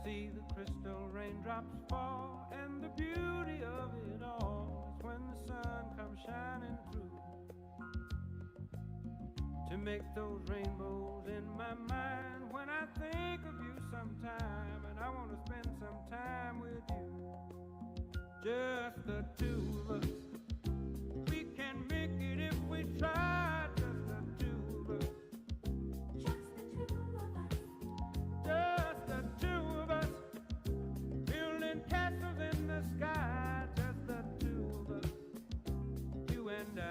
see the crystal raindrops fall, and the beauty of it all is when the sun comes shining through to make those rainbows in my mind. When I think of you sometime, and I want to spend some time with you, just the two of us. We can make it if we try, just the two of us. Just the two of us. Just the two of us, building castles in the sky. Just the two of us, you and I.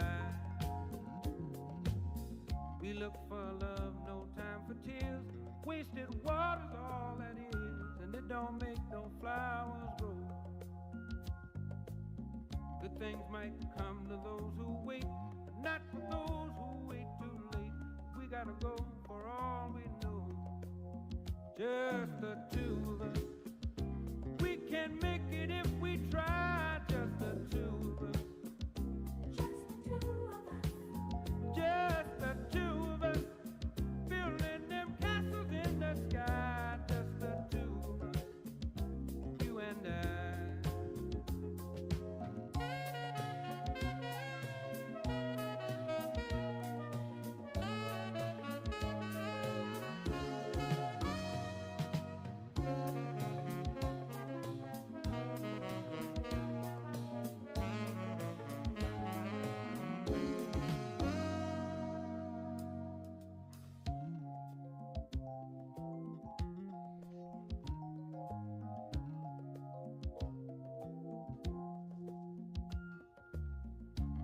We look for love, no time for tears. Wasted water's all that is, and it don't make no flowers grow. Good things might come to those who wait, but not for those who wait too late. We gotta go for all we know. Just the two of us. We can make it if we try. Just the two of us. Just the two of us. Just the two of us. Building them castles in the sky. Just the two of us. You and I.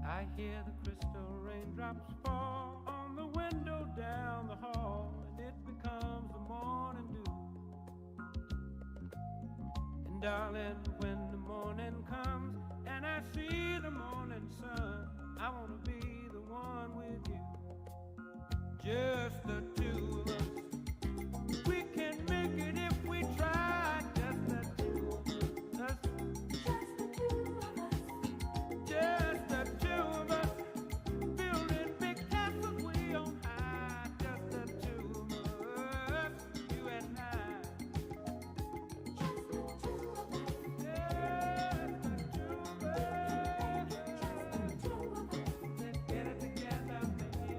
I hear the crystal raindrops fall on the window down the hall, and it becomes the morning dew. And darling, when the morning comes and I see the morning sun, I wanna be the one with you. Just the two of us. We can make it if we try. Just the two of us. Just the two of us. Just the two of us, building big castles way on high. Just the two of us, you and I. Just the two of us. Just the two of us. Just the two of us. Let's get it together, baby.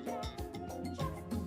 Just the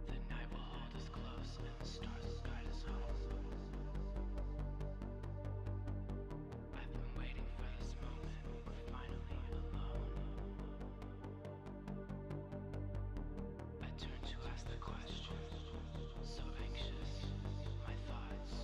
The night will hold us close and the stars will guide us home. I've been waiting for this moment. We're finally alone. I turn to ask the question. So anxious, my thoughts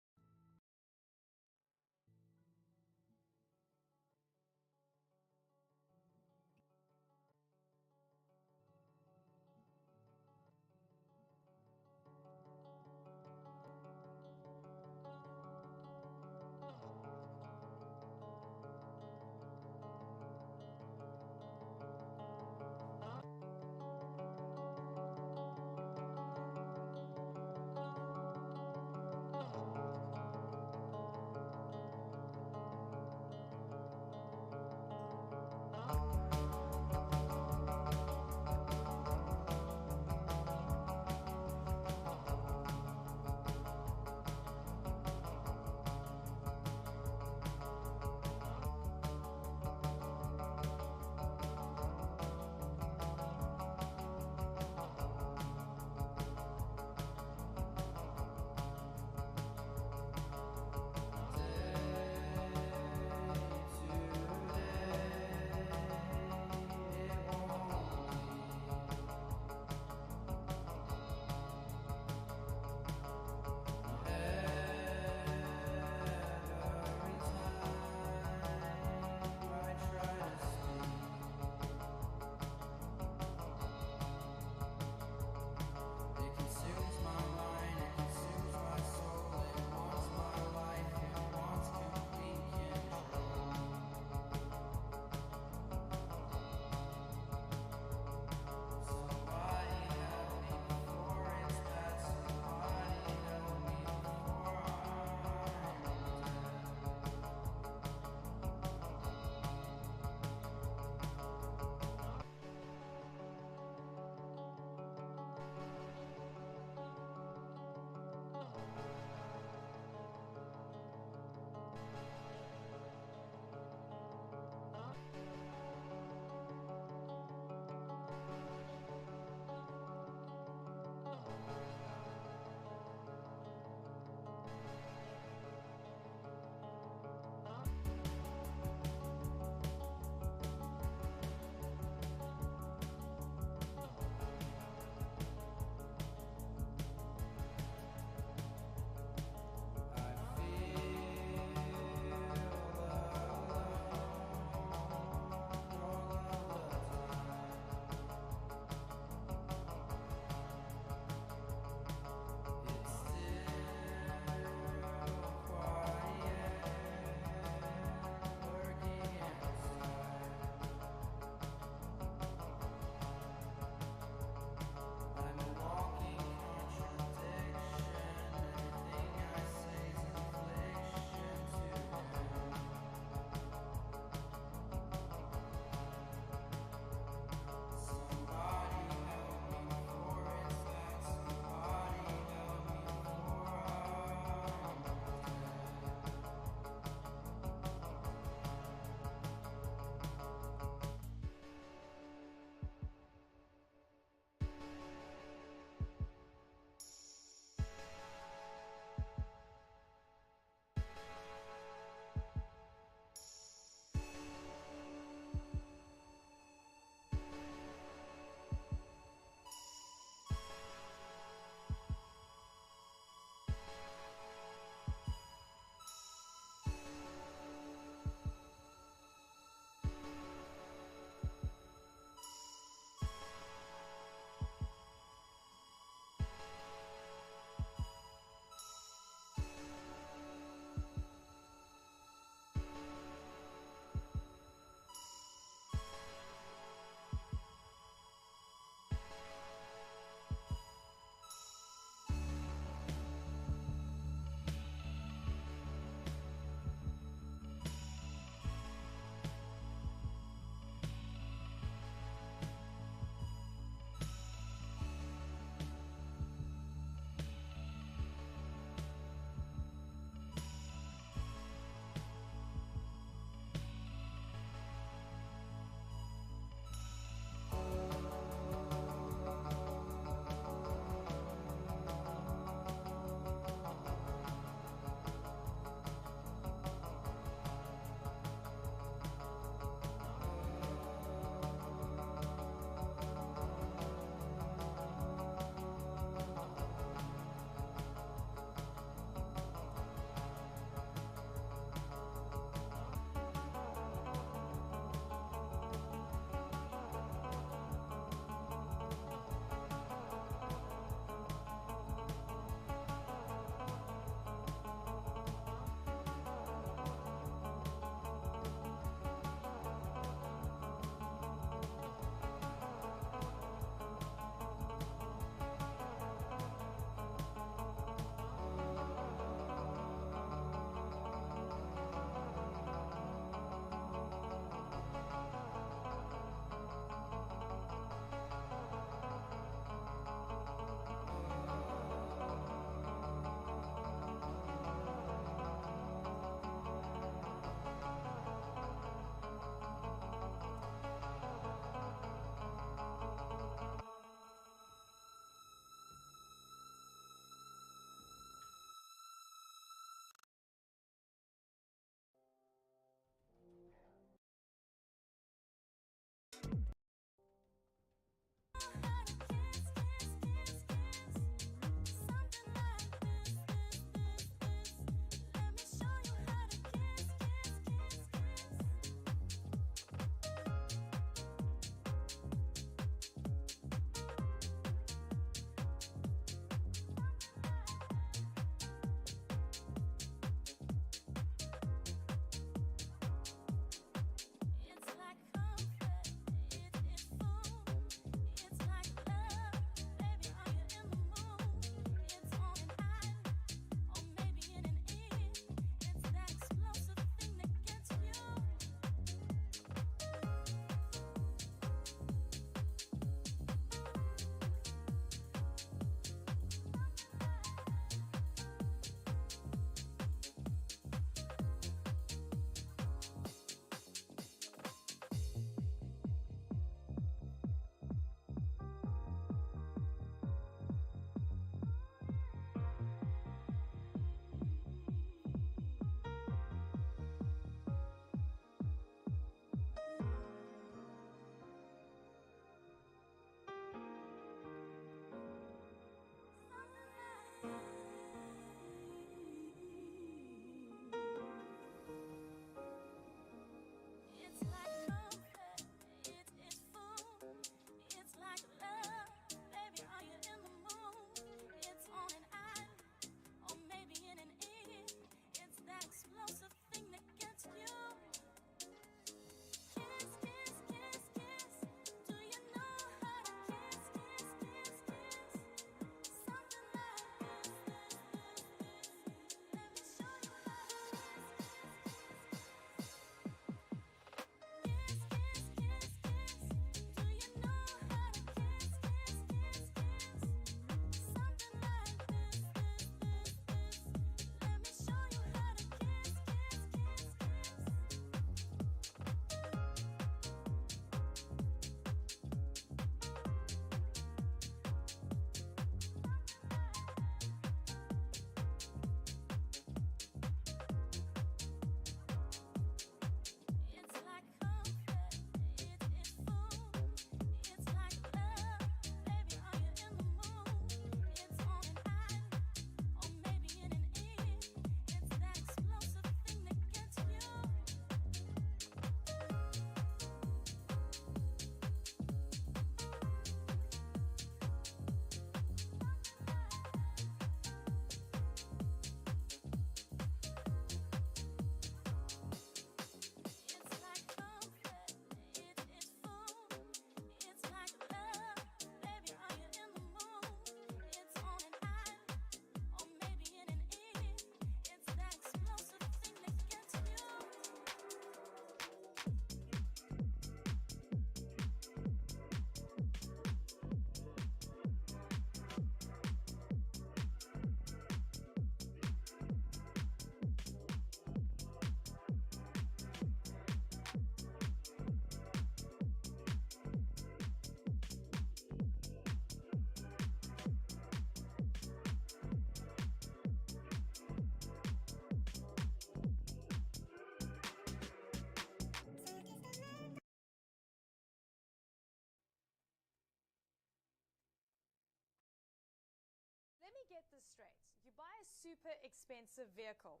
get this straight. You buy a super expensive vehicle.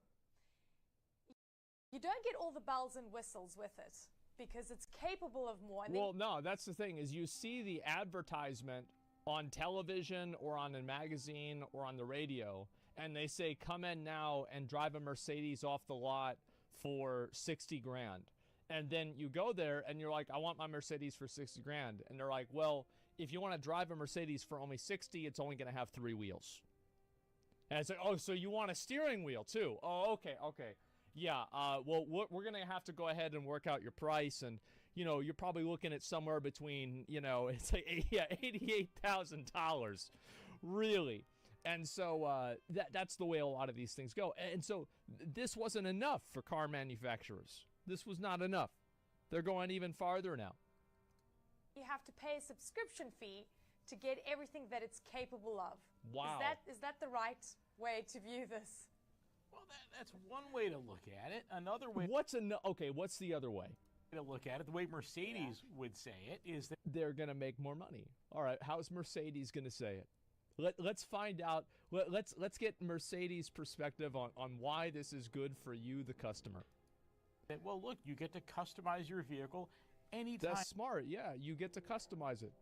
You don't get all the bells and whistles with it because it's capable of more. And Well, no, that's the thing is you see the advertisement on television or on a magazine or on the radio, and they say, come in now and drive a Mercedes off the lot for 60 grand. And then you go there and you're like, I want my Mercedes for 60 grand. And they're like, well, if you want to drive a Mercedes for only 60, it's only going to have 3 wheels. And it's like, oh, so you want a steering wheel too? Oh, okay. Yeah, well, we're going to have to go ahead and work out your price. And, you know, you're probably looking at somewhere between, you know, it's like $88,000. Really. And so that's the way a lot of these things go. And so this wasn't enough for car manufacturers. This was not enough. They're going even farther now. you have to pay a subscription fee to get everything that it's capable of. Wow. Is that the right way to view this? Well, that's one way to look at it. Another way What's the other way? to look at it, the way Mercedes would say it, is that They're going to make more money. All right, how's Mercedes going to say it? Let's find out. Let's get Mercedes' perspective on why this is good for you, the customer. well, look, you get to customize your vehicle anytime. That's smart. Yeah, you get to customize it.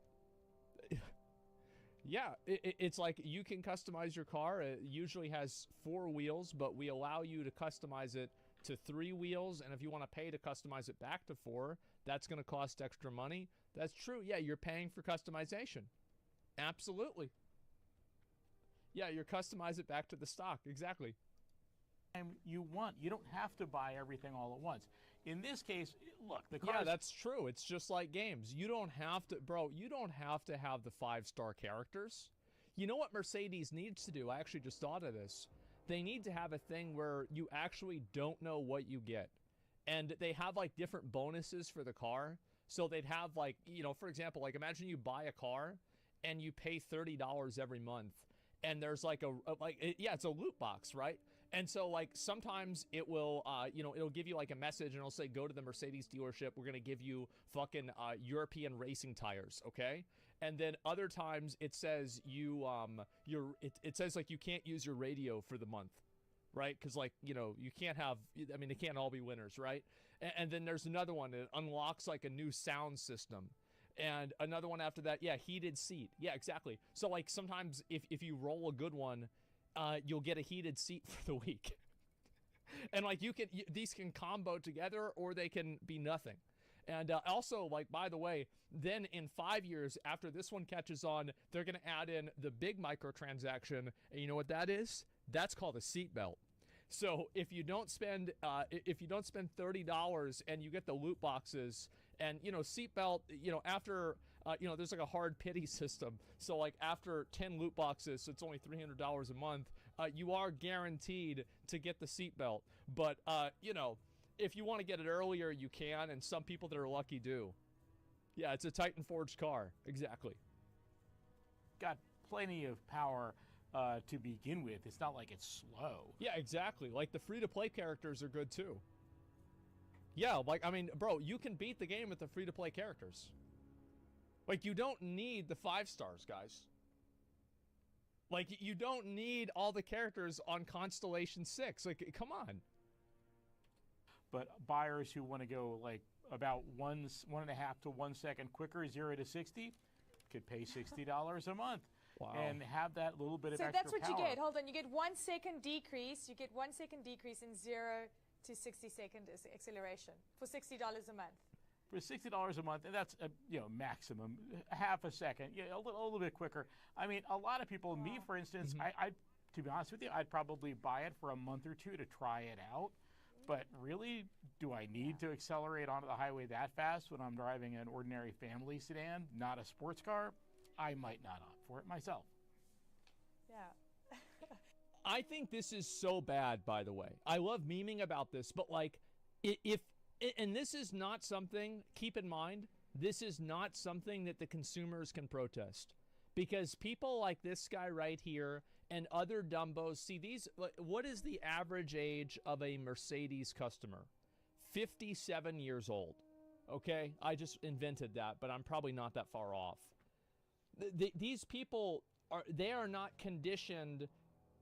Yeah, it's like you can customize your car. It usually has 4 wheels, but we allow you to customize it to 3 wheels. And if you want to pay to customize it back to 4, that's going to cost extra money. That's true. Yeah, you're paying for customization. Absolutely. Yeah, you customize it back to the stock. Exactly. You want. You don't have to buy everything all at once. In this case, look, the car. Yeah, that's true. It's just like games. You don't have to, bro, you don't have to have the 5-star characters. You know what Mercedes needs to do? I actually just thought of this. They need to have a thing where you actually don't know what you get. And they have like different bonuses for the car. So they'd have like, you know, for example, like imagine you buy a car and you pay $30 every month. And there's like it's a loot box, right? And so like sometimes it will, it'll give you like a message and it'll say, go to the Mercedes dealership. We're going to give you fucking European racing tires. Okay. And then other times it says it says like you can't use your radio for the month. Right. Cause like, you know, you can't have, I mean, they can't all be winners. Right. And then there's another one that unlocks like a new sound system. And another one after that, yeah, heated seat. Yeah, exactly. So, like, sometimes if you roll a good one, you'll get a heated seat for the week. And, like, these can combo together or they can be nothing. And also, like, by the way, then in 5 years, after this one catches on, they're going to add in the big microtransaction. And you know what that is? That's called a seatbelt. So if you don't spend $30 and you get the loot boxes and, you know, seatbelt, you know, after, there's like a hard pity system. So like after 10 loot boxes, so it's only $300 a month, you are guaranteed to get the seatbelt. But, if you want to get it earlier, you can. And some people that are lucky do. Yeah, it's a Titan Forged car. Exactly. got plenty of power to begin with. It's not like it's slow. Yeah, exactly. Like the free-to-play characters are good too. Yeah, like, I mean, bro, you can beat the game with the free-to-play characters. Like, you don't need the 5 stars, guys. Like, you don't need all the characters on Constellation 6. Like, come on. But buyers who want to go like about 1.5 to 1 second quicker, 0 to 60, could pay $60 a month. Wow. And have that little bit of So extra that's what power. you get. Hold on. You get 1 second decrease. You get 1 second decrease in 0 to 60 second acceleration for $60 a month. For $60 a month, and that's maximum half a second, a little bit quicker. I mean, a lot of people, me for instance, I to be honest with you, I'd probably buy it for a month or 2 to try it out. But really, do I need to accelerate onto the highway that fast when I'm driving an ordinary family sedan, not a sports car? I might not opt for it myself. Yeah. I think this is so bad, by the way. I love memeing about this, but like, and this is not something, keep in mind, this is not something that the consumers can protest. Because people like this guy right here and other dumbos, see these, what is the average age of a Mercedes customer? 57 years old. Okay? I just invented that, but I'm probably not that far off. These people are not conditioned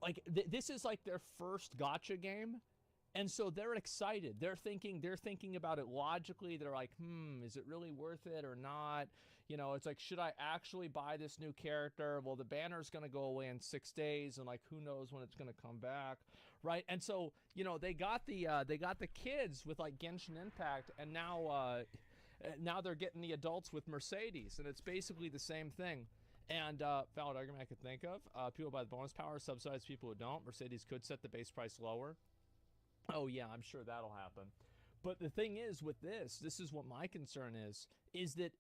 like this is like their first gotcha game. And so they're excited. They're thinking about it logically. They're like, is it really worth it or not? You know, it's like, should I actually buy this new character? Well, the banner's going to go away in 6 days, and like, who knows when it's going to come back, right? And so, you know, they got the kids with like Genshin Impact, and now they're getting the adults with Mercedes, and it's basically the same thing. And valid argument I could think of: people buy the bonus power, subsidize people who don't. Mercedes could set the base price lower. Oh yeah, I'm sure that'll happen. But the thing is with this is what my concern is that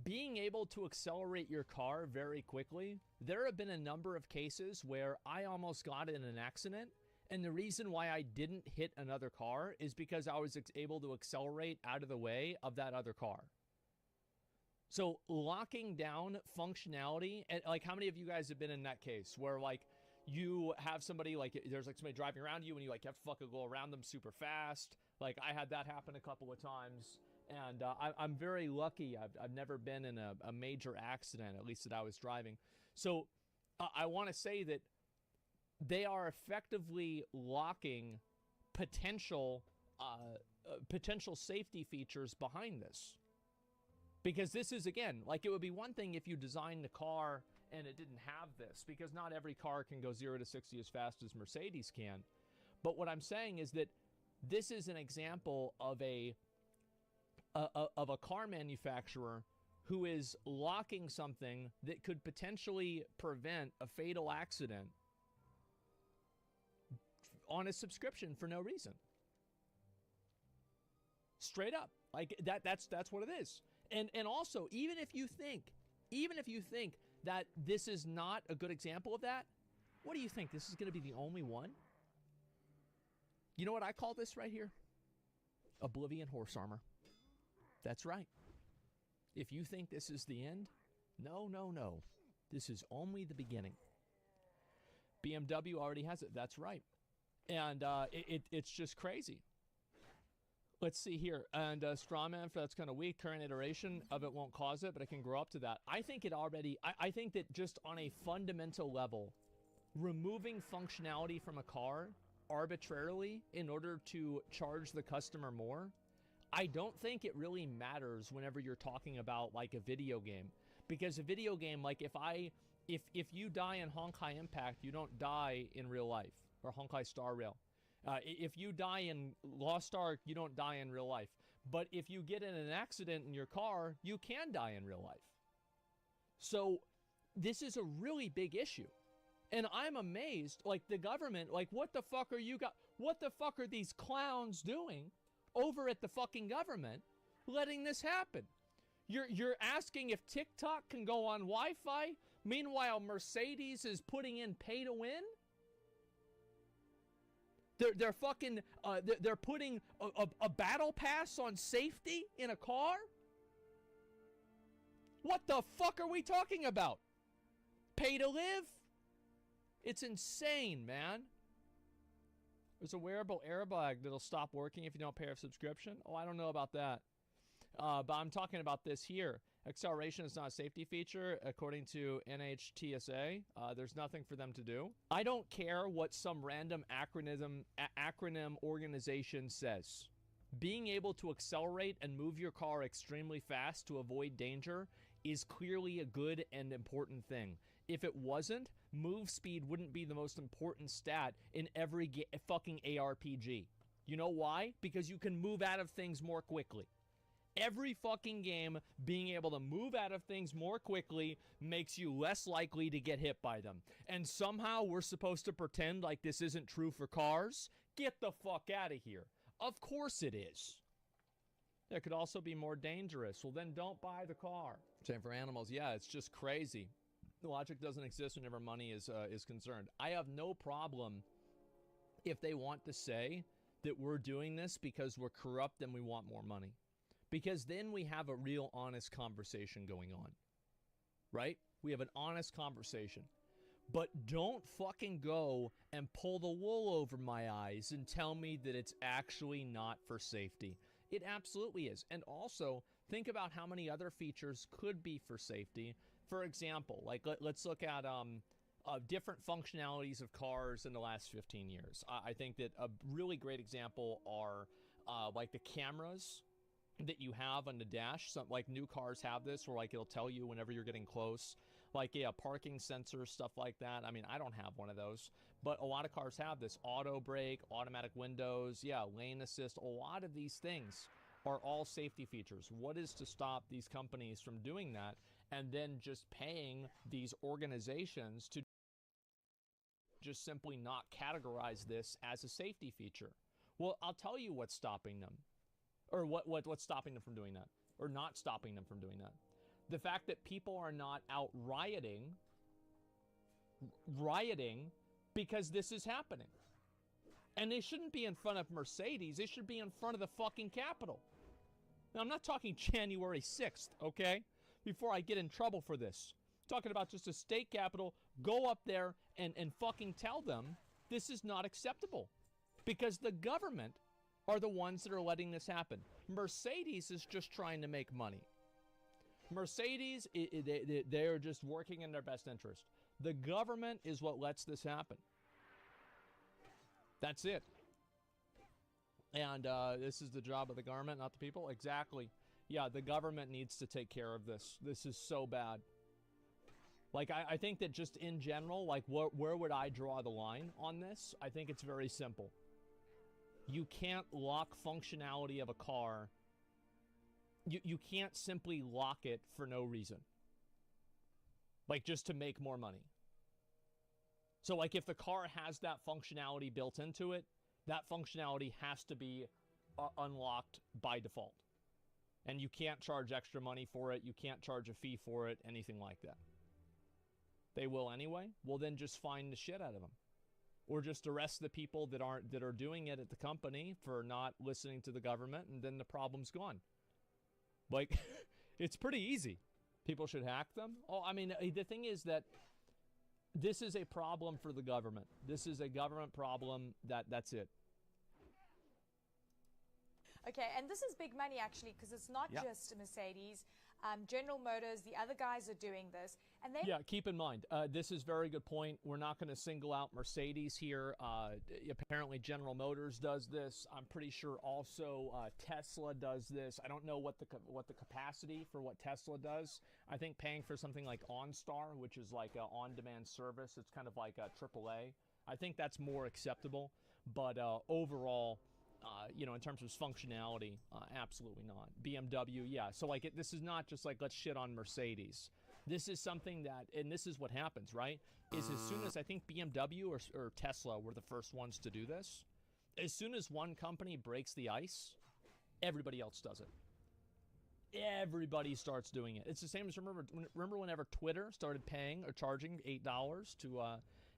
being able to accelerate your car very quickly, there have been a number of cases where I almost got in an accident, and the reason why I didn't hit another car is because I was able to accelerate out of the way of that other car. So locking down functionality, and like how many of you guys have been in that case where like you have somebody, like there's like somebody driving around you and you like have to fucking go around them super fast? Like I had that happen a couple of times, and I'm very lucky. I've never been in a major accident, at least that I was driving. So I want to say that they are effectively locking potential safety features behind this. Because this is, again, like it would be one thing if you designed the car and it didn't have this, because not every car can go 0 to 60 as fast as Mercedes can. But what I'm saying is that this is an example of a car manufacturer who is locking something that could potentially prevent a fatal accident on a subscription for no reason. Straight up. Like that's what it is. And also, even if you think that this is not a good example of that, what do you think? This is going to be the only one? You know what I call this right here? Oblivion horse armor. That's right. If you think this is the end, no. This is only the beginning. BMW already has it. That's right. And it's just crazy. Let's see here. And Strawman, for that's kind of weak. Current iteration of it won't cause it, but it can grow up to that. I think it already, I think that just on a fundamental level, removing functionality from a car arbitrarily in order to charge the customer more, I don't think it really matters whenever you're talking about like a video game. Because a video game, like if you die in Honkai Impact, you don't die in real life, or Honkai Star Rail. If you die in Lost Ark, you don't die in real life. But if you get in an accident in your car, you can die in real life. So this is a really big issue. And I'm amazed, like the government, like what the fuck are these clowns doing over at the fucking government letting this happen? You're asking if TikTok can go on Wi-Fi? Meanwhile, Mercedes is putting in pay to win? They're fucking, they're putting a battle pass on safety in a car? What the fuck are we talking about? Pay to live? It's insane, man. There's a wearable airbag that'll stop working if you don't pay a subscription. Oh, I don't know about that. But I'm talking about this here. Acceleration is not a safety feature, according to NHTSA. There's nothing for them to do. I don't care what some random acronym organization says. Being able to accelerate and move your car extremely fast to avoid danger is clearly a good and important thing. If it wasn't, move speed wouldn't be the most important stat in every fucking ARPG. You know why? Because you can move out of things more quickly. Every fucking game, being able to move out of things more quickly makes you less likely to get hit by them. And somehow we're supposed to pretend like this isn't true for cars? Get the fuck out of here. Of course it is. It could also be more dangerous. Well, then don't buy the car. Same for animals. Yeah, it's just crazy. The logic doesn't exist whenever money is concerned. I have no problem if they want to say that we're doing this because we're corrupt and we want more money. Because then we have a real honest conversation going on, right? We have an honest conversation. But don't fucking go and pull the wool over my eyes and tell me that it's actually not for safety. It absolutely is. And also, think about how many other features could be for safety. For example, like let's look at different functionalities of cars in the last 15 years. I think that a really great example are like the cameras that you have on the dash. Some like new cars have this, where like it'll tell you whenever you're getting close. Like, yeah, parking sensors, stuff like that. I mean, I don't have one of those, but a lot of cars have this. Auto brake, automatic windows, yeah, lane assist. A lot of these things are all safety features. What is to stop these companies from doing that and then just paying these organizations to just simply not categorize this as a safety feature? Well, I'll tell you what's stopping them, or what's stopping them from doing that, or not stopping them from doing that. The fact that people are not out rioting because this is happening. And they shouldn't be in front of Mercedes. They should be in front of the fucking Capitol. Now, I'm not talking January 6th, okay? Before I get in trouble for this. I'm talking about just a state capitol. Go up there and fucking tell them this is not acceptable. Because the government are the ones that are letting this happen. Mercedes is just trying to make money. Mercedes, they are just working in their best interest. The government is what lets this happen. That's it. And this is the job of the government, not the people? Exactly. Yeah, the government needs to take care of this. This is so bad. Like, I think that just in general, like, where would I draw the line on this? I think it's very simple. You can't lock functionality of a car. You can't simply lock it for no reason. Like, just to make more money. So, like, if the car has that functionality built into it, that functionality has to be unlocked by default. And you can't charge extra money for it. You can't charge a fee for it, anything like that. They will anyway. Well, then just fine the shit out of them. Or just arrest the people that are doing it at the company for not listening to the government, and then the problem's gone. Like, it's pretty easy. People should hack them. Oh, I mean, the thing is that this is a problem for the government. This is a government problem. That's it. Okay, and this is big money actually, because it's not just Mercedes. General Motors, the other guys are doing this, and they keep in mind, this is a very good point. We're not going to single out Mercedes here. Apparently General Motors does this. I'm pretty sure also Tesla does this. I don't know what the capacity for what Tesla does. I think paying for something like OnStar, which is like an on-demand service, it's kind of like a AAA. I think that's more acceptable, but overall, in terms of functionality, absolutely not. BMW, yeah. So like, this is not just like, let's shit on Mercedes. This is something that, and this is what happens, right? Is as soon as I think BMW or Tesla were the first ones to do this, as soon as one company breaks the ice, everybody else does it. Everybody starts doing it. It's the same as remember whenever Twitter started paying or charging $8 to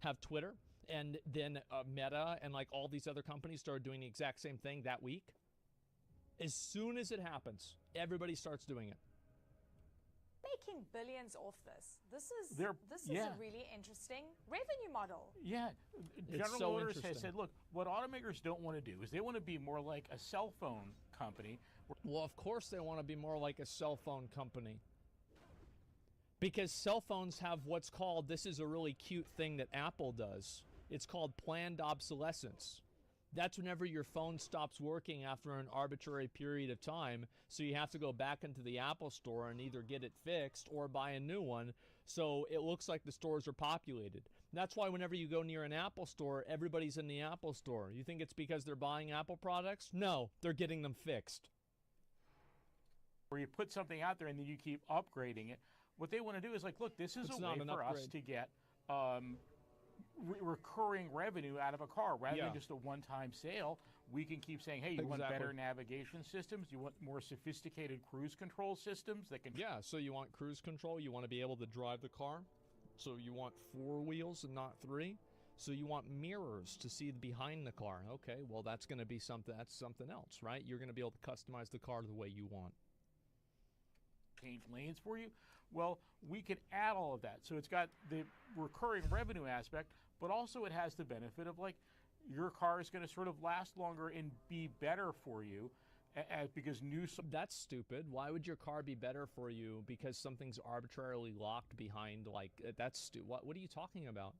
have Twitter? And then Meta and like all these other companies started doing the exact same thing that week. As soon as it happens, everybody starts doing it. making billions off this. This is a really interesting revenue model. Yeah, General so Motors has interesting. said, look, what automakers don't want to do is they want to be more like a cell phone company. Well, of course they want to be more like a cell phone company. Because cell phones have what's called, this is a really cute thing that Apple does. It's called planned obsolescence. That's whenever your phone stops working after an arbitrary period of time, so you have to go back into the Apple store and either get it fixed or buy a new one, so it looks like the stores are populated. That's why whenever you go near an Apple store, everybody's in the Apple store. You think it's because they're buying Apple products? No, they're getting them fixed. Where you put something out there and then you keep upgrading it. What they want to do is like, look, this is It's a not way an for us upgrade. to get recurring revenue out of a car rather than just a one-time sale. We can keep saying, hey, you want better navigation systems? You want more sophisticated cruise control systems that can... Yeah, so you want cruise control. You want to be able to drive the car. So you want 4 wheels and not 3. So you want mirrors to see behind the car. Okay, well, that's going to be something. That's something else, right? You're going to be able to customize the car the way you want. Change lanes for you. Well, we can add all of that. So it's got the recurring revenue aspect, but also it has the benefit of like your car is going to sort of last longer and be better for you. because new That's stupid. Why would your car be better for you because something's arbitrarily locked behind, like, that's what are you talking about?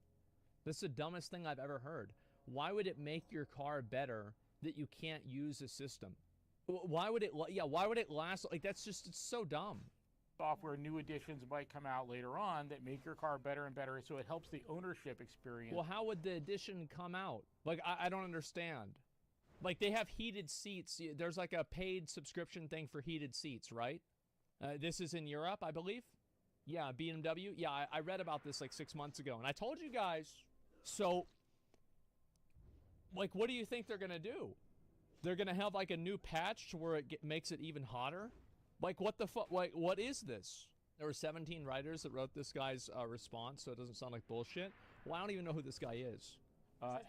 This is the dumbest thing I've ever heard. Why would it make your car better that you can't use a system? Why would it, why would it last? Like, that's just, it's so dumb. software, new additions might come out later on that make your car better and better, so it helps the ownership experience. Well, how would the addition come out? Like, I don't understand. Like, they have heated seats. There's like a paid subscription thing for heated seats, right? This is in Europe, I believe. Yeah, BMW. Yeah, I read about this like 6 months ago, and I told you guys. So, like, what do you think they're going to do? They're going to have like a new patch to where it makes it even hotter? Like, what the fuck? Like, what is this? There were 17 writers that wrote this guy's response, so it doesn't sound like bullshit. Well, I don't even know who this guy is.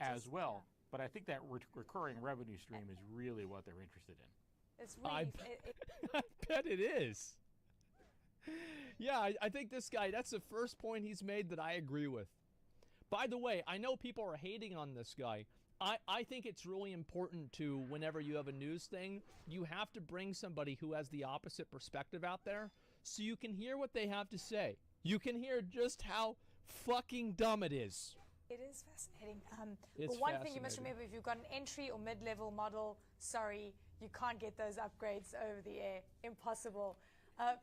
As well. But I think that recurring revenue stream is really what they're interested in. It's really. I bet it is. Yeah, I think this guy, that's the first point he's made that I agree with. By the way, I know people are hating on this guy. I think it's really important to, whenever you have a news thing, you have to bring somebody who has the opposite perspective out there so you can hear what they have to say. You can hear just how fucking dumb it is. It is fascinating. It's but one thing you must fascinating. remember, if you've got an entry or mid-level model, sorry, you can't get those upgrades over the air. Impossible.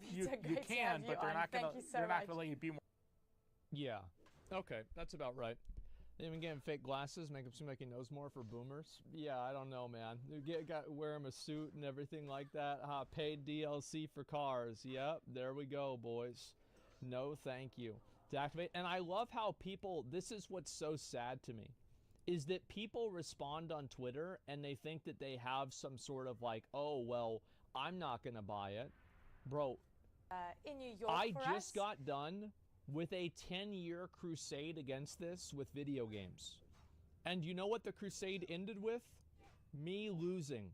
You Peter, great to can, have you but they're on. not going Thank you so to much. let you be more. Yeah. Okay, that's about right. They even getting fake glasses, make him seem like he knows more for boomers. Yeah, I don't know, man. Wear him a suit and everything like that. Paid DLC for cars. Yep, there we go, boys. No, thank you. To activate, and I love how people. This is what's so sad to me, is that people respond on Twitter and they think that they have some sort of like, oh well, I'm not gonna buy it, bro. In New York, I for just us, got done with a 10-year crusade against this with video games. And you know what the crusade ended with? Me losing.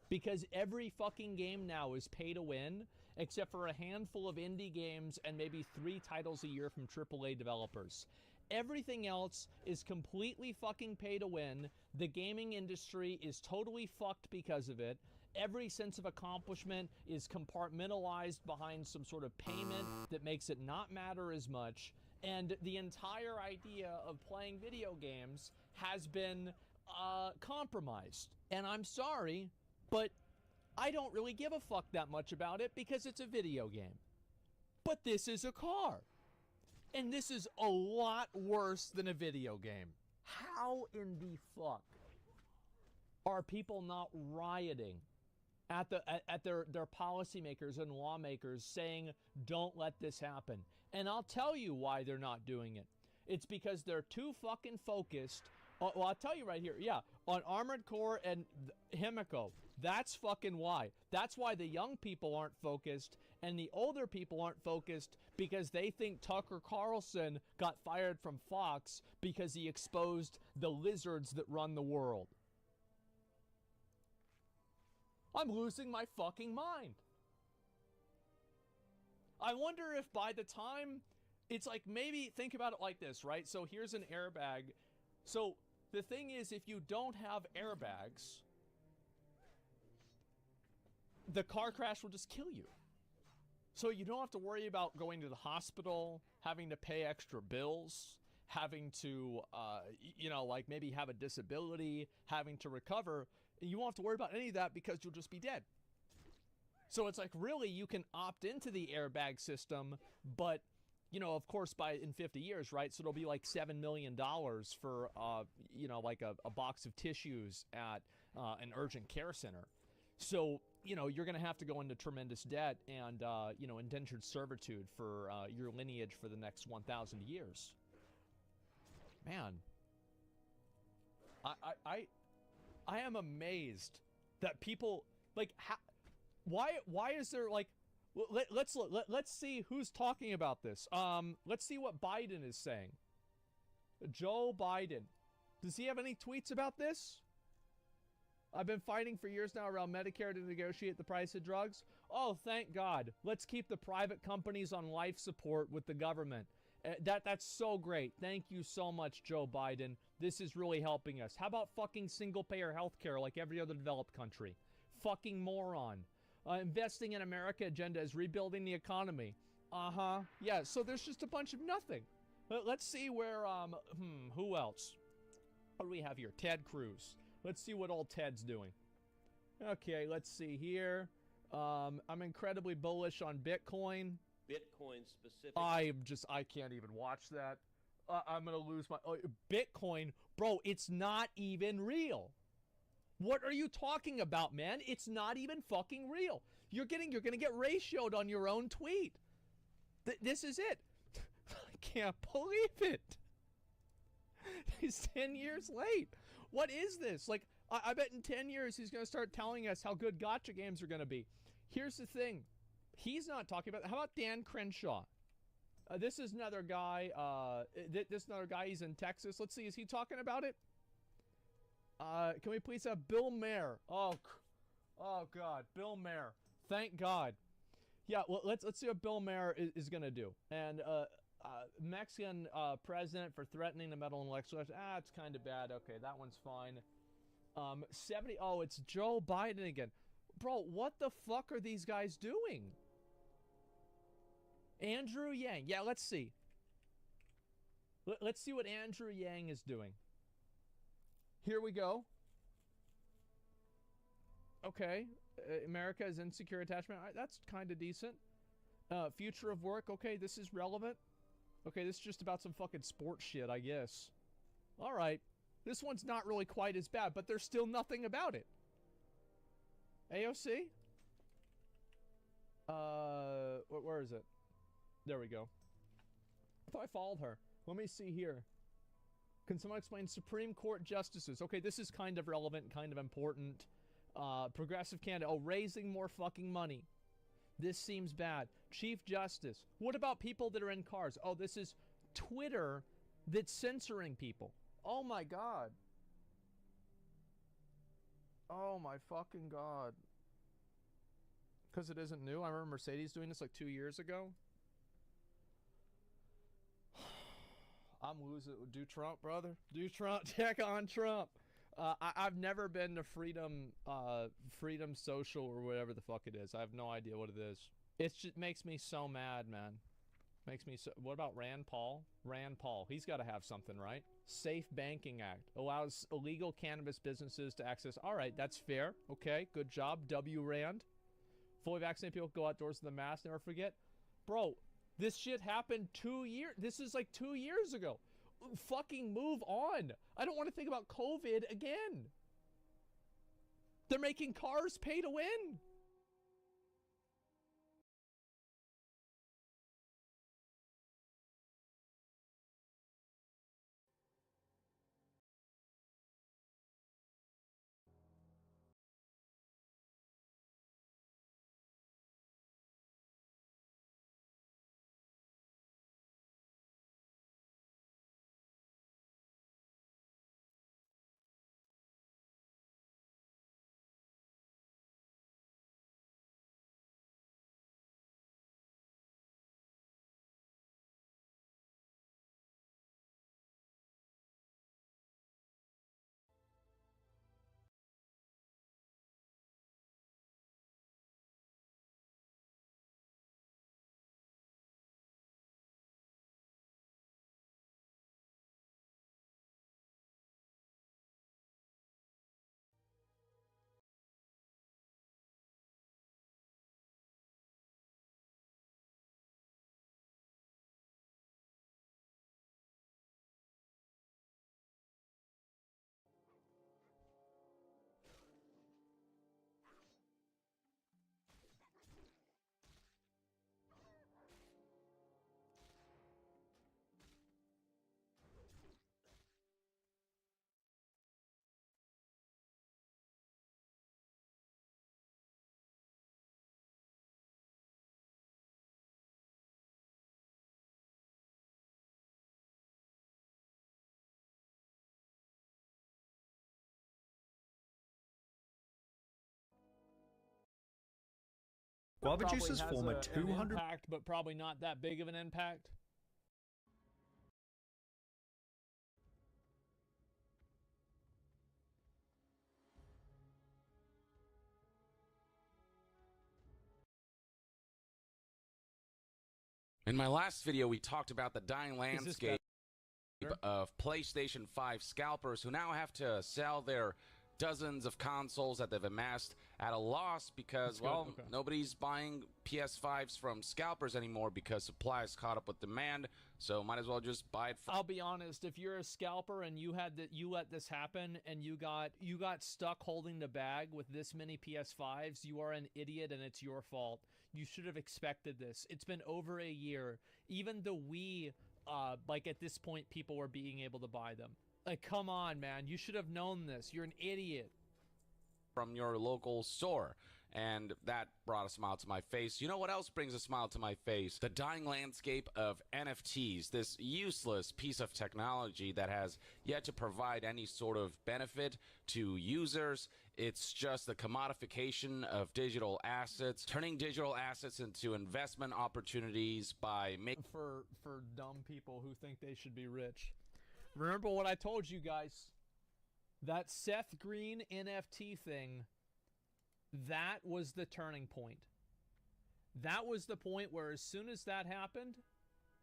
Because every fucking game now is pay to win, except for a handful of indie games and maybe 3 titles a year from AAA developers. Everything else is completely fucking pay to win. The gaming industry is totally fucked because of it. Every sense of accomplishment is compartmentalized behind some sort of payment that makes it not matter as much. And the entire idea of playing video games has been compromised. And I'm sorry, but I don't really give a fuck that much about it because it's a video game. But this is a car. And this is a lot worse than a video game. How in the fuck are people not rioting at their policymakers and lawmakers saying, don't let this happen? And I'll tell you why they're not doing it. It's because they're too fucking focused. Well, I'll tell you right here. Yeah, on Armored Core and Himiko. That's fucking why. That's why the young people aren't focused and the older people aren't focused, because they think Tucker Carlson got fired from Fox because he exposed the lizards that run the world. I'm losing my fucking mind. I wonder if by the time it's like, maybe think about it like this, right? So here's an airbag. So the thing is, if you don't have airbags, the car crash will just kill you. So you don't have to worry about going to the hospital, having to pay extra bills, having to, like maybe have a disability, having to recover. You won't have to worry about any of that because you'll just be dead. So it's like, really, you can opt into the airbag system, but, of course, in 50 years, right? So it'll be like $7 million for, like a box of tissues at an urgent care center. So, you're going to have to go into tremendous debt and, indentured servitude for your lineage for the next 1,000 years. Man. I am amazed that people, like, why is there, like, let's see who's talking about this. Let's see what Biden is saying. Joe Biden. Does he have any tweets about this? I've been fighting for years now around Medicare to negotiate the price of drugs. Oh, thank God. Let's keep the private companies on life support with the government. That's so great. Thank you so much, Joe Biden. This is really helping us. How about fucking single-payer healthcare like every other developed country? fucking moron. Investing in America agenda is rebuilding the economy. Yeah, so there's just a bunch of nothing. Let's see where, who else? What do we have here? Ted Cruz. Let's see what old Ted's doing. Okay, let's see here. I'm incredibly bullish on Bitcoin. Bitcoin specific. I can't even watch that. I'm gonna lose my Bitcoin, bro. It's not even real. What are you talking about, man? It's not even fucking real. You're gonna get ratioed on your own tweet. This is it. I can't believe it. He's 10 years late. What is this? Like, I bet in 10 years he's gonna start telling us how good gotcha games are gonna be. Here's the thing. He's not talking about. How about Dan Crenshaw? This is another guy. This another guy. He's in Texas. Let's see. Is he talking about it? Can we please have Bill Maher? Oh God, Bill Maher. Thank God. Yeah. Well, let's see what Bill Maher is gonna do. And Mexican president for threatening the metal intellectual. It's kind of bad. Okay, that one's fine. 70. Oh, it's Joe Biden again. Bro, what the fuck are these guys doing? Andrew Yang. Yeah, let's see. Let's see what Andrew Yang is doing. Here we go. Okay. America is insecure attachment. That's kind of decent. Future of work. Okay, this is relevant. Okay, this is just about some fucking sports shit, I guess. All right. This one's not really quite as bad, but there's still nothing about it. AOC? Where is it? There we go. I thought I followed her. Let me see here. Can someone explain Supreme Court justices? Okay, this is kind of relevant, kind of important. Progressive Canada. Oh, raising more fucking money. This seems bad. Chief Justice. What about people that are in cars? Oh, this is Twitter that's censoring people. Oh my God. Oh my fucking God. Because it isn't new. I remember Mercedes doing this like 2 years ago. I'm losing. Do Trump, brother. Do Trump. Check on Trump. I've never been to Freedom Social or whatever the fuck it is. I have no idea what it is. It just makes me so mad, man. Makes me so. What about Rand Paul? Rand Paul. He's got to have something, right? Safe Banking Act allows illegal cannabis businesses to access. All right, that's fair. Okay, good job, W. Rand. Fully vaccinated people go outdoors with a mask. Never forget, bro. This shit happened 2 years. This is like 2 years ago. Fucking move on. I don't want to think about COVID again. They're making cars pay to win. Guava Probably juices has form a an 200 impact, but probably not that big of an impact. In my last video, we talked about the dying Is this landscape of PlayStation 5 scalpers who now have to sell their dozens of consoles that they've amassed at a loss because, That's good, well, okay. nobody's buying PS5s from scalpers anymore because supply is caught up with demand, so might as well just buy it from... I'll be honest, if you're a scalper and you let this happen and you got stuck holding the bag with this many PS5s, you are an idiot and it's your fault. You should have expected this. It's been over a year. Even the Wii, like at this point, people were being able to buy them. Like, come on, man. You should have known this. You're an idiot. from your local store. And that brought a smile to my face. You know what else brings a smile to my face? The dying landscape of NFTs, this useless piece of technology that has yet to provide any sort of benefit to users. It's just the commodification of digital assets, turning digital assets into investment opportunities by making... For dumb people who think they should be rich. Remember what I told you guys. That Seth Green NFT thing, that was the turning point. That was the point where as soon as that happened,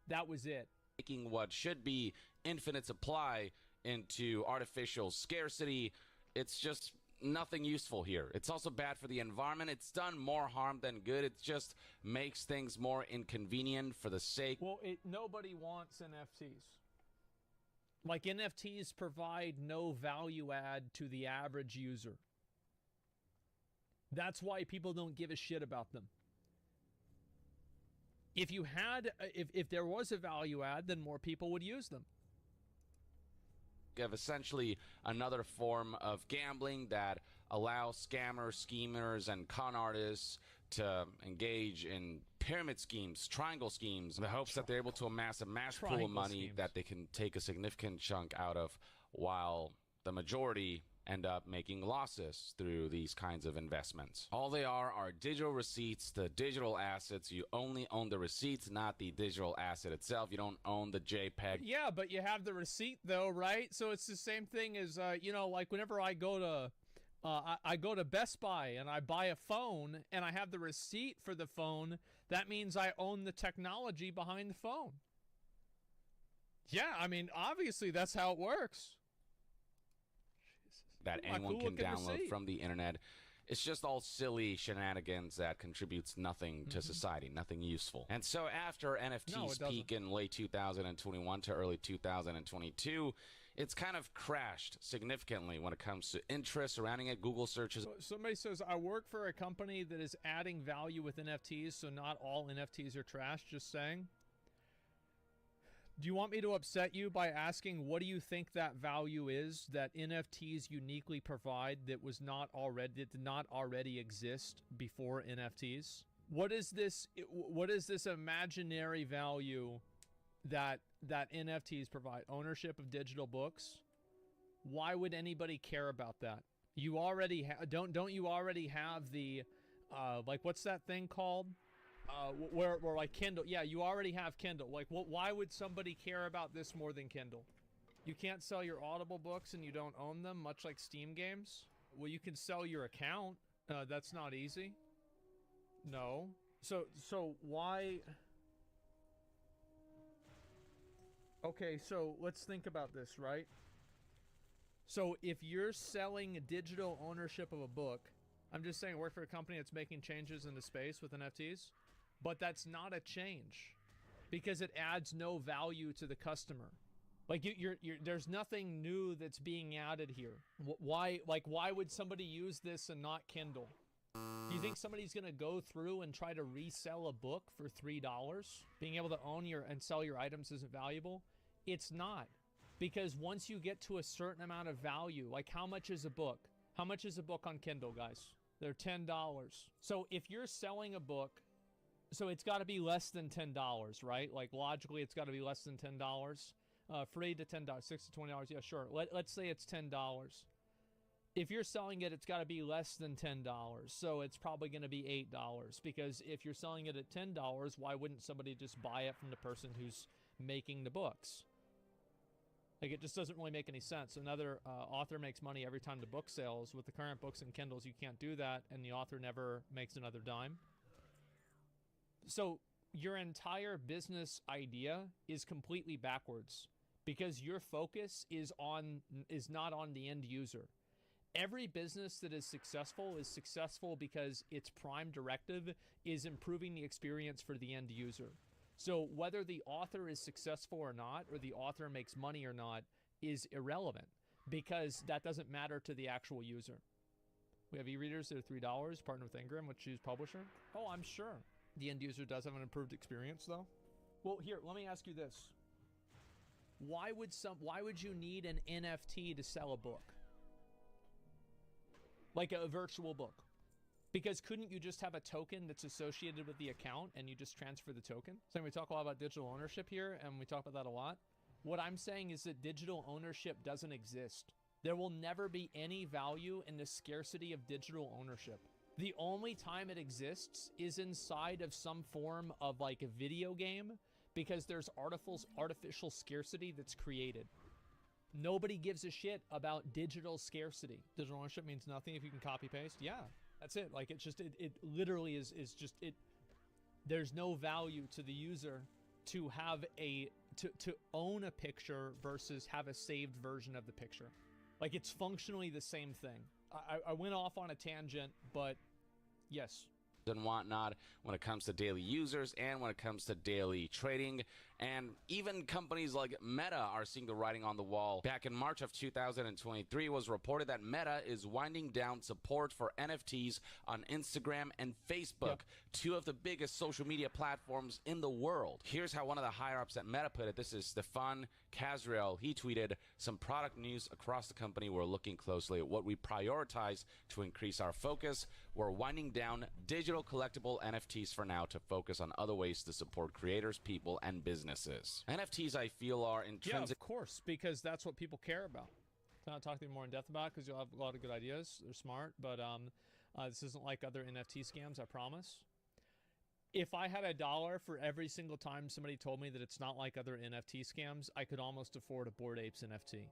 that was it. Making what should be infinite supply into artificial scarcity. It's just nothing useful here. It's also bad for the environment. It's done more harm than good. It just makes things more inconvenient for the sake... Well, nobody wants NFTs. Like, NFTs provide no value add to the average user. That's why people don't give a shit about them. If you had, if there was a value add, then more people would use them. Of essentially another form of gambling that allows scammers, schemers, and con artists to engage in pyramid schemes, triangle schemes, in the hopes that they're able to amass a mass pool of Triangle money schemes. that they can take a significant chunk out of, while the majority end up making losses through these kinds of investments. All they are digital receipts, the digital assets. You only own the receipts, not the digital asset itself. You don't own the JPEG. Yeah, but you have the receipt though, right? So it's the same thing as, you know, like whenever I go to, I go to Best Buy and I buy a phone and I have the receipt for the phone, that means I own the technology behind the phone. Yeah, I mean, obviously that's how it works. That Ooh, my anyone cool can looking download receipt. from the internet. It's just all silly shenanigans that contributes nothing to society, nothing useful. And so after NFTs doesn't. peak in late 2021 to early 2022, it's kind of crashed significantly when it comes to interest surrounding it. Google searches... Somebody says, I work for a company that is adding value with NFTs, so not all NFTs are trash, just saying. Do you want me to upset you by asking what do you think that value is that NFTs uniquely provide that was not already, that did not already exist before NFTs? What is this imaginary value that NFTs provide? Ownership of digital books? Why would anybody care about that? You already don't you already have the like, what's that thing called? Where like Kindle, yeah, you already have Kindle. Like, why would somebody care about this more than Kindle? You can't sell your Audible books and you don't own them, much like Steam games. Well, you can sell your account. That's not easy. No. So why? Okay, so let's think about this, right? So if you're selling digital ownership of a book, I'm just saying, work for a company that's making changes in the space with NFTs. But that's not a change because it adds no value to the customer. Like there's nothing new that's being added here. Why would somebody use this and not Kindle? Do you think somebody's gonna go through and try to resell a book for $3? Being able to own and sell your items isn't valuable? It's not, because once you get to a certain amount of value, like how much is a book? How much is a book on Kindle, guys? They're $10. So if you're selling a book, so it's got to be less than $10, right? Like logically, it's got to be less than $10. Free to $10, $6 to $20. Yeah, sure. Let's say it's $10. If you're selling it, it's got to be less than $10. So it's probably going to be $8, because if you're selling it at $10, why wouldn't somebody just buy it from the person who's making the books? Like, it just doesn't really make any sense. Another author makes money every time the book sells. With the current books and Kindles, you can't do that, and the author never makes another dime. So your entire business idea is completely backwards because your focus is not on the end user. Every business that is successful because its prime directive is improving the experience for the end user. So whether the author is successful or not, or the author makes money or not, is irrelevant because that doesn't matter to the actual user. We have e-readers that are $3, partner with Ingram, which choose publisher. Oh, I'm sure. The end user does have an improved experience though. Well, here, let me ask you this. Why would you need an NFT to sell a book? Like a virtual book? Because couldn't you just have a token that's associated with the account and you just transfer the token? So we talk a lot about digital ownership here, and we talk about that a lot. What I'm saying is that digital ownership doesn't exist. There will never be any value in the scarcity of digital ownership. The only time it exists is inside of some form of like a video game because there's artificial scarcity that's created. Nobody gives a shit about digital scarcity. Digital ownership means nothing if you can copy paste. Yeah, that's it. Like it's just, it literally is just, there's no value to the user to have to own a picture versus have a saved version of the picture. Like it's functionally the same thing. I went off on a tangent, but yes. And whatnot when it comes to daily users and when it comes to daily trading. And even companies like Meta are seeing the writing on the wall. Back in March of 2023, it was reported that Meta is winding down support for NFTs on Instagram and Facebook, two of the biggest social media platforms in the world. Here's how one of the higher-ups at Meta put it. This is Stefan Casriel. He tweeted, "Some product news across the company. We're looking closely at what we prioritize to increase our focus. We're winding down digital collectible NFTs for now to focus on other ways to support creators, people, and businesses." NFTs, I feel, are intrinsic. Yeah, of course, because that's what people care about. I'm not talking more in depth about because you'll have a lot of good ideas. They're smart, but this isn't like other NFT scams, I promise. If I had $1 for every single time somebody told me that it's not like other NFT scams, I could almost afford a Bored Apes NFT.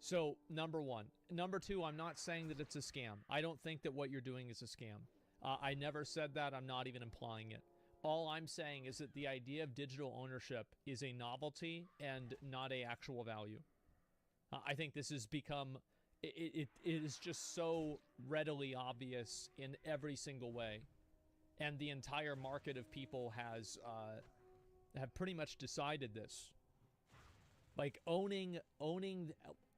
So, number one. Number two, I'm not saying that it's a scam. I don't think that what you're doing is a scam. I never said that. I'm not even implying it. All I'm saying is that the idea of digital ownership is a novelty and not a actual value. I think this has become, it is just so readily obvious in every single way. And the entire market of people have pretty much decided this. Like owning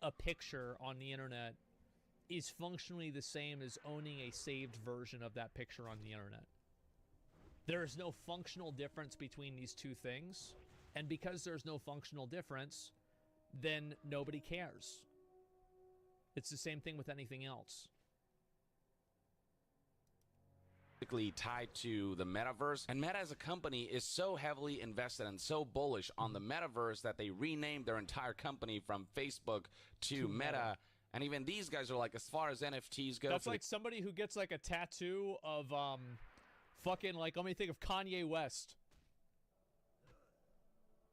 a picture on the internet is functionally the same as owning a saved version of that picture on the internet. There is no functional difference between these two things, and because there's no functional difference, then nobody cares. It's the same thing with anything else. Tied to the metaverse, and Meta as a company is so heavily invested and so bullish on the metaverse that they renamed their entire company from Facebook to Meta. And even these guys are like, as far as NFTs go, that's like somebody who gets like a tattoo of fucking, like, let me think of Kanye West.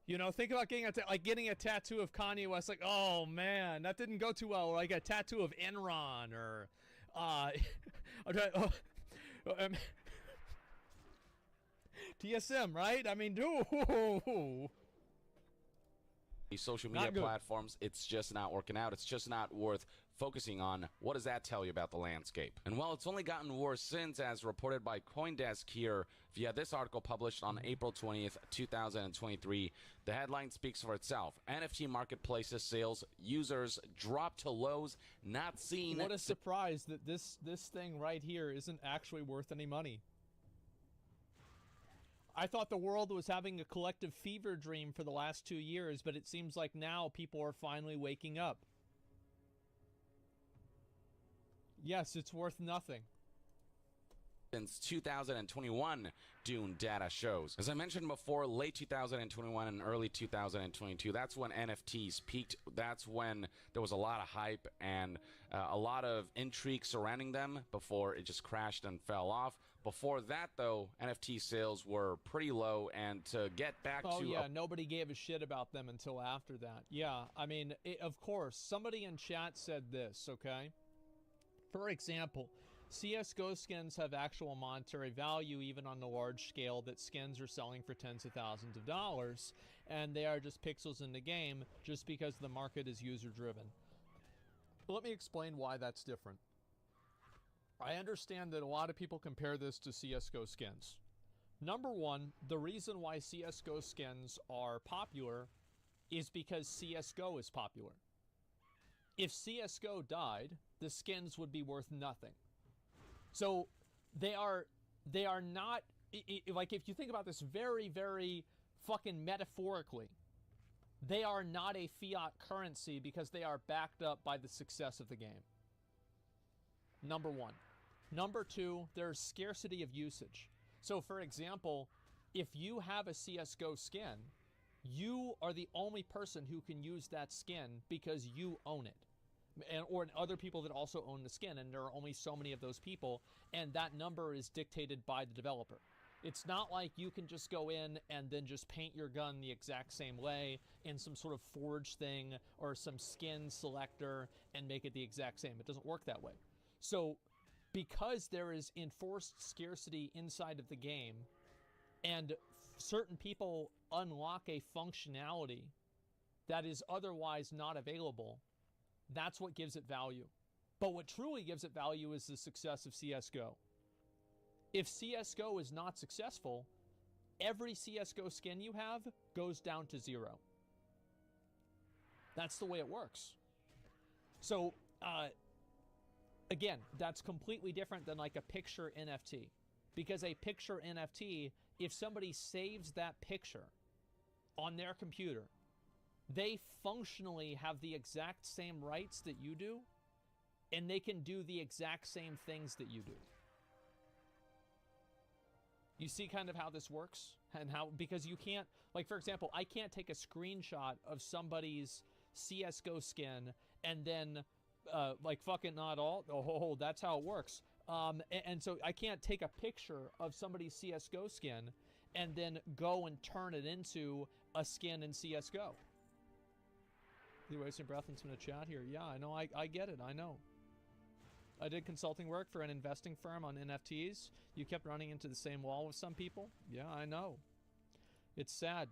You know, think about getting a tattoo of Kanye West. Like, oh man, that didn't go too well. Or like a tattoo of Enron or TSM, right? I mean, these social media platforms, it's just not working out. It's just not worth focusing on. What does that tell you about the landscape? And well, it's only gotten worse since, as reported by CoinDesk here via this article published on April 20th, 2023. The headline speaks for itself. NFT marketplaces sales users drop to lows not seen. What a surprise that this thing right here isn't actually worth any money. I thought the world was having a collective fever dream for the last 2 years, but it seems like now people are finally waking up. Yes, it's worth nothing. Since 2021, Dune data shows. As I mentioned before, late 2021 and early 2022, that's when NFTs peaked. That's when there was a lot of hype and a lot of intrigue surrounding them before it just crashed and fell off. Before that, though, NFT sales were pretty low, and to get back to... Oh, yeah, nobody gave a shit about them until after that. Yeah, I mean, of course, somebody in chat said this, okay? For example, CSGO skins have actual monetary value even on the large scale that skins are selling for tens of thousands of dollars, and they are just pixels in the game just because the market is user driven. Let me explain why that's different. I understand that a lot of people compare this to CSGO skins. Number one, the reason why CSGO skins are popular is because CSGO is popular. If CSGO died, the skins would be worth nothing. So they are not, like, if you think about this very, very fucking metaphorically, they are not a fiat currency because they are backed up by the success of the game. Number one. Number two, there's scarcity of usage. So for example, if you have a CSGO skin, you are the only person who can use that skin because you own it. Or other people that also own the skin, and there are only so many of those people, and that number is dictated by the developer. It's not like you can just go in and then just paint your gun the exact same way in some sort of forge thing or some skin selector and make it the exact same. It doesn't work that way. So because there is enforced scarcity inside of the game, and certain people unlock a functionality that is otherwise not available, that's what gives it value. But what truly gives it value is the success of CSGO. If CSGO is not successful, every CSGO skin you have goes down to 0. That's the way it works. So, again, that's completely different than like a picture NFT. Because a picture NFT, if somebody saves that picture on their computer, they functionally have the exact same rights that you do, and they can do the exact same things that you do. You see kind of how this works? And how, because you can't, like, for example, I can't take a screenshot of somebody's CSGO skin and then, like, fucking not all, oh, that's how it works. And so I can't take a picture of somebody's CSGO skin and then go and turn it into a skin in CSGO. You're wasting breath in some of the chat here. Yeah, I know. I get it. I know. I did consulting work for an investing firm on NFTs. You kept running into the same wall with some people. Yeah, I know. It's sad.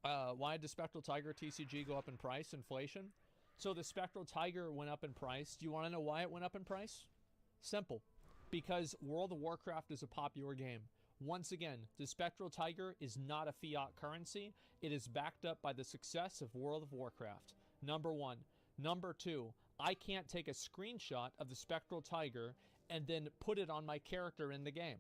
Why did Spectral Tiger TCG go up in price? Inflation. So the Spectral Tiger went up in price. Do you want to know why it went up in price? Simple. Because World of Warcraft is a popular game. Once again, the Spectral Tiger is not a fiat currency. It is backed up by the success of World of Warcraft. Number one. Number two, I can't take a screenshot of the Spectral Tiger and then put it on my character in the game.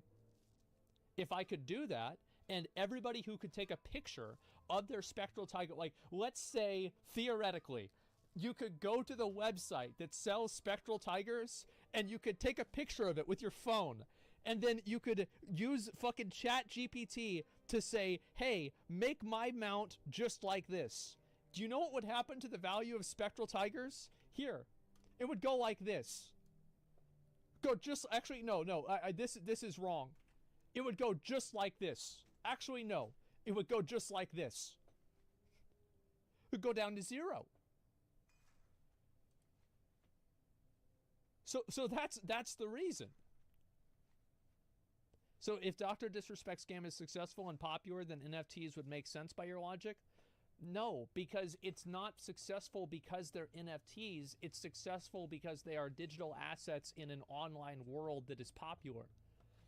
If I could do that, and everybody who could take a picture of their Spectral Tiger, like, let's say, theoretically, you could go to the website that sells Spectral Tigers, and you could take a picture of it with your phone, and then you could use fucking ChatGPT to say, hey, make my mount just like this. Do you know what would happen to the value of Spectral Tigers? Here, it would go like this. Go just, actually, no, this is wrong. It would go just like this. Actually, no, it would go just like this. It would go down to 0. So that's the reason. So if Dr. Disrespect's game is successful and popular, then NFTs would make sense by your logic? No, because it's not successful because they're NFTs. It's successful because they are digital assets in an online world that is popular.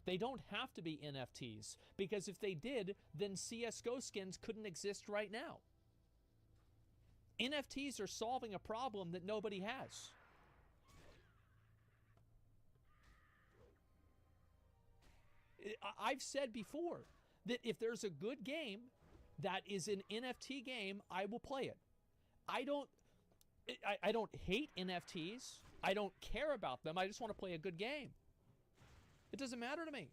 They don't have to be NFTs, because if they did, then CSGO skins couldn't exist right now. NFTs are solving a problem that nobody has. I've said before that if there's a good game that is an NFT game, I will play it. I don't hate NFTs. I don't care about them. I just want to play a good game. It doesn't matter to me.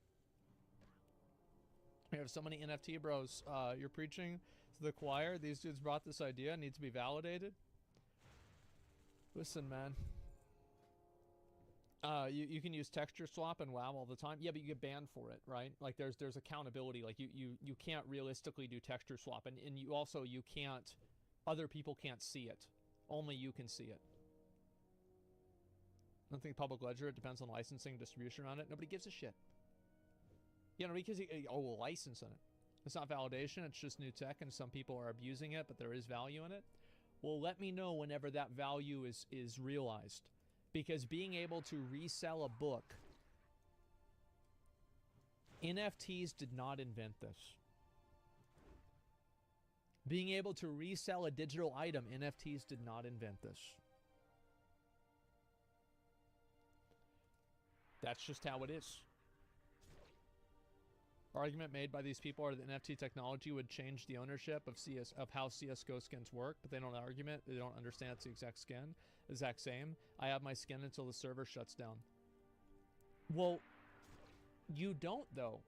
We have so many NFT bros. You're preaching to the choir. These dudes brought this idea. It needs to be validated. Listen, man. You can use texture swap and WoW all the time. Yeah, but you get banned for it, right? Like there's accountability. Like you can't realistically do texture swap, and you can't, other people can't see it. Only you can see it. I don't think public ledger, it depends on licensing, distribution around it. Nobody gives a shit. You know, because we'll license on it. It's not validation, it's just new tech, and some people are abusing it, but there is value in it. Well, let me know whenever that value is realized. Because being able to resell a book, NFTs did not invent this. Being able to resell a digital item, NFTs did not invent this. That's just how it is. Argument made by these people are that NFT technology would change the ownership of how CS:GO skins work, but they don't argument. They don't understand it's the exact skin, exact same. I have my skin until the server shuts down. Well, you don't though,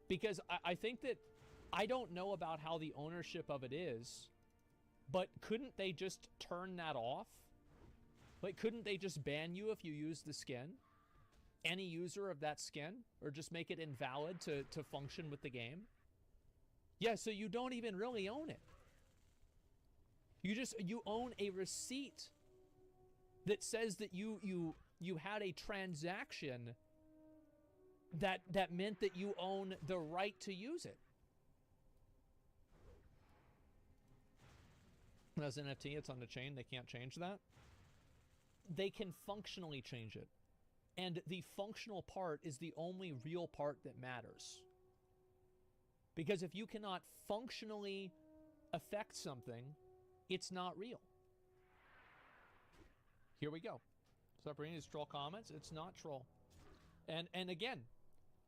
because I think that I don't know about how the ownership of it is, but couldn't they just turn that off? Like, couldn't they just ban you if you use the skin? Any user of that skin, or just make it invalid to function with the game? Yeah, so you don't even really own it. You own a receipt that says that you had a transaction that meant that you own the right to use it. As NFT, it's on the chain. They can't change that. They can functionally change it. And the functional part is the only real part that matters. Because if you cannot functionally affect something, it's not real. Here we go. So bringing these troll comments, it's not troll. And again,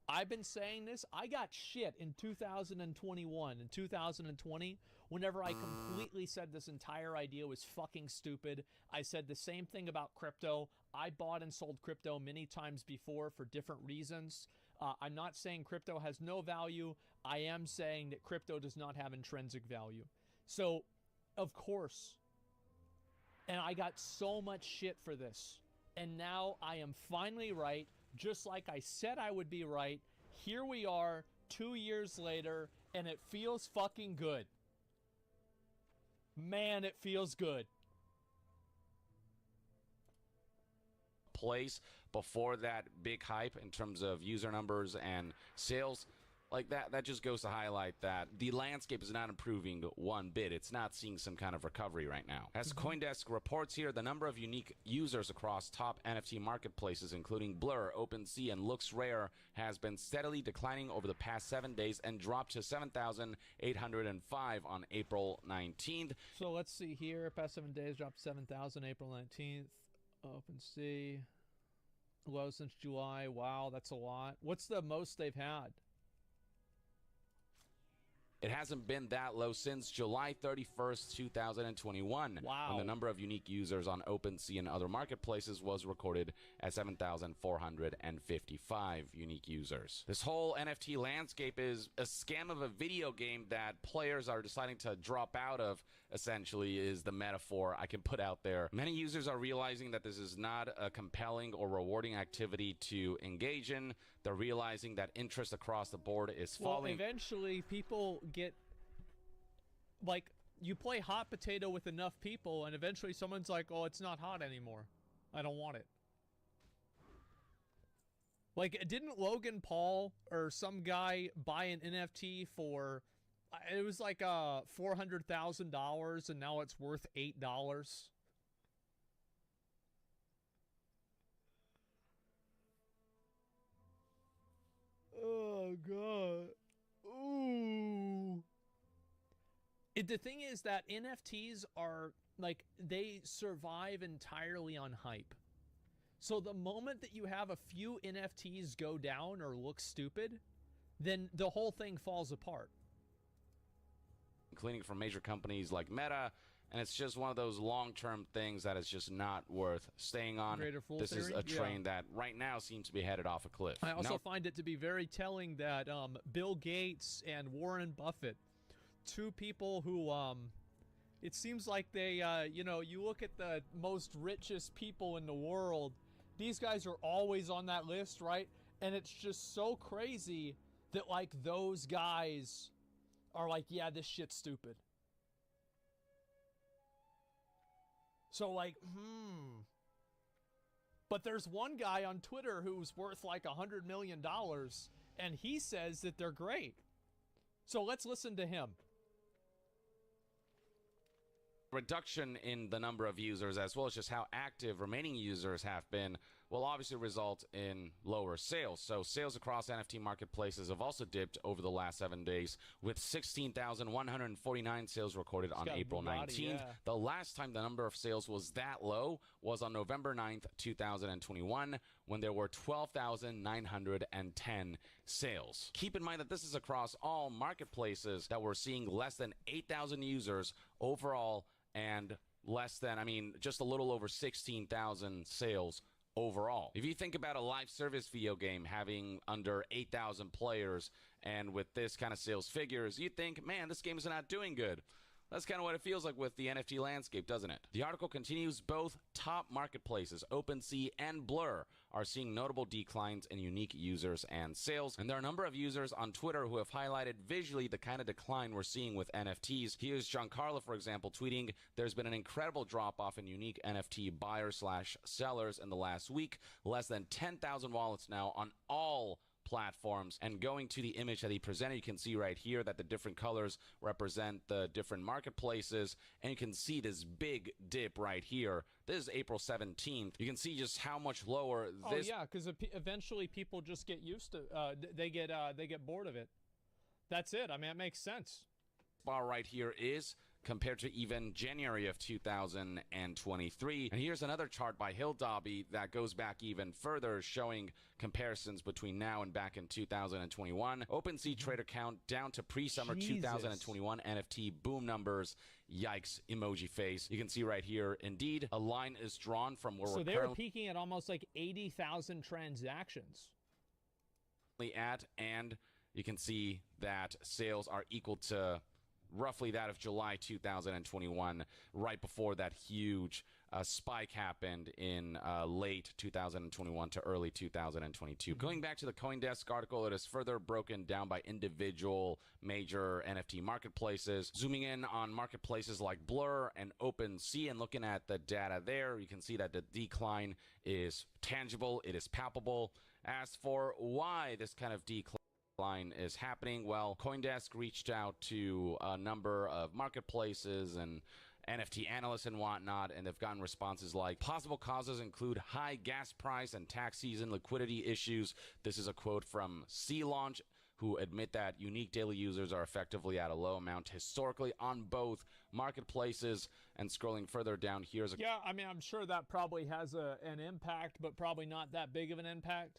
I've been saying this. I got shit in 2021 and 2020 whenever I completely said this entire idea was fucking stupid. I said the same thing about crypto. I bought and sold crypto many times before for different reasons. I'm not saying crypto has no value. I am saying that crypto does not have intrinsic value. So, of course, and I got so much shit for this. And now I am finally right. Just like I said I would be right, here we are 2 years later, and it feels fucking good. Man, it feels good. Place before that big hype in terms of user numbers and sales. Like that just goes to highlight that the landscape is not improving one bit. It's not seeing some kind of recovery right now. As CoinDesk reports here, the number of unique users across top NFT marketplaces, including Blur, OpenSea, and LooksRare, has been steadily declining over the past 7 days and dropped to 7,805 on April 19th. So let's see here. Past 7 days, dropped to 7,000 April 19th. OpenSea. Low since July. Wow, that's a lot. What's the most they've had? It hasn't been that low since July 31st, 2021. Wow. When the number of unique users on OpenSea and other marketplaces was recorded at 7,455 unique users. This whole NFT landscape is a scam of a video game that players are deciding to drop out of, essentially, is the metaphor I can put out there. Many users are realizing that this is not a compelling or rewarding activity to engage in. They're realizing that interest across the board is falling. Well, eventually people get, like, you play hot potato with enough people and eventually someone's like, oh, it's not hot anymore. I don't want it. Like, didn't Logan Paul or some guy buy an NFT for, it was like $400,000 and now it's worth $8? Oh, God. Ooh. The thing is that NFTs are, like, they survive entirely on hype. So the moment that you have a few NFTs go down or look stupid, then the whole thing falls apart. Including from major companies like Meta, and it's just one of those long-term things that is just not worth staying on. Greater fool This is theory? a train that right now seems to be headed off a cliff. I also Now, find it to be very telling that Bill Gates and Warren Buffett, two people who, it seems like they, you know, you look at the most richest people in the world, these guys are always on that list, right? And it's just so crazy that, like, those guys are like, yeah, this shit's stupid. So, like, But there's one guy on Twitter who's worth like $100 million, and he says that they're great. So let's listen to him. Reduction in the number of users, as well as just how active remaining users have been, will obviously result in lower sales. So sales across NFT marketplaces have also dipped over the last 7 days, with 16,149 sales recorded on got a April Bugatti, 19th. yeah. The last time the number of sales was that low was on November 9th, 2021, when there were 12,910 sales. Keep in mind that this is across all marketplaces that were seeing less than 8,000 users overall, and less than, just a little over 16,000 sales overall. If you think about a live service video game having under 8,000 players, and with this kind of sales figures, you'd think, man, this game is not doing good. That's kind of what it feels like with the NFT landscape, doesn't it? The article continues, both top marketplaces, OpenSea and Blur, are seeing notable declines in unique users and sales. And there are a number of users on Twitter who have highlighted visually the kind of decline we're seeing with NFTs. Here's Giancarlo, for example, tweeting, there's been an incredible drop-off in unique NFT buyers/sellers in the last week. Less than 10,000 wallets now on all platforms. And going to the image that he presented, you can see right here that the different colors represent the different marketplaces, and you can see this big dip right here. This is April 17th. You can see just how much lower this... Oh yeah, because eventually people just get used to they get bored of it. That's it. It makes sense. Bar right here is compared to even January of 2023. And here's another chart by Hill Dobby that goes back even further, showing comparisons between now and back in 2021. OpenSea trader count down to pre-summer 2021 NFT boom numbers. Yikes, emoji face. You can see right here, indeed, a line is drawn from where So we're they were currently peaking at almost like 80,000 transactions. at, and you can see that sales are equal to roughly that of July 2021, right before that huge spike happened in late 2021 to early 2022. Going back to the CoinDesk article, it is further broken down by individual major NFT marketplaces. Zooming in on marketplaces like Blur and OpenSea and looking at the data there, you can see that the decline is tangible, it is palpable. As for why this kind of decline is happening, well, CoinDesk reached out to a number of marketplaces and NFT analysts and whatnot, and they've gotten responses like, possible causes include high gas price and tax season liquidity issues. This is a quote from Sea Launch, who admit that unique daily users are effectively at a low amount historically on both marketplaces. And scrolling further down, here's a Yeah, I'm sure that probably has an impact, but probably not that big of an impact.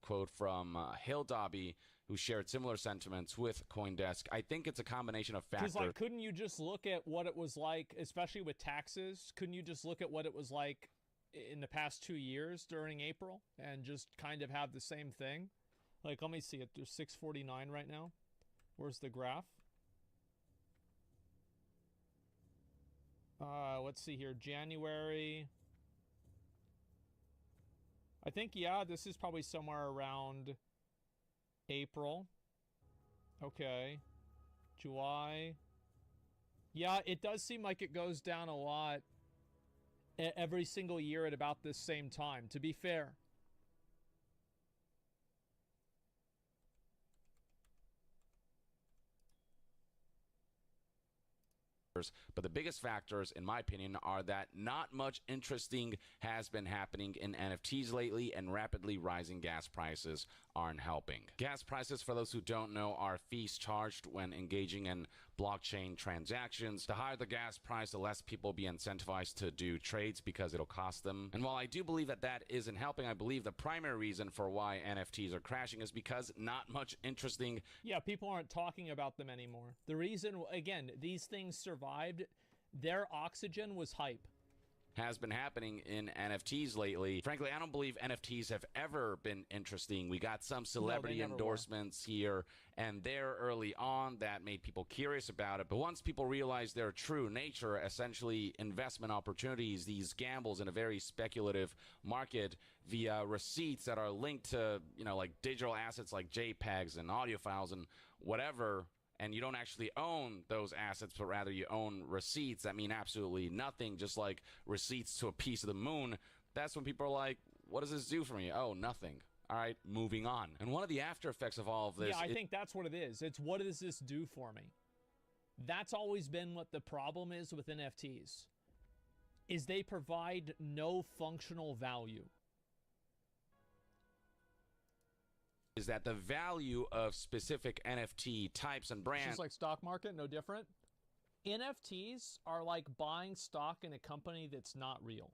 quote from Hill Dobby, who shared similar sentiments with CoinDesk. I think it's a combination of factors. Because, couldn't you just look at what it was like, especially with taxes? Couldn't you just look at what it was like in the past 2 years during April and just kind of have the same thing? Like, let me see it. There's 649 right now. Where's the graph? Let's see here. January. I think, yeah, this is probably somewhere around April. Okay. July. Yeah, it does seem like it goes down a lot every single year at about this same time, to be fair. But the biggest factors, in my opinion, are that not much interesting has been happening in NFTs lately, and rapidly rising gas prices aren't helping. Gas prices, for those who don't know, are fees charged when engaging in blockchain transactions. The higher the gas price, the less people will be incentivized to do trades because it'll cost them. And while I do believe that that isn't helping, I believe the primary reason for why NFTs are crashing is because not much interesting. Yeah, people aren't talking about them anymore. The reason, again, these things survived, their oxygen was hype. Has been happening in NFTs lately. Frankly, I don't believe NFTs have ever been interesting. We got some celebrity endorsements here and there early on that made people curious about it. But once people realized their true nature, essentially investment opportunities, these gambles in a very speculative market via receipts that are linked to, like digital assets like JPEGs and audio files and whatever, and you don't actually own those assets, but rather you own receipts that mean absolutely nothing, just like receipts to a piece of the moon, that's when people are like, what does this do for me? Oh, nothing. All right, moving on. And one of the after effects of all of this... Yeah, I think that's what it is. It's what does this do for me? That's always been what the problem is with NFTs, is they provide no functional value. is that the value of specific NFT types and It's brands... just like stock market, no different. NFTs are like buying stock in a company that's not real.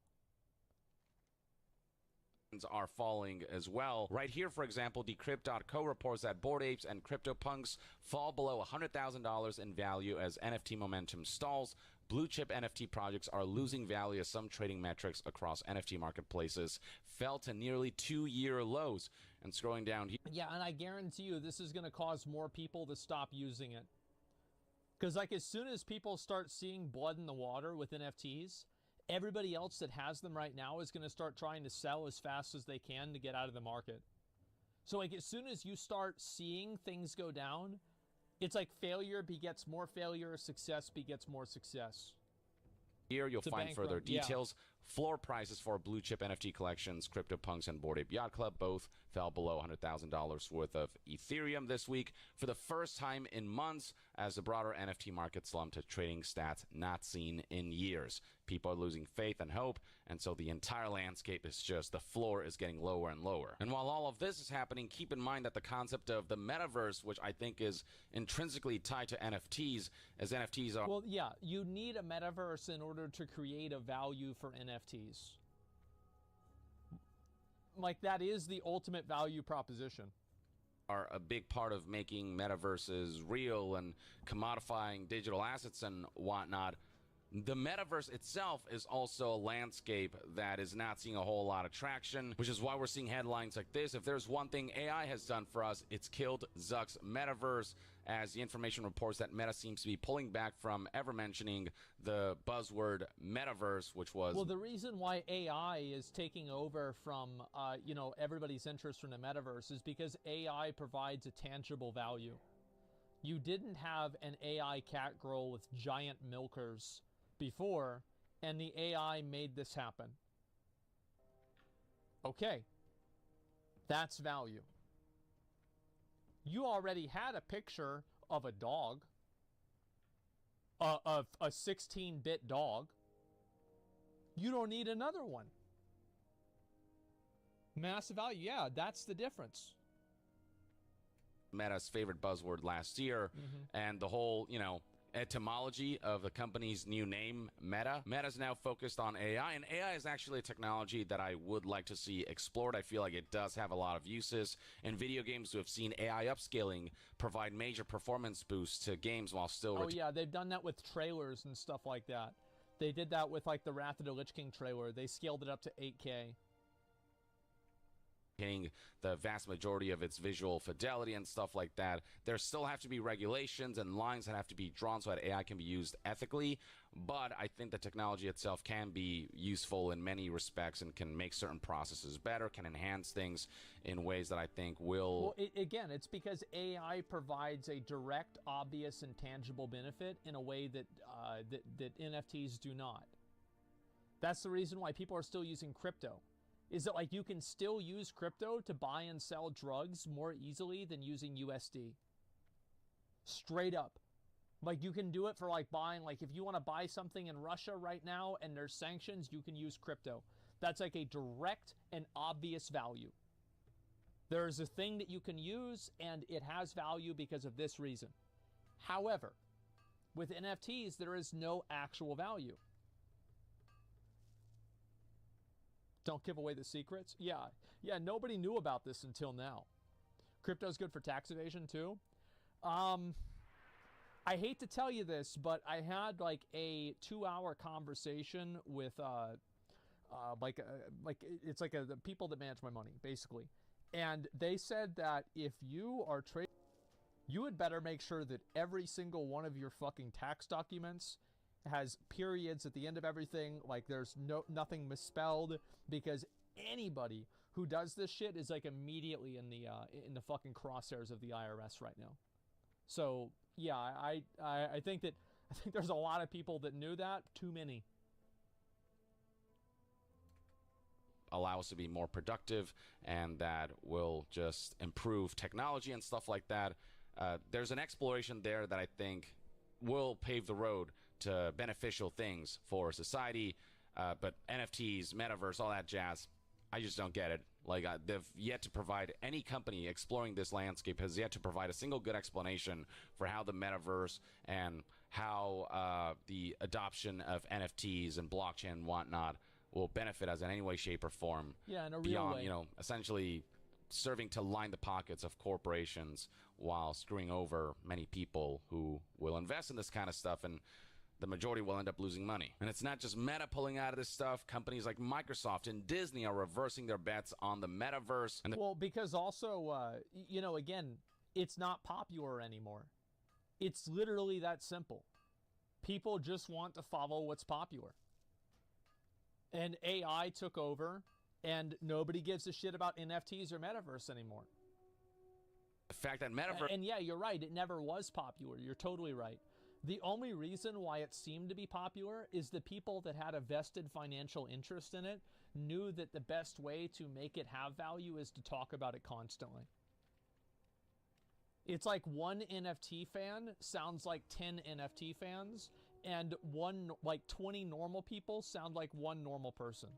are falling as well. Right here, for example, Decrypt.co reports that Bored Apes and CryptoPunks fall below $100,000 in value as NFT momentum stalls. Blue chip NFT projects are losing value as some trading metrics across NFT marketplaces fell to nearly 2-year lows. And scrolling down here... Yeah, and I guarantee you this is going to cause more people to stop using it. Because like as soon as people start seeing blood in the water with NFTs, everybody else that has them right now is going to start trying to sell as fast as they can to get out of the market. So like as soon as you start seeing things go down, it's like failure begets more failure, success begets more success. Here you'll It's a find bank further run, yeah. details. Floor prices for blue chip NFT collections, CryptoPunks and Bored Ape Yacht Club both fell below $100,000 worth of Ethereum this week for the first time in months as the broader NFT market slumped to trading stats not seen in years. People are losing faith and hope, and so the entire landscape is just, the floor is getting lower and lower. And while all of this is happening, keep in mind that the concept of the metaverse, which I think is intrinsically tied to NFTs, as NFTs are... Well, yeah, you need a metaverse in order to create a value for NFTs. Like, that is the ultimate value proposition. Are a big part of making metaverses real and commodifying digital assets and whatnot. The metaverse itself is also a landscape that is not seeing a whole lot of traction, which is why we're seeing headlines like this. If there's one thing AI has done for us, it's killed Zuck's metaverse, as the information reports that Meta seems to be pulling back from ever mentioning the buzzword metaverse, which was... Well, the reason why AI is taking over from, you know, everybody's interest from the metaverse is because AI provides a tangible value. You didn't have an AI cat girl with giant milkers before, and the AI made this happen. Okay. That's value. You already had a picture of a dog, of a 16-bit dog. You don't need another one. Massive value, yeah, that's the difference. Meta's favorite buzzword last year, and the whole, you know, etymology of the company's new name, Meta. Meta's now focused on AI, and AI is actually a technology that I would like to see explored. I feel like it does have a lot of uses, and video games who have seen AI upscaling provide major performance boosts to games while still... Oh yeah, they've done that with trailers and stuff like that. They did that with like the Wrath of the Lich King trailer. They scaled it up to 8K. Hitting the vast majority of its visual fidelity and stuff like that. There still have to be regulations and lines that have to be drawn so that AI can be used ethically, but I think the technology itself can be useful in many respects and can make certain processes better, can enhance things in ways that I think will... Well, again, it's because AI provides a direct, obvious, and tangible benefit in a way that, that NFTs do not. That's the reason why people are still using crypto. Is that like you can still use crypto to buy and sell drugs more easily than using USD. Straight up. Like you can do it for like buying, like if you want to buy something in Russia right now and there's sanctions, you can use crypto. That's like a direct and obvious value. There's a thing that you can use and it has value because of this reason. However, with NFTs, there is no actual value. Don't give away the secrets? Yeah, nobody knew about this until now. Crypto's good for tax evasion too. I hate to tell you this, but I had like a 2-hour conversation with it's like the people that manage my money, basically. And they said that if you are trading, you had better make sure that every single one of your fucking tax documents has periods at the end of everything, like there's nothing misspelled, because anybody who does this shit is like immediately in the fucking crosshairs of the IRS right now. So Yeah, I think that I think there's a lot of people that knew that. Too many. Allow us to be more productive, and that will just improve technology and stuff like that. There's an exploration there that I think will pave the road to beneficial things for society. But NFTs, metaverse, all that jazz, I just don't get it. Like, they've yet to provide, any company exploring this landscape has yet to provide a single good explanation for how the metaverse and how the adoption of NFTs and blockchain and whatnot will benefit us in any way, shape, or form. Yeah, in a real beyond, way. you know, essentially serving to line the pockets of corporations while screwing over many people who will invest in this kind of stuff, and the majority will end up losing money. And it's not just Meta pulling out of this stuff. Companies like Microsoft and Disney are reversing their bets on the metaverse. And Well, because also, you know, again, it's not popular anymore. It's literally that simple. People just want to follow what's popular. And AI took over, and nobody gives a shit about NFTs or metaverse anymore. the fact that metaverse... And yeah, you're right. It never was popular. You're totally right. The only reason why it seemed to be popular is the people that had a vested financial interest in it knew that the best way to make it have value is to talk about it constantly. It's like one NFT fan sounds like 10 NFT fans, and one, like 20 normal people sound like one normal person.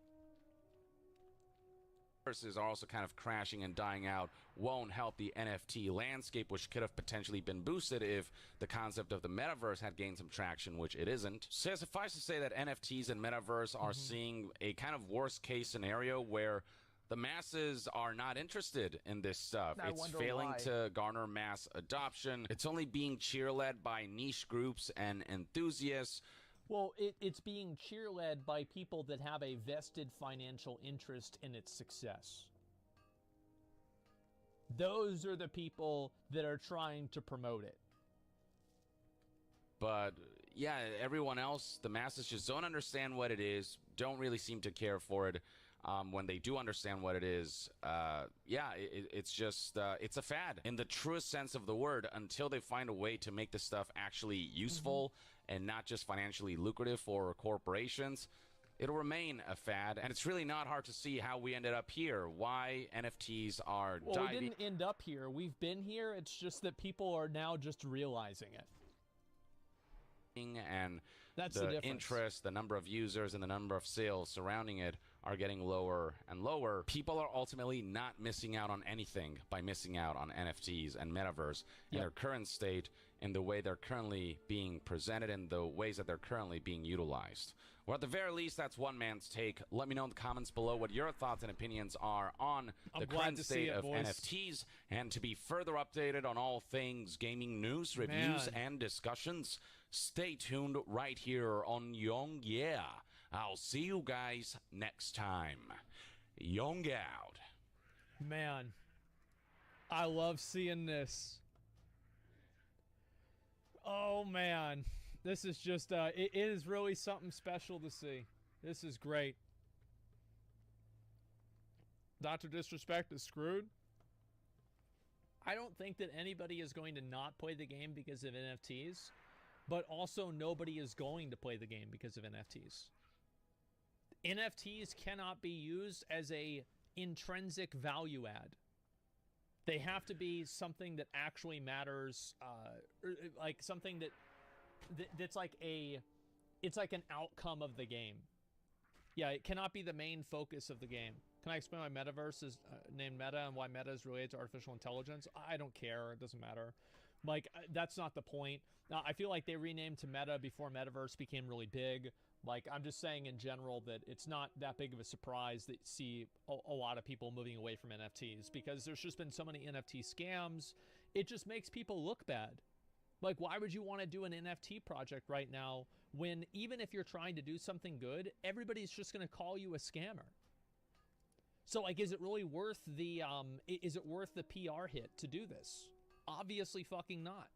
Are also kind of crashing and dying out won't help the NFT landscape, which could have potentially been boosted if the concept of the metaverse had gained some traction, which it isn't. So suffice to say that NFTs and metaverse are seeing a kind of worst case scenario where the masses are not interested in this stuff. I It's wonder failing why. to garner mass adoption. It's only being cheerled by niche groups and enthusiasts. Well, it's being cheerled by people that have a vested financial interest in its success. Those are the people that are trying to promote it. But yeah, everyone else, the masses just don't understand what it is, don't really seem to care for it. When they do understand what it is, it's just, it's a fad in the truest sense of the word until they find a way to make this stuff actually useful and not just financially lucrative for corporations. It'll remain a fad, and it's really not hard to see how we ended up here, why NFTs are Well, diving. we didn't end up here. We've been here. It's just that people are now just realizing it. And That's the the difference. interest, the number of users, and the number of sales surrounding it are getting lower and lower. People are ultimately not missing out on anything by missing out on NFTs and metaverse in their current state, in the way they're currently being presented, in the ways that they're currently being utilized. Or at the very least, that's one man's take. Let me know in the comments below what your thoughts and opinions are on I'm the glad current to see state it, of boys. NFTs. And to be further updated on all things gaming news, reviews, Man. and discussions, stay tuned right here on Young Yeah. I'll see you guys next time. Young out. Man, I love seeing this. Oh, man. This is just, it is really something special to see. This is great. Dr. Disrespect is screwed. I don't think that anybody is going to not play the game because of NFTs, but also nobody is going to play the game because of NFTs. NFTs cannot be used as a intrinsic value add. They have to be something that actually matters, like something that's like it's like an outcome of the game. Yeah, it cannot be the main focus of the game. Can I explain why metaverse is named Meta and why Meta is related to artificial intelligence? I don't care. It doesn't matter. Like, that's not the point. I feel like they renamed to Meta before Metaverse became really big. Like, I'm just saying in general that it's not that big of a surprise that you see a lot of people moving away from NFTs, because there's just been so many NFT scams. It just makes people look bad. Like, why would you want to do an NFT project right now when, even if you're trying to do something good, everybody's just going to call you a scammer? So, like, is it really worth the PR hit to do this? Obviously fucking not.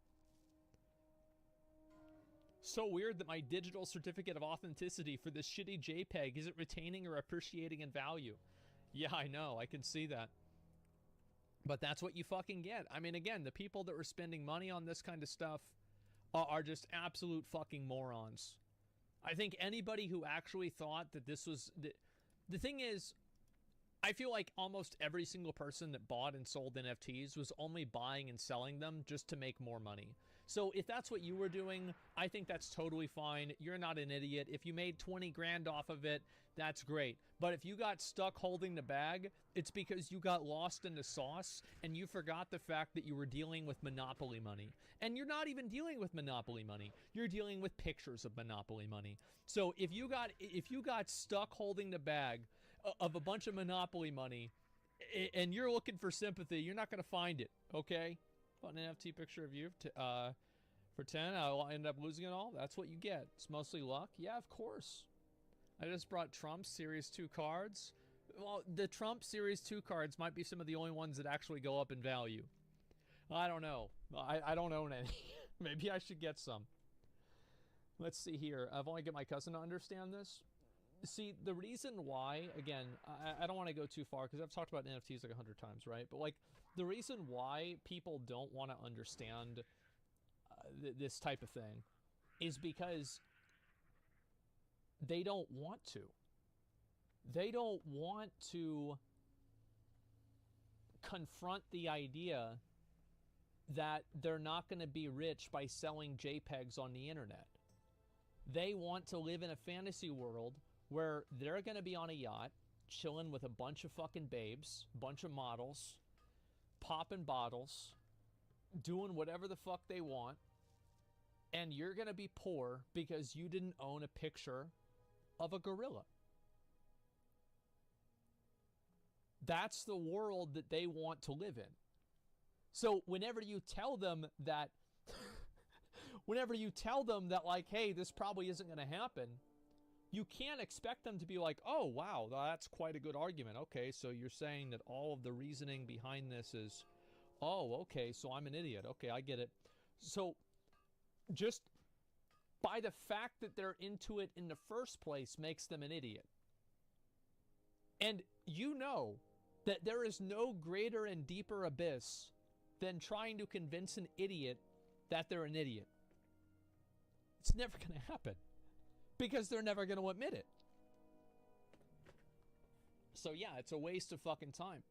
So weird that my digital certificate of authenticity for this shitty JPEG isn't retaining or appreciating in value. Yeah, I know. I can see that. But that's what you fucking get. I mean, again, the people that were spending money on this kind of stuff, are just absolute fucking morons. I think anybody who actually thought that this was... The thing is, I feel like almost every single person that bought and sold NFTs was only buying and selling them just to make more money. So if that's what you were doing, I think that's totally fine. You're not an idiot. If you made 20 grand off of it, that's great. But if you got stuck holding the bag, it's because you got lost in the sauce and you forgot the fact that you were dealing with Monopoly money. And you're not even dealing with Monopoly money. You're dealing with pictures of Monopoly money. So if you got stuck holding the bag of a bunch of Monopoly money and you're looking for sympathy, you're not going to find it, okay? An NFT picture of you for 10, I'll end up losing it all. That's what you get. It's mostly luck. Yeah, of course. I just brought Trump Series 2 cards. Well, the Trump Series 2 cards might be some of the only ones that actually go up in value. I don't know. I don't own any. Maybe I should get some. Let's see here. I've only got my cousin to understand this. See, the reason why, again, I don't want to go too far because I've talked about NFTs like 100 times, right? But like, the reason why people don't want to understand this type of thing is because they don't want to. They don't want to confront the idea that they're not going to be rich by selling JPEGs on the internet. They want to live in a fantasy world where they're going to be on a yacht, chilling with a bunch of fucking babes, bunch of models, popping bottles, doing whatever the fuck they want, and you're going to be poor because you didn't own a picture of a gorilla. That's the world that they want to live in. So whenever you tell them that, like, hey, this probably isn't going to happen, you can't expect them to be like, oh, wow, that's quite a good argument. Okay, so you're saying that all of the reasoning behind this is, oh, okay, so I'm an idiot. Okay, I get it. So just by the fact that they're into it in the first place makes them an idiot. And you know that there is no greater and deeper abyss than trying to convince an idiot that they're an idiot. It's never going to happen because they're never going to admit it. So yeah, it's a waste of fucking time.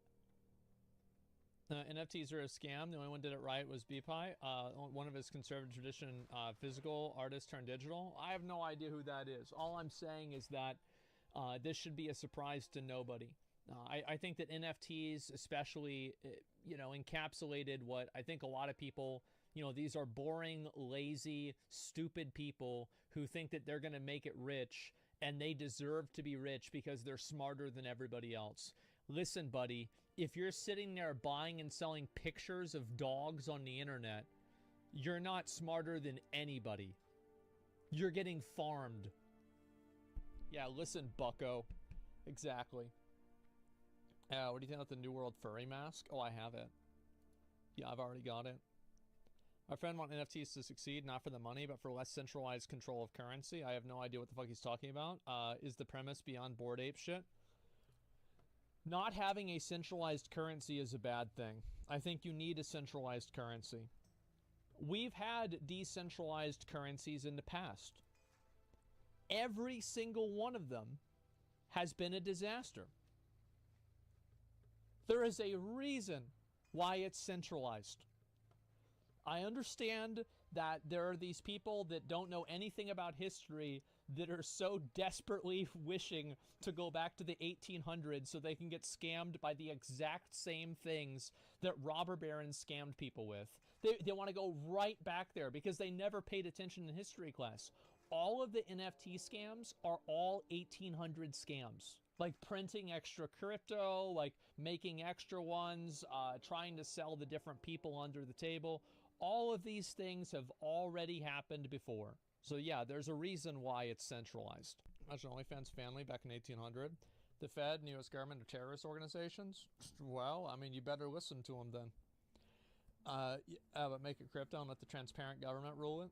NFTs are a scam. The only one did it right was BPI. One of his conservative tradition physical artists turned digital. I have no idea who that is. All I'm saying is that this should be a surprise to nobody. I think that NFTs especially, encapsulated what I think a lot of people, these are boring, lazy, stupid people who think that they're going to make it rich and they deserve to be rich because they're smarter than everybody else. Listen, buddy, if you're sitting there buying and selling pictures of dogs on the internet, you're not smarter than anybody. You're getting farmed. Yeah, listen, bucko. Exactly. What do you think about the New World furry mask? Oh, I have it. Yeah, I've already got it. My friend wants NFTs to succeed, not for the money, but for less centralized control of currency. I have no idea what the fuck he's talking about. Is the premise beyond Bored Ape shit? Not having a centralized currency is a bad thing. I think you need a centralized currency. We've had decentralized currencies in the past. Every single one of them has been a disaster. There is a reason why it's centralized. I understand that there are these people that don't know anything about history that are so desperately wishing to go back to the 1800s so they can get scammed by the exact same things that robber barons scammed people with. They want to go right back there because they never paid attention in history class. All of the NFT scams are all 1800 scams. Like printing extra crypto, like making extra ones, trying to sell the different people under the table. All of these things have already happened before. So yeah, there's a reason why it's centralized. Imagine OnlyFans family back in 1800. The Fed and U.S. government are terrorist organizations? Well, I mean, you better listen to them then. But make it crypto and let the transparent government rule it?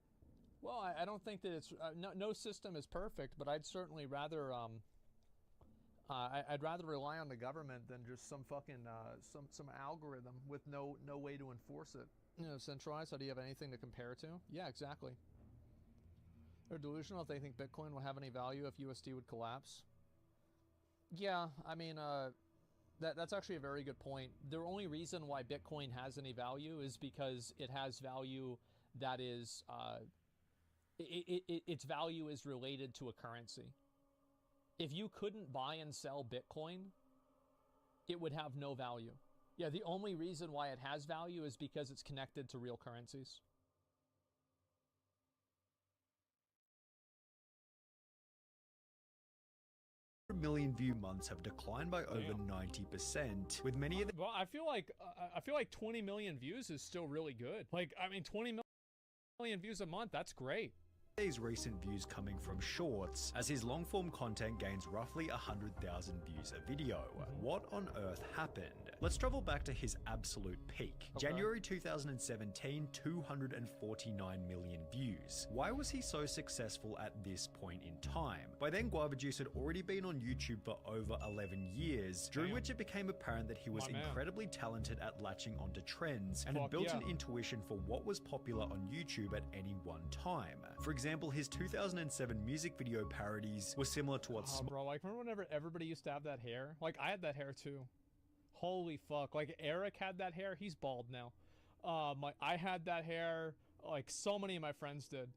Well, I don't think that it's... no system is perfect, but I'd certainly rather... I'd rather rely on the government than just some fucking some algorithm with no way to enforce it. You know, centralized, how do you have anything to compare to? Yeah, exactly. They're delusional if they think Bitcoin will have any value if USD would collapse. Yeah, I mean, that's actually a very good point. The only reason why Bitcoin has any value is because it has value that is, its value is related to a currency. If you couldn't buy and sell Bitcoin, it would have no value. Yeah, the only reason why it has value is because it's connected to real currencies. Million view months have declined by over 90%, with many of the Well, I feel like 20 million views is still really good. Like, I mean, 20 million views a month, that's great. these recent views coming from shorts, as his long-form content gains roughly 100,000 views a video. What on earth happened? Let's travel back to his absolute peak. Okay. January 2017, 249 million views. Why was he so successful at this point in time? By then, Guava Juice had already been on YouTube for over 11 years, during which it became apparent that he was incredibly talented at latching onto trends and had built an intuition for what was popular on YouTube at any one time. For example, his 2007 music video parodies were similar to what bro, like, remember whenever everybody used to have that hair? Like, I had that hair too. Holy fuck. Like, Eric had that hair. He's bald now. I had that hair. Like, so many of my friends did.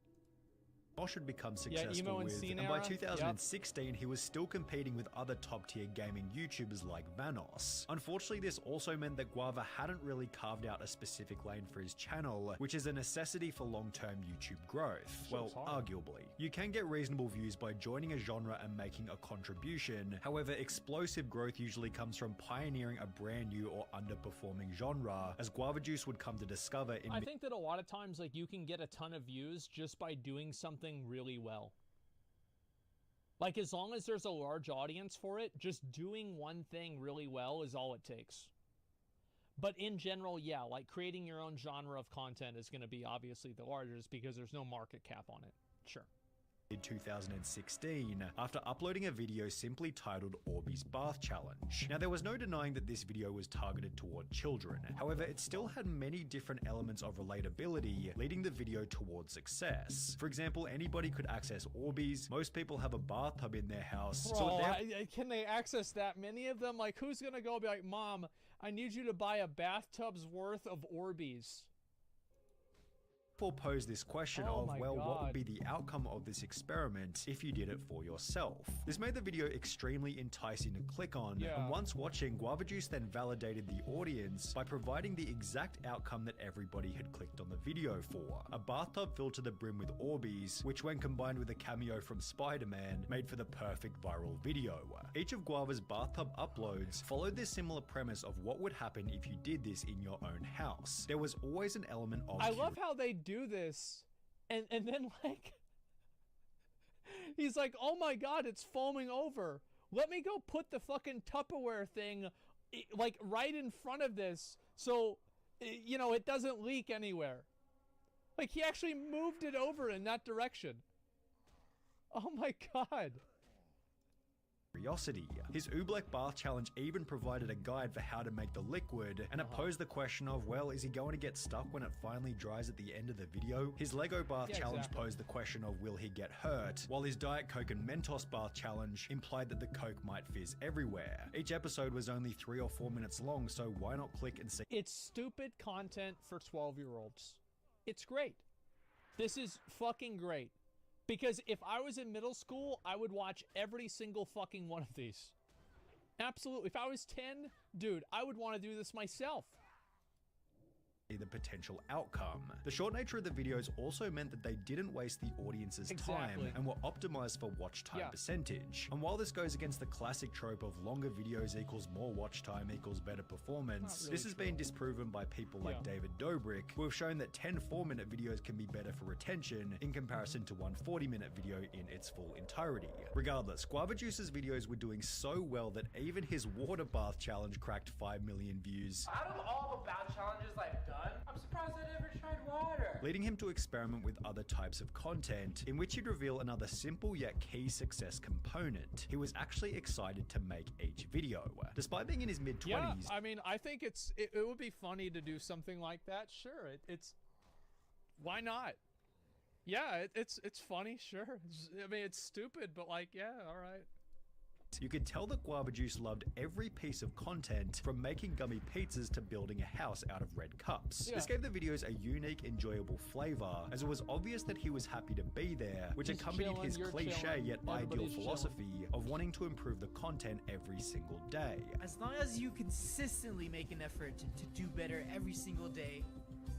Smosh had become successful with, and by 2016 he was still competing with other top-tier gaming YouTubers like Vanos. Unfortunately, this also meant that Guava hadn't really carved out a specific lane for his channel, which is a necessity for long-term YouTube growth. Well, arguably. You can get reasonable views by joining a genre and making a contribution. However, explosive growth usually comes from pioneering a brand new or underperforming genre, as Guava Juice would come to discover in— I think that a lot of times, like, you can get a ton of views just by doing something really well. Like, as long as there's a large audience for it, just doing one thing really well is all it takes. But in general, yeah, like, creating your own genre of content is going to be obviously the largest because there's no market cap on it. Sure. In 2016, after uploading a video simply titled Orbeez Bath Challenge. Now, there was no denying that this video was targeted toward children. However, it still had many different elements of relatability, leading the video towards success. For example, anybody could access Orbeez. Most people have a bathtub in their house. Bro, can they access that many of them? Like, who's gonna go be like, Mom, I need you to buy a bathtub's worth of Orbeez? Pose this question what would be the outcome of this experiment if you did it for yourself? This made the video extremely enticing to click on, and once watching, Guava Juice then validated the audience by providing the exact outcome that everybody had clicked on the video for. A bathtub filled to the brim with Orbeez, which when combined with a cameo from Spider-Man, made for the perfect viral video. Each of Guava's bathtub uploads followed this similar premise of what would happen if you did this in your own house. There was always an element of— I love how they do this, and then, like, he's like, oh my god, it's foaming over. Let me go put the fucking Tupperware thing, like, right in front of this so, you know, it doesn't leak anywhere. Like, he actually moved it over in that direction. Oh my god. Curiosity. His Oobleck Bath Challenge even provided a guide for how to make the liquid, and it posed the question of, well, is he going to get stuck when it finally dries at the end of the video? His Lego Bath Challenge posed the question of, will he get hurt? While his Diet Coke and Mentos Bath Challenge implied that the Coke might fizz everywhere. Each episode was only 3 or 4 minutes long, so why not click and see? It's stupid content for 12-year-olds. It's great. This is fucking great. Because if I was in middle school, I would watch every single fucking one of these. Absolutely. If I was 10, dude, I would want to do this myself. The potential outcome. The short nature of the videos also meant that they didn't waste the audience's time and were optimized for watch time percentage. And while this goes against the classic trope of longer videos equals more watch time equals better performance, this has been disproven by people like David Dobrik, who have shown that 10 4-minute videos can be better for retention in comparison to one 40-minute video in its full entirety. Regardless, Guava Juice's videos were doing so well that even his water bath challenge cracked 5 million views. Out of all the bath challenges I've done, son. I'm surprised I never tried water. Leading him to experiment with other types of content, in which he'd reveal another simple yet key success component. He was actually excited to make each video. Despite being in his mid-20s... Yeah, I mean, I think it would be funny to do something like that. Sure, it's... Why not? Yeah, it's funny, sure. I mean, it's stupid, but like, yeah, all right. You could tell that Guava Juice loved every piece of content, from making gummy pizzas to building a house out of red cups. Yeah. This gave the videos a unique, enjoyable flavor, as it was obvious that he was happy to be there, which He's accompanied chilling, his you're cliche chilling, yet ideal everybody's philosophy of wanting to improve the content every single day. As long as you consistently make an effort to do better every single day,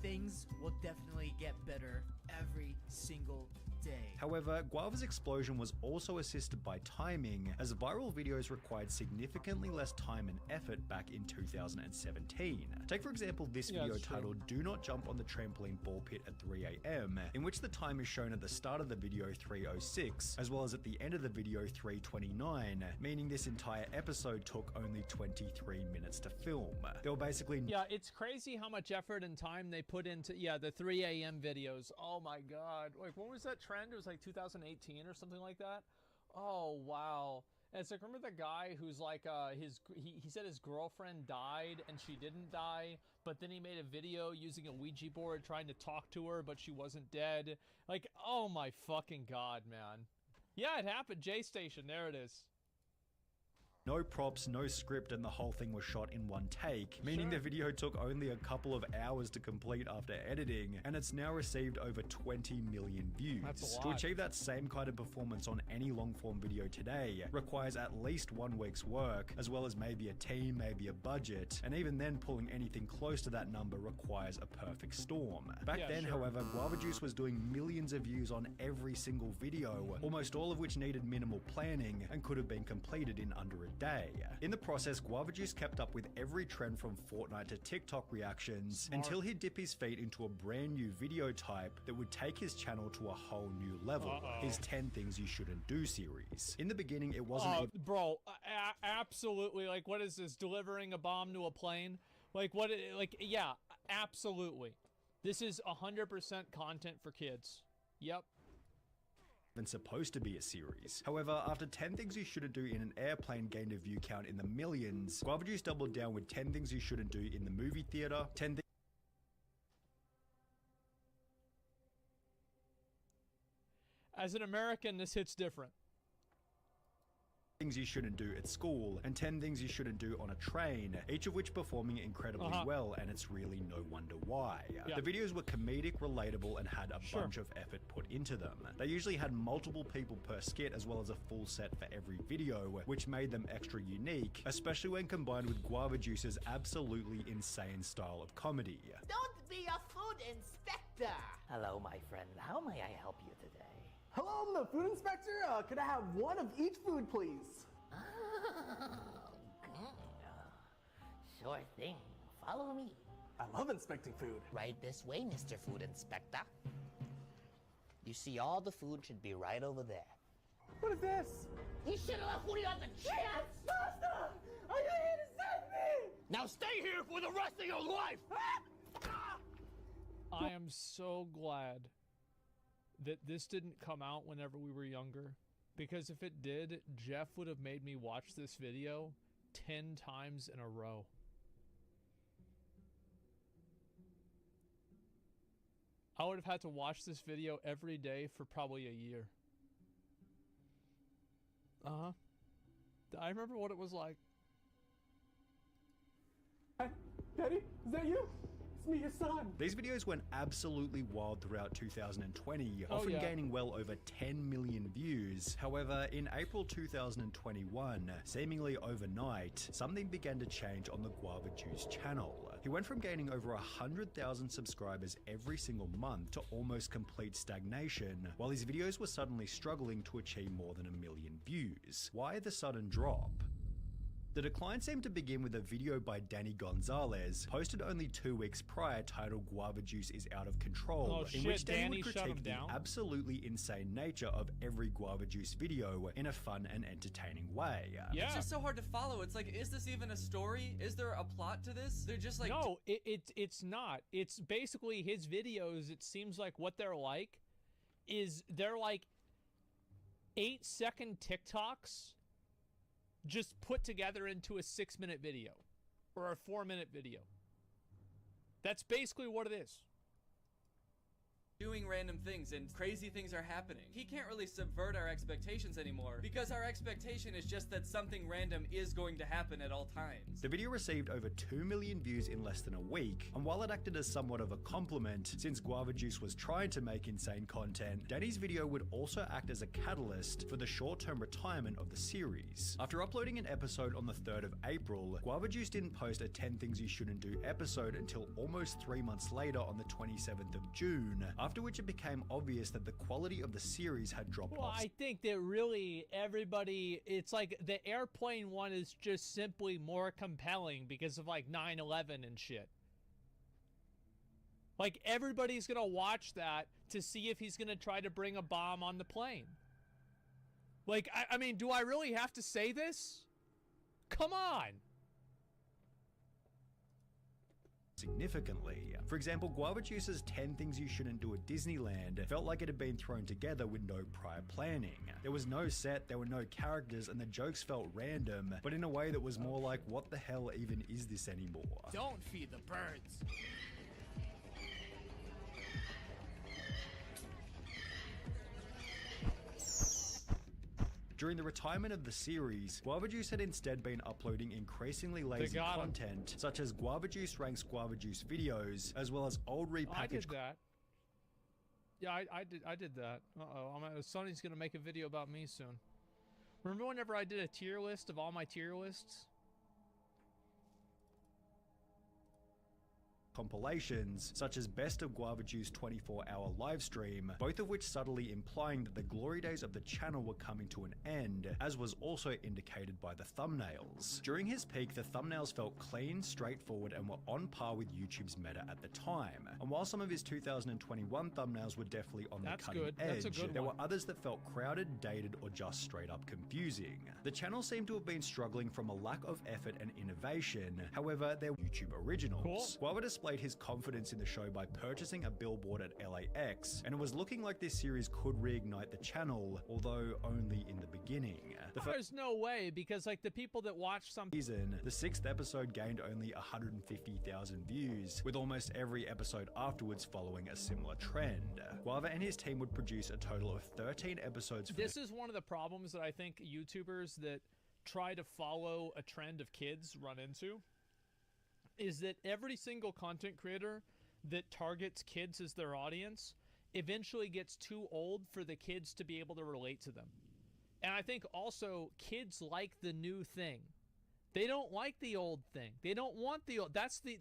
things will definitely get better every single day. However, Guava's explosion was also assisted by timing, as viral videos required significantly less time and effort back in 2017. Take for example this video titled "Do Not Jump on the Trampoline Ball Pit at 3 AM, in which the time is shown at the start of the video 3:06, as well as at the end of the video 3:29, meaning this entire episode took only 23 minutes to film. They were basically... Yeah, it's crazy how much effort and time they put into, the 3 a.m. videos. Oh my god. Like, when was that trend? It was like 2018 or something like that? Oh, wow. And it's like, remember the guy who's like, he said his girlfriend died and she didn't die, but then he made a video using a Ouija board trying to talk to her, but she wasn't dead. Like, oh my fucking god, man. Yeah, it happened. J-Station, there it is. No props, no script, and the whole thing was shot in one take, meaning the video took only a couple of hours to complete after editing, and it's now received over 20 million views. That's a lot. To achieve that same kind of performance on any long-form video today requires at least 1 week's work, as well as maybe a team, maybe a budget, and even then pulling anything close to that number requires a perfect storm. Back then, however, Guava Juice was doing millions of views on every single video, almost all of which needed minimal planning and could have been completed in under a day. In the process, Guava Juice kept up with every trend from Fortnite to TikTok reactions until he'd dip his feet into a brand new video type that would take his channel to a whole new level, his 10 Things You Shouldn't Do series. In the beginning, it wasn't... Bro, absolutely. Like, what is this? Delivering a bomb to a plane? Like, what? Like, yeah, absolutely. This is 100% content for kids. Yep. Than supposed to be a series. However, after 10 Things You Shouldn't Do in an Airplane gained a view count in the millions, Guava Juice doubled down with 10 Things You Shouldn't Do in the Movie Theater, 10 Things... As an American, this hits different. Things You Shouldn't Do at School, and 10 Things You Shouldn't Do on a Train, each of which performing incredibly well, and it's really no wonder why. The videos were comedic, relatable, and had a bunch of effort put into them. They usually had multiple people per skit, as well as a full set for every video, which made them extra unique, especially when combined with Guava Juice's absolutely insane style of comedy. Don't be a food inspector! Hello, my friend. How may I help you today? Hello, I'm the food inspector. Could I have one of each food, please? Sure thing. Follow me. I love inspecting food. Right this way, Mr. Food Inspector. You see, all the food should be right over there. What is this? You should have left Woody on the chair! Master! Are you here to save me? Now stay here for the rest of your life! I am so glad that this didn't come out whenever we were younger, because if it did, Jeff would have made me watch this video 10 times in a row. I would have had to watch this video every day for probably a year. I remember what it was like. Hey, Daddy, is that you? It's me, your son. These videos went absolutely wild throughout 2020, often gaining well over 10 million views. However, in April 2021, seemingly overnight, something began to change on the Guava Juice channel. He went from gaining over 100,000 subscribers every single month to almost complete stagnation, while his videos were suddenly struggling to achieve more than 1 million views. Why the sudden drop? The decline seemed to begin with a video by Danny Gonzalez, posted only 2 weeks prior, titled "Guava Juice is Out of Control," in which Danny would critique the absolutely insane nature of every Guava Juice video in a fun and entertaining way. It's just so hard to follow. It's like, is this even a story? Is there a plot to this? They're just like... No, it's not. It's basically his videos, it seems like what they're like is they're like 8-second TikToks just put together into a 6-minute video or a 4-minute video. That's basically what it is. Doing random things and crazy things are happening. He can't really subvert our expectations anymore because our expectation is just that something random is going to happen at all times. The video received over 2 million views in less than a week, and while it acted as somewhat of a compliment, since Guava Juice was trying to make insane content, Danny's video would also act as a catalyst for the short-term retirement of the series. After uploading an episode on the 3rd of April, Guava Juice didn't post a 10 Things You Shouldn't Do episode until almost 3 months later on the 27th of June, after which it became obvious that the quality of the series had dropped off. I think that really everybody, it's like the airplane one is just simply more compelling because of like 9/11 and shit. Like everybody's gonna watch that to see if he's gonna try to bring a bomb on the plane. Like, I mean, do I really have to say this? Come on. Significantly. For example, Guava Juice's 10 Things You Shouldn't Do at Disneyland felt like it had been thrown together with no prior planning. There was no set, there were no characters, and the jokes felt random, but in a way that was more like, what the hell even is this anymore? Don't feed the birds. During the retirement of the series, Guava Juice had instead been uploading increasingly lazy content, such as Guava Juice ranks Guava Juice videos, as well as old repackaged... I did that. Yeah, I did that. Sonny's gonna make a video about me soon. Remember whenever I did a tier list of all my tier lists? Compilations, such as Best of Guava Juice 24-hour livestream, both of which subtly implying that the glory days of the channel were coming to an end, as was also indicated by the thumbnails. During his peak, the thumbnails felt clean, straightforward, and were on par with YouTube's meta at the time. And while some of his 2021 thumbnails were definitely on the cutting edge, there were others that felt crowded, dated, or just straight up confusing. The channel seemed to have been struggling from a lack of effort and innovation. However, their YouTube originals. Guava displayed his confidence in the show by purchasing a billboard at LAX, and it was looking like this series could reignite the channel, although only in the beginning. There's no way, because like the people that watch some season, the 6th episode gained only 150,000 views, with almost every episode afterwards following a similar trend. Guava and his team would produce a total of 13 episodes. This is one of the problems that I think YouTubers that try to follow a trend of kids run into, is that every single content creator that targets kids as their audience eventually gets too old for the kids to be able to relate to them. And I think also kids like the new thing. They don't like the old thing. They don't want the old. That's the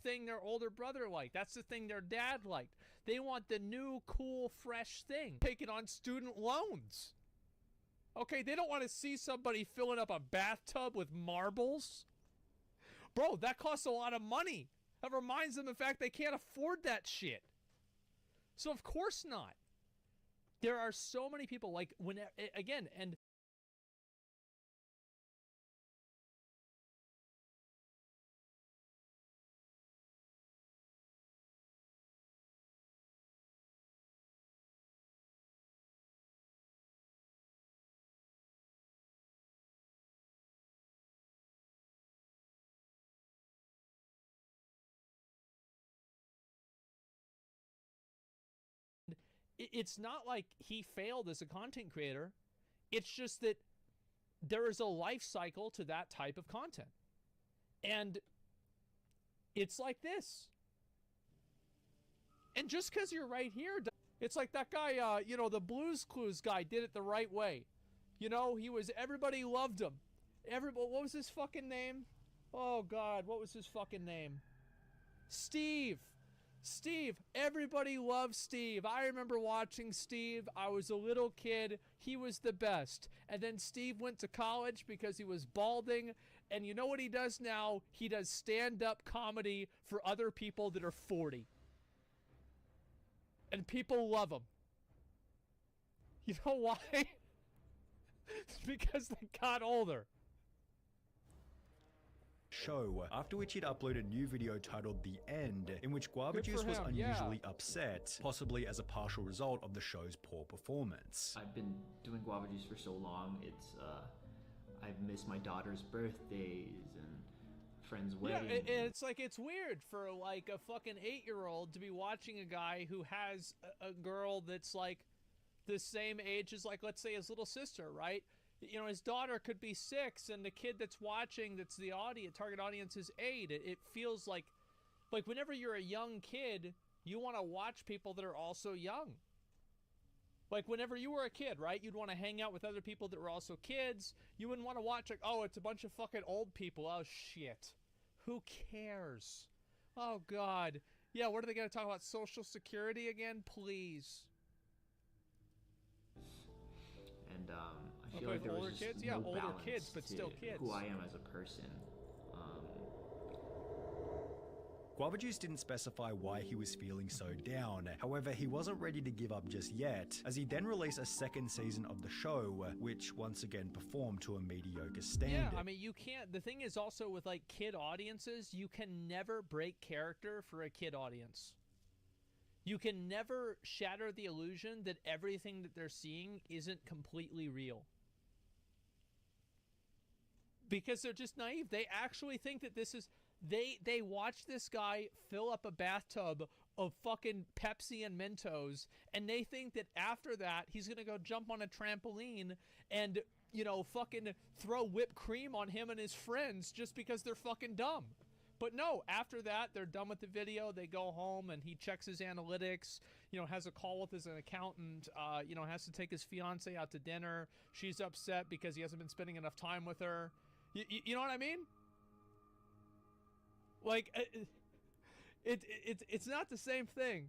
thing their older brother liked. That's the thing their dad liked. They want the new, cool, fresh thing. Taking on student loans. Okay, they don't want to see somebody filling up a bathtub with marbles. Bro, that costs a lot of money. That reminds them of the fact they can't afford that shit. So of course not. There are so many people, like, when, again, and it's not like he failed as a content creator. It's just that there is a life cycle to that type of content. And it's like this. And just because you're right here, it's like that guy, you know, the Blues Clues guy did it the right way. You know, everybody loved him. What was his fucking name? Oh, God, what was his fucking name? Steve. Everybody loved Steve. I remember watching Steve. I was a little kid. He was the best. And then Steve went to college because he was balding, And you know what he does now? He does stand-up comedy for other people that are 40. And people love him. You know why? It's because they got older. Show, after which he'd upload a new video titled The End, in which Guava Good for Juice was him, unusually upset, possibly as a partial result of the show's poor performance. I've been doing Guava Juice for so long, I've missed my daughter's birthdays and friends' weddings. Yeah, it's like, it's weird for like a fucking 8-year-old to be watching a guy who has a girl that's like the same age as, like, let's say his little sister, right? You know, his daughter could be 6 and the kid that's watching, that's the target audience is 8. It feels like whenever you're a young kid, you want to watch people that are also young. Like whenever you were a kid, right? You'd want to hang out with other people that were also kids. You wouldn't want to watch like, oh, it's a bunch of fucking old people. Oh, shit. Who cares? Oh, God. Yeah, what are they going to talk about? Social Security again? Please. And I feel Okay, like there older was just kids? no Yeah, older balance kids, but to still kids. who I am as a person. Guava Juice didn't specify why he was feeling so down. However, he wasn't ready to give up just yet, as he then released a second season of the show, which once again performed to a mediocre standard. Yeah, I mean, you can't. The thing is also with like kid audiences, you can never break character for a kid audience. You can never shatter the illusion that everything that they're seeing isn't completely real. Because they're just naive. They actually think that this is... They watch this guy fill up a bathtub of fucking Pepsi and Mentos, and they think that after that, he's gonna go jump on a trampoline and, you know, fucking throw whipped cream on him and his friends just because they're fucking dumb. But no, after that, they're done with the video, they go home, and he checks his analytics, you know, has a call with his accountant, you know, has to take his fiance out to dinner. She's upset because he hasn't been spending enough time with her. You know what I mean? Like, it's not the same thing.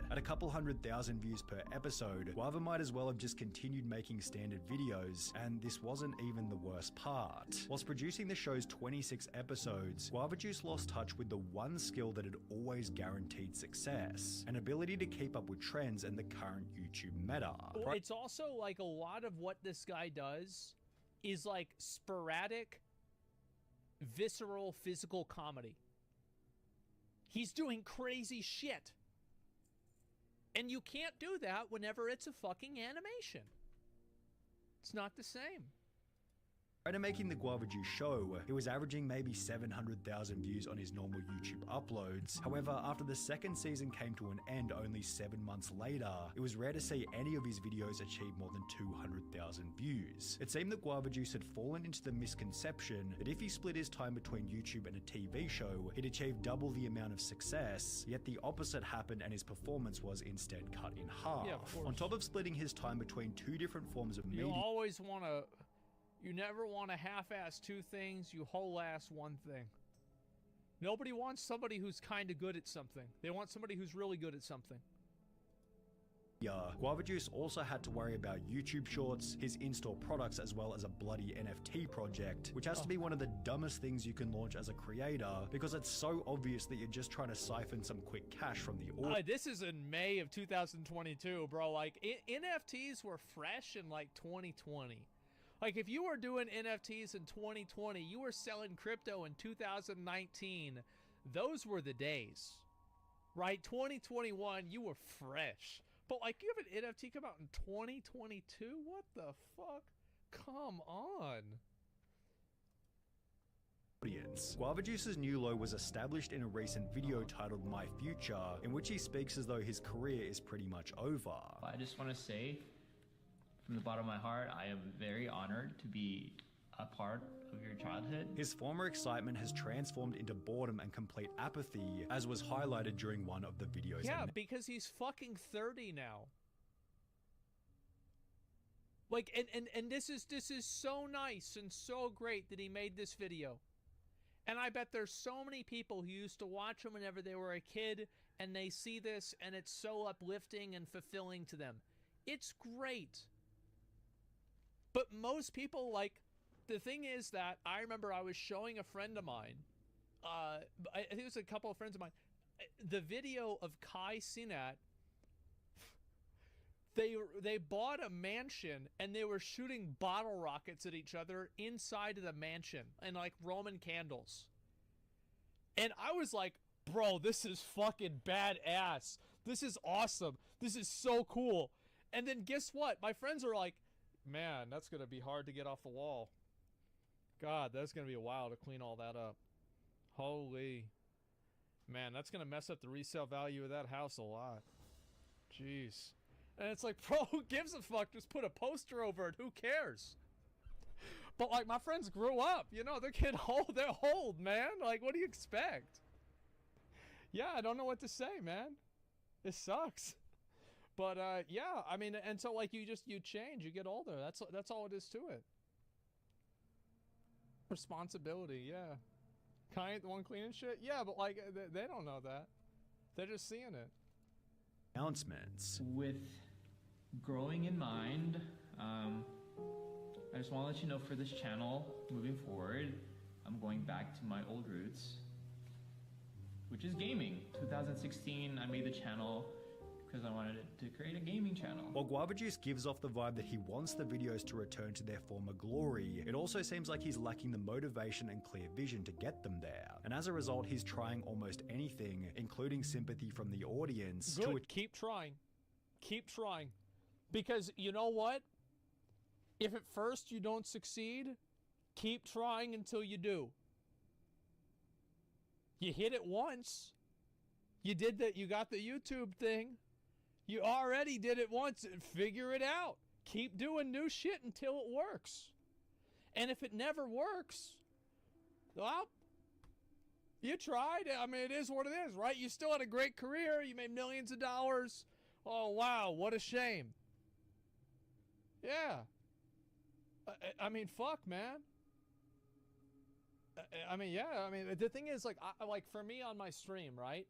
At a couple 100,000 views per episode, Guava might as well have just continued making standard videos, and this wasn't even the worst part. Whilst producing the show's 26 episodes, Guava Juice lost touch with the one skill that had always guaranteed success, an ability to keep up with trends and the current YouTube meta. It's also like a lot of what this guy does is like sporadic, visceral, physical comedy. He's doing crazy shit. And you can't do that whenever it's a fucking animation. It's not the same. Prior to making the Guava Juice show, he was averaging maybe 700,000 views on his normal YouTube uploads. However, after the second season came to an end only 7 months later, it was rare to see any of his videos achieve more than 200,000 views. It seemed that Guava Juice had fallen into the misconception that if he split his time between YouTube and a TV show, he'd achieve double the amount of success, yet the opposite happened and his performance was instead cut in half. Yeah, of course. On top of splitting his time between 2 different forms of media, You never want to half-ass 2 things, you whole-ass 1 thing. Nobody wants somebody who's kind of good at something. They want somebody who's really good at something. Guava Juice also had to worry about YouTube shorts, his in-store products, as well as a bloody NFT project, which has to be one of the dumbest things you can launch as a creator, because it's so obvious that you're just trying to siphon some quick cash from the audience. This is in May of 2022, bro. Like, NFTs were fresh in, like, 2020. Like, if you were doing NFTs in 2020, you were selling crypto in 2019, those were the days, right? 2021, you were fresh. But, like, you have an NFT come out in 2022? What the fuck? Come on. Guava Juice's new low was established in a recent video titled My Future, in which he speaks as though his career is pretty much over. I just want to say, from the bottom of my heart, I am very honored to be a part of your childhood. His former excitement has transformed into boredom and complete apathy, as was highlighted during one of the videos. Yeah, because he's fucking 30 now. Like, and this is so nice and so great that he made this video. And I bet there's so many people who used to watch him whenever they were a kid, and they see this, and it's so uplifting and fulfilling to them. It's great. But most people, like, the thing is that I remember I was showing a friend of mine, I think it was a couple of friends of mine, the video of Kai Cenat. They bought a mansion and they were shooting bottle rockets at each other inside of the mansion and like Roman candles. And I was like, bro, this is fucking badass. This is awesome. This is so cool. And then guess what? My friends are like, man, that's going to be hard to get off the wall. God, that's going to be a while to clean all that up. Holy. Man, that's going to mess up the resale value of that house a lot. Jeez. And it's like, bro, who gives a fuck? Just put a poster over it. Who cares? But, like, my friends grew up. You know, they're getting old. They're old, man. Like, what do you expect? Yeah, I don't know what to say, man. It sucks. But, yeah, I mean, and so, like, you change. You get older. That's all it is to it. Responsibility, yeah. Kai ain't the one cleaning shit? Yeah, but, like, they don't know that. They're just seeing it. Announcements. With growing in mind, I just want to let you know for this channel, moving forward, I'm going back to my old roots, which is gaming. 2016, I made the channel because I wanted to create a gaming channel. While Guava Juice gives off the vibe that he wants the videos to return to their former glory, it also seems like he's lacking the motivation and clear vision to get them there. And as a result, he's trying almost anything, including sympathy from the audience. Good, keep trying. Keep trying. Because you know what? If at first you don't succeed, keep trying until you do. You hit it once. You did that. You got the YouTube thing. You already did it once. Figure it out. Keep doing new shit until it works. And if it never works, well, you tried. I mean, it is what it is, right? You still had a great career. You made millions of dollars. Oh, wow. What a shame. Yeah. I mean, fuck, man. I mean, yeah. I mean, the thing is, like, like for me on my stream, right?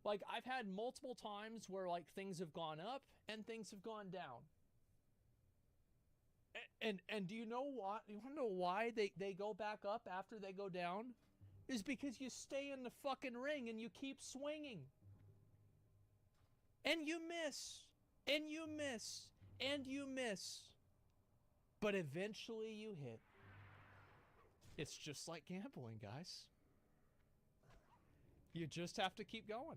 Like, I've had multiple times where, like, things have gone up and things have gone down. And do you know what? You want to know why they go back up after they go down? Is because you stay in the fucking ring and you keep swinging. And you miss. And you miss. And you miss. But eventually you hit. It's just like gambling, guys. You just have to keep going.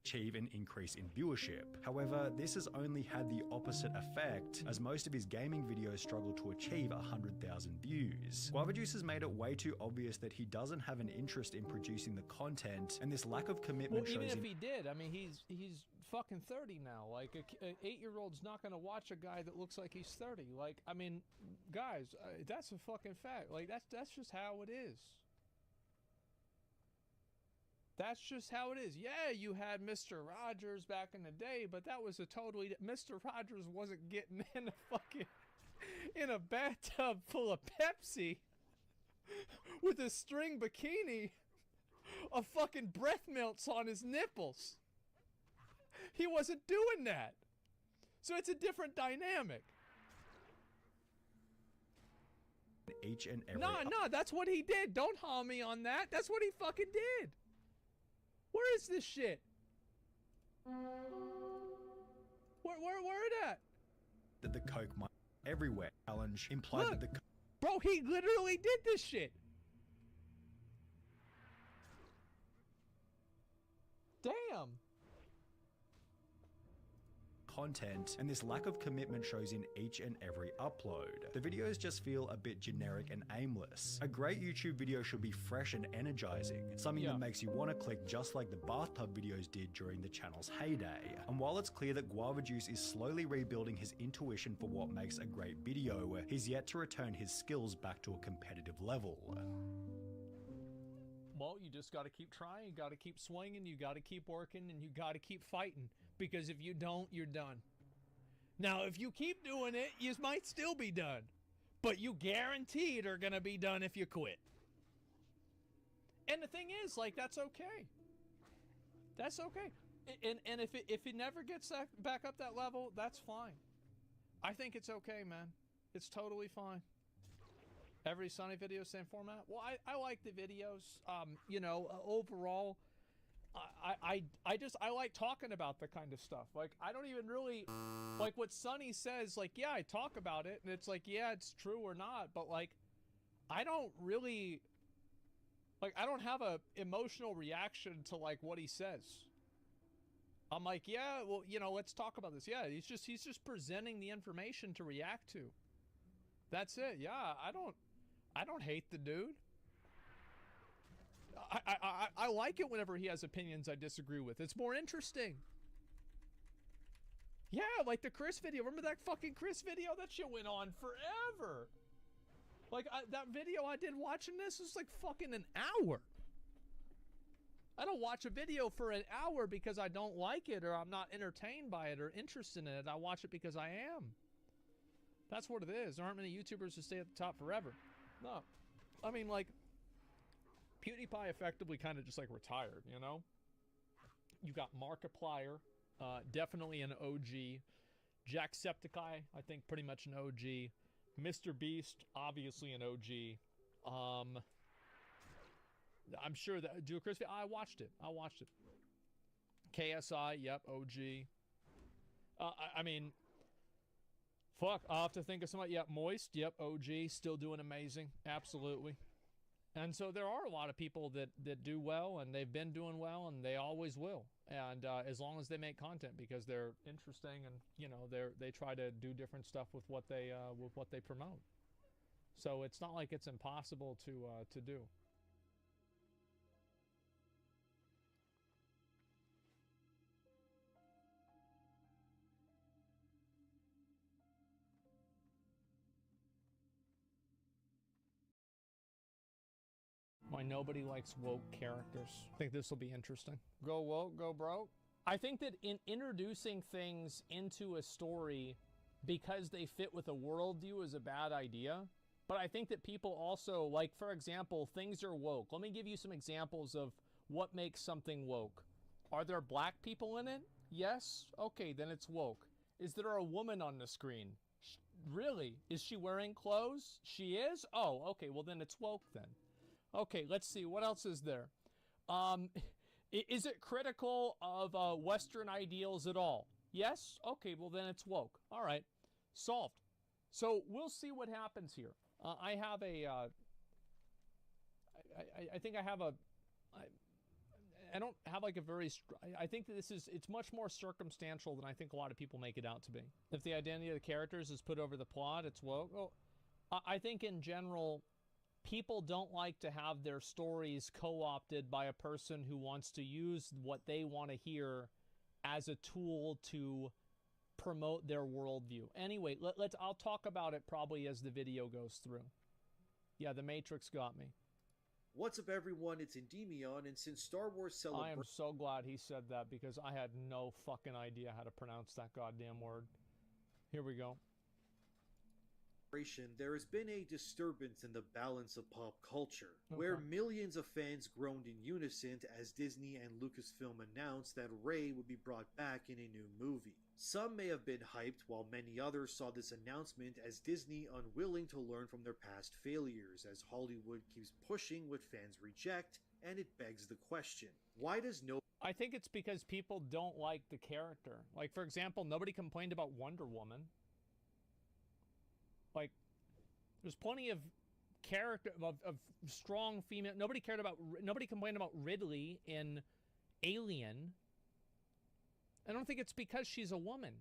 Achieve an increase in viewership. However, this has only had the opposite effect, as most of his gaming videos struggle to achieve 100,000 views. Guava Juice has made it way too obvious that he doesn't have an interest in producing the content, and this lack of commitment even shows if he did, I mean, he's fucking 30 now. Like, an 8-year-old's not gonna watch a guy that looks like he's 30. Like, I mean, guys, that's a fucking fact. Like, that's just how it is. That's just how it is. Yeah, you had Mr. Rogers back in the day, but that was a totally... Mr. Rogers wasn't getting in a fucking... in a bathtub full of Pepsi with a string bikini of fucking breath mints on his nipples. He wasn't doing that. So it's a different dynamic. Each and every... No, that's what he did. Don't haul me on that. That's what he fucking did. Where is this shit? Where it at? That the Coke might everywhere challenge implied Look, that the... Bro, he literally did this shit. Damn. Content, and this lack of commitment shows in each and every upload. The videos just feel a bit generic and aimless. A great YouTube video should be fresh and energizing, something that makes you want to click, just like the bathtub videos did during the channel's heyday. And while it's clear that Guava Juice is slowly rebuilding his intuition for what makes a great video, he's yet to return his skills back to a competitive level. Well, you just got to keep trying, you got to keep swinging, you got to keep working, and you got to keep fighting. Because if you don't, you're done. Now, if you keep doing it, you might still be done. But you guaranteed are going to be done if you quit. And the thing is, like, that's okay. That's okay. And if it never gets back up that level, that's fine. I think it's okay, man. It's totally fine. Every Sunny video, same format? Well, I like the videos. You know, overall, I like talking about the kind of stuff. Like, I don't even really, like what Sunny says, like, yeah, I talk about it, and it's like, yeah, it's true or not, but like, I don't really, like, I don't have a emotional reaction to like what he says. I'm like, yeah, well, you know, let's talk about this. Yeah, he's just presenting the information to react to. That's it. Yeah, I don't hate the dude. I like it whenever he has opinions I disagree with. It's more interesting. Yeah, like the Chris video. Remember that fucking Chris video? That shit went on forever. Like, that video I did watching this was like fucking an hour. I don't watch a video for an hour because I don't like it or I'm not entertained by it or interested in it. I watch it because I am. That's what it is. There aren't many YouTubers who stay at the top forever. No. I mean, like, PewDiePie effectively kind of just like retired, you know? You got Markiplier, definitely an OG. Jacksepticeye, I think pretty much an OG. Mr. Beast, obviously an OG. I'm sure that do a Chris. I watched it. KSI, yep, OG. I mean, fuck. I'll have to think of somebody. Yep, Moist, yep, OG, still doing amazing, absolutely. And so there are a lot of people that do well, and they've been doing well, and they always will. And as long as they make content, because they're interesting, and you know they try to do different stuff with what they promote. So it's not like it's impossible to do. Why nobody likes woke characters. I think this will be interesting. Go woke, go broke. I think that in introducing things into a story because they fit with a worldview is a bad idea. But I think that people also, like, for example, things are woke. Let me give you some examples of what makes something woke. Are there black people in it? Yes? Okay, then it's woke. Is there a woman on the screen? Really? Is she wearing clothes? She is? Oh, okay, well then it's woke then. Okay, let's see. What else is there? Is it critical of Western ideals at all? Yes? Okay, well then it's woke. All right, solved. So we'll see what happens here. I have a... I think I have a... I don't have like a very... I think that it's much more circumstantial than I think a lot of people make it out to be. If the identity of the characters is put over the plot, it's woke. Well, I think in general... people don't like to have their stories co-opted by a person who wants to use what they want to hear as a tool to promote their worldview. Anyway, I'll talk about it probably as the video goes through. Yeah, the Matrix got me. What's up, everyone? It's Endymion, and since Star Wars celebrates... I am so glad he said that because I had no fucking idea how to pronounce that goddamn word. Here we go. There has been a disturbance in the balance of pop culture, where millions of fans groaned in unison as Disney and Lucasfilm announced that Rey would be brought back in a new movie. Some may have been hyped, while many others saw this announcement as Disney unwilling to learn from their past failures, as Hollywood keeps pushing what fans reject, and it begs the question, why does no... I think it's because people don't like the character. Like, for example, nobody complained about Wonder Woman. Like, there's plenty of character of strong female. Nobody complained about Ridley in Alien. I don't think it's because she's a woman.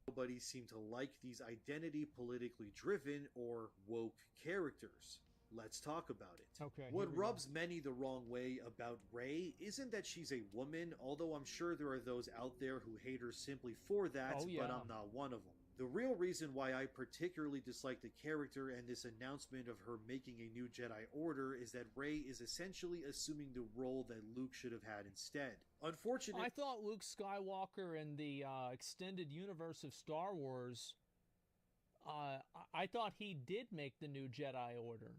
Nobody seemed to like these identity politically driven or woke characters. Let's talk about it. Okay. What rubs many the wrong way about Rey isn't that she's a woman, although I'm sure there are those out there who hate her simply for that, but I'm not one of them. The real reason why I particularly dislike the character and this announcement of her making a new Jedi Order is that Rey is essentially assuming the role that Luke should have had instead. Unfortunately, I thought Luke Skywalker in the extended universe of Star Wars, I thought he did make the new Jedi Order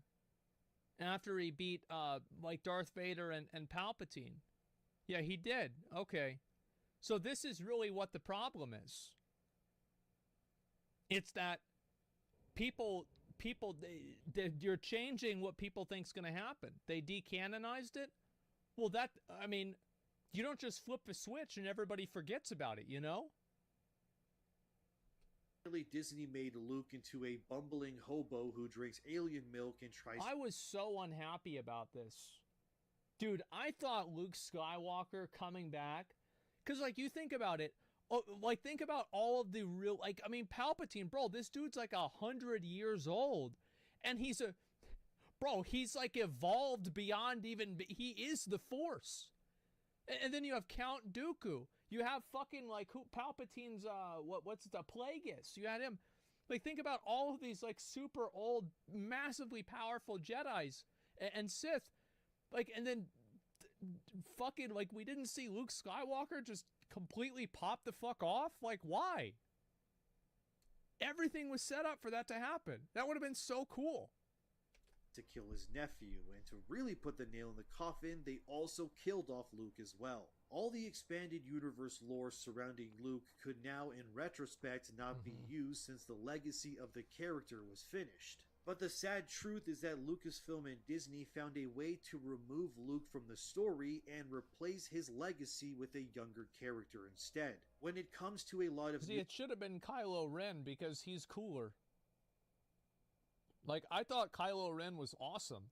after he beat like Darth Vader and Palpatine. Yeah, he did. Okay. So this is really what the problem is. It's that people, you're changing what people think's going to happen. They decanonized it. Well, I mean, you don't just flip a switch and everybody forgets about it, you know? Disney made Luke into a bumbling hobo who drinks alien milk and tries. I was so unhappy about this. Dude, I thought Luke Skywalker coming back, because, like, you think about it, like, think about all of the real, like, I mean, Palpatine, bro, this dude's like 100 years old, and he's like evolved beyond even, he is the Force. And then you have Count Dooku. You have fucking, like, Palpatine's, what's the Plagueis. You had him. Like, think about all of these, like, super old, massively powerful Jedis and Sith. Like, and then fucking, like, we didn't see Luke Skywalker just completely pop the fuck off? Like, why? Everything was set up for that to happen. That would have been so cool. To kill his nephew, and to really put the nail in the coffin, they also killed off Luke as well. All the expanded universe lore surrounding Luke could now, in retrospect, not be used since the legacy of the character was finished. But the sad truth is that Lucasfilm and Disney found a way to remove Luke from the story and replace his legacy with a younger character instead. When it comes to a lot of... See, it should have been Kylo Ren because he's cooler. Like, I thought Kylo Ren was awesome.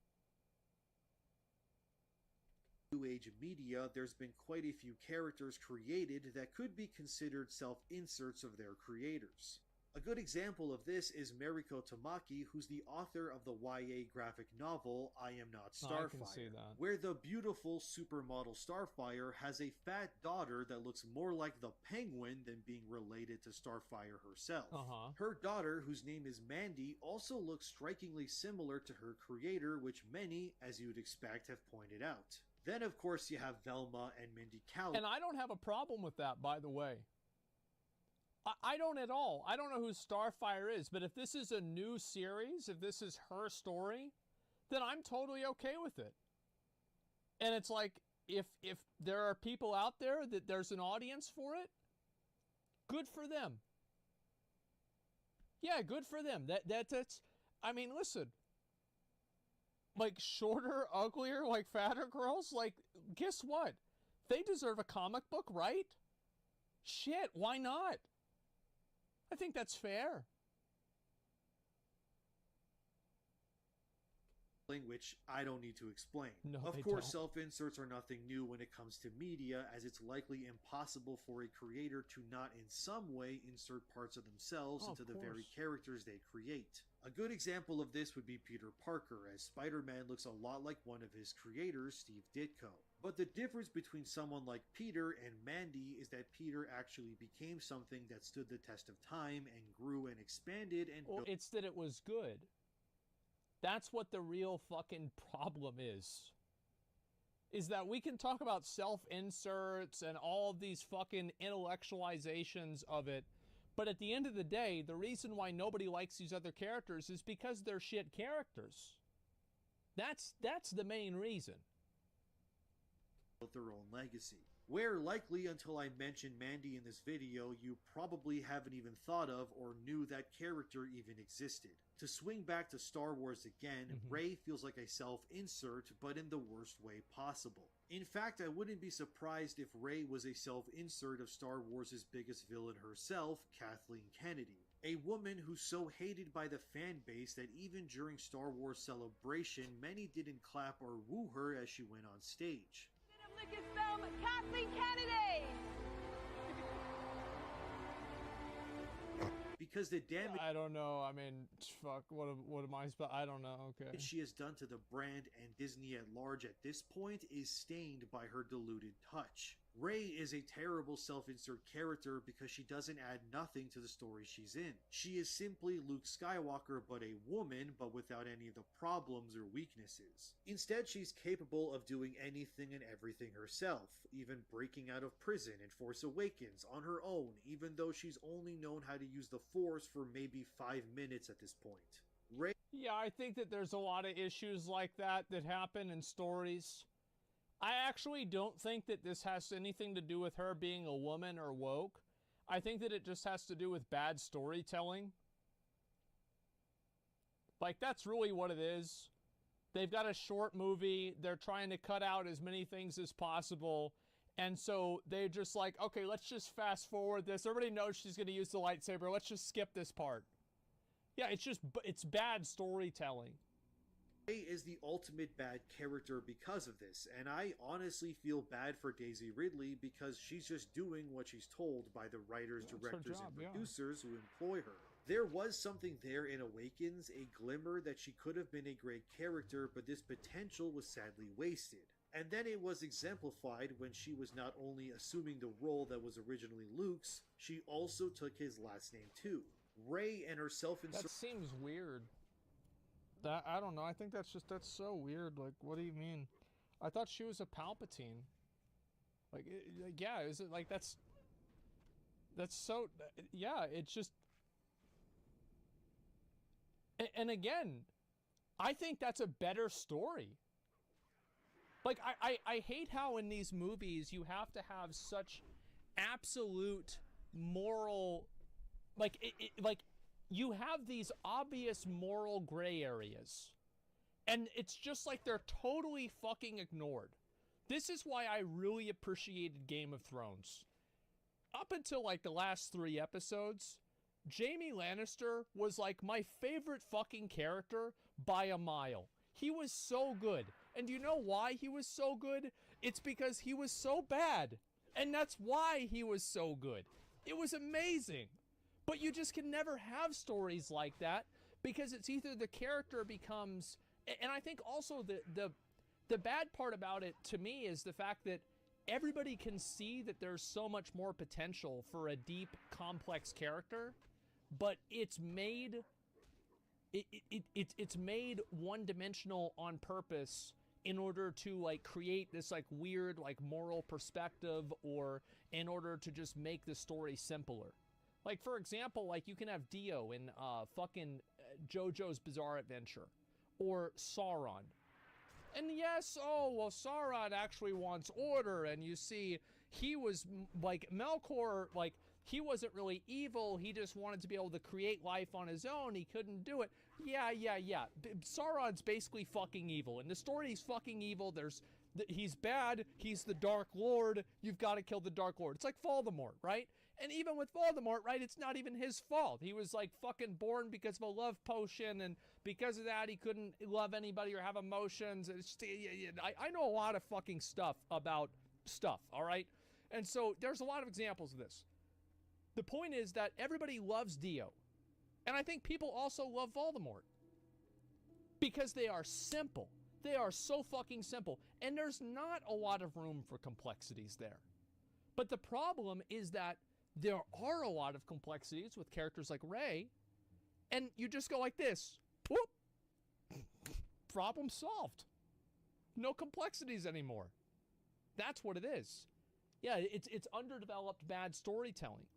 New age media, there's been quite a few characters created that could be considered self-inserts of their creators. A good example of this is Mariko Tamaki, who's the author of the YA graphic novel I Am Not Starfire, I can see that. where the beautiful supermodel Starfire has a fat daughter that looks more like the Penguin than being related to Starfire herself. Her daughter, whose name is Mandy, also looks strikingly similar to her creator, which many, as you'd expect, have pointed out. Then, of course, you have Velma and Mindy Kaling. And I don't have a problem with that, by the way. I don't at all. I don't know who Starfire is, but if this is a new series, if this is her story, then I'm totally okay with it. And it's like, if there are people out there that there's an audience for it, good for them. Yeah, good for them. That's, I mean, listen. Like, shorter, uglier, like, fatter girls, like, guess what? They deserve a comic book, right? Shit, why not? I think that's fair. Which I don't need to explain. No, of course, self-inserts are nothing new when it comes to media, as it's likely impossible for a creator to not in some way insert parts of themselves into the very characters they create. A good example of this would be Peter Parker, as Spider-Man looks a lot like one of his creators, Steve Ditko. But the difference between someone like Peter and Mandy is that Peter actually became something that stood the test of time and grew and expanded and well, it's that it was good. That's what the real fucking problem is that we can talk about self-inserts and all of these fucking intellectualizations of it, but at the end of the day, the reason why nobody likes these other characters is because they're shit characters. That's the main reason. Their own legacy. Where likely until I mentioned Mandy in this video, you probably haven't even thought of or knew that character even existed. To swing back to Star Wars again, Rey feels like a self-insert, but in the worst way possible. In fact, I wouldn't be surprised if Rey was a self-insert of Star Wars' biggest villain herself, Kathleen Kennedy. A woman who's so hated by the fan base that even during Star Wars Celebration, many didn't clap or woo her as she went on stage. Lucasfilm, Kathleen Kennedy! Because the damage... I don't know. I mean, fuck, what am I... I don't know, okay. She has done to the brand and Disney at large at this point is stained by her diluted touch. Rey is a terrible self-insert character because she doesn't add nothing to the story she's in. She is simply Luke Skywalker but a woman, but without any of the problems or weaknesses. Instead, she's capable of doing anything and everything herself, even breaking out of prison in Force Awakens on her own, even though she's only known how to use the Force for maybe 5 minutes at this point. Rey... Yeah, I think that there's a lot of issues like that happen in stories. I actually don't think that this has anything to do with her being a woman or woke. I think that it just has to do with bad storytelling. Like, that's really what it is. They've got a short movie. They're trying to cut out as many things as possible. And so they're just like, okay, let's just fast forward this. Everybody knows she's going to use the lightsaber. Let's just skip this part. Yeah, it's bad storytelling. Rey is the ultimate bad character because of this, and I honestly feel bad for Daisy Ridley because she's just doing what she's told by the writers, directors, and producers who employ her. There was something there in Awakens, a glimmer that she could have been a great character, but this potential was sadly wasted. And then it was exemplified when she was not only assuming the role that was originally Luke's, she also took his last name too. Rey and her self-insert— That seems weird. I don't know. I think that's so weird. Like, what do you mean? I thought she was a Palpatine. Like, yeah, is it like that's so? Yeah, it's just. And again, I think that's a better story. Like, I hate how in these movies you have to have such absolute moral, like, like, you have these obvious moral gray areas. And it's just like they're totally fucking ignored. This is why I really appreciated Game of Thrones. Up until, like, the last 3 episodes, Jaime Lannister was, like, my favorite fucking character by a mile. He was so good. And do you know why he was so good? It's because he was so bad. And that's why he was so good. It was amazing. But you just can never have stories like that because it's either the character becomes... And I think also the bad part about it to me is the fact that everybody can see that there's so much more potential for a deep, complex character, but it's made... It's made one-dimensional on purpose in order to, like, create this, like, weird, like, moral perspective, or in order to just make the story simpler. Like, for example, like, you can have Dio in fucking JoJo's Bizarre Adventure, or Sauron. And yes, oh, well, Sauron actually wants order, and you see, he was, like, Melkor, like, he wasn't really evil, he just wanted to be able to create life on his own, he couldn't do it. Yeah. Sauron's basically fucking evil. In the story, he's fucking evil, he's bad, he's the Dark Lord, you've got to kill the Dark Lord. It's like Voldemort, right? And even with Voldemort, right, it's not even his fault. He was, like, fucking born because of a love potion, and because of that, he couldn't love anybody or have emotions. It's just, I know a lot of fucking stuff about stuff, all right? And so there's a lot of examples of this. The point is that everybody loves Dio. And I think people also love Voldemort. Because they are simple. They are so fucking simple. And there's not a lot of room for complexities there. But the problem is that there are a lot of complexities with characters like Rey. And you just go like this. Whoop. Problem solved. No complexities anymore. That's what it is. Yeah, it's underdeveloped bad storytelling.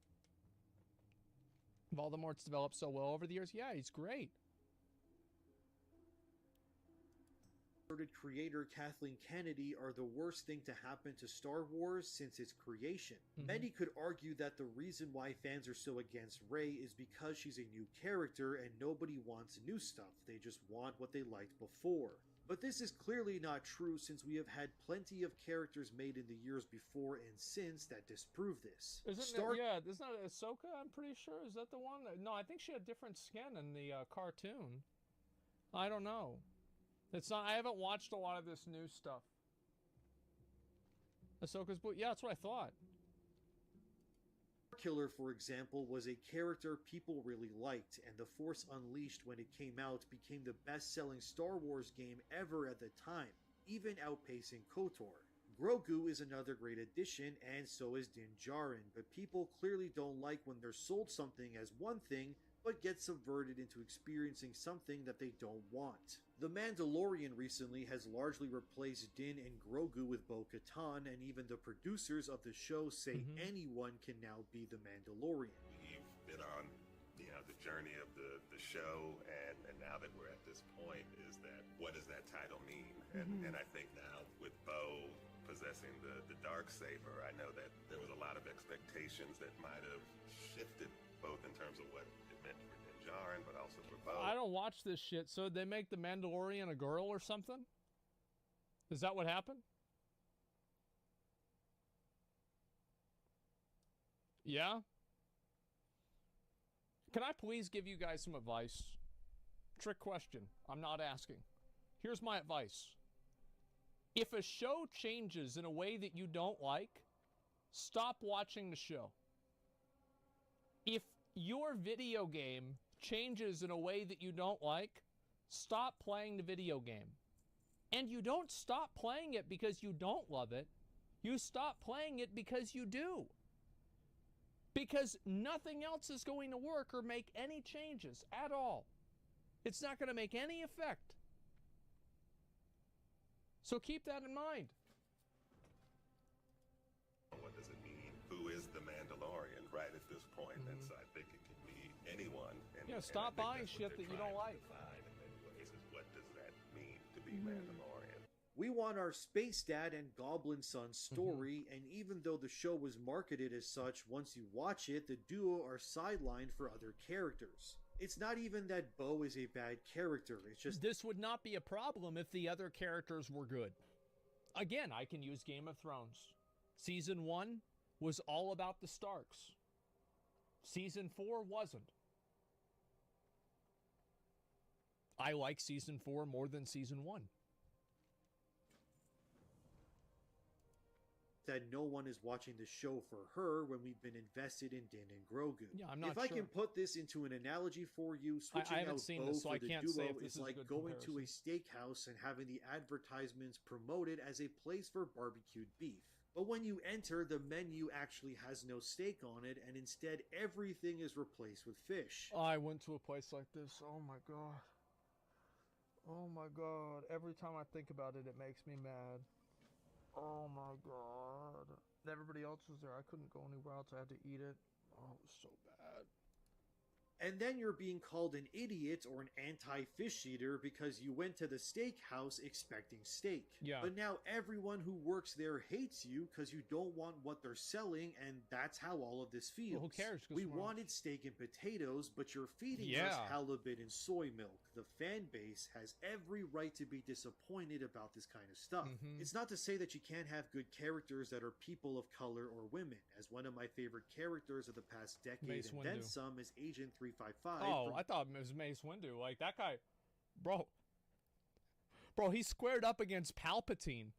Voldemort's developed so well over the years. Yeah, he's great. Creator Kathleen Kennedy are the worst thing to happen to Star Wars since its creation. Many could argue that the reason why fans are so against Rey is because she's a new character and nobody wants new stuff. They just want what they liked before. But this is clearly not true since we have had plenty of characters made in the years before and since that disprove this. Isn't that Ahsoka, I'm pretty sure? Is that the one? No, I think she had different skin in the cartoon. I don't know. It's not. I haven't watched a lot of this new stuff. Ahsoka's blue. Yeah, that's what I thought. Killer, for example, was a character people really liked, and The Force Unleashed, when it came out, became the best-selling Star Wars game ever at the time, even outpacing KOTOR. Grogu is another great addition, and so is Din Djarin, but people clearly don't like when they're sold something as one thing, but get subverted into experiencing something that they don't want. The Mandalorian recently has largely replaced Din and Grogu with Bo-Katan, and even the producers of the show say anyone can now be the Mandalorian. We've been on, the journey of the show, and now that we're at this point, is that, what does that title mean? And I think now with Bo possessing the Darksaber, I know that there was a lot of expectations that might have shifted both in terms of what it meant for Din Jarin, but also for Bo. I don't watch this shit. So they make the Mandalorian a girl or something? Is that what happened? Yeah? Can I please give you guys some advice? Trick question. I'm not asking. Here's my advice. If a show changes in a way that you don't like, stop watching the show. If your video game changes in a way that you don't like, stop playing the video game. And you don't stop playing it because you don't love it. You stop playing it because you do. Because nothing else is going to work or make any changes at all. It's not going to make any effect. So keep that in mind. What does it mean? Who is the Mandalorian right at this point? And so I think it can be anyone. And, Yeah, stop buying shit that you don't like. In many ways is what does that mean to be Mandalorian? We want our Space Dad and Goblin Son story, and even though the show was marketed as such, once you watch it, the duo are sidelined for other characters. It's not even that Bo is a bad character, it's just... This would not be a problem if the other characters were good. Again, I can use Game of Thrones. Season 1 was all about the Starks. Season 4 wasn't. I like Season 4 more than Season 1. That no one is watching the show for her when we've been invested in Din and Grogu. Yeah, I'm not If I can put this into an analogy for you, switching out Bo this, so for I the can't say duo if this is is a like good going to a comparison. steakhouse and having the advertisements promoted as a place for barbecued beef. But when you enter, the menu actually has no steak on it, and instead everything is replaced with fish. I went to a place like this. Oh my god. Oh my god. Every time I think about it, it makes me mad. Oh my god. Everybody else was there. I couldn't go anywhere else. I had to eat it. Oh, it was so bad. And then you're being called an idiot or an anti-fish eater because you went to the steakhouse expecting steak. Yeah. But now everyone who works there hates you because you don't want what they're selling, and that's how all of this feels. Well, who cares? 'Cause We we're- wanted steak and potatoes, but you're feeding us Yeah. halibut and soy milk. The fan base has every right to be disappointed about this kind of stuff. It's not to say that you can't have good characters that are people of color or women, as one of my favorite characters of the past decade Mace and then Windu. some is Agent 355. Oh, from I thought it was Mace Windu. Like, that guy... Bro, he squared up against Palpatine.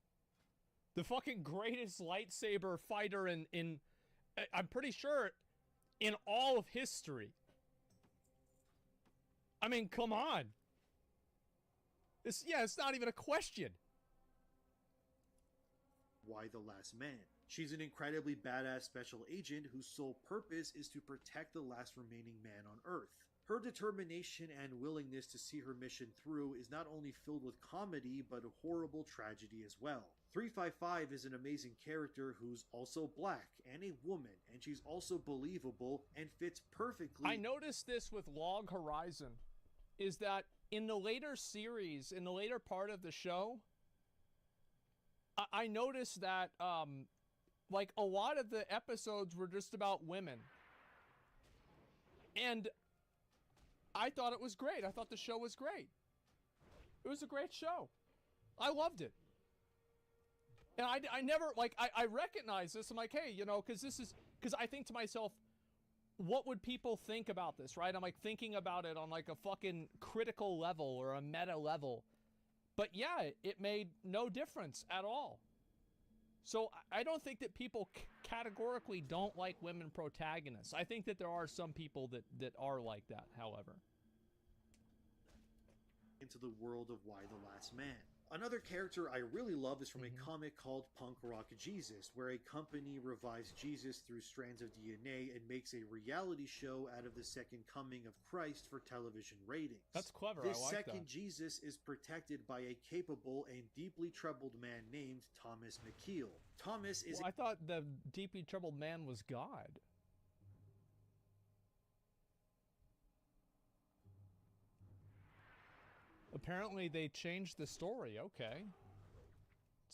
The fucking greatest lightsaber fighter in I'm pretty sure, in all of history. I mean, come on. It's not even a question. Why the Last Man. She's an incredibly badass special agent whose sole purpose is to protect the last remaining man on Earth. Her determination and willingness to see her mission through is not only filled with comedy, but a horrible tragedy as well. 355 is an amazing character who's also black and a woman, and she's also believable and fits perfectly. I noticed this with Log Horizon, is that in the later series, in the later part of the show, I noticed that, like, a lot of the episodes were just about women. And I thought it was great. I thought the show was great. It was a great show. I loved it. And I never, like, I recognize this. I'm like, hey, you know, because I think to myself, what would people think about this, right? I'm like thinking about it on like a fucking critical level or a meta level. But yeah, it made no difference at all. So I don't think that people categorically don't like women protagonists. I think that there are some people that are like that, however. Into the world of Why the Last Man. Another character I really love is from a comic called Punk Rock Jesus, where a company revives Jesus through strands of DNA and makes a reality show out of the second coming of Christ for television ratings. That's clever. This I like second that. Jesus is protected by a capable and deeply troubled man named Thomas McKeel. Thomas is Well, I thought the deeply troubled man was God. Apparently they changed the story. Okay.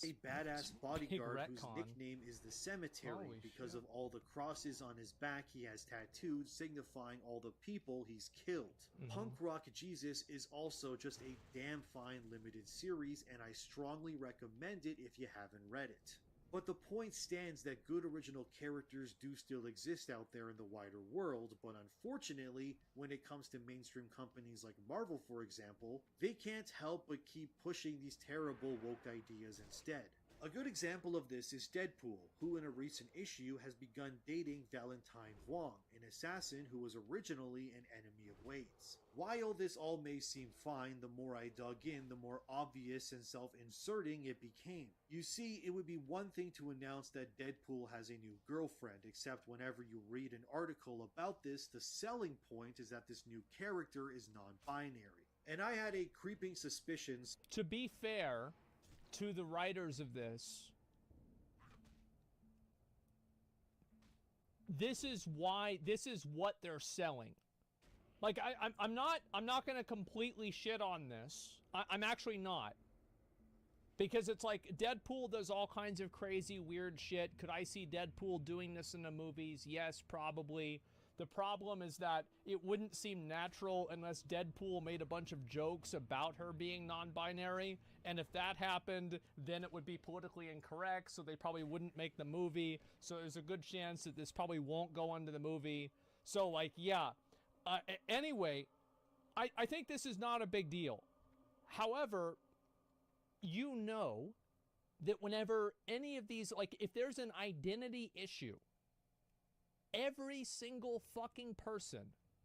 a badass bodyguard whose retcon. nickname is the Cemetery Holy because shit. of all the crosses on his back he has tattooed signifying all the people he's killed. Punk Rock Jesus is also just a damn fine limited series, and I strongly recommend it if you haven't read it. But the point stands that good original characters do still exist out there in the wider world, but unfortunately, when it comes to mainstream companies like Marvel, for example, they can't help but keep pushing these terrible woke ideas instead. A good example of this is Deadpool, who in a recent issue has begun dating Valentine Vuong, an assassin who was originally an enemy of Wade's. While this all may seem fine, the more I dug in, the more obvious and self-inserting it became. You see, it would be one thing to announce that Deadpool has a new girlfriend, except whenever you read an article about this, the selling point is that this new character is non-binary. And I had a creeping suspicions. To be fair to the writers of this, this is what they're selling. Like I'm not gonna completely shit on this. I'm actually not, because it's like Deadpool does all kinds of crazy weird shit. Could I see Deadpool doing this in the movies? Yes, probably. The problem is that it wouldn't seem natural unless Deadpool made a bunch of jokes about her being non-binary, and if that happened, then it would be politically incorrect, so they probably wouldn't make the movie, so there's a good chance that this probably won't go into the movie. So, like, yeah. Anyway, I think this is not a big deal. However, you know that whenever any of these, like, if there's an identity issue, every single fucking person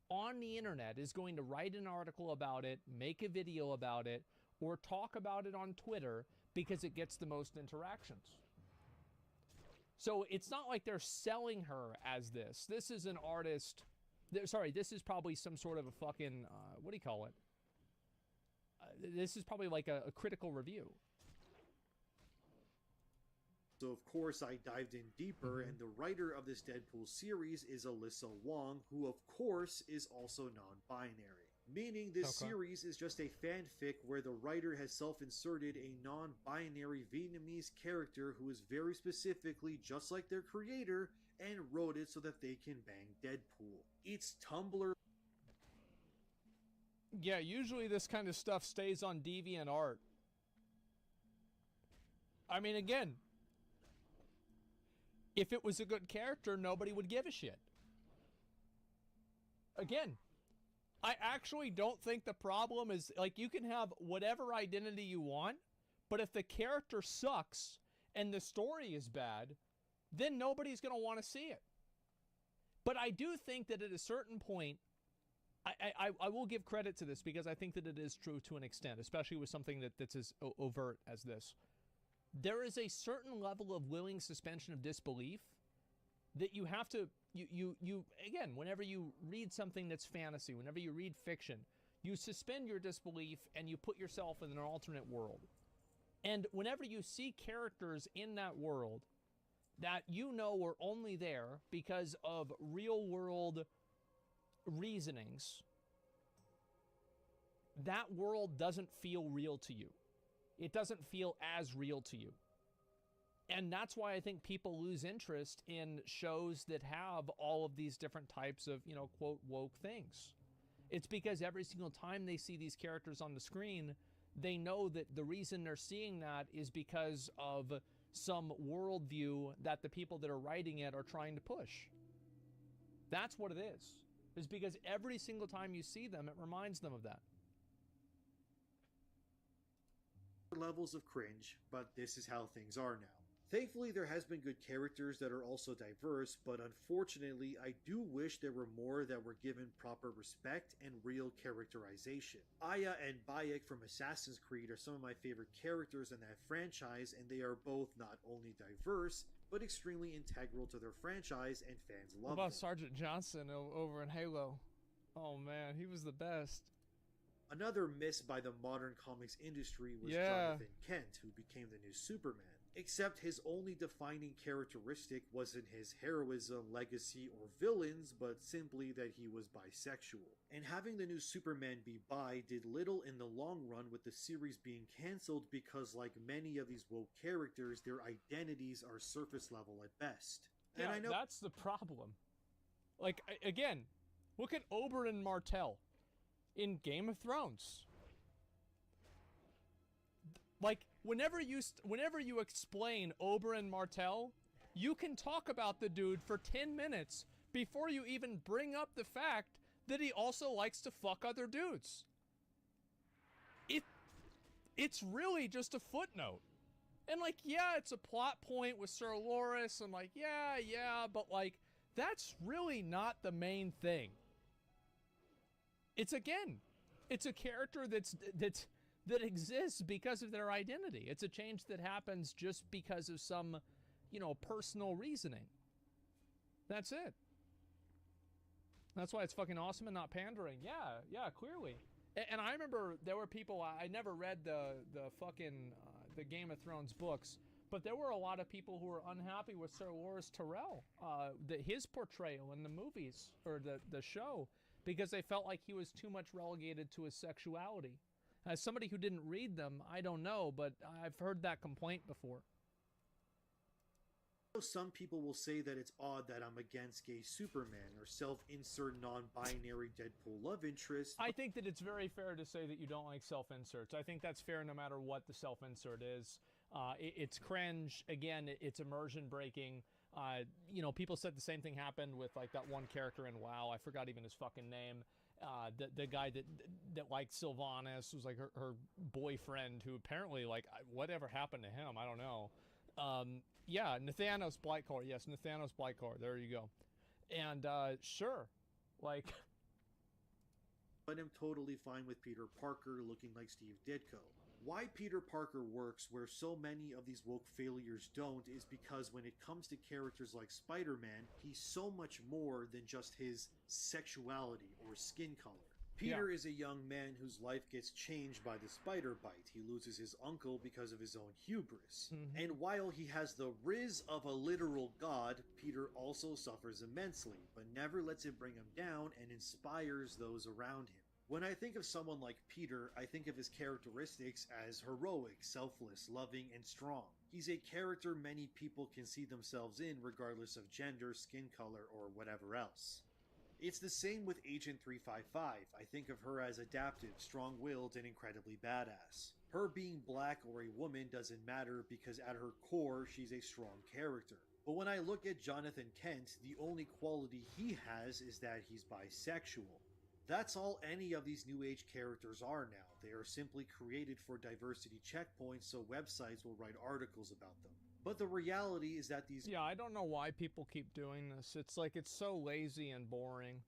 on the internet is going to write an article about it, make a video about it, or talk about it on Twitter because it gets the most interactions. So it's not like they're selling her as this. This is an artist. Sorry, this is probably some sort of a fucking, what do you call it? This is probably like a critical review. So of course I dived in deeper, and the writer of this Deadpool series is Alyssa Wong, who of course is also non-binary. Meaning this series is just a fanfic where the writer has self-inserted a non-binary Vietnamese character who is very specifically just like their creator, and wrote it so that they can bang Deadpool. It's Tumblr. Yeah, usually this kind of stuff stays on DeviantArt. I mean, again, if it was a good character, nobody would give a shit. Again, I actually don't think the problem is, like, you can have whatever identity you want, but if the character sucks and the story is bad, then nobody's going to want to see it. But I do think that at a certain point, I will give credit to this because I think that it is true to an extent, especially with something that's as overt as this. There is a certain level of willing suspension of disbelief that you have to, you again, whenever you read something that's fantasy, whenever you read fiction, you suspend your disbelief and you put yourself in an alternate world. And whenever you see characters in that world that you know were only there because of real world reasonings, that world doesn't feel real to you. It doesn't feel as real to you. And that's why I think people lose interest in shows that have all of these different types of, you know, quote, woke things. It's because every single time they see these characters on the screen, they know that the reason they're seeing that is because of some worldview that the people that are writing it are trying to push. That's what it is. It's because every single time you see them, it reminds them of that. Levels of cringe, but this is how things are now. Thankfully, there has been good characters that are also diverse, but unfortunately, I do wish there were more that were given proper respect and real characterization. Aya and Bayek from Assassin's Creed are some of my favorite characters in that franchise, and they are both not only diverse, but extremely integral to their franchise, and fans love them. What about Sergeant Johnson over in Halo? Oh man, he was the best. Another miss by the modern comics industry was Jonathan Kent, who became the new Superman. Except his only defining characteristic wasn't his heroism, legacy, or villains, but simply that he was bisexual. And having the new Superman be bi did little in the long run, with the series being cancelled because, like many of these woke characters, their identities are surface level at best. Yeah, And I know that's the problem. Like, again, look at Oberyn Martell in Game of Thrones. Like, whenever you explain Oberyn Martell, you can talk about the dude for 10 minutes before you even bring up the fact that he also likes to fuck other dudes. It's really just a footnote. And, like, yeah, it's a plot point with Sir Loras, and, like, yeah, but, like, that's really not the main thing. It's a character that exists because of their identity. It's a change that happens just because of some, personal reasoning. That's it. That's why it's fucking awesome and not pandering. Yeah, clearly. And I remember there were people, I never read the fucking the Game of Thrones books, but there were a lot of people who were unhappy with Sir Loras Tyrell, his portrayal in the movies or the show, because they felt like he was too much relegated to his sexuality. As somebody who didn't read them, I don't know, but I've heard that complaint before. Some people will say that it's odd that I'm against gay Superman or self-insert non-binary Deadpool love interest. I think that it's very fair to say that you don't like self-inserts. I think that's fair no matter what the self-insert is. It's cringe. Again, it's immersion breaking. People said the same thing happened with like that one character in WoW. I forgot even his fucking name. The guy that liked Sylvanas was like her boyfriend, who apparently, like, whatever happened to him, I don't know. Yeah, Nathanos Blightcore. Yes, Nathanos Blightcore. There you go. And sure, like, but I'm totally fine with Peter Parker looking like Steve Ditko. Why Peter Parker works where so many of these woke failures don't is because when it comes to characters like Spider-Man, he's so much more than just his sexuality or skin color. Peter is a young man whose life gets changed by the spider bite. He loses his uncle because of his own hubris. And while he has the riz of a literal god, Peter also suffers immensely, but never lets it bring him down and inspires those around him. When I think of someone like Peter, I think of his characteristics as heroic, selfless, loving, and strong. He's a character many people can see themselves in regardless of gender, skin color, or whatever else. It's the same with Agent 355. I think of her as adaptive, strong-willed, and incredibly badass. Her being black or a woman doesn't matter because at her core, she's a strong character. But when I look at Jonathan Kent, the only quality he has is that he's bisexual. That's all any of these new age characters are now. They are simply created for diversity checkpoints so websites will write articles about them. But the reality is that these... Yeah, I don't know why people keep doing this. It's like, it's so lazy and boring.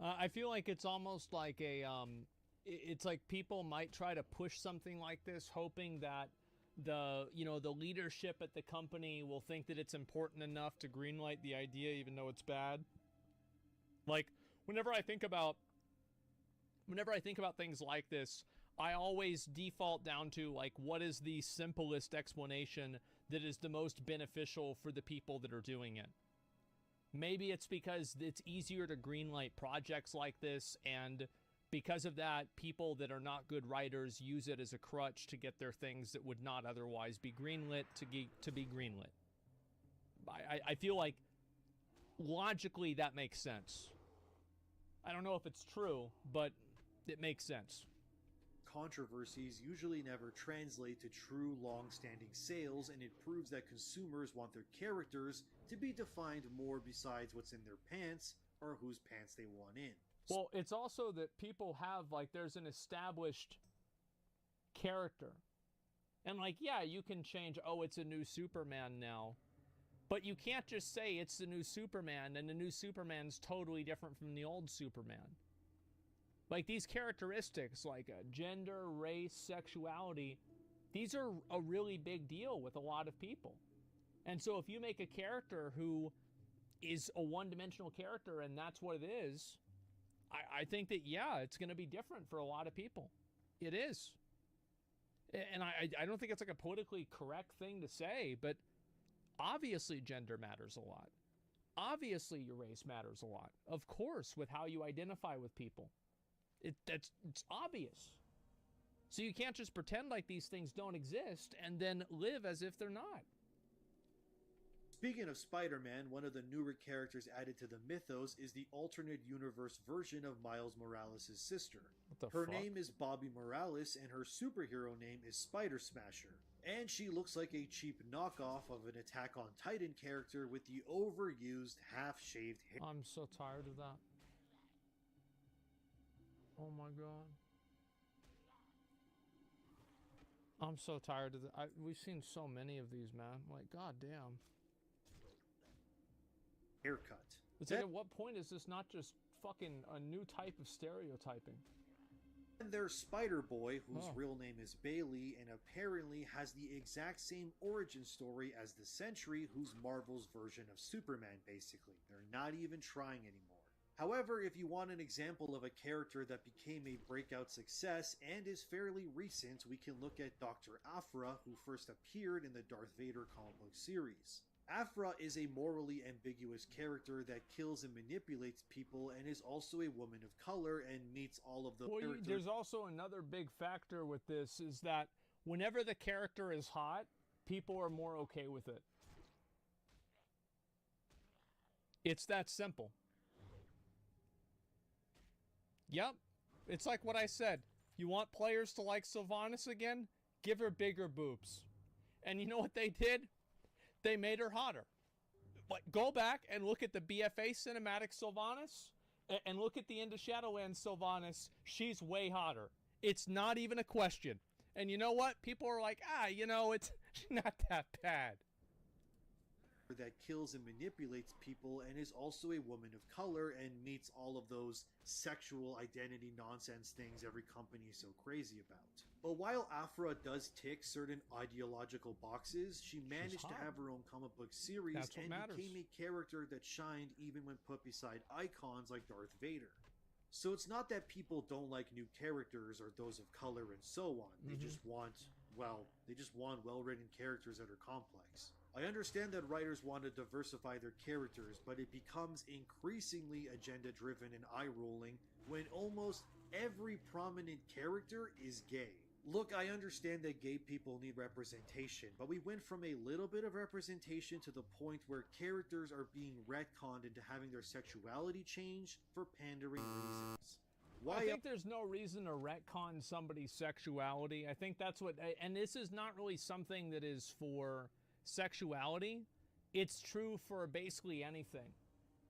I feel like it's almost like a, it's like people might try to push something like this, hoping that the leadership at the company will think that it's important enough to greenlight the idea even though it's bad. Like, whenever I think about things like this, I always default down to, like, what is the simplest explanation that is the most beneficial for the people that are doing it. Maybe it's because it's easier to greenlight projects like this, and because of that, people that are not good writers use it as a crutch to get their things that would not otherwise be greenlit to be greenlit. I feel like logically that makes sense. I don't know if it's true, but it makes sense. Controversies usually never translate to true long-standing sales, and it proves that consumers want their characters to be defined more besides what's in their pants or whose pants they want in. Well, it's also that people have, like, there's an established character. And, like, yeah, you can change, oh, it's a new Superman now. But you can't just say it's the new Superman and the new Superman's totally different from the old Superman. Like, these characteristics, like gender, race, sexuality, these are a really big deal with a lot of people. And so if you make a character who is a one-dimensional character and that's what it is, I think that, yeah, it's going to be different for a lot of people. It is. And I don't think it's like a politically correct thing to say, but obviously gender matters a lot. Obviously your race matters a lot. Of course, with how you identify with people. It's obvious. So you can't just pretend like these things don't exist and then live as if they're not. Speaking of Spider-Man, one of the newer characters added to the mythos is the alternate universe version of Miles Morales' sister. Her name is Bobby Morales and her superhero name is Spider Smasher. And she looks like a cheap knockoff of an Attack on Titan character with the overused half-shaved hair. I'm so tired of that. Oh my god. I'm so tired of that. We've seen so many of these, man. Like, goddamn. Haircut. It's like, at what point is this not just fucking a new type of stereotyping? And there's Spider-Boy, whose real name is Bailey, and apparently has the exact same origin story as the Sentry, who's Marvel's version of Superman, basically. They're not even trying anymore. However, if you want an example of a character that became a breakout success and is fairly recent, we can look at Dr. Aphra, who first appeared in the Darth Vader comic book series. Aphra is a morally ambiguous character that kills and manipulates people and is also a woman of color and meets all of the characters. There's also another big factor with this is that whenever the character is hot, people are more okay with it. It's that simple. Yep. It's like what I said. You want players to like Sylvanas again? Give her bigger boobs. And you know what they did? They made her hotter. But go back and look at the BFA cinematic Sylvanas and look at the Into Shadowlands Sylvanas. She's way hotter. It's not even a question. And you know what? People are like, you know, it's not that bad. That kills and manipulates people and is also a woman of color and meets all of those sexual identity nonsense things every company is so crazy about. But while Aphra does tick certain ideological boxes, she managed to have her own comic book series and became a character that shined even when put beside icons like Darth Vader. So it's not that people don't like new characters or those of color and so on. They just want, well-written characters that are complex. I understand that writers want to diversify their characters, but it becomes increasingly agenda-driven and eye-rolling when almost every prominent character is gay. Look, I understand that gay people need representation, but we went from a little bit of representation to the point where characters are being retconned into having their sexuality changed for pandering reasons. I think there's no reason to retcon somebody's sexuality. I think that's what, and this is not really something that is for sexuality. It's true for basically anything.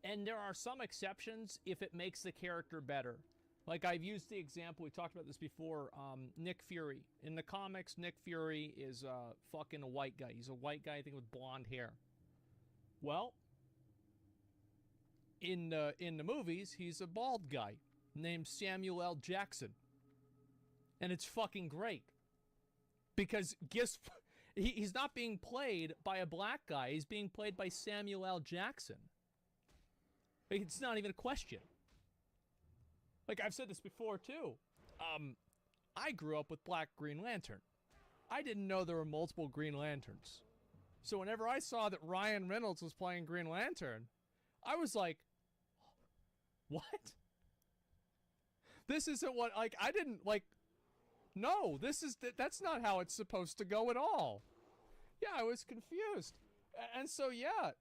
And there are some exceptions if it makes the character better. Like I've used the example, we talked about this before, Nick Fury. In the comics, Nick Fury is fucking a white guy. He's a white guy, I think, with blonde hair. Well, in the movies, he's a bald guy named Samuel L. Jackson. And it's fucking great. Because he's not being played by a black guy. He's being played by Samuel L. Jackson. It's not even a question. Like, I've said this before, too. I grew up with Black Green Lantern. I didn't know there were multiple Green Lanterns. So whenever I saw that Ryan Reynolds was playing Green Lantern, I was like, what? This isn't what, like, I didn't, like, no, that's not how it's supposed to go at all. Yeah, I was confused. And so, yeah,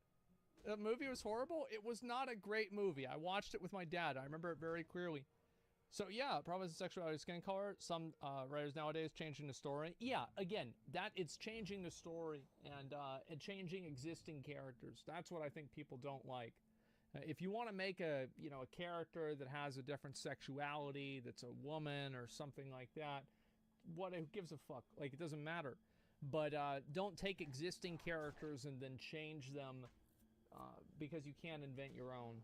the movie was horrible. It was not a great movie. I watched it with my dad. I remember it very clearly. So, yeah, problems with sexuality, skin color. Some writers nowadays changing the story. Yeah, again, it's changing the story and changing existing characters. That's what I think people don't like. If you want to make a character that has a different sexuality, that's a woman or something like that, who gives a fuck? Like, it doesn't matter. But don't take existing characters and then change them because you can't invent your own.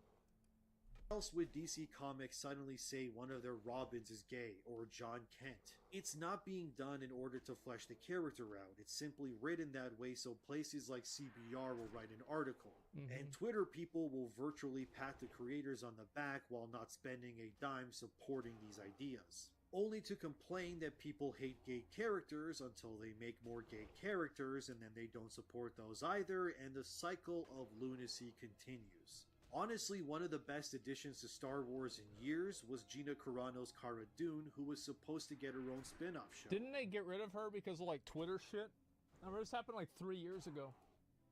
Else would DC Comics suddenly say one of their Robins is gay or John Kent? It's not being done in order to flesh the character out. It's simply written that way so places like CBR will write an article. And Twitter people will virtually pat the creators on the back while not spending a dime supporting these ideas. only to complain that people hate gay characters until they make more gay characters and then they don't support those either, and the cycle of lunacy continues. Honestly, one of the best additions to Star Wars in years was Gina Carano's Cara Dune, who was supposed to get her own spin-off show. Didn't they get rid of her because of like Twitter shit? I remember this happened like 3 years ago.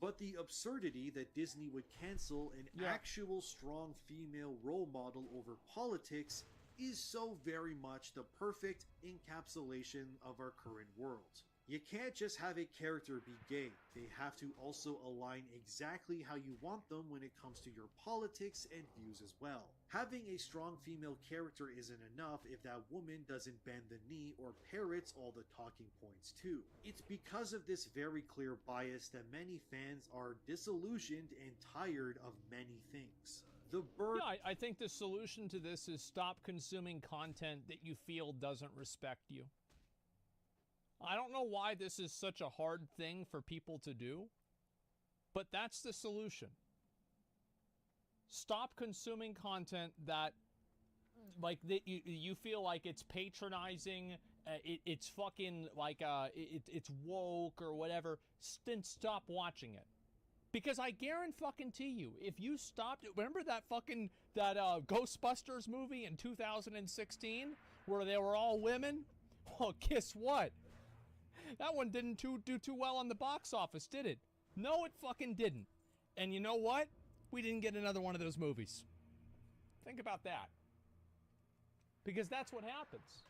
But the absurdity that Disney would cancel an actual strong female role model over politics is so very much the perfect encapsulation of our current world. You can't just have a character be gay. They have to also align exactly how you want them when it comes to your politics and views as well. Having a strong female character isn't enough if that woman doesn't bend the knee or parrots all the talking points too. It's because of this very clear bias that many fans are disillusioned and tired of many things. Yeah, I think the solution to this is stop consuming content that you feel doesn't respect you. I don't know why this is such a hard thing for people to do, but that's the solution. Stop consuming content that, like, that you feel like it's patronizing, it's fucking like it's woke or whatever. Then stop watching it. Because I guarantee you, if you stopped, remember that Ghostbusters movie in 2016 where they were all women? Well, guess what? That one didn't do too well on the box office, did it? No, it fucking didn't. And you know what? We didn't get another one of those movies. Think about that. Because that's what happens.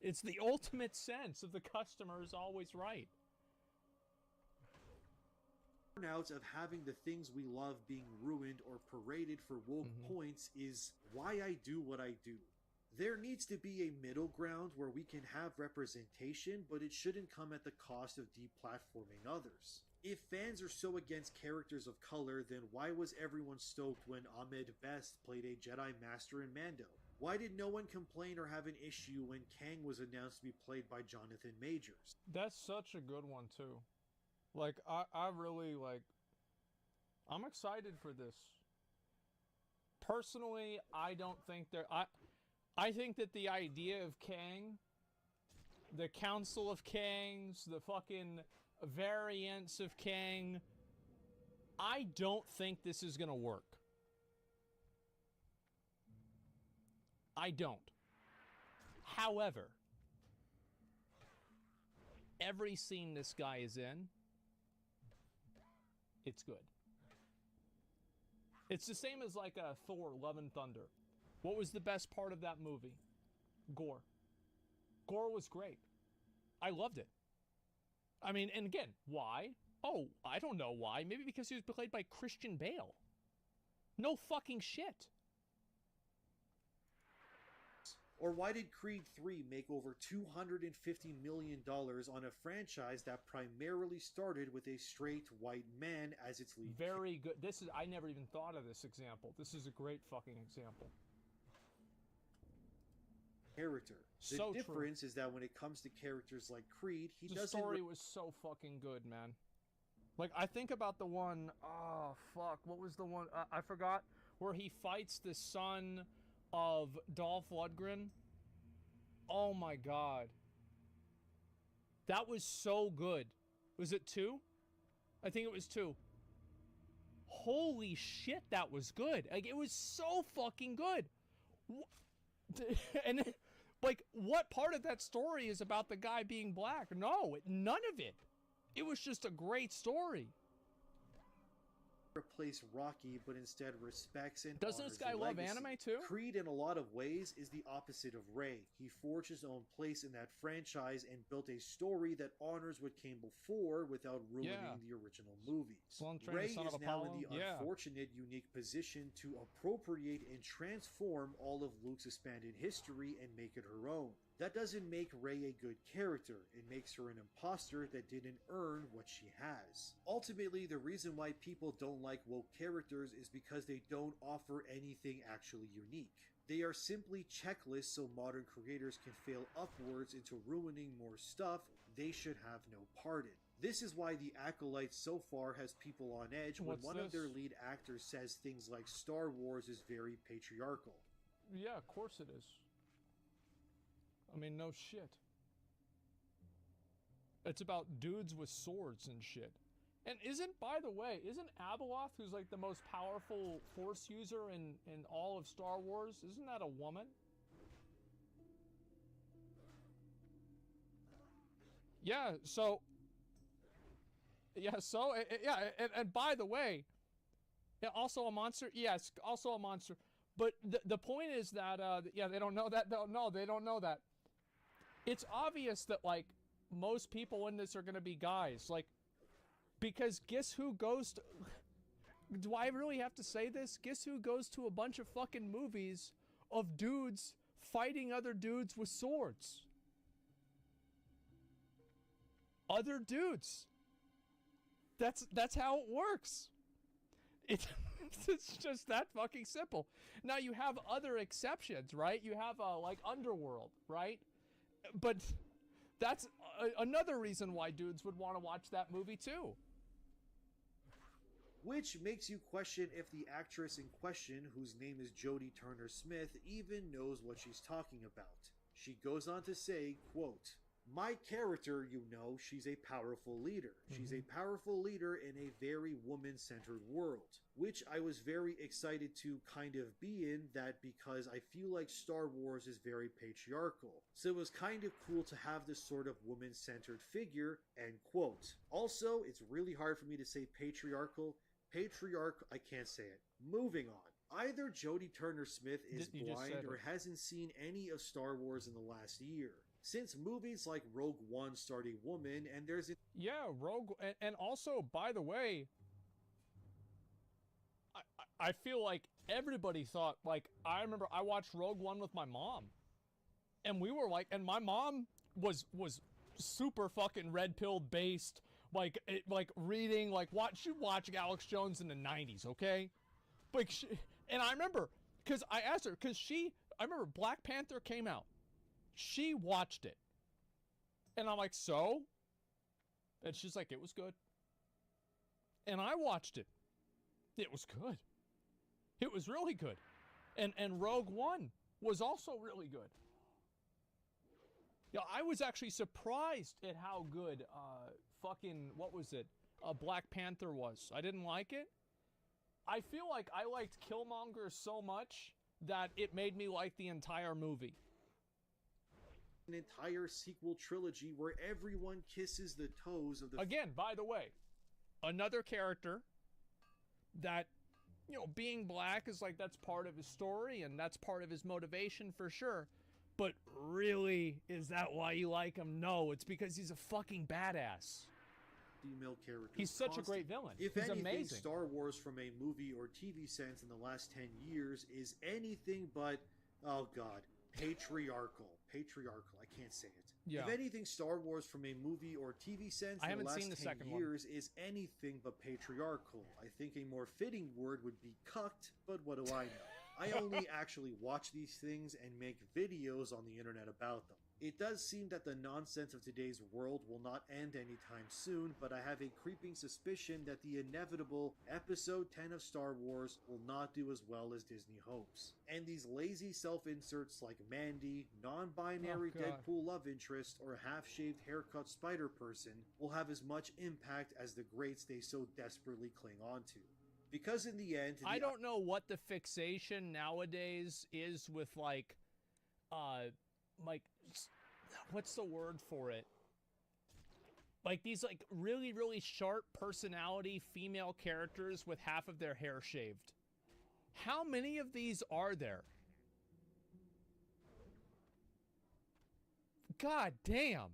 It's the ultimate sense of the customer is always right. Burnouts of having the things we love being ruined or paraded for woke points is why I do what I do. There needs to be a middle ground where we can have representation, but it shouldn't come at the cost of deplatforming others. If fans are so against characters of color, then why was everyone stoked when Ahmed Best played a Jedi Master in Mando? Why did no one complain or have an issue when Kang was announced to be played by Jonathan Majors? That's such a good one, too. Like, I really, like, I'm excited for this. Personally, I don't think I think that the idea of Kang, the Council of Kangs, the fucking variants of Kang, I don't think this is gonna work. I don't. However, every scene this guy is in, it's good. It's the same as like Thor, Love and Thunder. What was the best part of that movie? Gore. Gore was great. I loved it. I mean, and again, why? Oh, I don't know why. Maybe because he was played by Christian Bale. No fucking shit. Or why did Creed 3 make over $250 million on a franchise that primarily started with a straight white man as its lead? Very good. I never even thought of this example. This is a great fucking example. Character. The difference is that when it comes to characters like Creed, the story was so fucking good, man. Like, I think about the one, oh fuck, what was the one, I forgot, where he fights the son of Dolph Lundgren. Oh my god. That was so good. Was it 2? I think it was 2. Holy shit, that was good. Like, it was so fucking good. And like, what part of that story is about the guy being black? No, none of it. It was just a great story. Replace Rocky, but instead respects and doesn't this guy love anime too? Creed, in a lot of ways, is the opposite of Rey. He forged his own place in that franchise and built a story that honors what came before without ruining the original movies. Rey is now in the unfortunate, unique position to appropriate and transform all of Luke's expanded history and make it her own. That doesn't make Rey a good character. It makes her an imposter that didn't earn what she has. Ultimately, the reason why people don't like woke characters is because they don't offer anything actually unique. They are simply checklists so modern creators can fail upwards into ruining more stuff they should have no part in. This is why The Acolyte so far has people on edge when one of their lead actors says things like Star Wars is very patriarchal. Yeah, of course it is. I mean, no shit. It's about dudes with swords and shit. And by the way, isn't Abeloth, who's like the most powerful force user in all of Star Wars, isn't that a woman? Yeah, so... Yeah, so, yeah, and by the way, yeah, also a monster? Yes, also a monster. But the point is that, yeah, they don't know that. No, they don't know that. It's obvious that, like, most people in this are going to be guys. Like, because guess who goes to... Do I really have to say this? Guess who goes to a bunch of fucking movies of dudes fighting other dudes with swords? Other dudes. That's how it works. It's just that fucking simple. Now you have other exceptions, right? You have like Underworld, right? But that's another reason why dudes would want to watch that movie too. Which makes you question if the actress in question, whose name is Jodie Turner-Smith, even knows what she's talking about. She goes on to say, quote, "My character, you know, she's a powerful leader. She's a powerful leader in a very woman-centered world, which I was very excited to kind of be in that because I feel like Star Wars is very patriarchal. So it was kind of cool to have this sort of woman-centered figure," end quote. Also, it's really hard for me to say patriarchal. I can't say it. Moving on. Either Jodie Turner-Smith is blind or hasn't seen any of Star Wars in the last year. Since movies like Rogue One starred a woman, and there's... Yeah, Rogue... And also, by the way, I feel like everybody thought, like, I remember I watched Rogue One with my mom. And we were like... And my mom was super fucking red-pilled based, like reading, like, she watched Alex Jones in the 90s, okay? Like, and I remember, because I asked her, because I remember Black Panther came out. She watched it. And I'm like, so? And she's like, it was good. And I watched it. It was good. It was really good. And Rogue One was also really good. Yeah, I was actually surprised at how good what was it? Black Panther was. I didn't like it. I feel like I liked Killmonger so much that it made me like the entire movie. An entire sequel trilogy where everyone kisses the toes of the... Again, by the way, another character that, you know, being black is like, that's part of his story and that's part of his motivation for sure. But really, is that why you like him? No, it's because he's a fucking badass. Female character. He's such a great villain. If he's anything, amazing. Star Wars from a movie or TV sense in the last 10 years is anything but, oh god, patriarchal. I can't say it. Yeah. If anything, Star Wars from a movie or TV sense in the last 10 years is anything but patriarchal. I think a more fitting word would be cucked, but what do I know? I only actually watch these things and make videos on the internet about them. It does seem that the nonsense of today's world will not end anytime soon, but I have a creeping suspicion that the inevitable Episode 10 of Star Wars will not do as well as Disney hopes. And these lazy self-inserts like Mandy, non-binary Deadpool love interest, or half-shaved haircut Spider-Person will have as much impact as the greats they so desperately cling on to. Because in the end... I don't know what the fixation nowadays is with, like, what's the word for it? Like, these, like, really, really sharp personality female characters with half of their hair shaved. How many of these are there? God damn.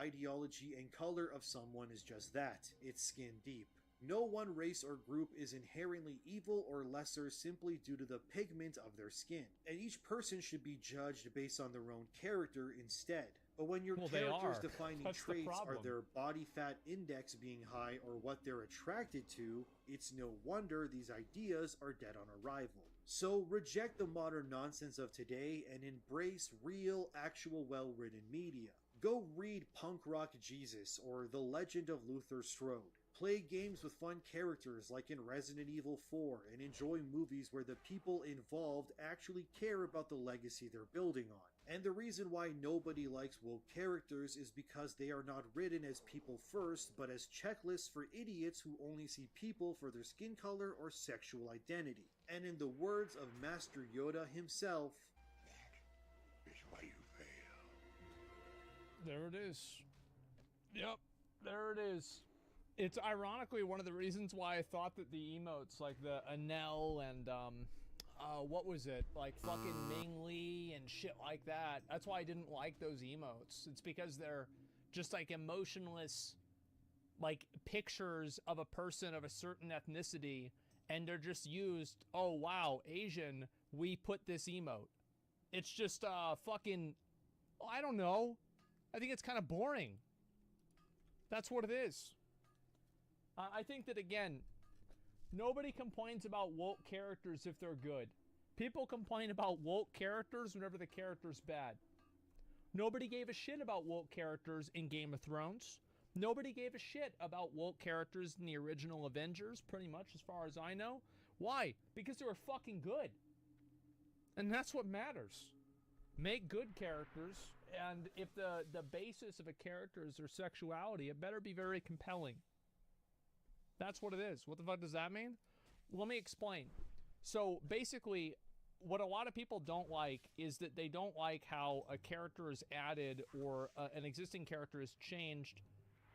Ideology and color of someone is just that. It's skin deep. No one race or group is inherently evil or lesser simply due to the pigment of their skin, and each person should be judged based on their own character instead. But when your character's defining traits are their body fat index being high or what they're attracted to, it's no wonder these ideas are dead on arrival. So reject the modern nonsense of today and embrace real, actual well-written media. Go read Punk Rock Jesus or The Legend of Luther Strode. Play games with fun characters like in Resident Evil 4 and enjoy movies where the people involved actually care about the legacy they're building on. And the reason why nobody likes woke characters is because they are not written as people first, but as checklists for idiots who only see people for their skin color or sexual identity. And in the words of Master Yoda himself, "That is why you fail." There it is. Yep, there it is. It's ironically one of the reasons why I thought that the emotes, like the Anel and, what was it? Like fucking Ming Lee and shit like that. That's why I didn't like those emotes. It's because they're just like emotionless, like pictures of a person of a certain ethnicity, and they're just used, oh wow, Asian, we put this emote. It's just, fucking, I don't know. I think it's kind of boring. That's what it is. I think that, again, nobody complains about woke characters if they're good. People complain about woke characters whenever the character's bad. Nobody gave a shit about woke characters in Game of Thrones. Nobody gave a shit about woke characters in the original Avengers, pretty much as far as I know. Why? Because they were fucking good. And that's what matters. Make good characters, and if the basis of a character is their sexuality, it better be very compelling. That's what it is. What the fuck does that mean? Let me explain. So basically, what a lot of people don't like is that they don't like how a character is added or an existing character is changed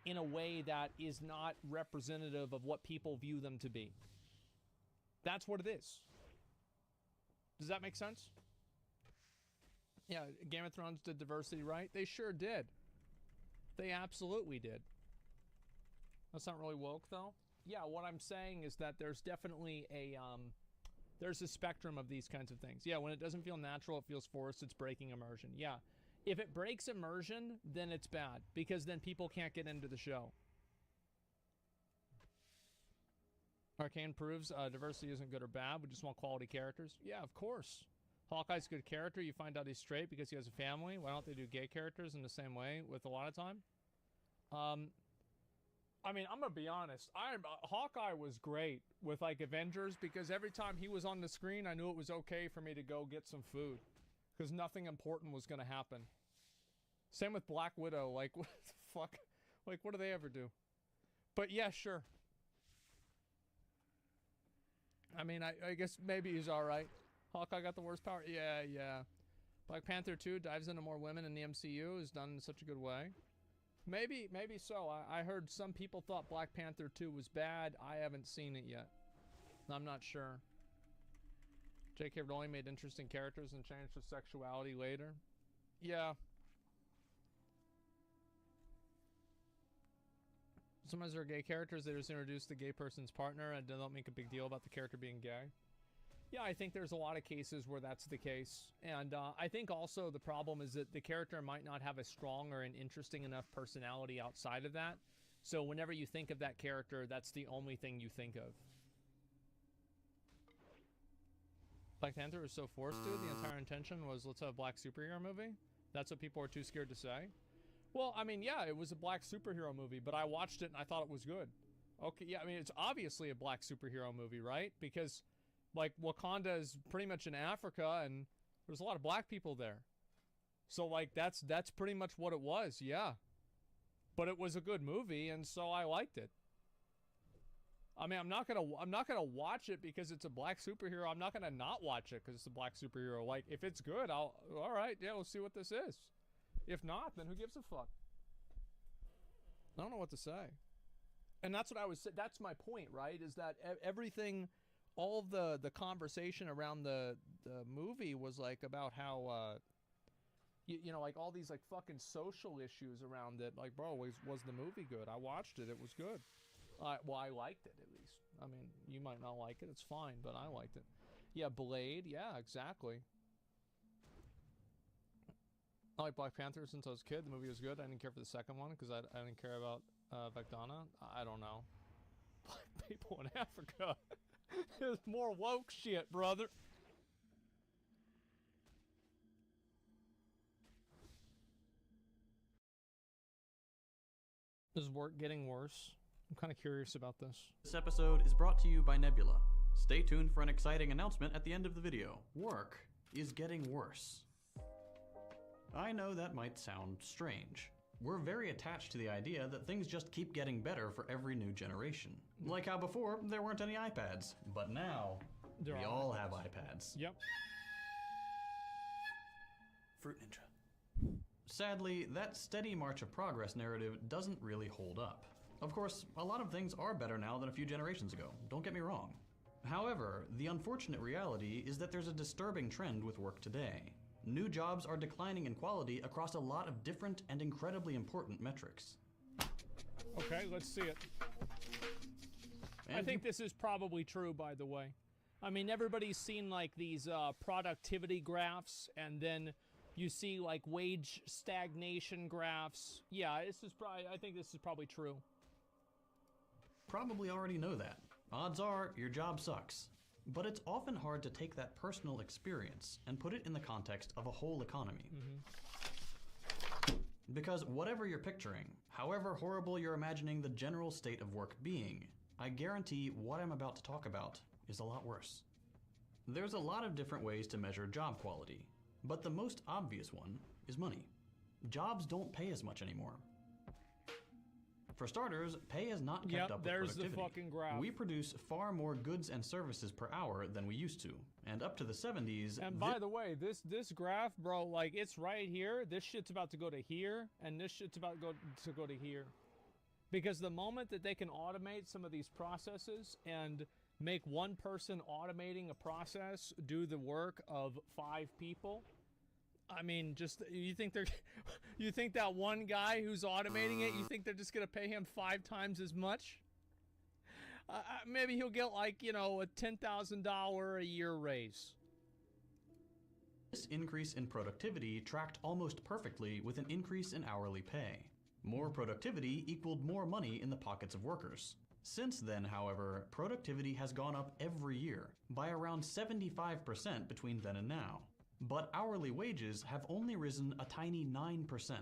in a way that is not representative of what people view them to be. That's what it is. Does that make sense? Yeah, Game of Thrones did diversity right. They sure did. They absolutely did. That's not really woke, though. Yeah, what I'm saying is that there's definitely there's a spectrum of these kinds of things. Yeah, when it doesn't feel natural, it feels forced, it's breaking immersion. Yeah, if it breaks immersion, then it's bad, because then people can't get into the show. Arcane proves diversity isn't good or bad. We just want quality characters. Yeah, of course. Hawkeye's a good character. You find out he's straight because he has a family. Why don't they do gay characters in the same way with a lot of time? I mean, I'm gonna be honest. Hawkeye was great with like Avengers because every time he was on the screen, I knew it was okay for me to go get some food because nothing important was gonna happen. Same with Black Widow. Like, what the fuck? Like, what do they ever do? But yeah, sure. I mean, I guess maybe he's all right. Hawkeye got the worst power. Yeah. Black Panther 2 dives into more women in the MCU. Is done in such a good way. Maybe so. I heard some people thought Black Panther 2 was bad. I haven't seen it yet. I'm not sure. J.K. Rowling made interesting characters and changed their sexuality later. Yeah. Sometimes there are gay characters, they just introduce the gay person's partner and don't make a big deal about the character being gay. Yeah, I think there's a lot of cases where that's the case. And I think also the problem is that the character might not have a strong or an interesting enough personality outside of that. So whenever you think of that character, that's the only thing you think of. Black Panther was so forced to. The entire intention was, let's have a black superhero movie. That's what people are too scared to say. Well, I mean, yeah, it was a black superhero movie, but I watched it and I thought it was good. Okay, yeah, I mean, it's obviously a black superhero movie, right? Because, like, Wakanda is pretty much in Africa, and there's a lot of black people there. So, like, that's pretty much what it was, yeah. But it was a good movie, and so I liked it. I mean, I'm not gonna watch it because it's a black superhero. I'm not gonna not watch it because it's a black superhero. Like, if it's good, all right, yeah, we'll see what this is. If not, then who gives a fuck? I don't know what to say. And that's what I was saying. That's my point, right? Is that everything, all of the conversation around the movie was like about how, you know, like all these like fucking social issues around it. Like, bro, was the movie good? I watched it. It was good. Well, I liked it at least. I mean, you might not like it. It's fine, but I liked it. Yeah, Blade. Yeah, exactly. I like Black Panther since I was a kid. The movie was good. I didn't care for the second one because I didn't care about Vecdana. I don't know. Black people in Africa. There's more woke shit, brother. Is work getting worse? I'm kind of curious about this. This episode is brought to you by Nebula. Stay tuned for an exciting announcement at the end of the video. Work is getting worse. I know that might sound strange. We're very attached to the idea that things just keep getting better for every new generation. Like how before, there weren't any iPads, but now, we all have iPads. Yep. Fruit Ninja. Sadly, that steady march of progress narrative doesn't really hold up. Of course, a lot of things are better now than a few generations ago, don't get me wrong. However, the unfortunate reality is that there's a disturbing trend with work today. New jobs are declining in quality across a lot of different and incredibly important metrics. Okay, let's see it. I think this is probably true, by the way. I mean, everybody's seen like these productivity graphs, and then you see like wage stagnation graphs. Yeah, this is probably, I think this is probably true. Probably already know that. Odds are your job sucks. But it's often hard to take that personal experience and put it in the context of a whole economy. Because whatever you're picturing, however horrible you're imagining the general state of work being, I guarantee what I'm about to talk about is a lot worse. There's a lot of different ways to measure job quality, but the most obvious one is money. Jobs don't pay as much anymore. For starters, pay has not kept up with productivity. The fucking graph. We produce far more goods and services per hour than we used to, and up to the 70s... And by the way, this graph, bro, like, it's right here. This shit's about to go to here, and this shit's about to go to here. Because the moment that they can automate some of these processes and make one person automating a process do the work of 5 people... I mean, just, you think that one guy who's automating it, you think they're just going to pay him 5 times as much? Maybe he'll get like, you know, a $10,000 a year raise. This increase in productivity tracked almost perfectly with an increase in hourly pay. More productivity equaled more money in the pockets of workers. Since then, however, productivity has gone up every year, by around 75% between then and now. But hourly wages have only risen a tiny 9%.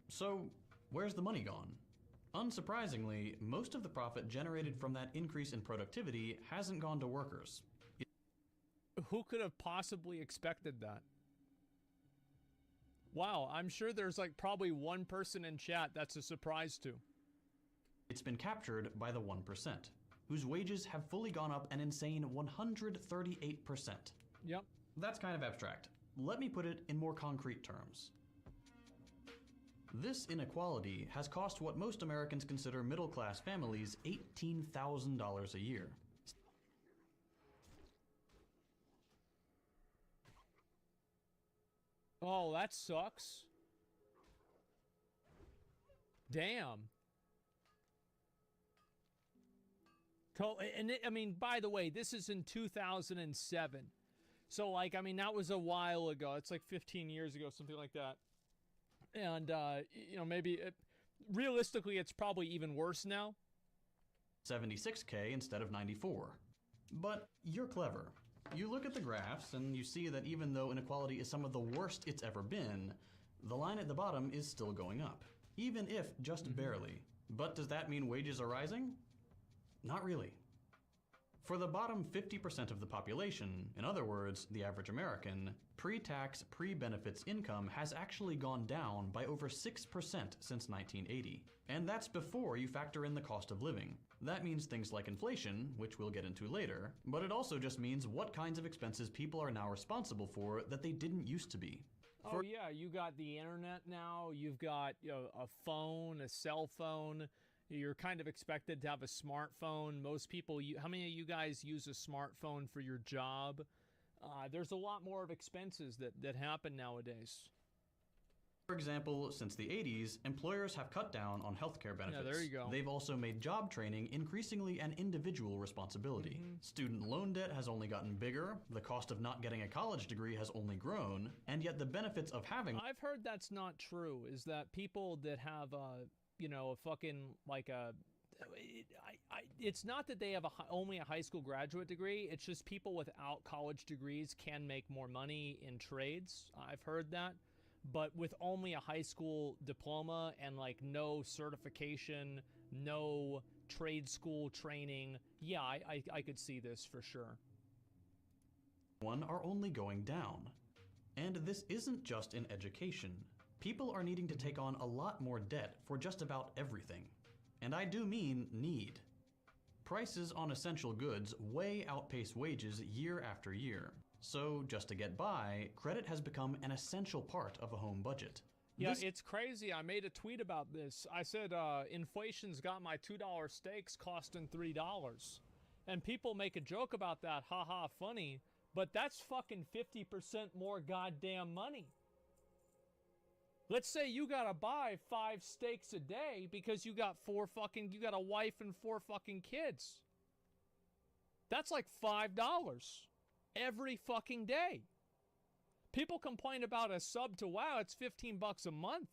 So, where's the money gone? Unsurprisingly, most of the profit generated from that increase in productivity hasn't gone to workers. Who could have possibly expected that? Wow, I'm sure there's like probably one person in chat that's a surprise to. It's been captured by the 1%, whose wages have fully gone up an insane 138%. Yep. That's kind of abstract. Let me put it in more concrete terms. This inequality has cost what most Americans consider middle-class families $18,000 a year. Oh, that sucks. Damn. And I mean, by the way, this is in 2007. So, like, I mean, that was a while ago. It's like 15 years ago, something like that. And, you know, maybe, realistically, it's probably even worse now. 76K instead of 94. But you're clever. You look at the graphs, and you see that even though inequality is some of the worst it's ever been, the line at the bottom is still going up. Even if just barely. But does that mean wages are rising? Not really. For the bottom 50% of the population, in other words, the average American, pre-tax, pre-benefits income has actually gone down by over 6% since 1980. And that's before you factor in the cost of living. That means things like inflation, which we'll get into later, but it also just means what kinds of expenses people are now responsible for that they didn't used to be. Oh yeah, you got the internet now, you've got, you know, a phone, a cell phone. You're kind of expected to have a smartphone. Most people, how many of you guys use a smartphone for your job? There's a lot more of expenses that happen nowadays. For example, since the 80s, employers have cut down on healthcare benefits. Yeah, there you go. They've also made job training increasingly an individual responsibility. Student loan debt has only gotten bigger, the cost of not getting a college degree has only grown, and yet the benefits of having... I've heard that's not true, is that people that have you know, a fucking, like a... it's not that they have only a high school graduate degree, it's just people without college degrees can make more money in trades. I've heard that. But with only a high school diploma and like no certification, no trade school training. Yeah, I could see this for sure. One are only going down. And this isn't just in education. People are needing to take on a lot more debt for just about everything. And I do mean need. Prices on essential goods way outpace wages year after year. So just to get by, credit has become an essential part of a home budget. Yeah, it's crazy. I made a tweet about this. I said, inflation's got my $2 steaks costing $3. And people make a joke about that, haha, funny. But that's fucking 50% more goddamn money. Let's say you gotta buy 5 steaks a day because you got you got a wife and 4 fucking kids. That's like $5 every fucking day. People complain about a sub to WoW, it's $15 a month.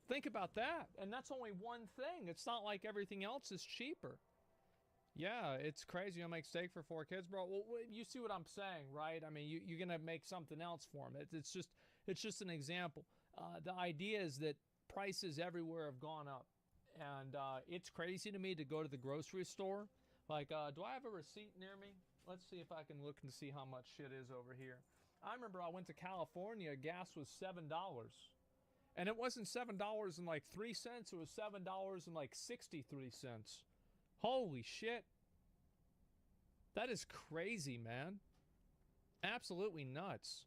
Think about that. And that's only one thing. It's not like everything else is cheaper. Yeah, it's crazy. You make steak for 4 kids, bro. Well, you see what I'm saying, right? I mean, you're gonna make something else for them. It's just an example. The idea is that prices everywhere have gone up, and it's crazy to me to go to the grocery store. Like, do I have a receipt near me? Let's see if I can look and see how much shit is over here. I remember I went to California. Gas was $7, and it wasn't $7 and like 3 cents. It was $7 and like 63 cents. Holy shit. That is crazy, man. Absolutely nuts.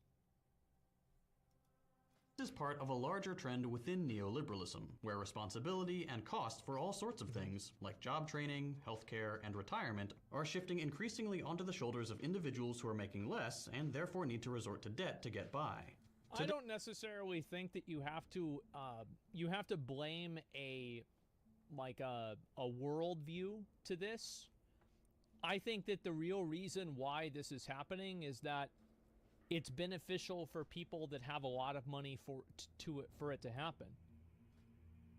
This is part of a larger trend within neoliberalism, where responsibility and cost for all sorts of things, like job training, healthcare, and retirement, are shifting increasingly onto the shoulders of individuals who are making less and therefore need to resort to debt to get by. I don't necessarily think that you have to blame a worldview to this. I think that the real reason why this is happening is that it's beneficial for people that have a lot of money for it to happen.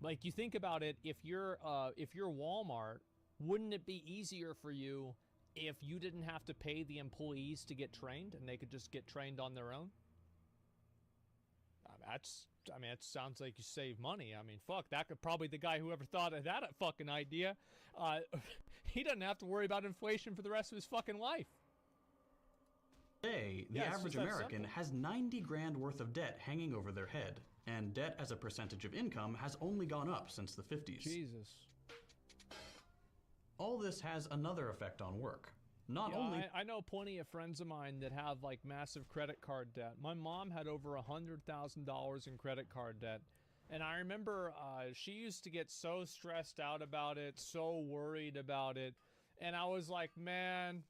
Like, you think about it, if you're Walmart, wouldn't it be easier for you if you didn't have to pay the employees to get trained and they could just get trained on their own? It sounds like you save money. I mean, fuck, that could probably the guy who ever thought of that fucking idea, he doesn't have to worry about inflation for the rest of his fucking life. Today, the average American has 90 grand worth of debt hanging over their head, and debt as a percentage of income has only gone up since the 50s. Jesus. All this has another effect on work. I know plenty of friends of mine that have like massive credit card debt. My mom had over $100,000 in credit card debt, and I remember she used to get so stressed out about it, so worried about it, and I was like, man,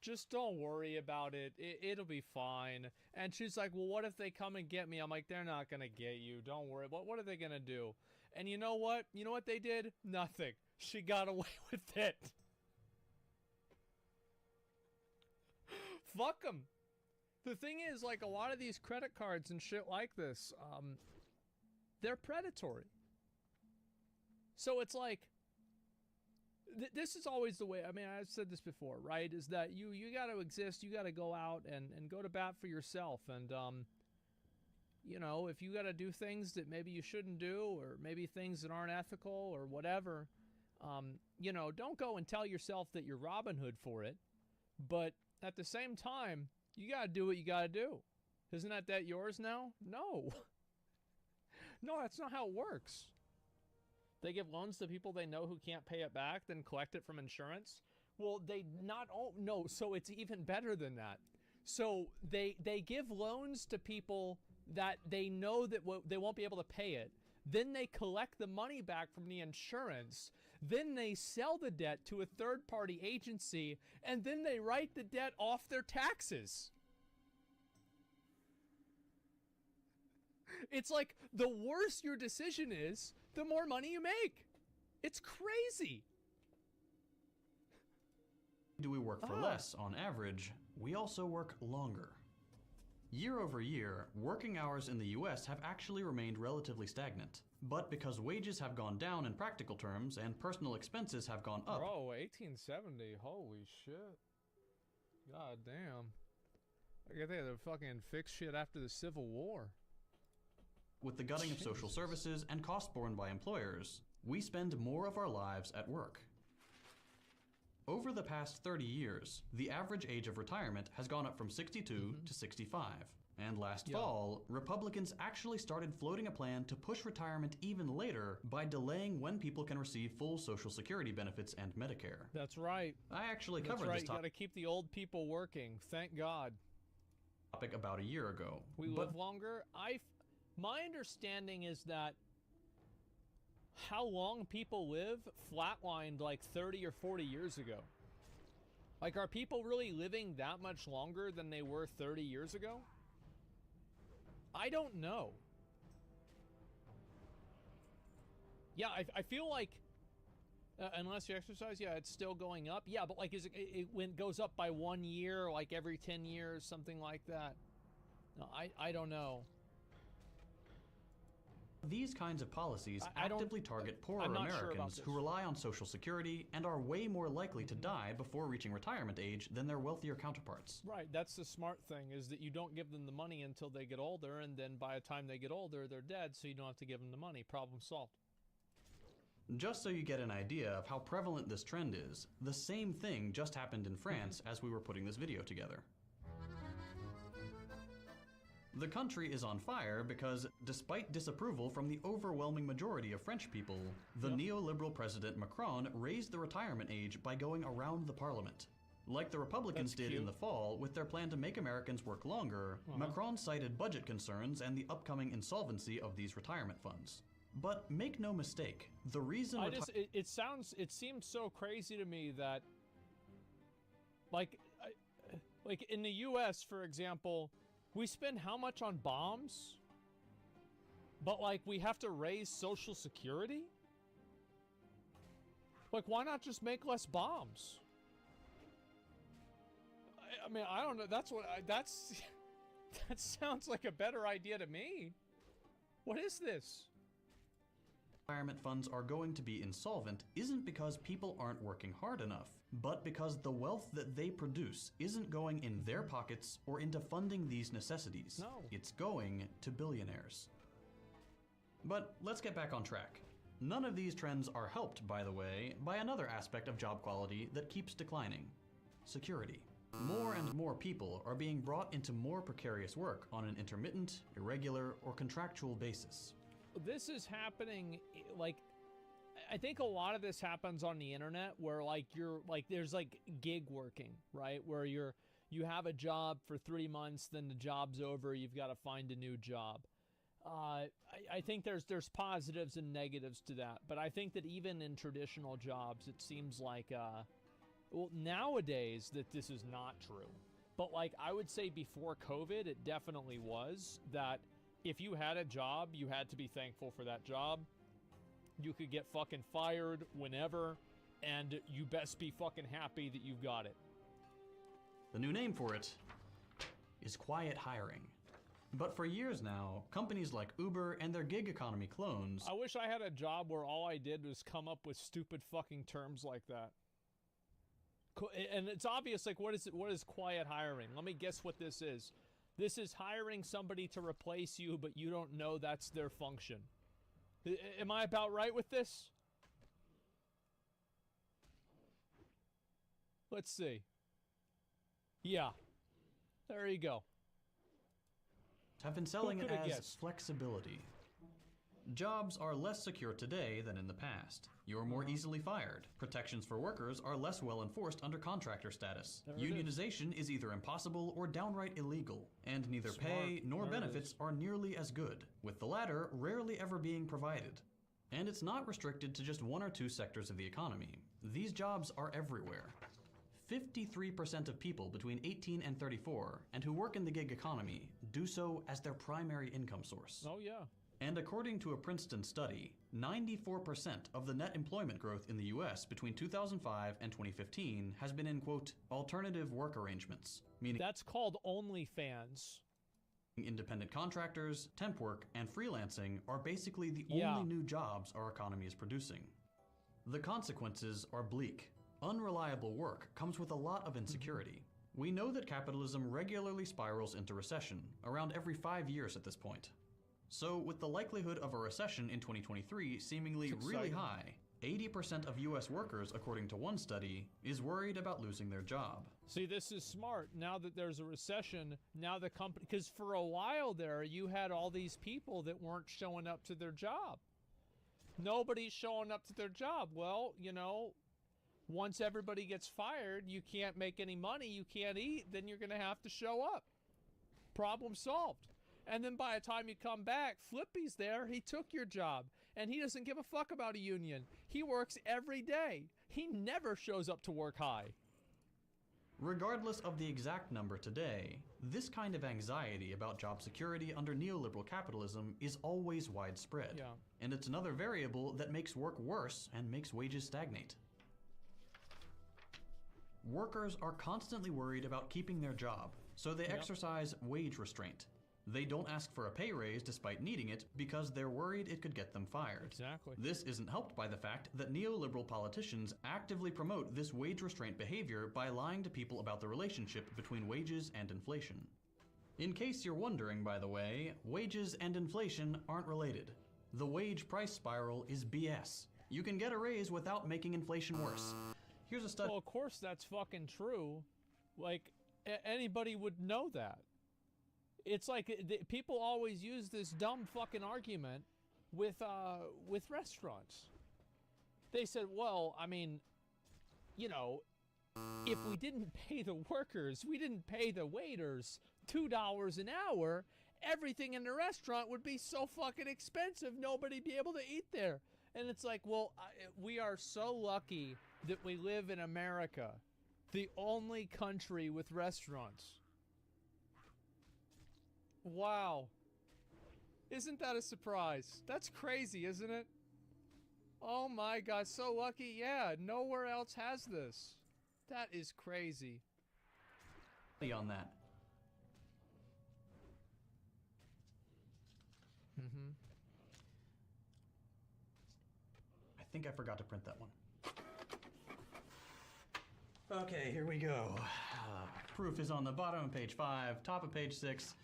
just don't worry about it. It'll be fine. And she's like, well, what if they come and get me? I'm like, they're not gonna get you. Don't worry. What are they gonna do? And you know what? You know what they did? Nothing. She got away with it. Fuck them. The thing is, like, a lot of these credit cards and shit like this, they're predatory. So it's like, this is always the way, I mean, I've said this before, right? Is that you got to exist, you got to go out and go to bat for yourself. And, you know, if you got to do things that maybe you shouldn't do, or maybe things that aren't ethical or whatever, you know, don't go and tell yourself that you're Robin Hood for it. But at the same time, you got to do what you got to do. Isn't that debt yours now? No. No, that's not how it works. They give loans to people they know who can't pay it back, then collect it from insurance. Well, no, so it's even better than that. So they give loans to people that they know that they won't be able to pay it. Then they collect the money back from the insurance. Then they sell the debt to a third-party agency, and then they write the debt off their taxes. It's like, the worse your decision is, the more money you make. It's crazy. Do we work for less on average? We also work longer. Year over year, working hours in the US have actually remained relatively stagnant. But because wages have gone down in practical terms and personal expenses have gone up. Bro, 1870, holy shit. God damn. I guess they had to fucking fix shit after the Civil War. With the gutting of social services and costs borne by employers, we spend more of our lives at work. Over the past 30 years, the average age of retirement has gone up from 62 to 65. And last fall, Republicans actually started floating a plan to push retirement even later by delaying when people can receive full Social Security benefits and Medicare. That's right. I actually That's covered right. this You got to keep the old people working. Thank God. topic about a year ago. We live longer. My understanding is that how long people live flatlined like 30 or 40 years ago. Like, are people really living that much longer than they were 30 years ago? I don't know. Yeah, I feel like unless you exercise, yeah, it's still going up. Yeah, but like, is it when it goes up by 1 year, like every 10 years, something like that? No, I don't know. These kinds of policies actively target poorer Americans who rely on Social Security and are way more likely to die before reaching retirement age than their wealthier counterparts. Right, that's the smart thing, is that you don't give them the money until they get older, and then by the time they get older, they're dead, so you don't have to give them the money. Problem solved. Just so you get an idea of how prevalent this trend is, the same thing just happened in France as we were putting this video together. The country is on fire because, despite disapproval from the overwhelming majority of French people, the neoliberal President Macron raised the retirement age by going around the parliament. Like the Republicans did in the fall with their plan to make Americans work longer, Macron cited budget concerns and the upcoming insolvency of these retirement funds. But make no mistake, the reason it seems so crazy to me that, like in the US, for example, we spend how much on bombs? But like, we have to raise Social Security? Like, why not just make less bombs? I mean, I don't know. That sounds like a better idea to me. What is this? Retirement funds are going to be insolvent isn't because people aren't working hard enough, but because the wealth that they produce isn't going in their pockets or into funding these necessities. No. It's going to billionaires. But let's get back on track. None of these trends are helped, by the way, by another aspect of job quality that keeps declining: security. More and more people are being brought into more precarious work on an intermittent, irregular, or contractual basis. This is happening, like, I think a lot of this happens on the internet where like there's like gig working, right? Where you have a job for 3 months, then the job's over, you've got to find a new job. I think there's positives and negatives to that, but I think that even in traditional jobs, it seems like well, nowadays that this is not true. But like, I would say before COVID, it definitely was, that if you had a job, you had to be thankful for that job. You could get fucking fired whenever, and you best be fucking happy that you've got it. The new name for it is quiet hiring. But for years now, companies like Uber and their gig economy clones— I wish I had a job where all I did was come up with stupid fucking terms like that. And it's obvious, like, what is quiet hiring? Let me guess what this is. This is hiring somebody to replace you, but you don't know that's their function. Am I about right with this? Let's see. Yeah. There you go. Have been selling it as flexibility. Jobs are less secure today than in the past. You're more easily fired. Protections for workers are less well enforced under contractor status. Unionization is either impossible or downright illegal, and neither pay nor benefits are nearly as good, with the latter rarely ever being provided. And it's not restricted to just 1 or 2 sectors of the economy. These jobs are everywhere. 53% of people between 18 and 34 and who work in the gig economy do so as their primary income source. Oh yeah. And according to a Princeton study, 94% of the net employment growth in the US between 2005 and 2015 has been in, quote, alternative work arrangements, meaning that's called OnlyFans. Independent contractors, temp work, and freelancing are basically the only new jobs our economy is producing. The consequences are bleak. Unreliable work comes with a lot of insecurity. We know that capitalism regularly spirals into recession, around every 5 years at this point. So with the likelihood of a recession in 2023 seemingly really high, 80% of US workers, according to one study, is worried about losing their job. See, this is smart. Now that there's a recession, now the company, because for a while there, you had all these people that weren't showing up to their job. Nobody's showing up to their job. Well, you know, once everybody gets fired, you can't make any money, you can't eat, then you're going to have to show up. Problem solved. And then by the time you come back, Flippy's there, he took your job, and he doesn't give a fuck about a union. He works every day. He never shows up to work high. Regardless of the exact number today, this kind of anxiety about job security under neoliberal capitalism is always widespread. Yeah. And it's another variable that makes work worse and makes wages stagnate. Workers are constantly worried about keeping their job, so they exercise wage restraint. They don't ask for a pay raise despite needing it because they're worried it could get them fired. Exactly. This isn't helped by the fact that neoliberal politicians actively promote this wage restraint behavior by lying to people about the relationship between wages and inflation. In case you're wondering, by the way, wages and inflation aren't related. The wage price spiral is BS. You can get a raise without making inflation worse. Here's a study. Well, of course that's fucking true. Like, anybody would know that. It's like people always use this dumb fucking argument with restaurants. They said, well, I mean, you know, if we didn't pay the workers, we didn't pay the waiters $2 an hour, everything in the restaurant would be so fucking expensive, nobody'd be able to eat there. And it's like, well, we are so lucky that we live in America, the only country with restaurants. Wow. Isn't that a surprise? That's crazy, isn't it? Oh my God, so lucky. Yeah, nowhere else has this. That is crazy. On that. I think I forgot to print that one. Okay, here we go. Proof is on the bottom of page 5, top of page 6.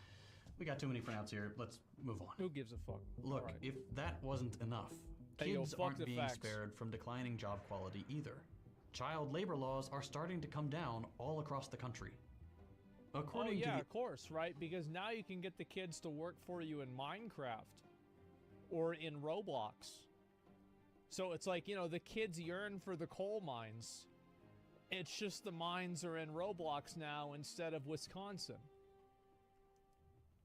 We got too many printouts here. Let's move on. Who gives a fuck? Look, Right. if that wasn't enough, Hey, yo, kids fuck aren't the being facts. spared from declining job quality either. Child labor laws are starting to come down all across the country. According yeah, to the of course, right? Because now you can get the kids to work for you in Minecraft or in Roblox. So it's like, you know, the kids yearn for the coal mines. It's just the mines are in Roblox now instead of Wisconsin.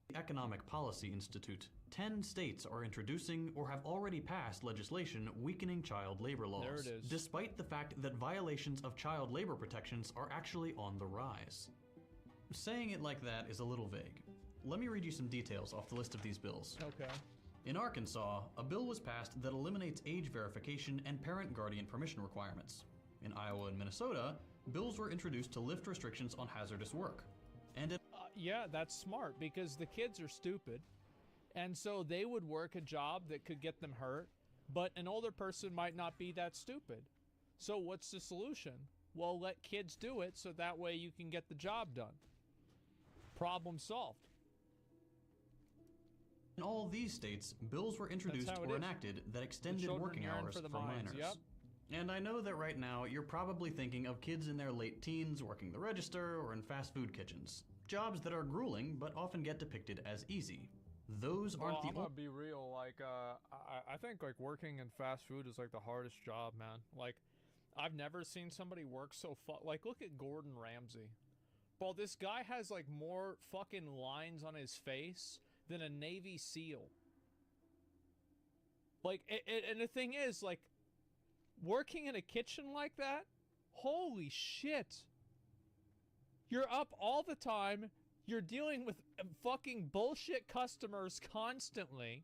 The Economic Policy Institute, 10 states are introducing or have already passed legislation weakening child labor laws. There it is. Despite the fact that violations of child labor protections are actually on the rise. Saying it like that is a little vague. Let me read you some details off the list of these bills. Okay. In Arkansas, a bill was passed that eliminates age verification and parent-guardian permission requirements. In Iowa and Minnesota, bills were introduced to lift restrictions on hazardous work. And in Yeah, that's smart because the kids are stupid. And so they would work a job that could get them hurt, but an older person might not be that stupid. So what's the solution? Well, let kids do it so that way you can get the job done. Problem solved. In all these states, bills were introduced how it or is. enacted that The extended children working yearn hours for the for mines, minors. yep. And I know that right now you're probably thinking of kids in their late teens working the register or in fast food kitchens. Jobs that are grueling but often get depicted as easy. Those aren't I'm the gonna be real. Like, I think like working in fast food is like the hardest job, man. Like, I've never seen somebody work so like, look at Gordon Ramsay. Bro, this guy has like more fucking lines on his face than a Navy SEAL. Like, and the thing is, like, working in a kitchen like that, holy shit. You're up all the time. You're dealing with fucking bullshit customers constantly.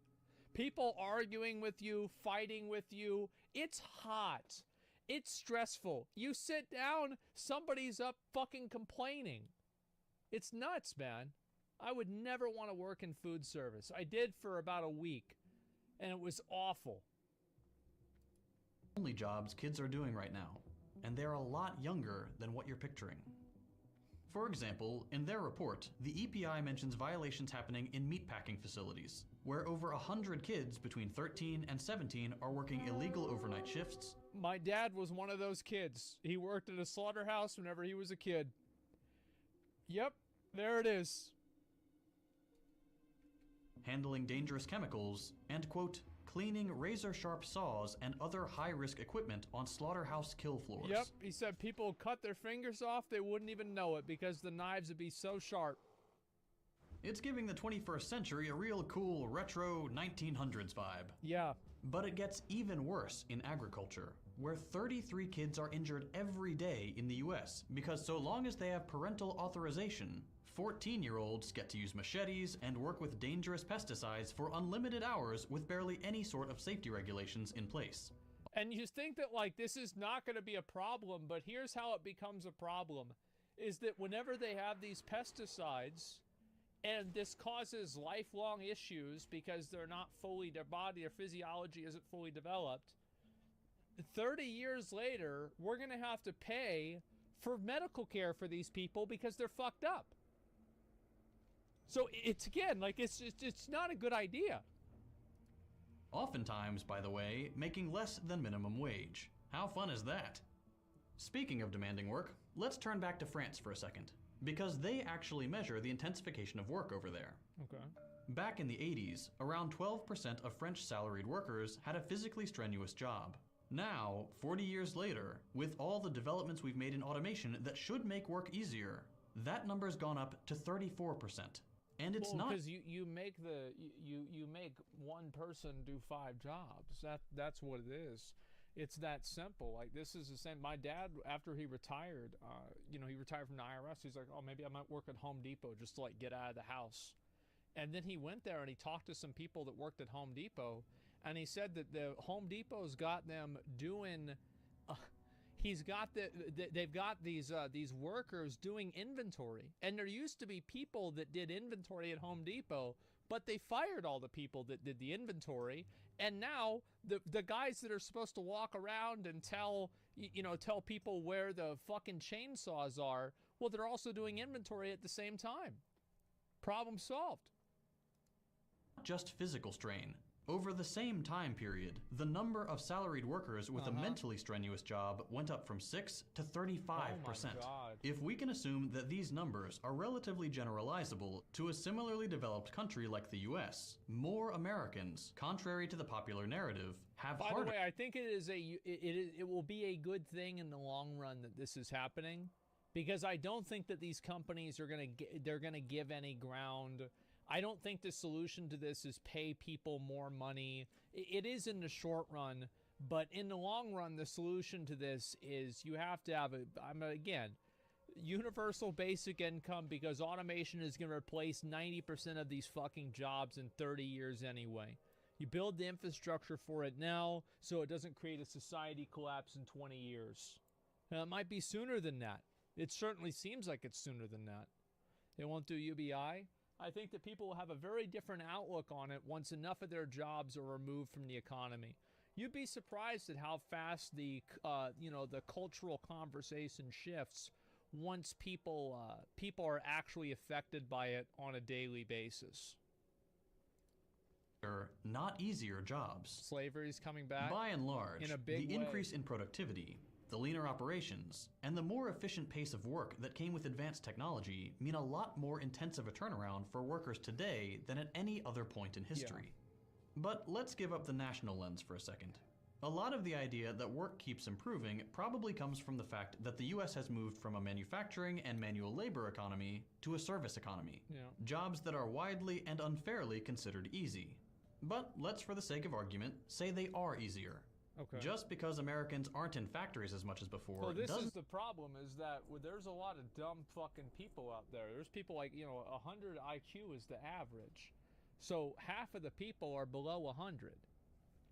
People arguing with you, fighting with you. It's hot. It's stressful. You sit down, somebody's up fucking complaining. It's nuts, man. I would never want to work in food service. I did for about a week, and it was awful. only jobs kids are doing right now. And they're a lot younger than what you're picturing. For example, in their report, the EPI mentions violations happening in meatpacking facilities, where over 100 kids between 13 and 17 are working illegal overnight shifts. My dad was one of those kids. He worked at a slaughterhouse whenever he was a kid. Yep, there it is. Handling dangerous chemicals, and quote, cleaning razor-sharp saws and other high-risk equipment on slaughterhouse kill floors. Yep, he said people cut their fingers off, they wouldn't even know it because the knives would be so sharp. It's giving the 21st century a real cool retro 1900s vibe. Yeah. But it gets even worse in agriculture, where 33 kids are injured every day in the US because so long as they have parental authorization, 14-year-olds get to use machetes and work with dangerous pesticides for unlimited hours with barely any sort of safety regulations in place. And you think that, like, this is not going to be a problem, but here's how it becomes a problem, is that whenever they have these pesticides, and this causes lifelong issues because they're not fully, their body, their physiology isn't fully developed, 30 years later, we're going to have to pay for medical care for these people because they're fucked up. So it's, again, like, it's not a good idea. Oftentimes, by the way, making less than minimum wage. How fun is that? Speaking of demanding work, let's turn back to France for a second, because they actually measure the intensification of work over there. Okay. Back in the 80s, around 12% of French salaried workers had a physically strenuous job. Now, 40 years later, with all the developments we've made in automation that should make work easier, that number's gone up to 34%. And it's not because you make one person do 5 jobs. That's what it is. It's that simple. Like, this is the same. My dad, after he retired, he retired from the IRS. He's like, oh, maybe I might work at Home Depot just to, like, get out of the house. And then he went there and he talked to some people that worked at Home Depot, and he said that the Home Depot's got them doing. They've got these workers doing inventory, and there used to be people that did inventory at Home Depot, but they fired all the people that did the inventory, and now the guys that are supposed to walk around and tell people where the fucking chainsaws are, well, they're also doing inventory at the same time. Problem solved. Just physical strain. Over the same time period, the number of salaried workers with a mentally strenuous job went up from 6 to 35%. Oh my God. If we can assume that these numbers are relatively generalizable to a similarly developed country like the US, more Americans, contrary to the popular narrative, have By harder. the way, I think it will be a good thing in the long run that this is happening, because I don't think that these companies are they're gonna give any ground. I don't think the solution to this is pay people more money. It is in the short run, but in the long run, the solution to this is you have to have universal basic income, because automation is going to replace 90% of these fucking jobs in 30 years anyway. You build the infrastructure for it now so it doesn't create a society collapse in 20 years. Now, it might be sooner than that. It certainly seems like it's sooner than that. They won't do UBI. I think that people will have a very different outlook on it once enough of their jobs are removed from the economy. You'd be surprised at how fast the cultural conversation shifts once people are actually affected by it on a daily basis. Not easier jobs. Slavery's coming back. By and large, in a big the way. increase in productivity, the leaner operations, and the more efficient pace of work that came with advanced technology mean a lot more intensive a turnaround for workers today than at any other point in history. But let's give up the national lens for a second. A lot of the idea that work keeps improving probably comes from the fact that the US has moved from a manufacturing and manual labor economy to a service economy. Jobs that are widely and unfairly considered easy. But let's, for the sake of argument, say they are easier. Okay. Just because Americans aren't in factories as much as before. Well, this is the problem, is that there's a lot of dumb fucking people out there. There's people like, 100 IQ is the average. So half of the people are below 100.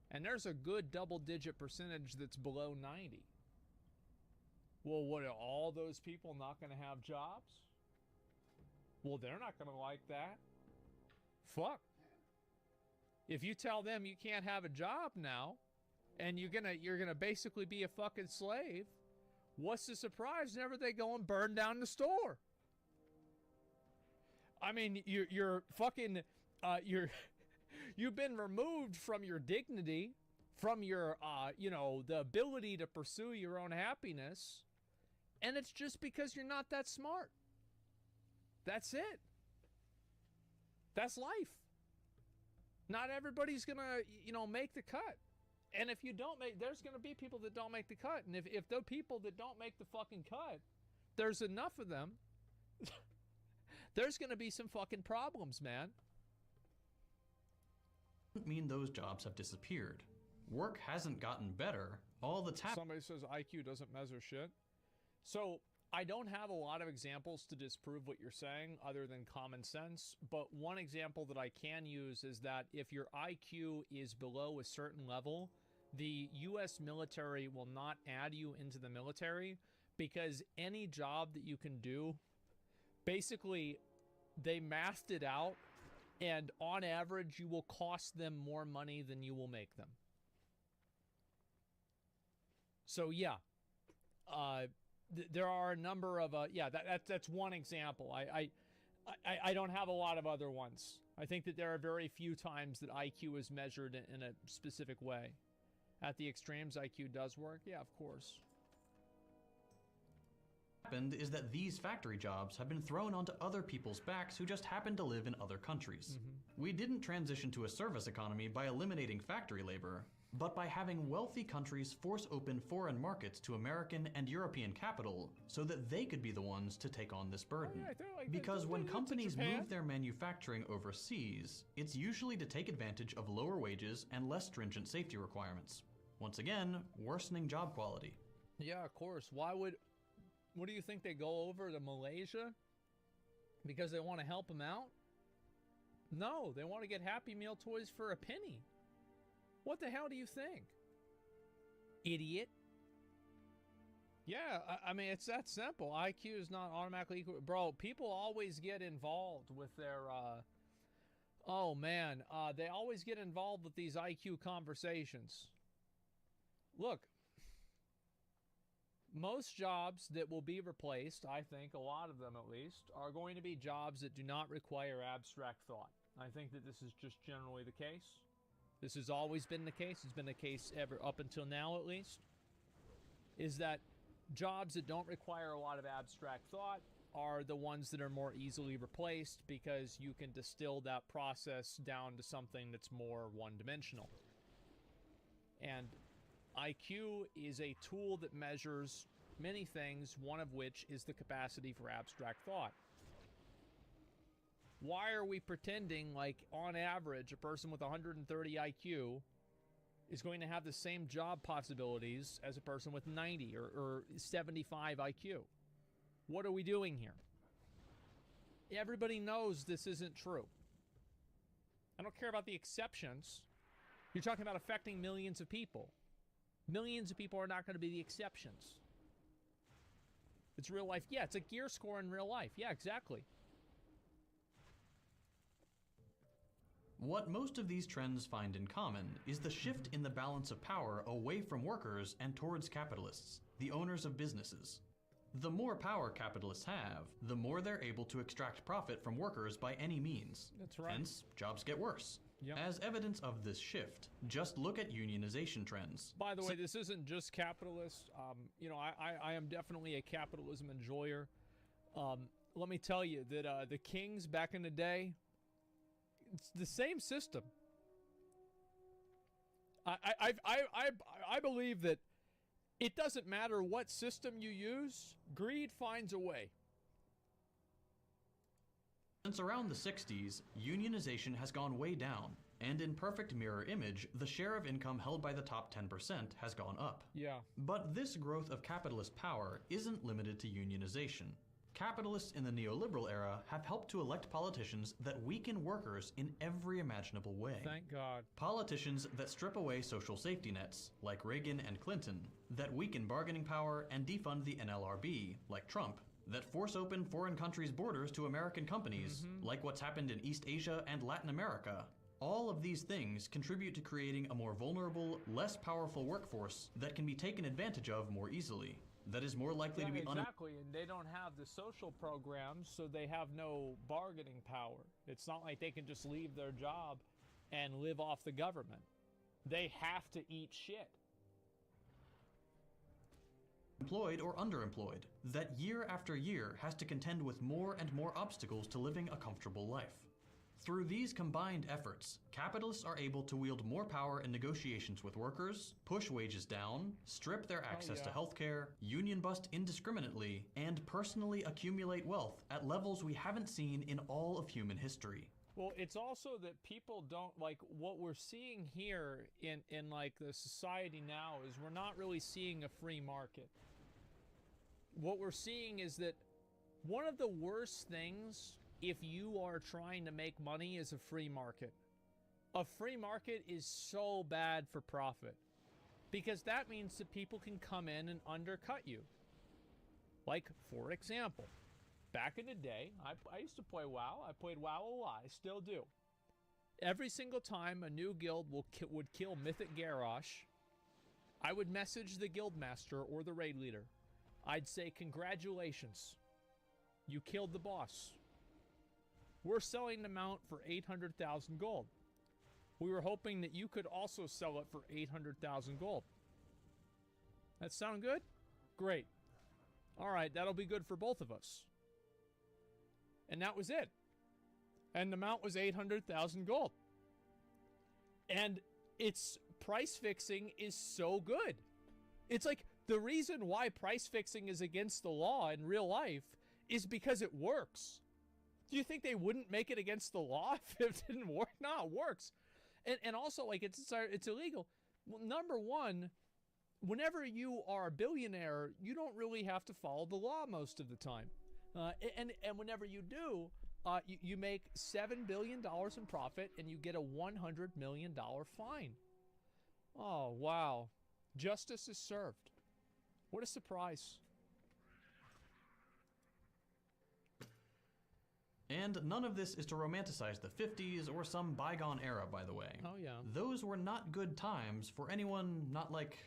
And there's a good double-digit percentage that's below 90. Well, what, are all those people not going to have jobs? Well, they're not going to like that. Fuck. If you tell them you can't have a job now, and you're gonna basically be a fucking slave, what's the surprise whenever they go and burn down the store? I mean, you're fucking, you've been removed from your dignity, from your, you know, the ability to pursue your own happiness, and it's just because you're not that smart. That's it. That's life. Not everybody's gonna, you know, make the cut. And if you don't make, there's gonna be people that don't make the cut. And if the people that don't make the fucking cut, there's enough of them, there's gonna be some fucking problems, man. Doesn't mean those jobs have disappeared. Work hasn't gotten better. All that's happened. Somebody says IQ doesn't measure shit. So I don't have a lot of examples to disprove what you're saying other than common sense, but one example that I can use is that if your IQ is below a certain level, the US military will not add you into the military because any job that you can do, basically they mathed it out, and on average you will cost them more money than you will make them. So yeah, there are a number of yeah, that's one example. I don't have a lot of other ones. I think that there are very few times that IQ is measured in a specific way. At the extremes, IQ does work. Yeah, of course. Happened is that these factory jobs have been thrown onto other people's backs who just happen to live in other countries. We didn't transition to a service economy by eliminating factory labor, but by having wealthy countries force open foreign markets to American and European capital so that they could be the ones to take on this burden. Because when companies move their manufacturing overseas, it's usually to take advantage of lower wages and less stringent safety requirements. Once again, worsening job quality. Yeah, of course. What do you think they go over to Malaysia? Because they want to help them out? No, they want to get Happy Meal toys for a penny. What the hell do you think? Idiot. Yeah, I mean, it's that simple. IQ is not automatically equal. Bro, people always get involved with their, oh man, they always get involved with these IQ conversations. Look, most jobs that will be replaced, I think, a lot of them at least, are going to be jobs that do not require abstract thought. I think that this is just generally the case. This has always been the case. It's been the case ever up until now, at least. Is that jobs that don't require a lot of abstract thought are the ones that are more easily replaced because you can distill that process down to something that's more one-dimensional. And IQ is a tool that measures many things, one of which is the capacity for abstract thought. Why are we pretending like, on average, a person with 130 IQ is going to have the same job possibilities as a person with 90 or 75 IQ? What are we doing here? Everybody knows this isn't true. I don't care about the exceptions. You're talking about affecting millions of people. Millions of people are not going to be the exceptions. It's real life. Yeah, it's a gear score in real life. Yeah, exactly. What most of these trends find in common is the shift in the balance of power away from workers and towards capitalists, the owners of businesses. The more power capitalists have, the more they're able to extract profit from workers by any means. That's right. Hence, jobs get worse. Yep. As evidence of this shift, just look at unionization trends. By the way, this isn't just capitalist. You know, I am definitely a capitalism enjoyer. Let me tell you that the kings back in the day, it's the same system. I believe that it doesn't matter what system you use, greed finds a way. Since around the 60s, unionization has gone way down, and in perfect mirror image, the share of income held by the top 10% has gone up. Yeah. But this growth of capitalist power isn't limited to unionization. Capitalists in the neoliberal era have helped to elect politicians that weaken workers in every imaginable way. Thank God. Politicians that strip away social safety nets, like Reagan and Clinton, that weaken bargaining power and defund the NLRB, like Trump, that force open foreign countries' borders to American companies, like what's happened in East Asia and Latin America. All of these things contribute to creating a more vulnerable, less powerful workforce that can be taken advantage of more easily. that is more likely to be exactly, and they don't have the social programs, so they have no bargaining power. It's not like they can just leave their job and live off the government. They have to eat shit. Employed or underemployed, that year after year has to contend with more and more obstacles to living a comfortable life. Through these combined efforts, capitalists are able to wield more power in negotiations with workers, push wages down, strip their access to healthcare, union bust indiscriminately, and personally accumulate wealth at levels we haven't seen in all of human history. Well, it's also that people don't, like, what we're seeing here in like the society now is we're not really seeing a free market. What we're seeing is that one of the worst things if you are trying to make money is a free market. A free market is so bad for profit because that means that people can come in and undercut you. Like, for example, back in the day, I used to play WoW. I played WoW a lot. I still do. Every single time a new guild would kill Mythic Garrosh, I would message the guild master or the raid leader. I'd say, congratulations, you killed the boss. We're selling the mount for 800,000 gold. We were hoping that you could also sell it for 800,000 gold. That sound good? Great. All right, that'll be good for both of us. And that was it. And the mount was 800,000 gold. And its price fixing is so good. It's like the reason why price fixing is against the law in real life is because it works. Do you think they wouldn't make it against the law if it didn't work? No, it works. And also, like, it's illegal. Well, number one, whenever you are a billionaire, you don't really have to follow the law most of the time. And whenever you do, you make $7 billion in profit and you get a $100 million fine. Oh, wow. Justice is served. What a surprise. And none of this is to romanticize the 50s or some bygone era, by the way. Oh, yeah. Those were not good times for anyone not like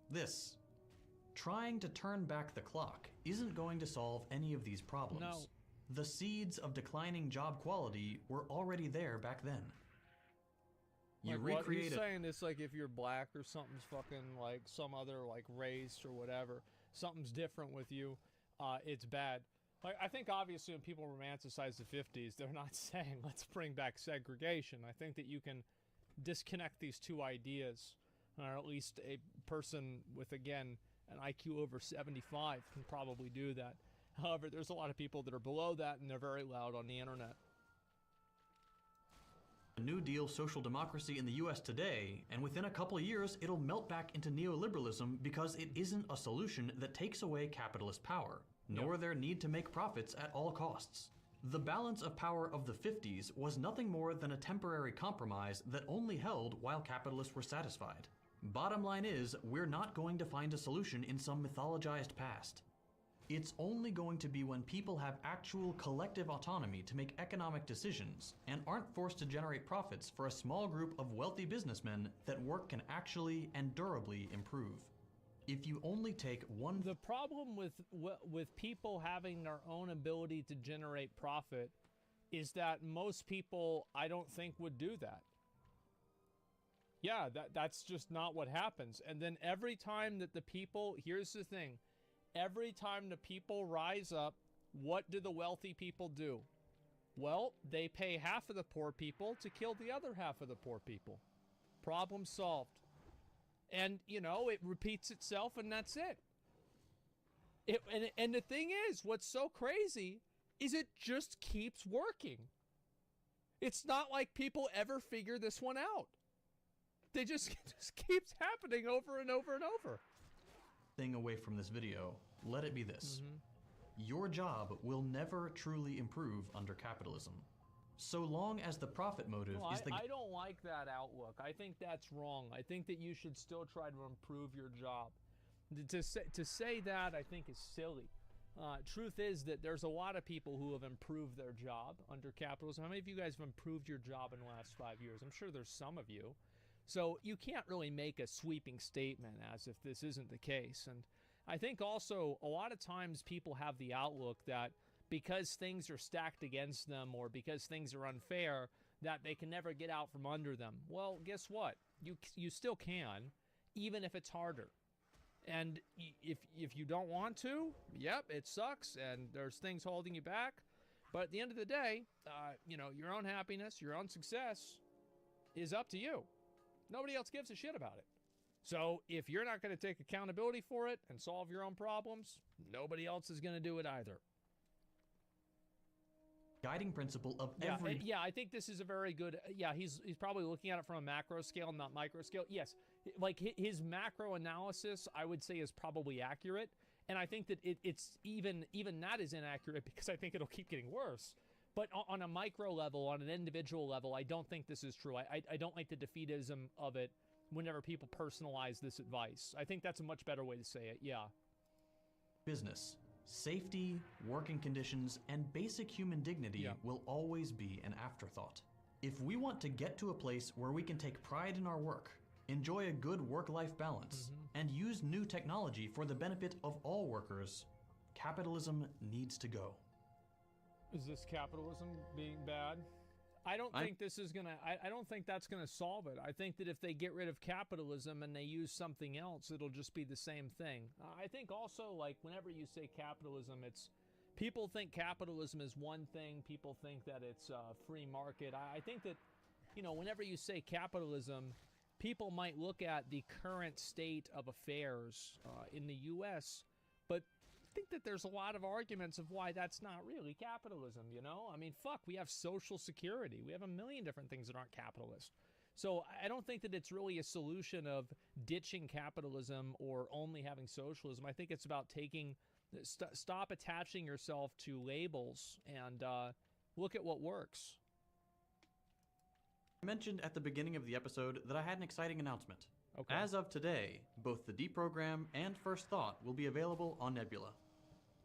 this. Trying to turn back the clock isn't going to solve any of these problems. No. The seeds of declining job quality were already there back then. You like recreate what, he's saying this like if you're black or something's fucking like some other like race or whatever, something's different with you, it's bad. Like, I think obviously when people romanticize the 50s, they're not saying let's bring back segregation. I think that you can disconnect these two ideas, or at least a person with, again, an IQ over 75 can probably do that. However, there's a lot of people that are below that and they're very loud on the internet. A New Deal social democracy in the US today, and within a couple of years it'll melt back into neoliberalism because it isn't a solution that takes away capitalist power, nor their need to make profits at all costs. The balance of power of the 50s was nothing more than a temporary compromise that only held while capitalists were satisfied. Bottom line is, we're not going to find a solution in some mythologized past. It's only going to be when people have actual collective autonomy to make economic decisions and aren't forced to generate profits for a small group of wealthy businessmen that work can actually and durably improve. If you only take one... The problem with people having their own ability to generate profit is that most people, I don't think, would do that. Yeah, that's just not what happens. And then every time that the people... Here's the thing. Every time the people rise up, what do the wealthy people do? Well, they pay half of the poor people to kill the other half of the poor people. Problem solved. And, you know, it repeats itself and that's it. And the thing is, what's so crazy is it just keeps working. It's not like people ever figure this one out. They just keeps happening over and over and over. Thing away from this video, let it be this. Your job will never truly improve under capitalism. So long as the profit motive is the... I don't like that outlook. I think that's wrong. I think that you should still try to improve your job. To say that, I think, is silly. Truth is that there's a lot of people who have improved their job under capitalism. How many of you guys have improved your job in the last 5 years? I'm sure there's some of you. So you can't really make a sweeping statement as if this isn't the case. I think also a lot of times people have the outlook that because things are stacked against them or because things are unfair, that they can never get out from under them. Well, guess what? You still can, even if it's harder. And if you don't want to, yep, it sucks, and there's things holding you back. But at the end of the day, you know, your own happiness, your own success is up to you. Nobody else gives a shit about it. So if you're not going to take accountability for it and solve your own problems, nobody else is going to do it either. Guiding principle of Yeah, every... yeah, I think this is a very good... Yeah, he's probably looking at it from a macro scale, not micro scale. Yes, like his macro analysis, I would say, is probably accurate. And I think that it's even that is inaccurate because I think it'll keep getting worse. But on a micro level, on an individual level, I don't think this is true. I don't like the defeatism of it whenever people personalize this advice. I think that's a much better way to say it, yeah. Business. Safety, working conditions, and basic human dignity will always be an afterthought. If we want to get to a place where we can take pride in our work, enjoy a good work-life balance, and use new technology for the benefit of all workers, capitalism needs to go. Is this capitalism being bad? I don't think this is gonna, I don't think that's gonna solve it. I think that if they get rid of capitalism and they use something else, it'll just be the same thing. I think also, like, whenever you say capitalism, it's, people think capitalism is one thing, people think that it's free market. I think that, you know, whenever you say capitalism, people might look at the current state of affairs in the U.S., but I think that there's a lot of arguments of why that's not really capitalism, you know? I mean, fuck, we have Social Security. We have a million different things that aren't capitalist. So I don't think that it's really a solution of ditching capitalism or only having socialism. I think it's about taking, stop attaching yourself to labels and look at what works. I mentioned at the beginning of the episode that I had an exciting announcement. Okay. As of today, both the deprogram and First Thought will be available on Nebula.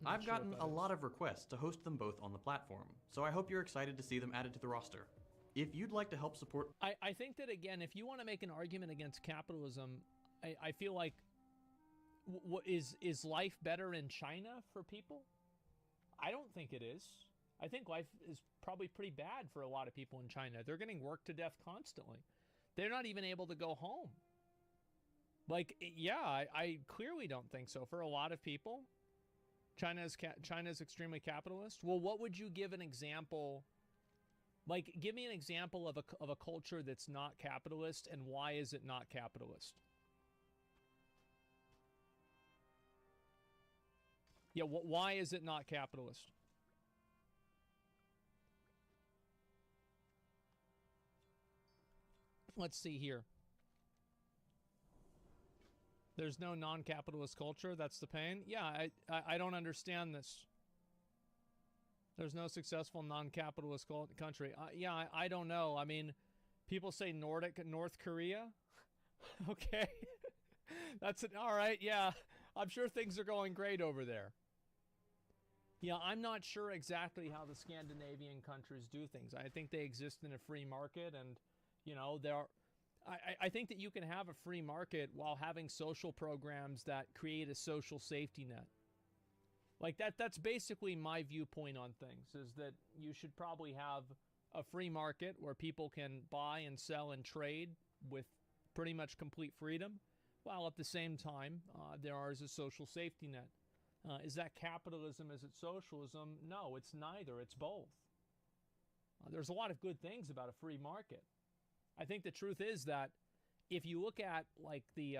I've gotten a lot of requests to host them both on the platform, so I hope you're excited to see them added to the roster. If you'd like to help support... I think that, again, if you want to make an argument against capitalism, I feel like, is life better in China for people? I don't think it is. I think life is probably pretty bad for a lot of people in China. They're getting worked to death constantly. They're not even able to go home. Like, yeah, I clearly don't think so. For a lot of people, China's extremely capitalist. Well, what would you give an example? Like, give me an example of a culture that's not capitalist, and why is it not capitalist? Yeah, why is it not capitalist? Let's see here. There's no non-capitalist culture. That's the pain. Yeah, I don't understand this. There's no successful non-capitalist country. Yeah, I don't know. I mean, people say North Korea. Okay. That's it. All right. Yeah, I'm sure things are going great over there. Yeah, I'm not sure exactly how the Scandinavian countries do things. I think they exist in a free market, and, you know, there are... I think that you can have a free market while having social programs that create a social safety net. Like, that's basically my viewpoint on things, is that you should probably have a free market where people can buy and sell and trade with pretty much complete freedom, while at the same time, there is a social safety net. Is that capitalism? Is it socialism? No, it's neither. It's both. There's a lot of good things about a free market. I think the truth is that if you look at, like, the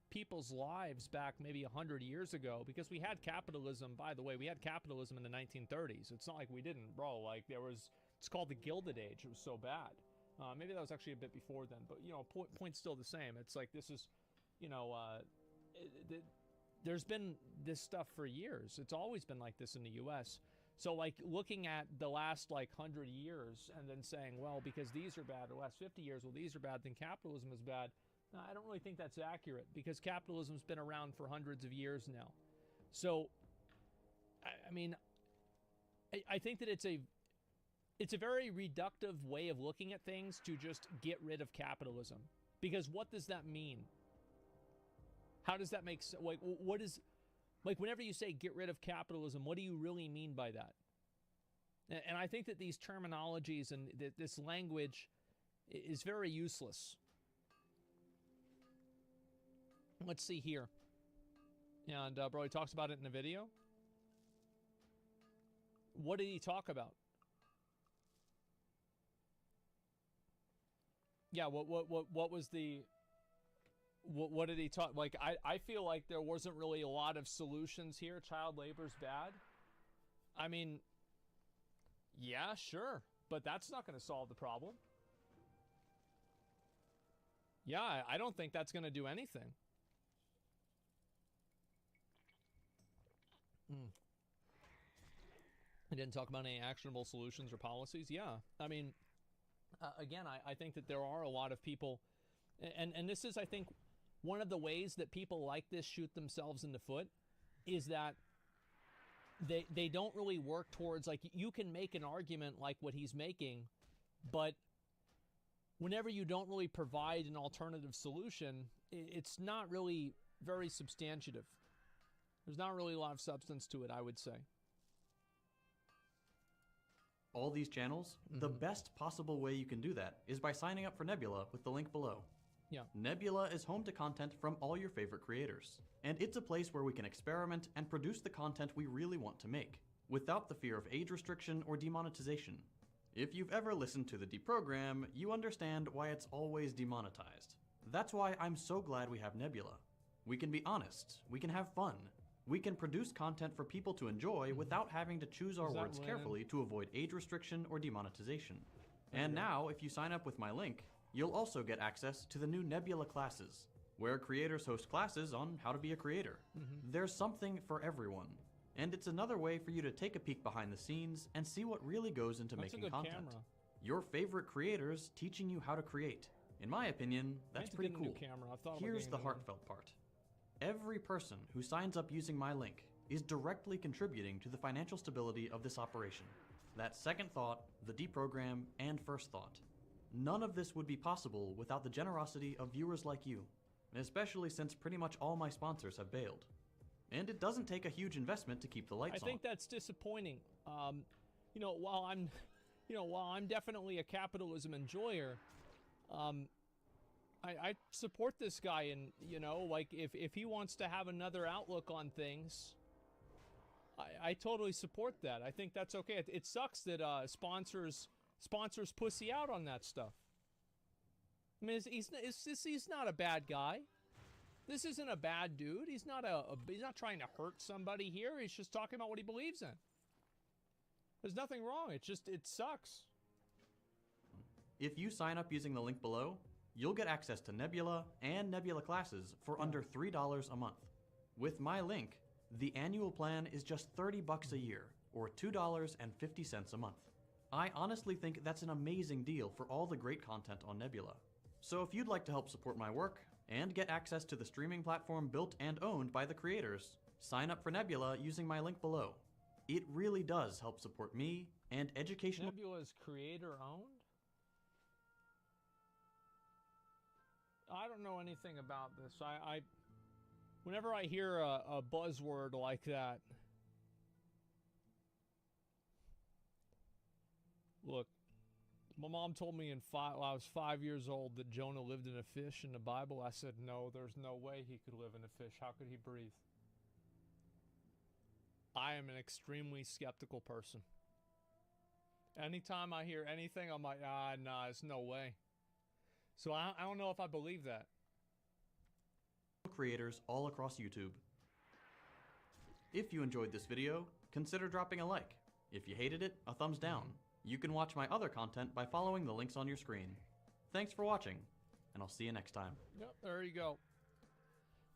people's lives back maybe 100 years ago, because we had capitalism, by the way, we had capitalism in the 1930s. It's not like we didn't, bro. Like, it's called the Gilded Age. It was so bad. Maybe that was actually a bit before then, but, you know, point's still the same. It's like, this is, you know, there's been this stuff for years. It's always been like this in the U.S. So, like, looking at the last, like, 100 years and then saying, well, because these are bad, the last 50 years, well, these are bad, then capitalism is bad. No, I don't really think that's accurate, because capitalism's been around for hundreds of years now. So, I mean, I think that it's a very reductive way of looking at things to just get rid of capitalism. Because what does that mean? How does that make sense? Like, what is... Like, whenever you say get rid of capitalism, what do you really mean by that? And I think that these terminologies and this language is very useless. Let's see here. And bro, he talks about it in the video. What did he talk about? Yeah, what was the... What did he talk? Like, I feel like there wasn't really a lot of solutions here. Child labor's bad. I mean, yeah, sure, but that's not going to solve the problem. Yeah, I don't think that's going to do anything. I didn't talk about any actionable solutions or policies. Yeah, I mean, again, I think that there are a lot of people, and this is, I think, one of the ways that people like this shoot themselves in the foot, is that they don't really work towards, like, you can make an argument like what he's making, but whenever you don't really provide an alternative solution, it's not really very substantive. There's not really a lot of substance to it, I would say. All these channels, the best possible way you can do that is by signing up for Nebula with the link below. Yeah. Nebula is home to content from all your favorite creators, and it's a place where we can experiment and produce the content we really want to make, without the fear of age restriction or demonetization. If you've ever listened to the deprogram, you understand why it's always demonetized. That's why I'm so glad we have Nebula. We can be honest, we can have fun, we can produce content for people to enjoy without having to choose our words carefully to avoid age restriction or demonetization. And now, if you sign up with my link, you'll also get access to the new Nebula classes, where creators host classes on how to be a creator. There's something for everyone, and it's another way for you to take a peek behind the scenes and see what really goes into making content. Camera. Your favorite creators teaching you how to create. In my opinion, that's pretty cool. Here's the heartfelt part. Every person who signs up using my link is directly contributing to the financial stability of this operation. That's Second Thought, the Deprogram, and First Thought. None of this would be possible without the generosity of viewers like you, especially since pretty much all my sponsors have bailed. And it doesn't take a huge investment to keep the lights on. I think that's disappointing. You know, while I'm definitely a capitalism enjoyer, I support this guy, and, you know, like, if he wants to have another outlook on things, I totally support that. I think that's okay. It sucks that sponsors pussy out on that stuff. I mean, he's not a bad guy. This isn't a bad dude. He's not trying to hurt somebody here. He's just talking about what he believes in. There's nothing wrong. It sucks. If you sign up using the link below, you'll get access to Nebula and Nebula classes for under $3 a month. With my link, the annual plan is just $30 a year, or $2.50 a month. I honestly think that's an amazing deal for all the great content on Nebula. So if you'd like to help support my work and get access to the streaming platform built and owned by the creators, sign up for Nebula using my link below. It really does help support me and educational... Nebula is creator-owned? I don't know anything about this. Whenever I hear a buzzword like that... Look, my mom told me when I was 5 years old that Jonah lived in a fish in the Bible. I said, no, there's no way he could live in a fish. How could he breathe? I am an extremely skeptical person. Anytime I hear anything, I'm like, nah, there's no way. So I don't know if I believe that. Creators all across YouTube. If you enjoyed this video, consider dropping a like. If you hated it, a thumbs down. You can watch my other content by following the links on your screen. Thanks for watching, and I'll see you next time. Yep, there you go.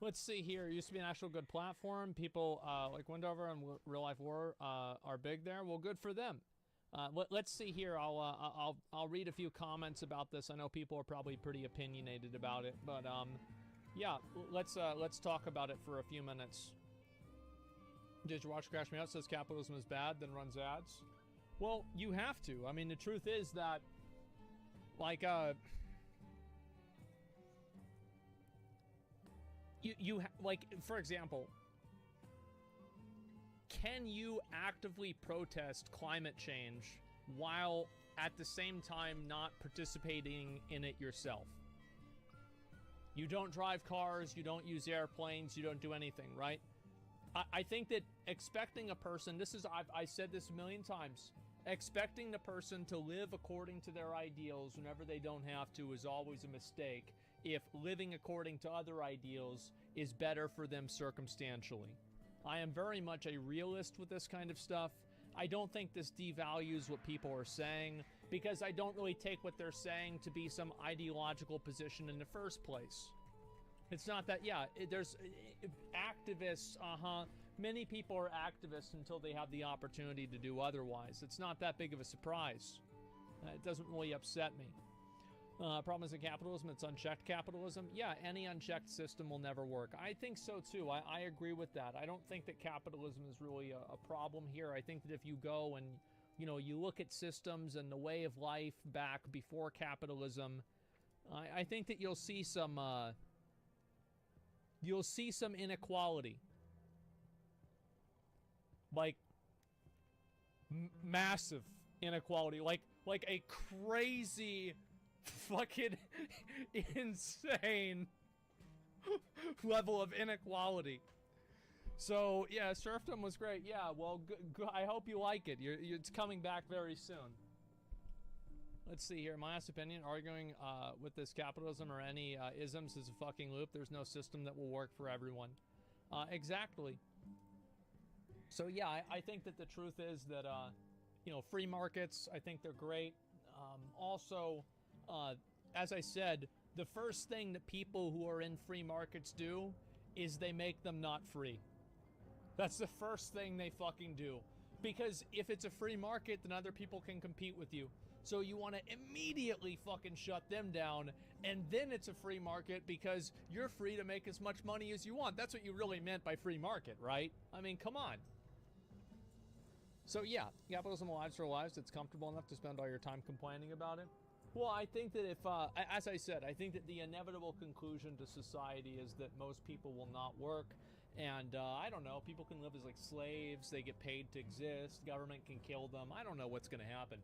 Let's see here. It used to be an actual good platform. People like Wendover and Real Life War are big there. Well, good for them. Let's see here. I'll read a few comments about this. I know people are probably pretty opinionated about it, but yeah, let's talk about it for a few minutes. Did you watch Crash Me Out? Says capitalism is bad, then runs ads. Well, you have to. I mean, the truth is that, like, like, for example, can you actively protest climate change while at the same time not participating in it yourself? You don't drive cars, you don't use airplanes, you don't do anything, right? I think that expecting a person, I said this a million times, expecting the person to live according to their ideals whenever they don't have to is always a mistake if living according to other ideals is better for them circumstantially. I am very much a realist with this kind of stuff. I don't think this devalues what people are saying, because I don't really take what they're saying to be some ideological position in the first place. It's not that, yeah, there's activists, many people are activists until they have the opportunity to do otherwise. It's not that big of a surprise. It doesn't really upset me. Problem is in capitalism, it's unchecked capitalism. Yeah, any unchecked system will never work. I think so too. I agree with that. I don't think that capitalism is really a problem here. I think that if you go and, you look at systems and the way of life back before capitalism, I think that you'll see some inequality. Like, massive inequality. Like a crazy, fucking insane level of inequality. So, yeah, serfdom was great. Yeah, well, I hope you like it. It's coming back very soon. Let's see here. My honest opinion, arguing with this capitalism or any isms is a fucking loop. There's no system that will work for everyone. Exactly. So, yeah, I think that the truth is that, free markets, I think they're great. Also, as I said, the first thing that people who are in free markets do is they make them not free. That's the first thing they fucking do. Because if it's a free market, then other people can compete with you. So you want to immediately fucking shut them down, and then it's a free market because you're free to make as much money as you want. That's what you really meant by free market, right? I mean, come on. So yeah, capitalism lives are lives. It's comfortable enough to spend all your time complaining about it. Well, I think that if, as I said, I think that the inevitable conclusion to society is that most people will not work. And, I don't know, people can live as like slaves, they get paid to exist, government can kill them, I don't know what's gonna happen.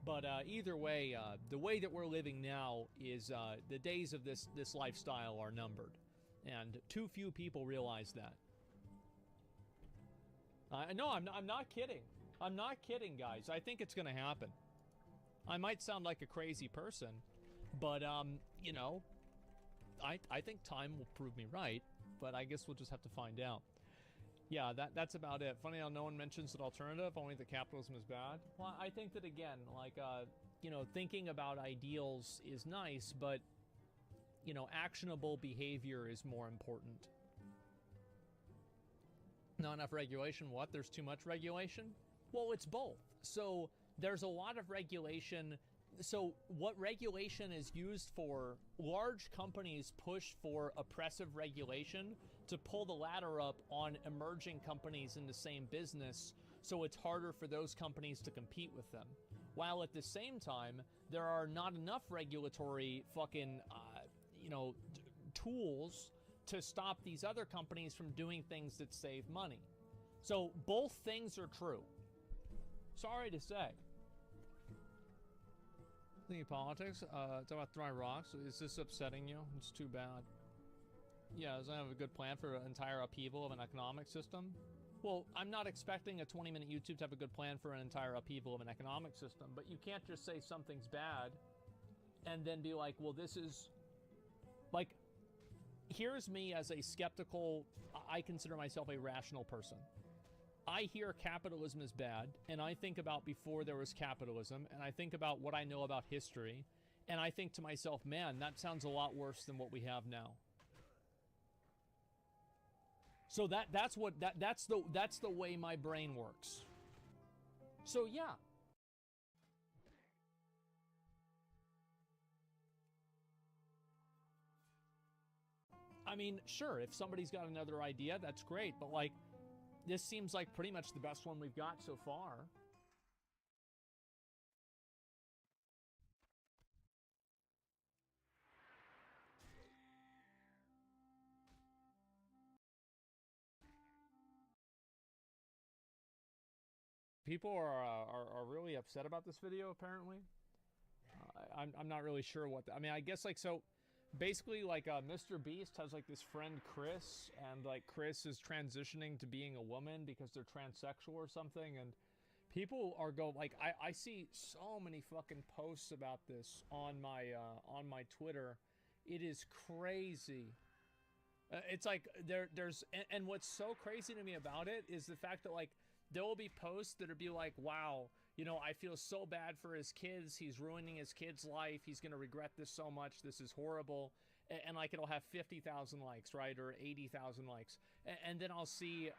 But, either way, the way that we're living now is, the days of this lifestyle are numbered. And too few people realize that. No, I'm not kidding. I'm not kidding, guys. I think it's gonna happen. I might sound like a crazy person, but, I think time will prove me right. But I guess we'll just have to find out. Yeah, that's about it. Funny how no one mentions an alternative, only that capitalism is bad. Well, I think that, again, like, thinking about ideals is nice, but, actionable behavior is more important. Not enough regulation. What? There's too much regulation? Well, it's both. So there's a lot of regulation. So what regulation is used for, large companies push for oppressive regulation to pull the ladder up on emerging companies in the same business, so it's harder for those companies to compete with them. While at the same time, there are not enough regulatory fucking, tools to stop these other companies from doing things that save money. So both things are true. Sorry to say. Thinking politics, talk about throwing rocks. Is this upsetting you? It's too bad. Yeah, does I have a good plan for an entire upheaval of an economic system? Well, I'm not expecting a 20-minute YouTube to have a good plan for an entire upheaval of an economic system, but you can't just say something's bad and then be like, well, this is... Like, here's me as a skeptical, I consider myself a rational person. I hear capitalism is bad, and I think about before there was capitalism, and I think about what I know about history, and I think to myself, man, that sounds a lot worse than what we have now. So that's the way my brain works. So yeah. I mean, sure, if somebody's got another idea, that's great, but like, this seems like pretty much the best one we've got so far. people are really upset about this video apparently. I'm not really sure what I mean, I guess like so basically like Mr. Beast has like this friend Chris, and like Chris is transitioning to being a woman because they're transsexual or something, and people are like I see so many fucking posts about this on my Twitter. It is crazy. It's like there's and what's so crazy to me about it is the fact that like there will be posts that'll be like, wow, you know, I feel so bad for his kids. He's ruining his kid's life. He's gonna regret this so much. This is horrible. And like it'll have 50,000 likes, right, or 80,000 likes. And then I'll see,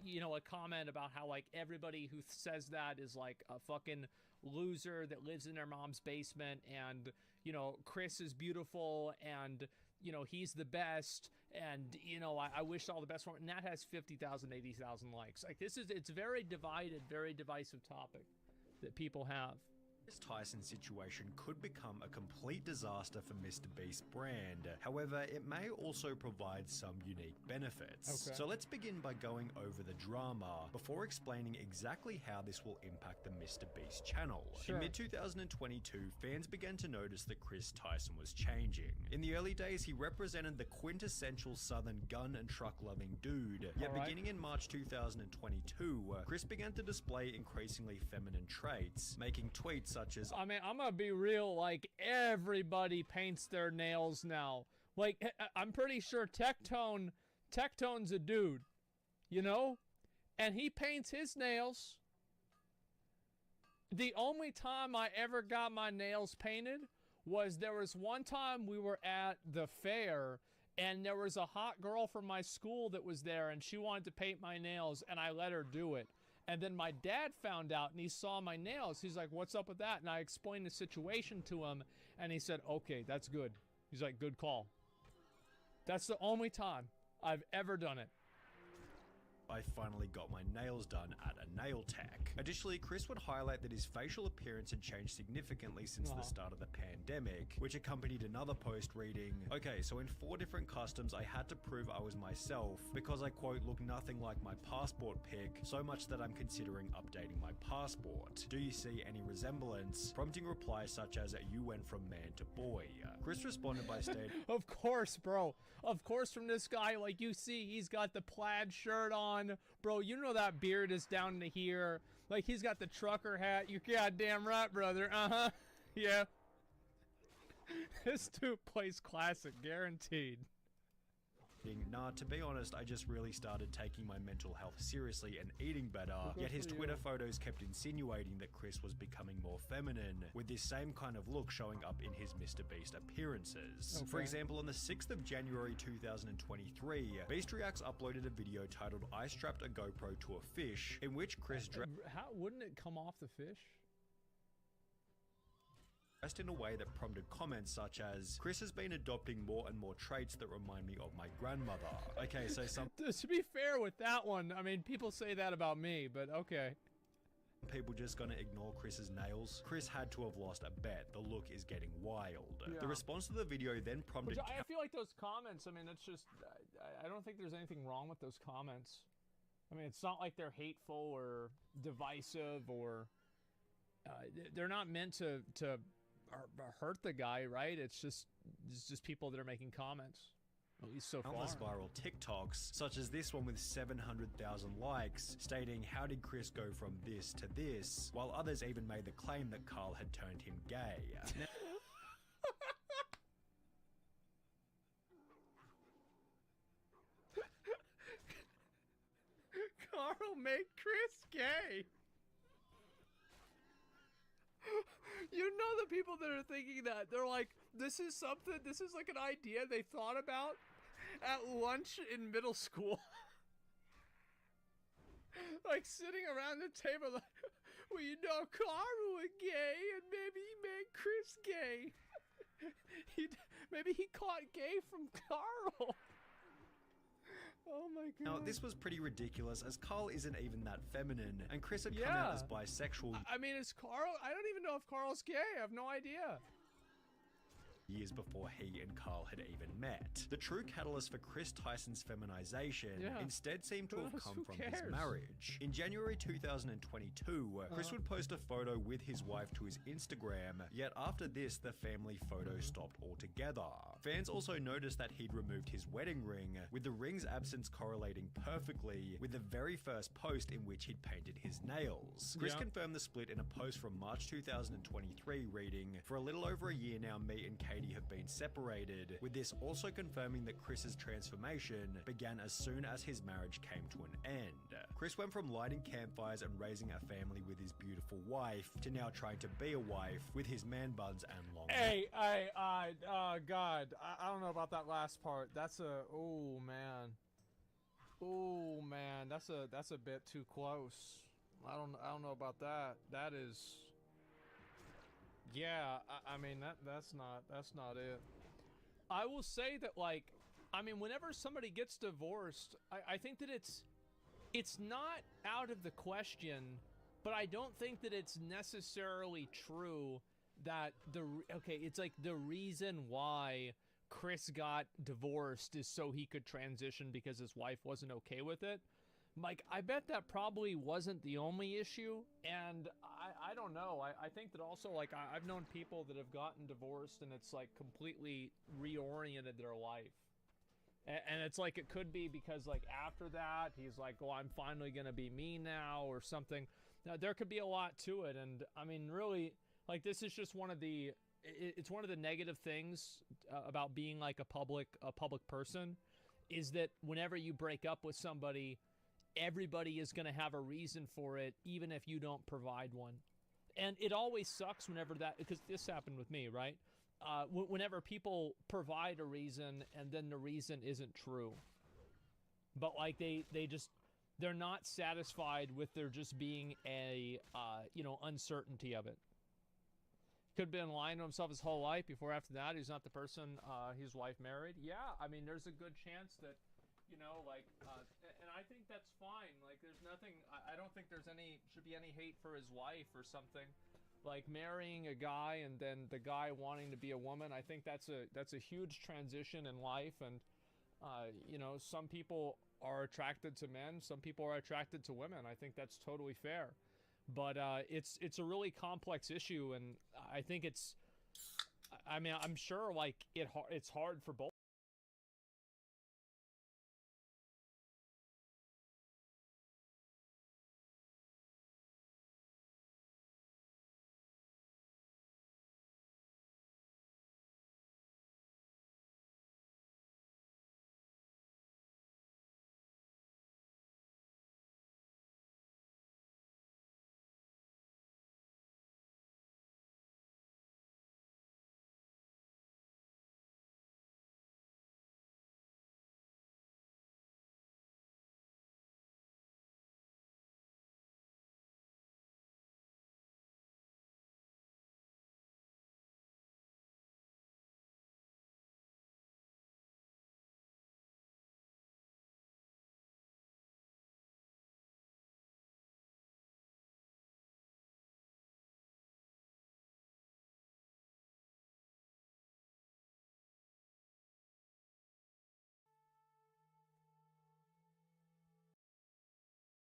you know, a comment about how like everybody who says that is like a fucking loser that lives in their mom's basement, and you know, Chris is beautiful, and you know, he's the best, and you know, I wish all the best for him. And that has 50,000, 80,000 likes. Like it's very divided, very divisive topic that people have. This Tyson situation could become a complete disaster for Mr. Beast's brand. However, it may also provide some unique benefits. Okay. So let's begin by going over the drama before explaining exactly how this will impact the Mr. Beast channel. Sure. In mid-2022, fans began to notice that Chris Tyson was changing. In the early days, he represented the quintessential southern gun and truck loving dude. Yet beginning in March 2022, Chris began to display increasingly feminine traits, making tweets such as, I mean, I'm gonna be real, like, everybody paints their nails now. Like, I'm pretty sure Tectone's a dude, you know? And he paints his nails. The only time I ever got my nails painted was there was one time we were at the fair, and there was a hot girl from my school that was there, and she wanted to paint my nails, and I let her do it. And then my dad found out, and he saw my nails. He's like, what's up with that? And I explained the situation to him, and he said, okay, that's good. He's like, good call. That's the only time I've ever done it. I finally got my nails done at a nail tech. Additionally, Chris would highlight that his facial appearance had changed significantly since the start of the pandemic, which accompanied another post reading, okay, so in 4 different customs I had to prove I was myself because I, quote, look nothing like my passport pic, so much that I'm considering updating my passport. Do you see any resemblance? Prompting replies such as, you went from man to boy. Chris responded by stating, of course, bro. Of course, from this guy, like you see, he's got the plaid shirt on. Bro, you know that beard is down to here. Like, he's got the trucker hat. You're goddamn right, brother. Uh-huh. Yeah. This dude plays classic, guaranteed. Nah, to be honest, I just really started taking my mental health seriously and eating better. Yet his Twitter photos kept insinuating that Chris was becoming more feminine, with this same kind of look showing up in his Mr. Beast appearances. For example, on the 6th of January 2023, Beast Reacts uploaded a video titled I strapped a GoPro to a fish, in which Chris how wouldn't it come off the fish? Dressed in a way that prompted comments such as, Chris has been adopting more and more traits that remind me of my grandmother. Okay, so some to be fair with that one, I mean, people say that about me, but okay. People just gonna ignore Chris's nails? Chris had to have lost a bet. The look is getting wild. Yeah. The response to the video then prompted... I feel like those comments, I mean, it's just, I don't think there's anything wrong with those comments. I mean, it's not like they're hateful or divisive or... they're not meant to hurt the guy, right? It's just people that are making comments, at least so far. Countless viral TikToks, such as this one with 700,000 likes, stating how did Chris go from this to this, while others even made the claim that Carl had turned him gay. Carl made Chris gay. You know the people that are thinking that, they're like, this is like an idea they thought about at lunch in middle school. Like sitting around the table like, well, you know, Carl was gay and maybe he made Chris gay. Maybe he caught gay from Carl. Oh my god. Now, this was pretty ridiculous as Carl isn't even that feminine, and Chris had come out as bisexual. I mean, is Carl... I don't even know if Carl's gay. I have no idea. years before he and Carl had even met. The true catalyst for Chris Tyson's feminization instead seemed to have come from his marriage. In January 2022, Chris would post a photo with his wife to his Instagram, yet after this, the family photo stopped altogether. Fans also noticed that he'd removed his wedding ring, with the ring's absence correlating perfectly with the very first post in which he'd painted his nails. Chris confirmed the split in a post from March 2023 reading, "For a little over a year now, me and Katie have been separated," with this also confirming that Chris's transformation began as soon as his marriage came to an end. Chris went from lighting campfires and raising a family with his beautiful wife to now trying to be a wife with his man buns and long God, I don't know about that last part. That's a, oh man, that's a bit too close. I don't know about that. That is, yeah. I mean that's not it. I will say that, like, I mean, whenever somebody gets divorced, I think that it's not out of the question, but I don't think that it's necessarily true that it's like the reason why Chris got divorced is so he could transition because his wife wasn't okay with it. Like, I bet that probably wasn't the only issue, and I don't know. I think that also, like, I've known people that have gotten divorced and it's like completely reoriented their life. And it's like, it could be because, like, after that, he's like, oh, I'm finally gonna be me now or something. Now, there could be a lot to it, and I mean, really, like, this is just one of the, it's one of the negative things about being like a public person, is that whenever you break up with somebody, everybody is going to have a reason for it, even if you don't provide one. And it always sucks whenever that, because this happened with me, right? Whenever people provide a reason and then the reason isn't true. But like they're not satisfied with there just being a, uncertainty of it. Could have been lying to himself his whole life before after that he's not the person his wife married. Yeah, I mean, there's a good chance that, and I think that's fine. Like, there's nothing, I don't think should be any hate for his wife or something. Like, marrying a guy and then the guy wanting to be a woman, I think that's a huge transition in life. And, some people are attracted to men, some people are attracted to women. I think that's totally fair. But it's a really complex issue, and I think I'm sure, like, it's hard for both.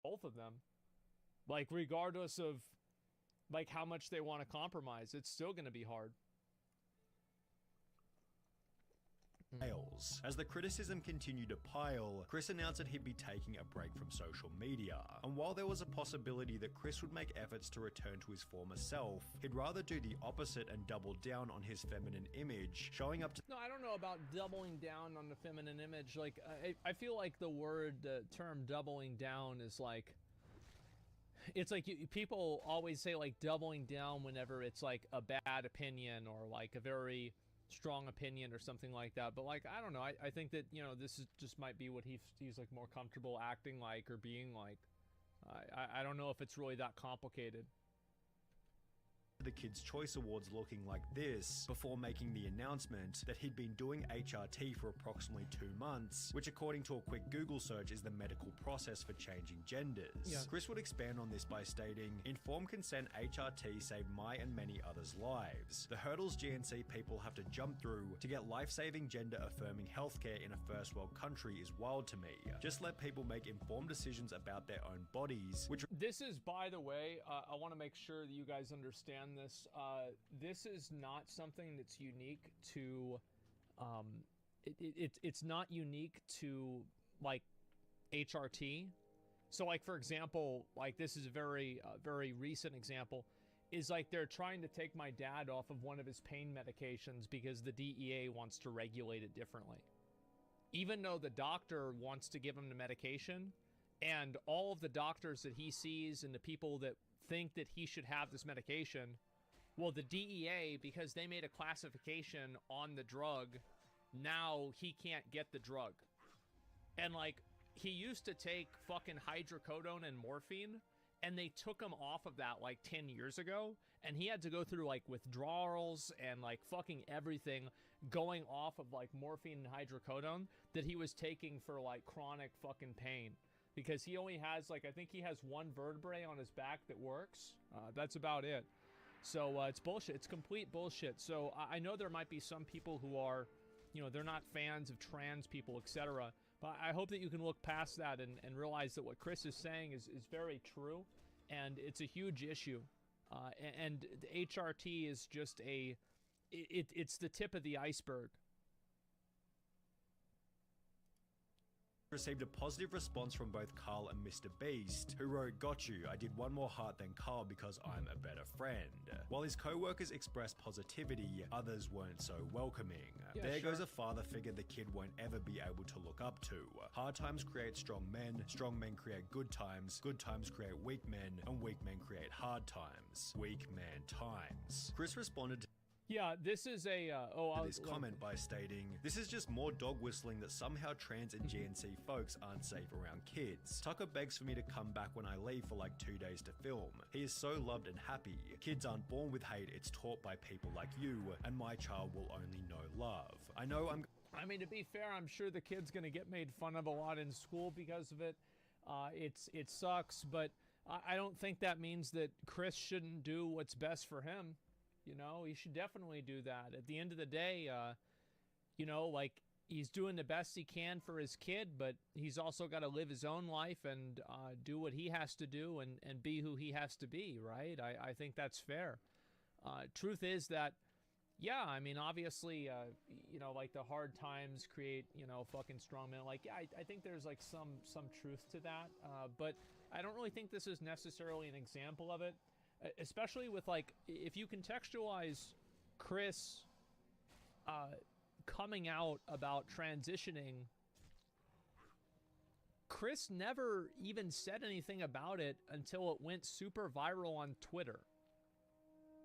Both of them, like, regardless of like how much they want to compromise, it's still going to be hard. As the criticism continued to pile, Chris announced that he'd be taking a break from social media. And while there was a possibility that Chris would make efforts to return to his former self, he'd rather do the opposite and double down on his feminine image, showing up to— No, I don't know about doubling down on the feminine image. Like, I feel like the term doubling down is like, it's like people always say, like, doubling down whenever it's like a bad opinion or like a very strong opinion or something like that. But like, I don't know, I think that, this is just might be what he's like more comfortable acting like or being like. I don't know if it's really that complicated. the Kids' Choice Awards looking like this before making the announcement that he'd been doing HRT for approximately 2 months, which according to a quick Google search is the medical process for changing genders. Yeah. Chris would expand on this by stating, "Informed consent HRT saved my and many others' lives. The hurdles GNC people have to jump through to get life-saving gender-affirming healthcare in a first world country is wild to me. Just let people make informed decisions about their own bodies," which This is, by the way, I want to make sure that you guys understand this. This is not something that's unique to, it's not unique to, like, HRT. So, like, for example, like, this is a very, very recent example, is like they're trying to take my dad off of one of his pain medications because the DEA wants to regulate it differently. Even though the doctor wants to give him the medication, and all of the doctors that he sees and the people that think that he should have this medication, well, the DEA, because they made a classification on the drug, now he can't get the drug. And, like, he used to take fucking hydrocodone and morphine, and they took him off of that, like, 10 years ago, and he had to go through, like, withdrawals and, like, fucking everything going off of, like, morphine and hydrocodone that he was taking for, like, chronic fucking pain. Because he only has, like, I think he has one vertebrae on his back that works. That's about it. So it's bullshit. It's complete bullshit. So I know there might be some people who are, you know, they're not fans of trans people, etc. But I hope that you can look past that and realize that what Chris is saying is very true. And it's a huge issue. And the HRT is just it's the tip of the iceberg. Received a positive response from both Carl and Mr. Beast, who wrote, "Got you, I did one more heart than Carl because I'm a better friend." While his co-workers expressed positivity, others weren't so welcoming. Yeah, there sure. goes a father figure the kid won't ever be able to look up to. Hard times create strong men create good times create weak men, and weak men create hard times. Weak man times. Chris responded to Yeah, this is a this comment by stating, "This is just more dog whistling that somehow trans and GNC folks aren't safe around kids. Tucker begs for me to come back when I leave for like 2 days to film. He is so loved and happy. Kids aren't born with hate, it's taught by people like you, and my child will only know love. I know I mean, to be fair, I'm sure the kid's gonna get made fun of a lot in school because of it. It sucks, but I don't think that means that Chris shouldn't do what's best for him. You know, he should definitely do that. At the end of the day, you know, like, he's doing the best he can for his kid, but he's also got to live his own life and do what he has to do and be who he has to be, right? I think that's fair. Truth is that, yeah, I mean, obviously, you know, like, the hard times create, you know, fucking strong men. Like, yeah, I think there's, like, some truth to that, but I don't really think this is necessarily an example of it. Especially with, like, if you contextualize Chris coming out about transitioning, Chris never even said anything about it until it went super viral on Twitter.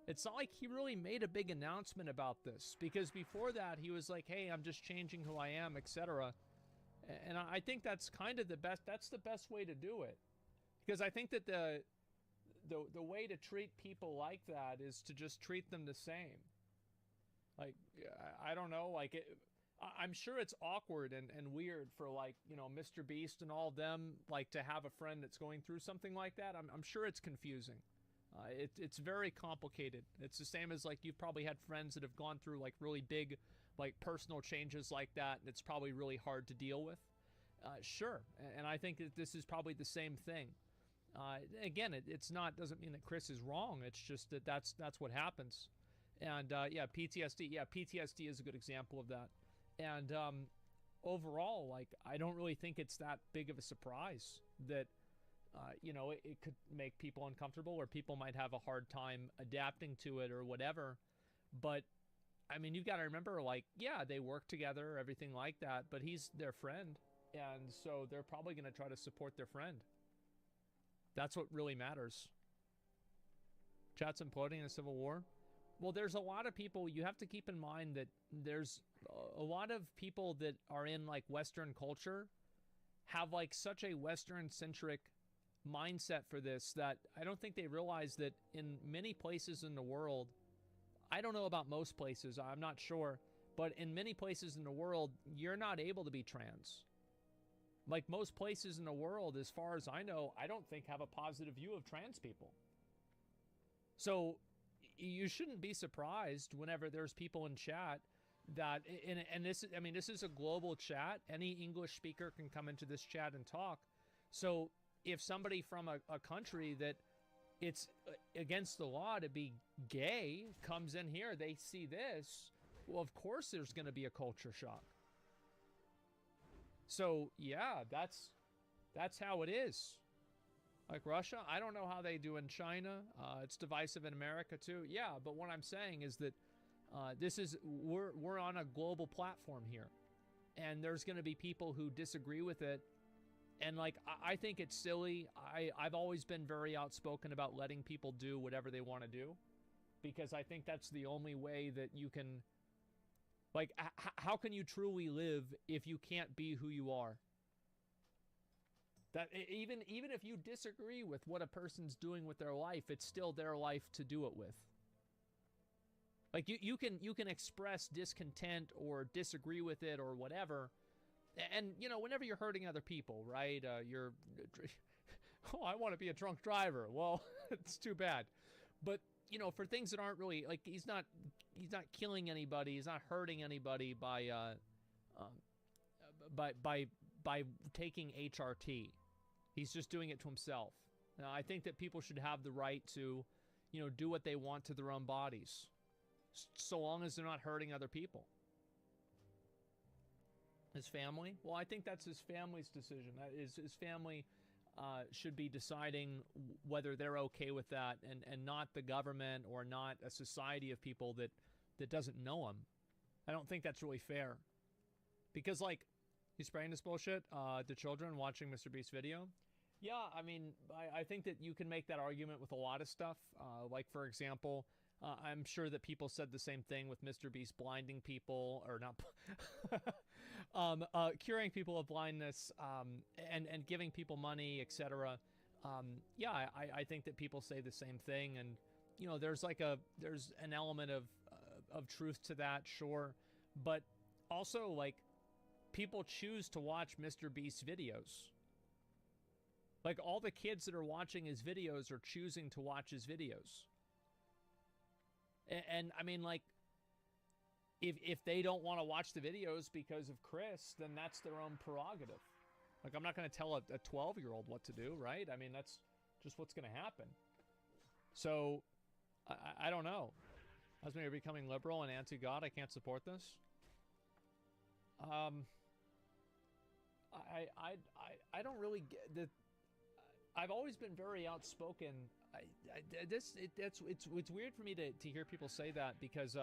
It's not like he really made a big announcement about this, because before that he was like, hey, I'm just changing who I am, etc. And I think that's kind of the best way to do it. Because I think that the way to treat people like that is to just treat them the same. Like, I don't know, like, I'm sure it's awkward and weird for, like, you know, Mr. Beast and all them, like, to have a friend that's going through something like that. I'm sure it's confusing. It's very complicated. It's the same as, like, you've probably had friends that have gone through, like, really big, like, personal changes like that, and it's probably really hard to deal with. Sure, and I think that this is probably the same thing. Again, it's not, doesn't mean that Chris is wrong. It's just that that's what happens. And yeah, PTSD. Yeah, PTSD is a good example of that. And overall, like, I don't really think it's that big of a surprise that, you know, it could make people uncomfortable, or people might have a hard time adapting to it or whatever. But, I mean, you've got to remember, like, yeah, they work together, everything like that, but he's their friend. And so they're probably going to try to support their friend. That's what really matters. Chat's imploding in a civil war. Well, there's a lot of people, you have to keep in mind that there's a lot of people that are in, like, Western culture have, like, such a Western-centric mindset for this that I don't think they realize that in many places in the world, I don't know about most places, I'm not sure, but in many places in the world, you're not able to be trans. Like most places in the world, as far as I know, I don't think have a positive view of trans people. So you shouldn't be surprised whenever there's people in chat that, and this, I mean, this is a global chat. Any English speaker can come into this chat and talk. So if somebody from a country that it's against the law to be gay comes in here, they see this, well, of course there's going to be a culture shock. So yeah, that's how it is. Like Russia, I don't know how they do in China. It's divisive in America too. Yeah, but what I'm saying is that we're on a global platform here, and there's going to be people who disagree with it. And like, I think it's silly. I've always been very outspoken about letting people do whatever they want to do, because I think that's the only way that you can, like, how can you truly live if you can't be who you are? That even if you disagree with what a person's doing with their life, it's still their life to do it with. Like you can express discontent or disagree with it or whatever, and you know, whenever you're hurting other people, right? Oh, I want to be a drunk driver. Well, it's too bad. But you know, for things that aren't really, like, he's not killing anybody, he's not hurting anybody by taking HRT. He's just doing it to himself. Now, I think that people should have the right to, you know, do what they want to their own bodies, so long as they're not hurting other people. His family? Well, I think that's his family's decision. That is, his family should be deciding whether they're okay with that, and not the government or not a society of people that doesn't know him. I don't think that's really fair. Because, like, he's spraying this bullshit to children watching Mr. Beast's video. Yeah, I mean, I think that you can make that argument with a lot of stuff. Like, for example, I'm sure that people said the same thing with Mr. Beast blinding people, or not, curing people of blindness, and giving people money, etc. Yeah, I think that people say the same thing, and you know, there's an element of truth to that, sure, but also, like, people choose to watch Mr. Beast's videos. Like, all the kids that are watching his videos are choosing to watch his videos. And I mean, like, if they don't want to watch the videos because of Chris, then that's their own prerogative. Like, I'm not going to tell a 12-year-old what to do, right? I mean, that's just what's going to happen. So, I don't know. As me becoming liberal and anti-God, I can't support this. I don't really get the. I've always been very outspoken. It's weird for me to hear people say that, because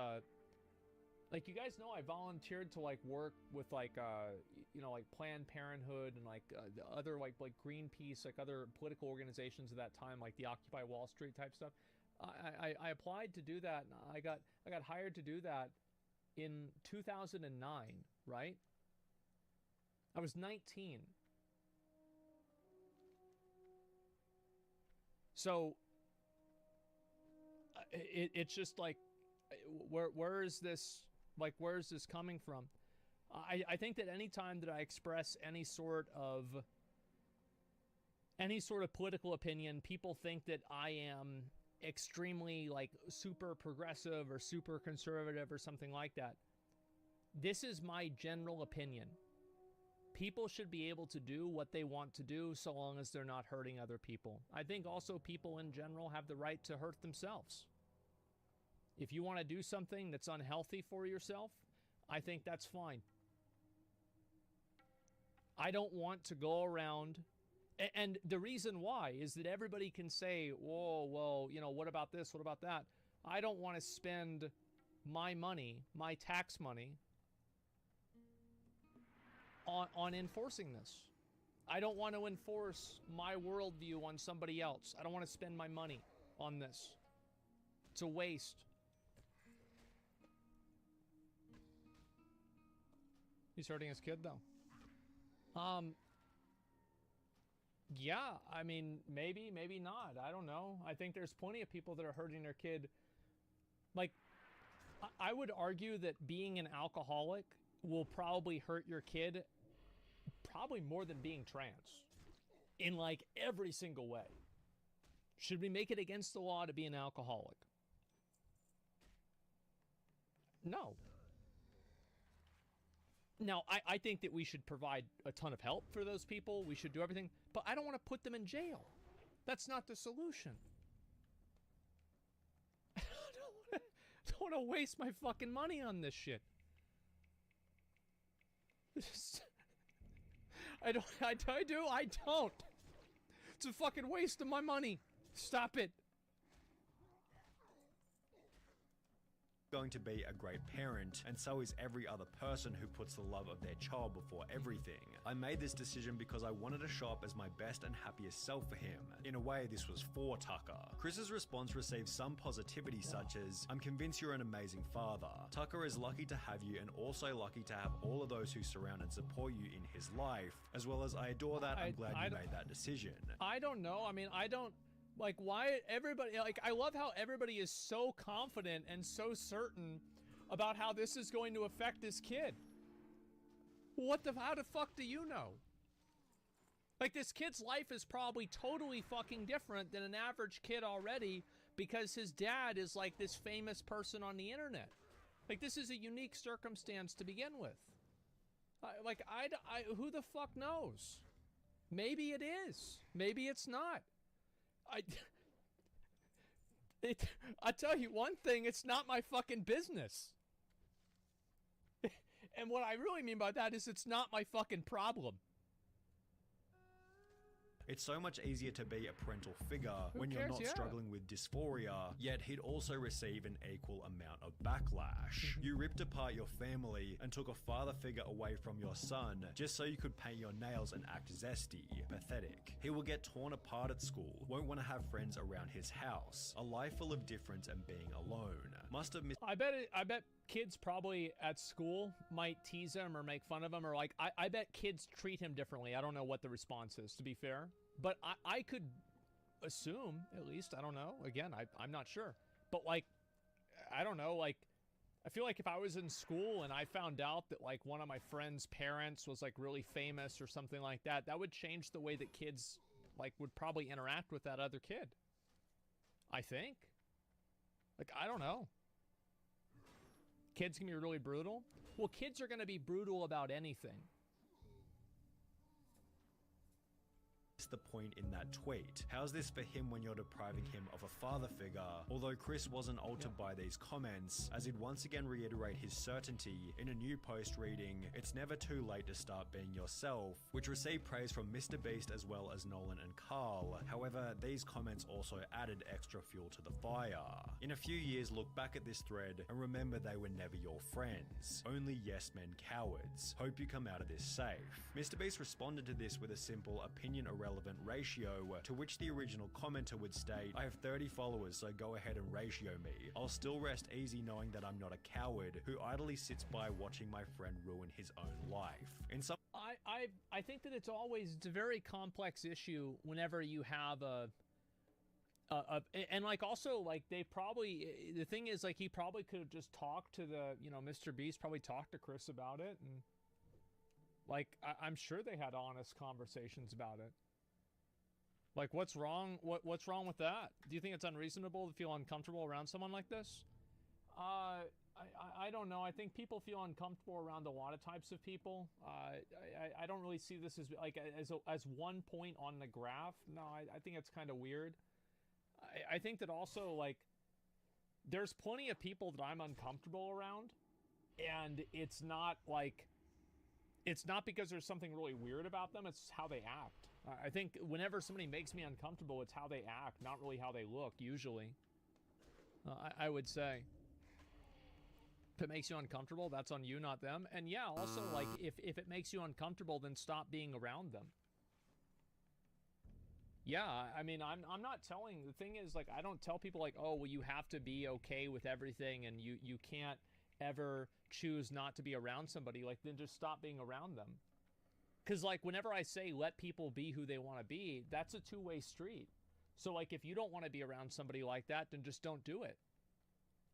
like, you guys know, I volunteered to like work with like you know, like Planned Parenthood and like the other like Greenpeace, like other political organizations at that time, like the Occupy Wall Street type stuff. I applied to do that, and I got hired to do that in 2009, right? I was 19. So it's just like, where is this, like, where is this coming from? I think that any time that I express any sort of political opinion, people think that I am extremely, like, super progressive or super conservative or something like that. This is my general opinion. People should be able to do what they want to do so long as they're not hurting other people. I think also people in general have the right to hurt themselves. If you want to do something that's unhealthy for yourself, I think that's fine. I don't want to go around, and the reason why is that everybody can say, whoa, well, you know, what about this, what about that? I don't want to spend my money, my tax money, on enforcing this. I don't want to enforce my worldview on somebody else. I don't want to spend my money on this. It's a waste. He's hurting his kid, though. Yeah, I mean, maybe, maybe not. I don't know. I think there's plenty of people that are hurting their kid. Like, I would argue that being an alcoholic will probably hurt your kid probably more than being trans in like every single way. Should we make it against the law to be an alcoholic? No. Now, I think that we should provide a ton of help for those people. We should do everything, but I don't want to put them in jail. That's not the solution. I don't want to waste my fucking money on this shit. I don't. It's a fucking waste of my money. Stop it. Going to be a great parent, and so is every other person who puts the love of their child before everything. I made this decision because I wanted to show up as my best and happiest self for him. In a way, this was for Tucker. Chris's response received some positivity such as, "I'm convinced you're an amazing father. Tucker is lucky to have you and also lucky to have all of those who surround and support you in his life, as well as I adore that. I'm glad you made that decision." I don't know. I mean, I don't... Like, why everybody, like, I love how everybody is so confident and so certain about how this is going to affect this kid. How the fuck do you know? Like, this kid's life is probably totally fucking different than an average kid already because his dad is like this famous person on the internet. Like, this is a unique circumstance to begin with. Who the fuck knows? Maybe it is. Maybe it's not. I tell you one thing, it's not my fucking business. And what I really mean by that is it's not my fucking problem. It's so much easier to be a parental figure when you're not Yeah. struggling with dysphoria, yet he'd also receive an equal amount of backlash. You ripped apart your family and took a father figure away from your son just so you could paint your nails and act zesty. Pathetic. He will get torn apart at school, won't want to have friends around his house, a life full of difference and being alone. Must have missed. I bet kids probably at school might tease him or make fun of him, or like, I bet kids treat him differently. I don't know what the response is, to be fair. But I could assume, at least, I don't know. Again, I'm not sure. But like, I don't know, like, I feel like if I was in school and I found out that like one of my friend's parents was like really famous or something like that, that would change the way that kids like would probably interact with that other kid. I think. Like, I don't know. Kids can be really brutal. Well, kids are going to be brutal about anything. The point in that tweet. How's this for him when you're depriving him of a father figure? Although Chris wasn't altered by these comments, as he'd once again reiterate his certainty in a new post reading, "It's never too late to start being yourself," which received praise from Mr. Beast as well as Nolan and Carl. However, these comments also added extra fuel to the fire. In a few years, look back at this thread and remember they were never your friends. Only yes men cowards. Hope you come out of this safe. Mr. Beast responded to this with a simple opinion irrelevant ratio, to which the original commenter would state, "I have 30 followers, so go ahead and ratio me. I'll still rest easy knowing that I'm not a coward who idly sits by watching my friend ruin his own life." In some I think that it's a very complex issue whenever you have and like also like the thing is like he probably could have just talked to Mr. Beast, probably talked to Chris about it, and like I'm sure they had honest conversations about it. Like, what's wrong? What's wrong with that? Do you think it's unreasonable to feel uncomfortable around someone like this? I don't know. I think people feel uncomfortable around a lot of types of people. I don't really see this as like as one point on the graph. No, I think it's kind of weird. I think that also like there's plenty of people that I'm uncomfortable around, and it's not because there's something really weird about them. It's how they act. I think whenever somebody makes me uncomfortable, it's how they act, not really how they look, usually. I would say. If it makes you uncomfortable, that's on you, not them. And yeah, also, like, if it makes you uncomfortable, then stop being around them. Yeah, I mean, I'm not telling... The thing is, like, I don't tell people, like, oh, well, you have to be okay with everything, and you can't ever choose not to be around somebody. Like, then just stop being around them. Because, like, whenever I say let people be who they want to be, that's a two-way street. So, like, if you don't want to be around somebody like that, then just don't do it.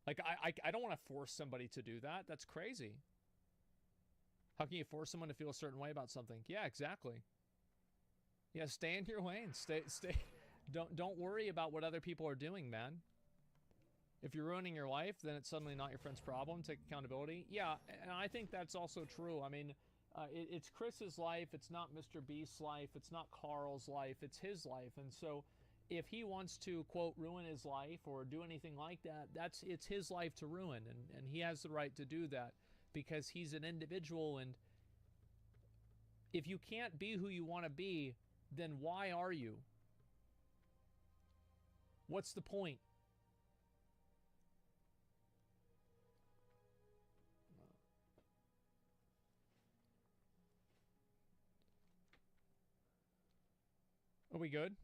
Like, I don't want to force somebody to do that. That's crazy. How can you force someone to feel a certain way about something? Yeah, exactly. Yeah, stay in your lane. Stay. Don't worry about what other people are doing, man. If you're ruining your life, then it's suddenly not your friend's problem. Take accountability. Yeah, and I think that's also true. I mean, it's Chris's life. It's not Mr. Beast's life. It's not Carl's life. It's his life. And so if he wants to, quote, ruin his life or do anything like that, it's his life to ruin. And he has the right to do that because he's an individual. And if you can't be who you want to be, then why are you? What's the point? Are we good?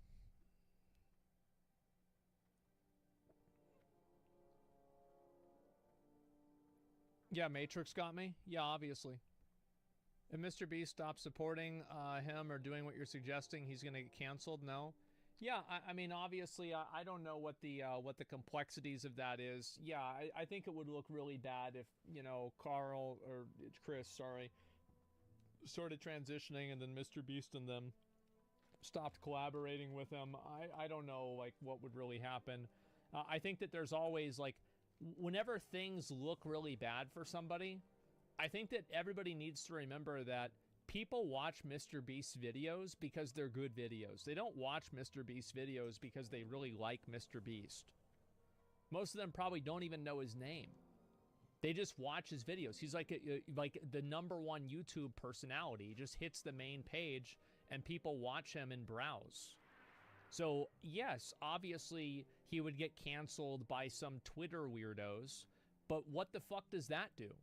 Yeah, Matrix got me. Yeah, obviously. If Mr. Beast stops supporting him or doing what you're suggesting, he's going to get canceled? No. Yeah, I mean, obviously, I don't know what the complexities of that is. Yeah, I think it would look really bad if, you know, Carl or Chris, sorry, started transitioning and then Mr. Beast and them stopped collaborating with him. I don't know, like, what would really happen. I think that there's always, like, whenever things look really bad for somebody, I think that everybody needs to remember that people watch Mr. Beast's videos because they're good videos. They don't watch Mr. Beast's videos because they really like Mr. Beast. Most of them probably don't even know his name. They just watch his videos. He's like the #1 YouTube personality. He just hits the main page and people watch him and browse. So, yes, obviously he would get canceled by some Twitter weirdos, but what the fuck does that do?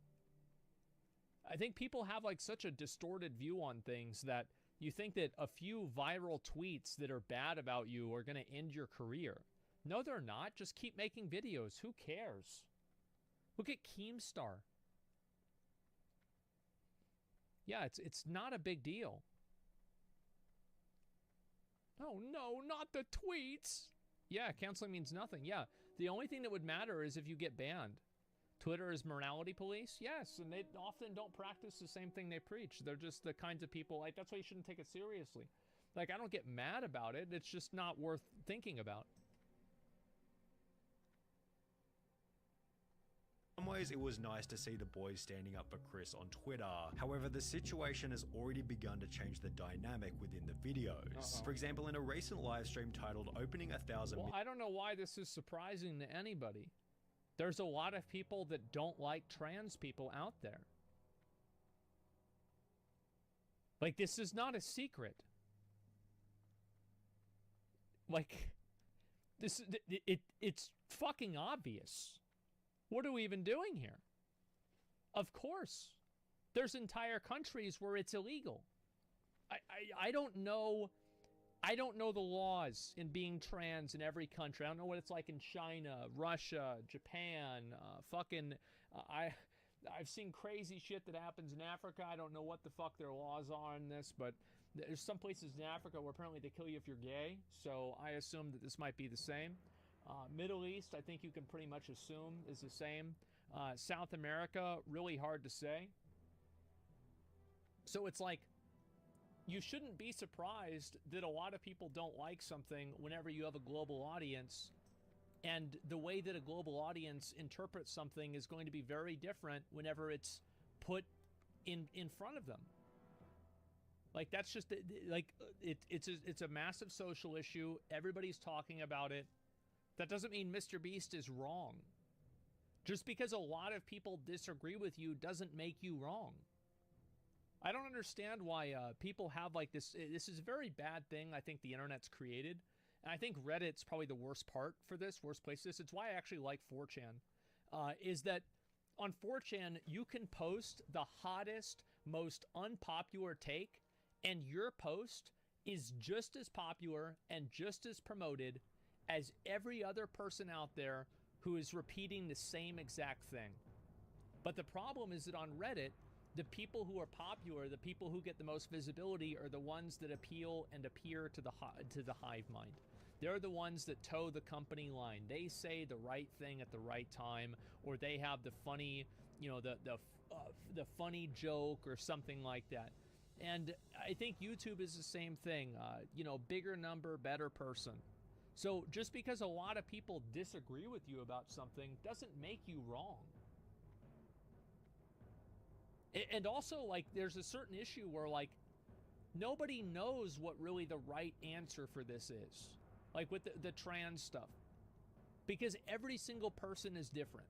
I think people have like such a distorted view on things that you think that a few viral tweets that are bad about you are going to end your career. No, they're not. Just keep making videos. Who cares? Look at Keemstar. Yeah, it's not a big deal. Oh no, not the tweets. Yeah, canceling means nothing. Yeah, the only thing that would matter is if you get banned. Twitter is morality police? Yes, and they often don't practice the same thing they preach. They're just the kinds of people, like, that's why you shouldn't take it seriously. Like, I don't get mad about it. It's just not worth thinking about. In some ways, it was nice to see the boys standing up for Chris on Twitter. However, the situation has already begun to change the dynamic within the videos. For example, in a recent live stream titled Opening 1,000... Well, I don't know why this is surprising to anybody. There's a lot of people that don't like trans people out there. Like, this is not a secret. Like, it's fucking obvious. What are we even doing here? Of course. There's entire countries where it's illegal. I don't know. I don't know the laws in being trans in every country. I don't know what it's like in China, Russia, Japan, I've seen crazy shit that happens in Africa. I don't know what the fuck their laws are in this, but there's some places in Africa where apparently they kill you if you're gay, so I assume that this might be the same. Middle East, I think you can pretty much assume is the same. South America, really hard to say. So it's like, you shouldn't be surprised that a lot of people don't like something whenever you have a global audience, and the way that a global audience interprets something is going to be very different whenever it's put in front of them. Like, that's just, like, it's a massive social issue. Everybody's talking about it. That doesn't mean Mr. Beast is wrong. Just because a lot of people disagree with you doesn't make you wrong. I don't understand why people have like this. This is a very bad thing I think the internet's created. And I think Reddit's probably the worst part for this, worst place for this. It's why I actually like 4chan. Is that on 4chan, you can post the hottest, most unpopular take, and your post is just as popular and just as promoted as every other person out there who is repeating the same exact thing. But the problem is that on Reddit, The people who are popular, the people who get the most visibility, are the ones that appeal and appear to the hive mind. They're the ones that toe the company line. They say the right thing at the right time, or they have the funny, you know, the funny joke or something like that. And I think YouTube is the same thing. You know, bigger number, better person. So just because a lot of people disagree with you about something doesn't make you wrong. And also, like, there's a certain issue where, like, nobody knows what really the right answer for this is. Like with the trans stuff. Because every single person is different.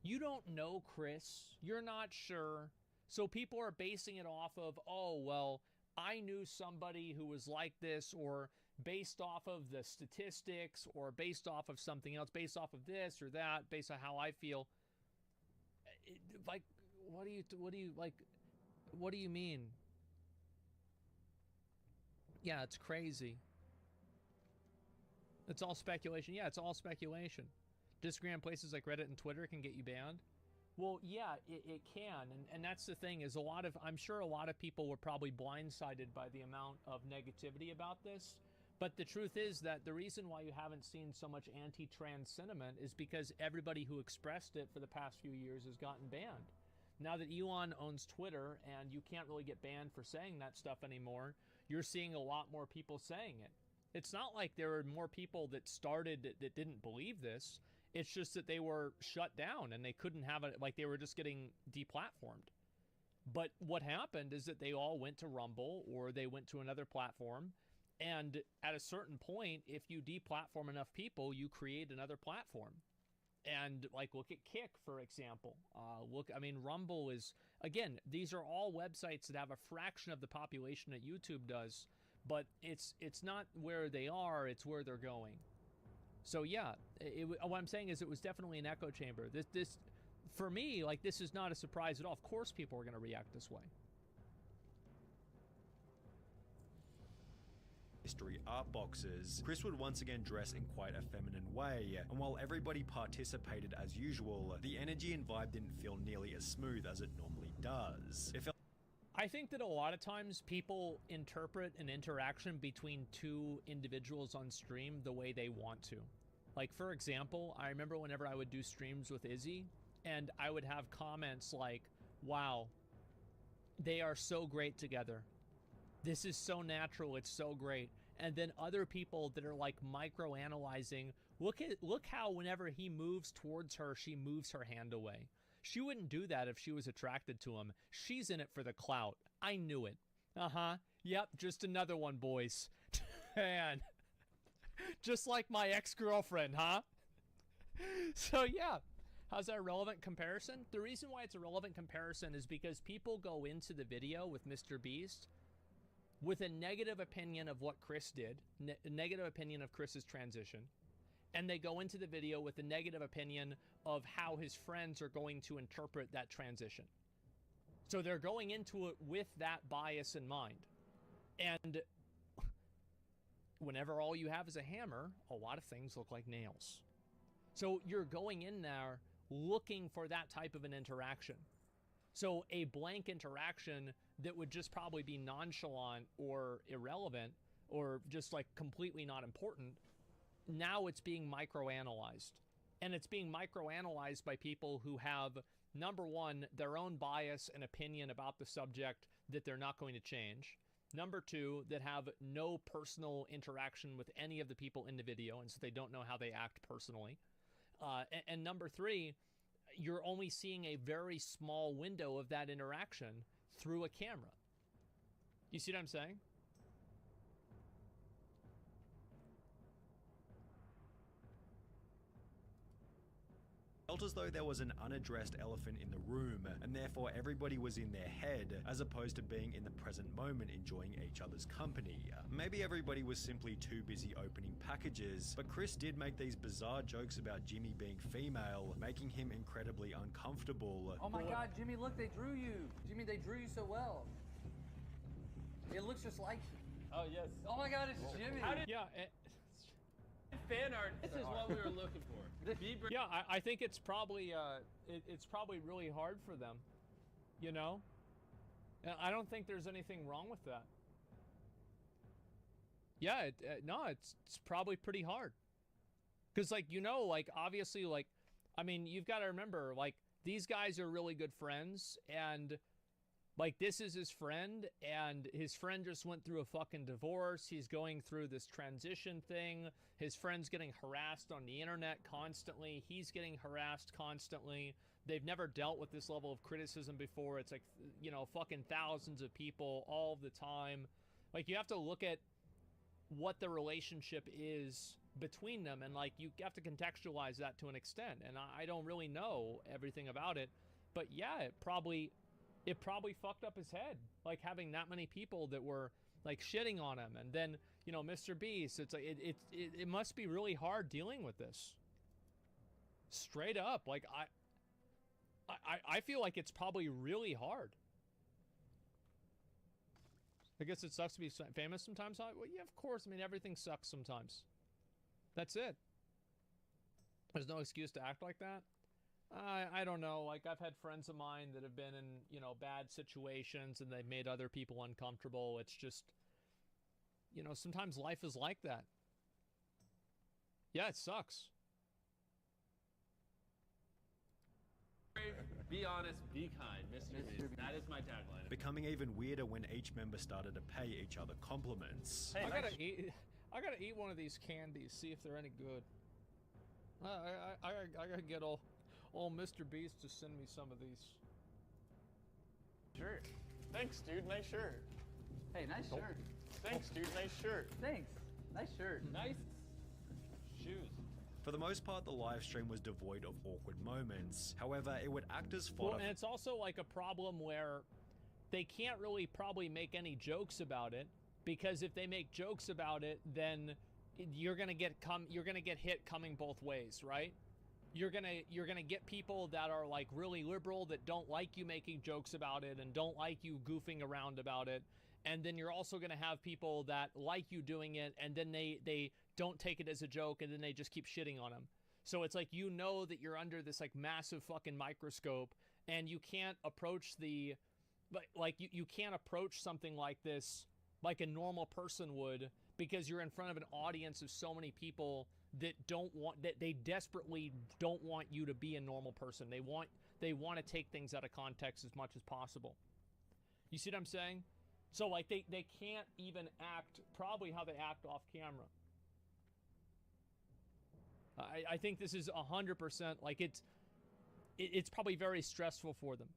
You don't know Chris. You're not sure. So people are basing it off of, oh, well, I knew somebody who was like this, or based off of the statistics, or based off of something else, based off of this or that, based on how I feel. Like, what do you mean? Yeah, it's crazy. It's all speculation. Yeah, it's all speculation. Disagreeing on places like Reddit and Twitter can get you banned. Well, yeah, it can. And that's the thing, is I'm sure a lot of people were probably blindsided by the amount of negativity about this. But the truth is that the reason why you haven't seen so much anti-trans sentiment is because everybody who expressed it for the past few years has gotten banned. Now that Elon owns Twitter and you can't really get banned for saying that stuff anymore, you're seeing a lot more people saying it. It's not like there were more people that started that didn't believe this. It's just that they were shut down and they couldn't have it, like they were just getting deplatformed. But what happened is that they all went to Rumble or they went to another platform. And at a certain point, if you deplatform enough people, you create another platform. And like, look at Kick, for example. Rumble is, again, these are all websites that have a fraction of the population that YouTube does, but it's not where they are, it's where they're going. So yeah, what I'm saying is it was definitely an echo chamber. This, for me, like, this is not a surprise at all. Of course people are going to react this way. History art boxes, Chris would once again dress in quite a feminine way, and while everybody participated as usual, the energy and vibe didn't feel nearly as smooth as it normally does. It felt I think that a lot of times people interpret an interaction between two individuals on stream the way they want to. Like, for example, I remember whenever I would do streams with Izzy, and I would have comments like, wow, they are so great together. This is so natural, it's so great. And then other people that are like micro-analyzing, look how whenever he moves towards her, she moves her hand away. She wouldn't do that if she was attracted to him. She's in it for the clout. I knew it. Uh-huh. Yep, just another one, boys. Man. Just like my ex-girlfriend, huh? So yeah. How's that a relevant comparison? The reason why it's a relevant comparison is because people go into the video with Mr. Beast with a negative opinion of what Chris did, a negative opinion of Chris's transition, and they go into the video with a negative opinion of how his friends are going to interpret that transition. So they're going into it with that bias in mind. And whenever all you have is a hammer, a lot of things look like nails. So you're going in there looking for that type of an interaction. So a blank interaction that would just probably be nonchalant or irrelevant or just like completely not important, now it's being microanalyzed. And it's being microanalyzed by people who have, number one, their own bias and opinion about the subject that they're not going to change. Number two, that have no personal interaction with any of the people in the video, and so they don't know how they act personally. And number three, you're only seeing a very small window of that interaction through a camera. You see what I'm saying? Felt as though there was an unaddressed elephant in the room, and therefore everybody was in their head, as opposed to being in the present moment enjoying each other's company. Maybe everybody was simply too busy opening packages, but Chris did make these bizarre jokes about Jimmy being female, making him incredibly uncomfortable. Oh my god, Jimmy, look, they drew you. Jimmy, they drew you so well. It looks just like you. Oh, yes. Oh my god, it's Jimmy. Fan art. This is what we were looking for. Yeah, I think it's probably really hard for them. you know? And I don't think there's anything wrong with that. Yeah, no, it's probably pretty hard. Because, like, you know, like, obviously, like, I mean, you've got to remember, like, these guys are really good friends, and, like, this is his friend, and his friend just went through a fucking divorce. He's going through this transition thing. His friend's getting harassed on the internet constantly. He's getting harassed constantly. They've never dealt with this level of criticism before. It's like, you know, fucking thousands of people all the time. Like, you have to look at what the relationship is between them, and like you have to contextualize that to an extent, and I don't really know everything about it, but yeah, it probably fucked up his head, like having that many people that were like shitting on him. And then, you know, Mr. Beast, it's like it must be really hard dealing with this, straight up. Like I feel like it's probably really hard. I guess it sucks to be famous sometimes. Well, yeah, of course. I mean, everything sucks sometimes. That's it. There's no excuse to act like that. I don't know. Like, I've had friends of mine that have been in, you know, bad situations and they've made other people uncomfortable. It's just, you know, sometimes life is like that. Yeah, it sucks. Be honest, be kind, Mr. Beast. That is my tagline. Becoming even weirder when each member started to pay each other compliments. Hey, I gotta eat one of these candies, see if they're any good. I gotta get all Mr. Beast to send me some of these. Sure. Thanks, dude. Nice shirt. Hey, nice shirt. Thanks, dude. Nice shirt. Thanks. Nice shirt. Nice shoes. For the most part, the live stream was devoid of awkward moments. However, it would act as fodder. Well, and it's also like a problem where they can't really probably make any jokes about it, because if they make jokes about it, then you're gonna get hit coming both ways, right? You're gonna get people that are like really liberal that don't like you making jokes about it and don't like you goofing around about it. And then you're also going to have people that like you doing it, and then they don't take it as a joke, and then they just keep shitting on them. So it's like, you know that you're under this like massive fucking microscope, and you can't approach the, like you can't approach something like this like a normal person would, because you're in front of an audience of so many people that they desperately don't want you to be a normal person. They want to take things out of context as much as possible. You see what I'm saying? So, like, they can't even act probably how they act off camera. I think this is 100%, like, it's probably very stressful for them.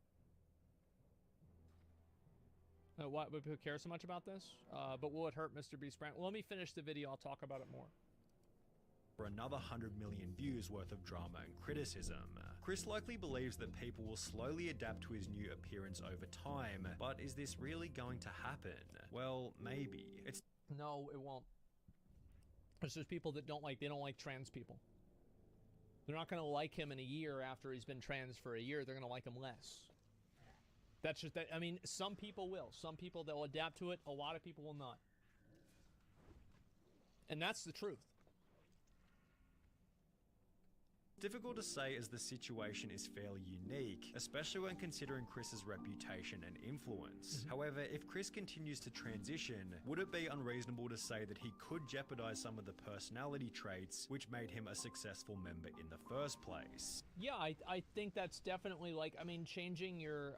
Why would people care so much about this? But will it hurt Mr. Beast brand? Well, let me finish the video. I'll talk about it more. For another 100 million views worth of drama and criticism. Chris likely believes that people will slowly adapt to his new appearance over time, but is this really going to happen? Well, maybe. No, it won't. It's just people that they don't like trans people. They're not going to like him in a year after he's been trans for a year. They're going to like him less. That's just that. I mean, some people will. Some people, they'll adapt to it. A lot of people will not. And that's the truth. Difficult to say, as the situation is fairly unique, especially when considering Chris's reputation and influence. However, if Chris continues to transition, would it be unreasonable to say that he could jeopardize some of the personality traits which made him a successful member in the first place? Yeah, I think that's definitely, like, I mean, changing your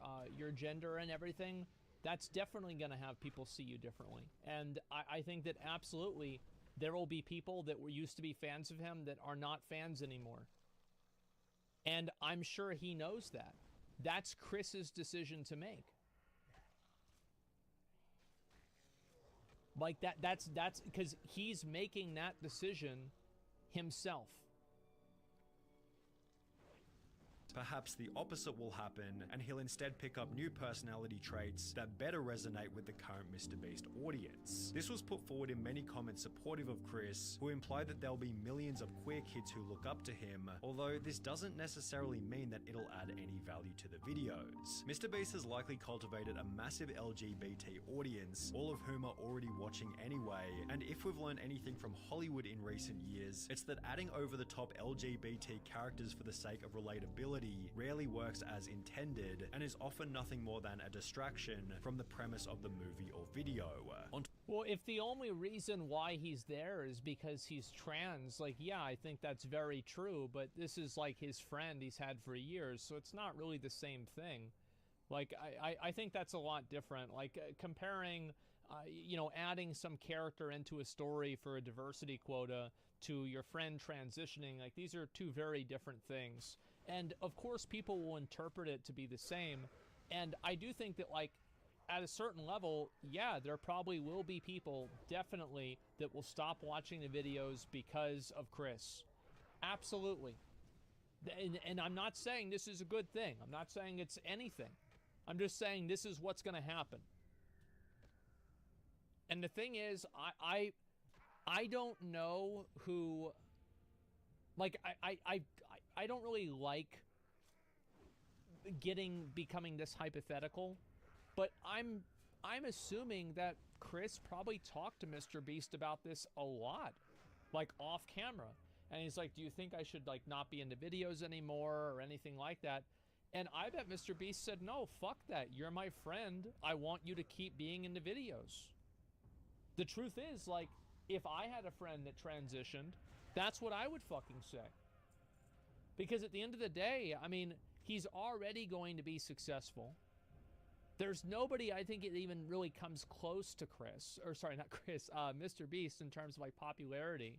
gender and everything, that's definitely going to have people see you differently. And I think that absolutely there will be people that used to be fans of him that are not fans anymore. And I'm sure he knows that. That's Chris's decision to make. Like that's because he's making that decision himself. Perhaps the opposite will happen, and he'll instead pick up new personality traits that better resonate with the current Mr. Beast audience. This was put forward in many comments supportive of Chris, who imply that there'll be millions of queer kids who look up to him, although this doesn't necessarily mean that it'll add any value to the videos. Mr. Beast has likely cultivated a massive LGBT audience, all of whom are already watching anyway, and if we've learned anything from Hollywood in recent years, it's that adding over-the-top LGBT characters for the sake of relatability believability rarely works as intended and is often nothing more than a distraction from the premise of the movie or video. Well, if the only reason why he's there is because he's trans, like, yeah, I think that's very true, but this is like his friend he's had for years, so it's not really the same thing. Like, I think that's a lot different. Like, comparing, you know, adding some character into a story for a diversity quota to your friend transitioning, like, these are two very different things. And, of course, people will interpret it to be the same. And I do think that, like, at a certain level, yeah, there probably will be people, definitely, that will stop watching the videos because of Chris. Absolutely. And I'm not saying this is a good thing. I'm not saying it's anything. I'm just saying this is what's going to happen. And the thing is, I don't know who, like, I don't really like becoming this hypothetical, but I'm assuming that Chris probably talked to Mr. Beast about this a lot, like off camera. And he's like, do you think I should, like, not be into videos anymore or anything like that? And I bet Mr. Beast said, no, fuck that. You're my friend. I want you to keep being into videos. The truth is, like, if I had a friend that transitioned, that's what I would fucking say. Because at the end of the day, I mean, he's already going to be successful. There's nobody, I think, it even really comes close to Chris, or sorry, not Chris, Mr. Beast in terms of, like, popularity.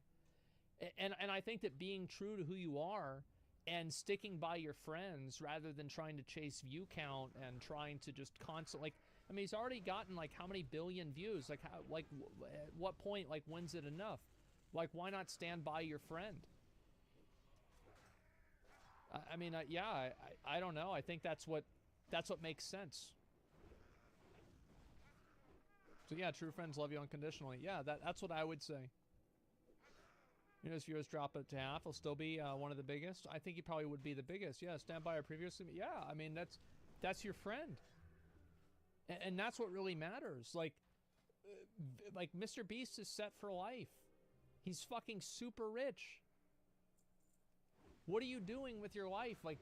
And I think that being true to who you are and sticking by your friends rather than trying to chase view count and trying to just constantly, like, I mean, he's already gotten, like, how many billion views? Like, how, like, at what point, like, when's it enough? Like, why not stand by your friend? I mean, yeah, I don't know. I think that's what makes sense. So yeah, true friends love you unconditionally. Yeah, that's what I would say. You know, his viewers drop it to half. He'll still be one of the biggest. I think he probably would be the biggest. Yeah, stand by our previous. Yeah, I mean, that's your friend. And that's what really matters. Like Mr. Beast is set for life. He's fucking super rich. What are you doing with your life? Like,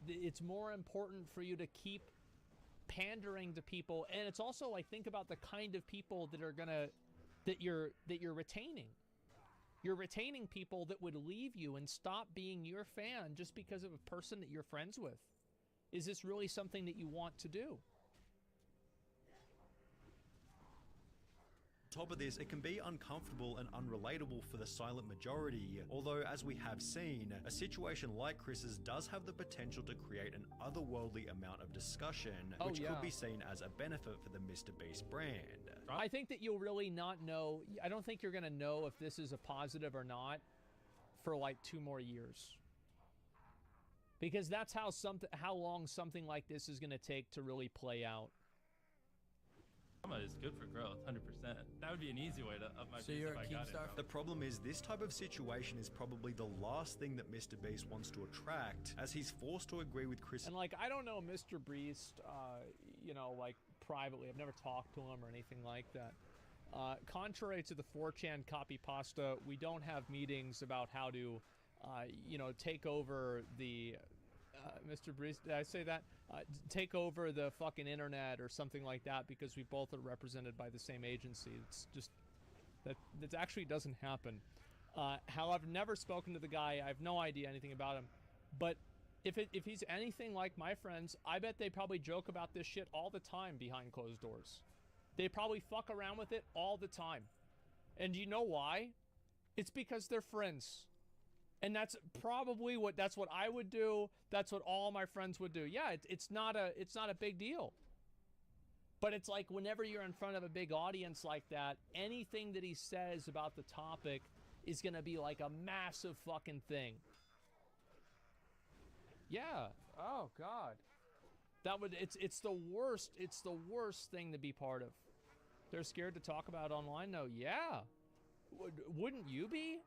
it's more important for you to keep pandering to people. And it's also, like, think about the kind of people that are gonna, that you're retaining. You're retaining people that would leave you and stop being your fan just because of a person that you're friends with. Is this really something that you want to do? On top of this, it can be uncomfortable and unrelatable for the silent majority, although as we have seen, a situation like Chris's does have the potential to create an otherworldly amount of discussion, which could be seen as a benefit for the Mr. Beast brand. I think that you'll really not know, I don't think you're gonna know if this is a positive or not for like 2 more years. Because that's how long something like this is gonna take to really play out. Is good for growth, 100%. That would be an easy way to up my So base if I got it. The problem is this type of situation is probably the last thing that Mr. Beast wants to attract, as he's forced to agree with Chris. And like, I don't know Mr. Beast, you know, like privately. I've never talked to him or anything like that. Contrary to the 4chan copy pasta, we don't have meetings about how to, you know, take over the, Mr. Breeze, did I say that? Take over the fucking internet or something like that because we both are represented by the same agency. It's just, that actually doesn't happen. Hell, I've never spoken to the guy. I have no idea anything about him. But if he's anything like my friends, I bet they probably joke about this shit all the time behind closed doors. They probably fuck around with it all the time. And you know why? It's because they're friends. And that's probably that's what I would do. That's what all my friends would do. Yeah, it's not a big deal. But it's like whenever you're in front of a big audience like that, anything that he says about the topic is gonna be like a massive fucking thing. Yeah. Oh God. It's the worst. It's the worst thing to be part of. They're scared to talk about online though. Yeah. Wouldn't you be?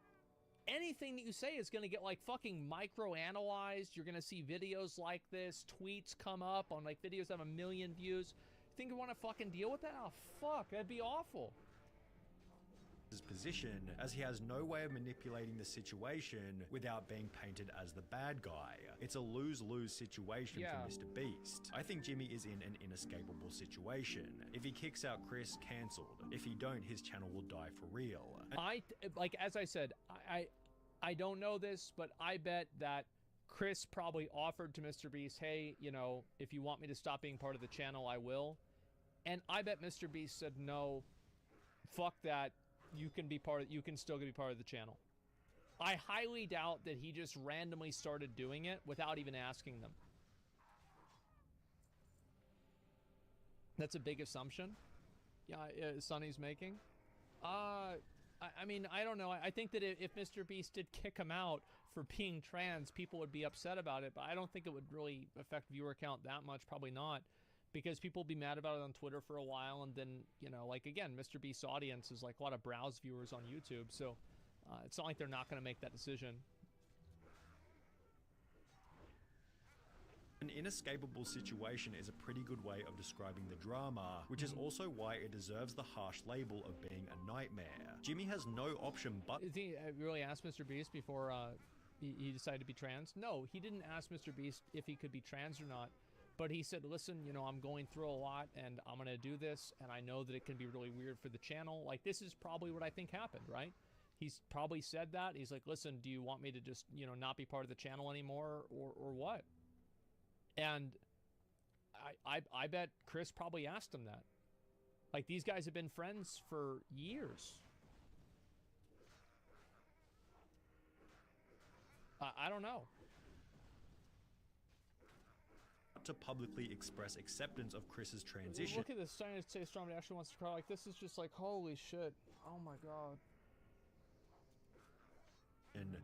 Anything that you say is going to get like fucking micro-analyzed. You're going to see videos like this, tweets come up on like videos that have 1 million views. You think you want to fucking deal with that? Oh, fuck, that'd be awful. position, as he has no way of manipulating the situation without being painted as the bad guy. It's a lose-lose situation for Mr. Beast. I think Jimmy is in an inescapable situation. If he kicks out Chris, cancelled. If he don't, his channel will die for real. As I said, I don't know this, but I bet that Chris probably offered to Mr. Beast, hey, you know, if you want me to stop being part of the channel, I will. And I bet Mr. Beast said, no, fuck that. You can still be part of the channel. I highly doubt that he just randomly started doing it without even asking them. That's a big assumption. Yeah, Sonny's making. I mean, I don't know. I think that if Mr. Beast did kick him out for being trans, people would be upset about it, but I don't think it would really affect viewer count that much. Probably not, because people will be mad about it on Twitter for a while, and then, you know, like, again, Mr. Beast's audience is like a lot of browse viewers on YouTube, so it's not like they're not going to make that decision. An inescapable situation is a pretty good way of describing the drama, which is also why it deserves the harsh label of being a nightmare. Jimmy has no option but... Did he really ask Mr. Beast before he decided to be trans? No, he didn't ask Mr. Beast if he could be trans or not, but he said, listen, you know, I'm going through a lot, and I'm going to do this, and I know that it can be really weird for the channel. Like, this is probably what I think happened, right? He's probably said that. He's like, listen, do you want me to just, you know, not be part of the channel anymore, or what? And I bet Chris probably asked him that. Like, these guys have been friends for years. I don't know. To publicly express acceptance of Chris's transition. Look at this, starting to say Storm actually wants to cry. Like, this is just like, holy shit. Oh my god.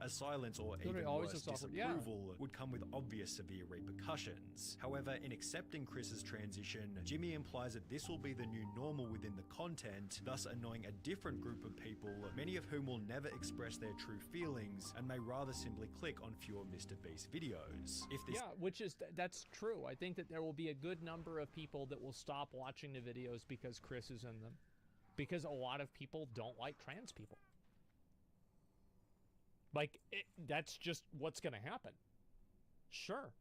As silence or even worse, disapproval would come with obvious severe repercussions. However, in accepting Chris's transition, Jimmy implies that this will be the new normal within the content, thus annoying a different group of people, many of whom will never express their true feelings and may rather simply click on fewer Mr. Beast videos. That's true. I think that there will be a good number of people that will stop watching the videos because Chris is in them. Because a lot of people don't like trans people. Like, that's just what's going to happen. Sure.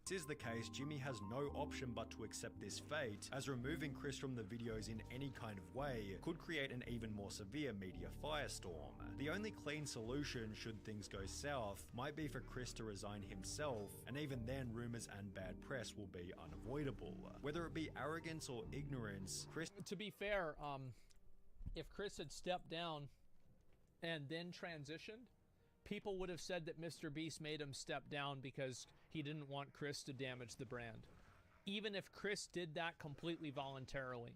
This is the case, Jimmy has no option but to accept this fate, as removing Chris from the videos in any kind of way could create an even more severe media firestorm. The only clean solution, should things go south, might be for Chris to resign himself, and even then rumors and bad press will be unavoidable. Whether it be arrogance or ignorance, Chris... To be fair, if Chris had stepped down and then transitioned, people would have said that Mr. Beast made him step down because he didn't want Chris to damage the brand. Even if Chris did that completely voluntarily.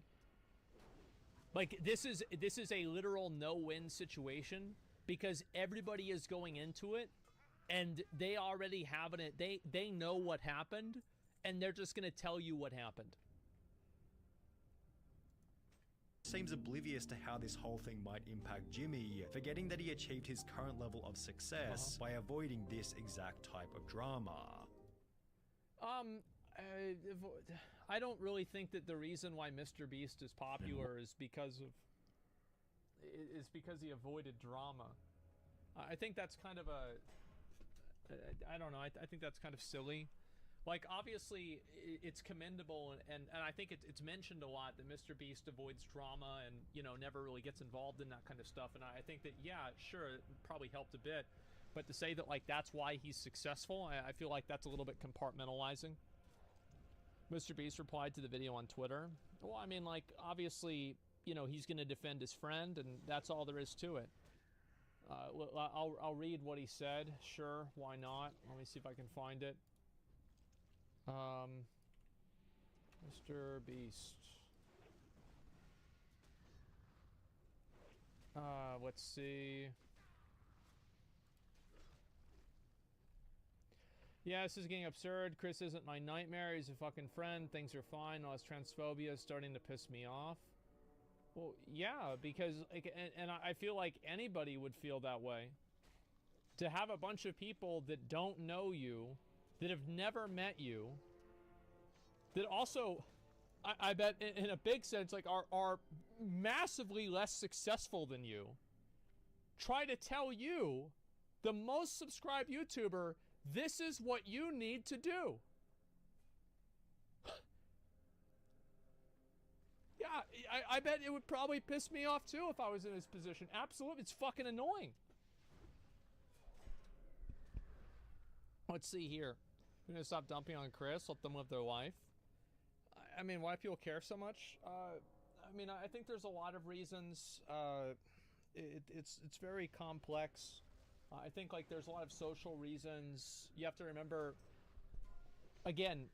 Like, this is a literal no-win situation, because everybody is going into it and they already have it. They know what happened, and they're just going to tell you what happened. Seems oblivious to how this whole thing might impact Jimmy, forgetting that he achieved his current level of success by avoiding this exact type of drama. I don't really think that the reason why Mr. Beast is popular is because he avoided drama. I think that's kind of I don't know, I think that's kind of silly. Like, obviously, it's commendable, and I think it's mentioned a lot that Mr. Beast avoids drama and, you know, never really gets involved in that kind of stuff, and I think that, yeah, sure, it probably helped a bit, but to say that, like, that's why he's successful, I feel like that's a little bit compartmentalizing. Mr. Beast replied to the video on Twitter. Well, I mean, like, obviously, you know, he's going to defend his friend, and that's all there is to it. I'll read what he said. Sure, why not? Let me see if I can find it. Mr. Beast. Let's see. Yeah, this is getting absurd. Chris isn't my nightmare. He's a fucking friend. Things are fine. All his transphobia is starting to piss me off. Well, yeah, because, like, and I feel like anybody would feel that way. To have a bunch of people that don't know you, that have never met you, that also I bet in a big sense, like, are massively less successful than you, try to tell you, the most subscribed YouTuber, this is what you need to do. Yeah, I bet it would probably piss me off too if I was in his position. Absolutely, it's fucking annoying. Let's see here. We're gonna stop dumping on Chris, let them live their life. I mean, why people care so much? I mean, I think there's a lot of reasons. It's very complex. I think, like, there's a lot of social reasons. You have to remember, again,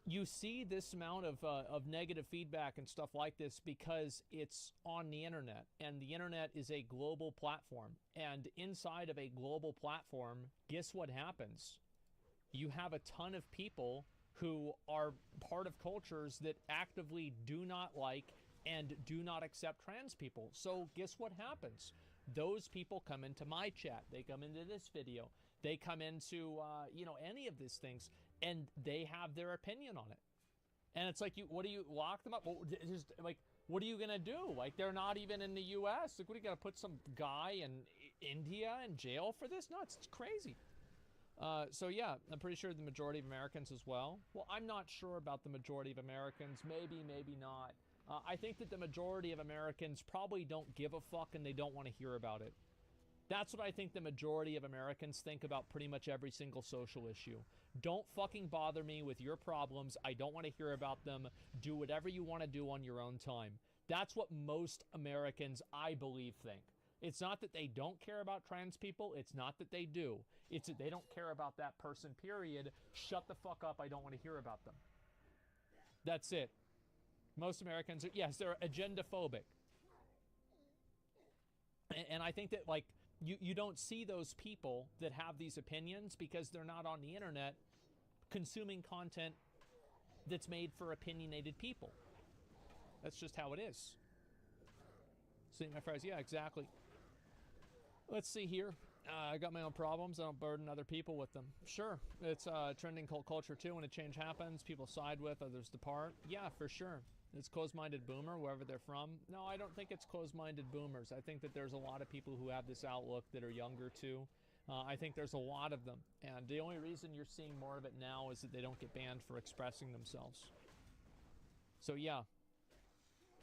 you see this amount of negative feedback and stuff like this because it's on the internet, and the internet is a global platform. And inside of a global platform, guess what happens? You have a ton of people who are part of cultures that actively do not like and do not accept trans people. So guess what happens? Those people come into my chat. They come into this video. They come into, you know, any of these things, and they have their opinion on it. And it's like, what do you lock them up? Well, just, like, what are you gonna do? Like, they're not even in the U.S. Like, what are you gonna put some guy in India in jail for this? No, it's crazy. So yeah, I'm pretty sure the majority of Americans as well. Well, I'm not sure about the majority of Americans. Maybe, maybe not. I think that the majority of Americans probably don't give a fuck and they don't want to hear about it. That's what I think the majority of Americans think about pretty much every single social issue. Don't fucking bother me with your problems. I don't want to hear about them. Do whatever you want to do on your own time. That's what most Americans, I believe, think. It's not that they don't care about trans people. It's not that they do. It's that they don't care about that person, period. Shut the fuck up. I don't want to hear about them. That's it. Most Americans, yes, they're agenda phobic. And I think that, like, you don't see those people that have these opinions because they're not on the internet consuming content that's made for opinionated people. That's just how it is. See my friends? Yeah, exactly. Let's see here. I got my own problems. I don't burden other people with them. Sure. It's trending cult culture too. When a change happens, people side with, others depart. Yeah, for sure. It's closed-minded boomer, wherever they're from. No, I don't think it's closed-minded boomers. I think that there's a lot of people who have this outlook that are younger too. I think there's a lot of them. And the only reason you're seeing more of it now is that they don't get banned for expressing themselves. So yeah.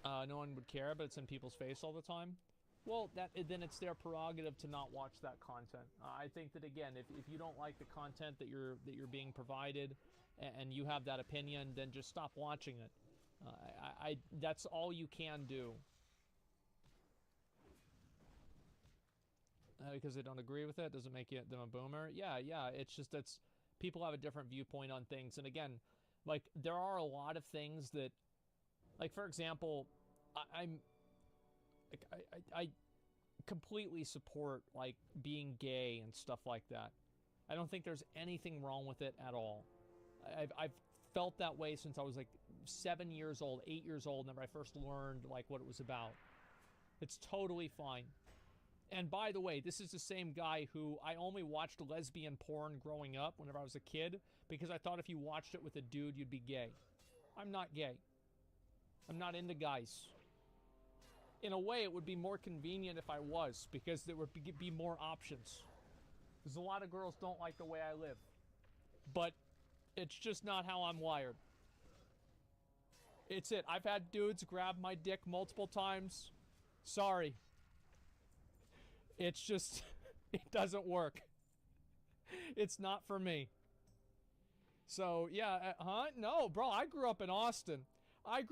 No one would care, but it's in people's face all the time. Well, then it's their prerogative to not watch that content. I think that, again, if you don't like the content that you're being provided and you have that opinion, then just stop watching it. That's all you can do. Because they don't agree with it, doesn't make them a boomer. Yeah, it's just that's people have a different viewpoint on things. And again, like, there are a lot of things that, like, for example, I completely support, like, being gay and stuff like that. I don't think there's anything wrong with it at all. I've felt that way since I was like 7 years old, 8 years old, whenever I first learned, like, what it was about. It's totally fine. And by the way, this is the same guy who I only watched lesbian porn growing up whenever I was a kid because I thought if you watched it with a dude, you'd be gay. I'm not gay. I'm not into guys. In a way, it would be more convenient if I was, because there would be more options. Because a lot of girls don't like the way I live. But it's just not how I'm wired. It's it. I've had dudes grab my dick multiple times. Sorry. It's just, it doesn't work. It's not for me. So, yeah, huh? No, bro, I grew up in Austin. I've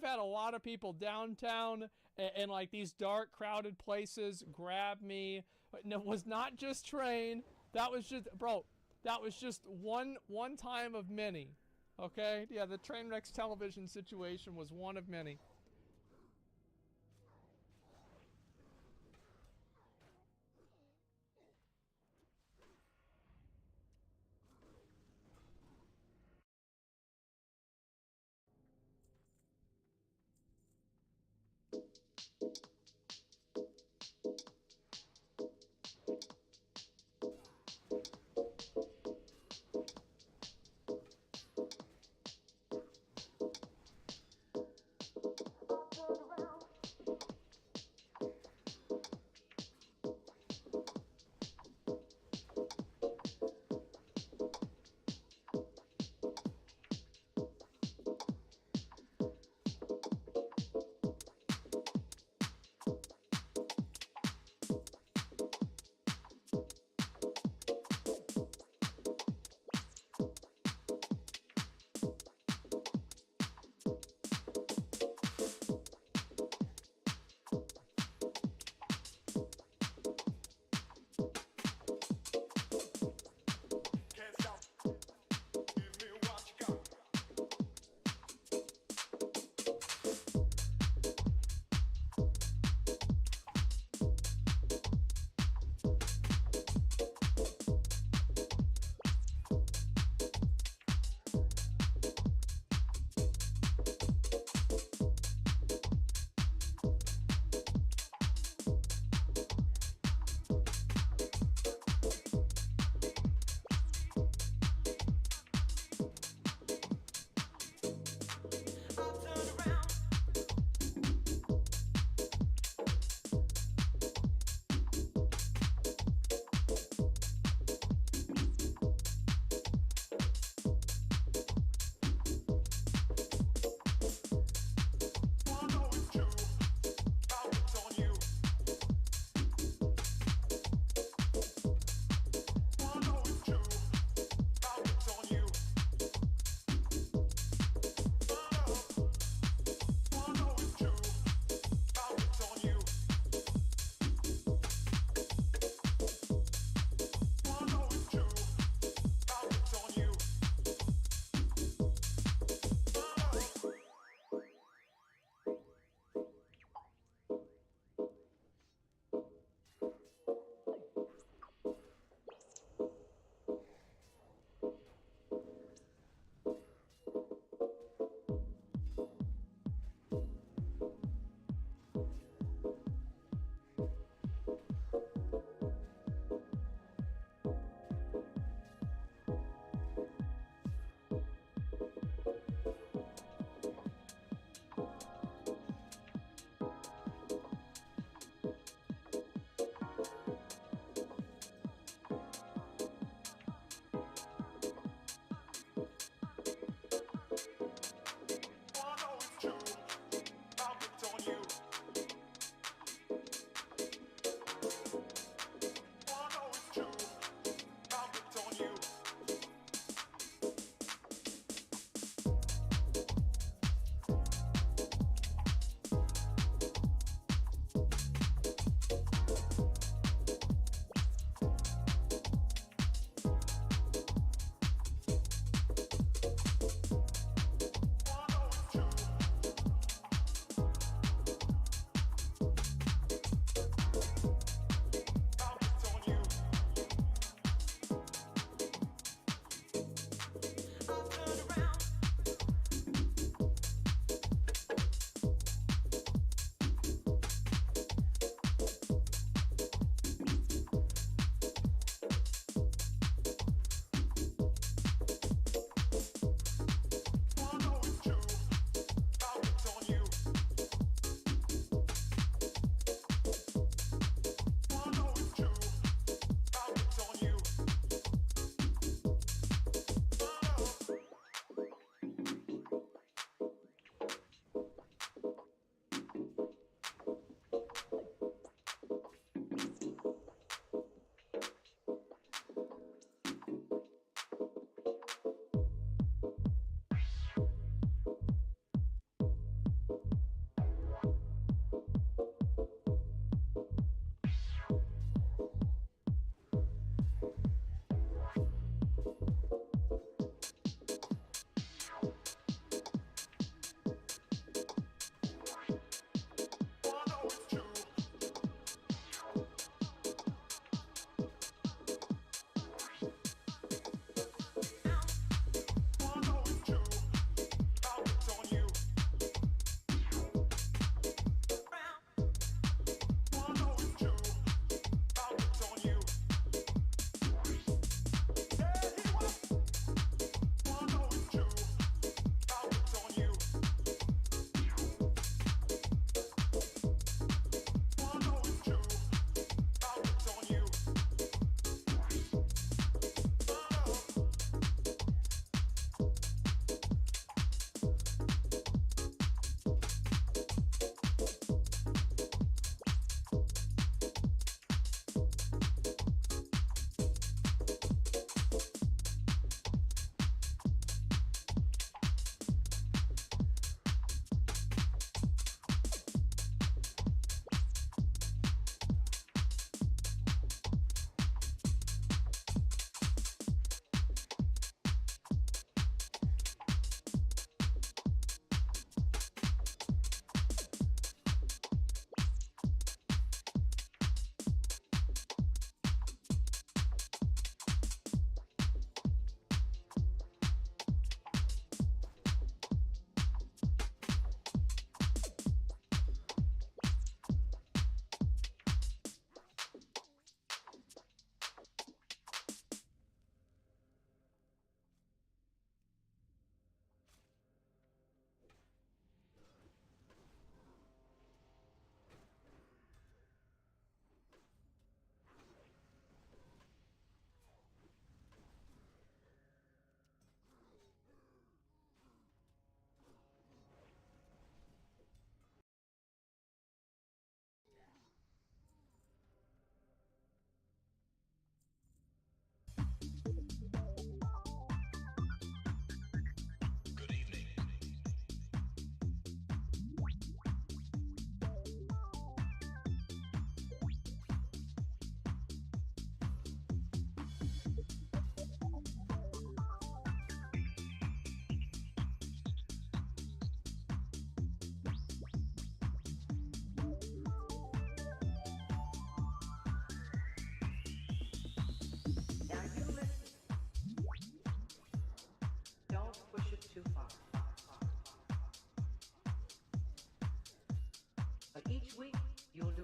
had a lot of people downtown and like these dark, crowded places grab me. And it was not just Train. That was just, bro, that was just one time of many. Okay? Yeah, the Trainwrecks television situation was one of many.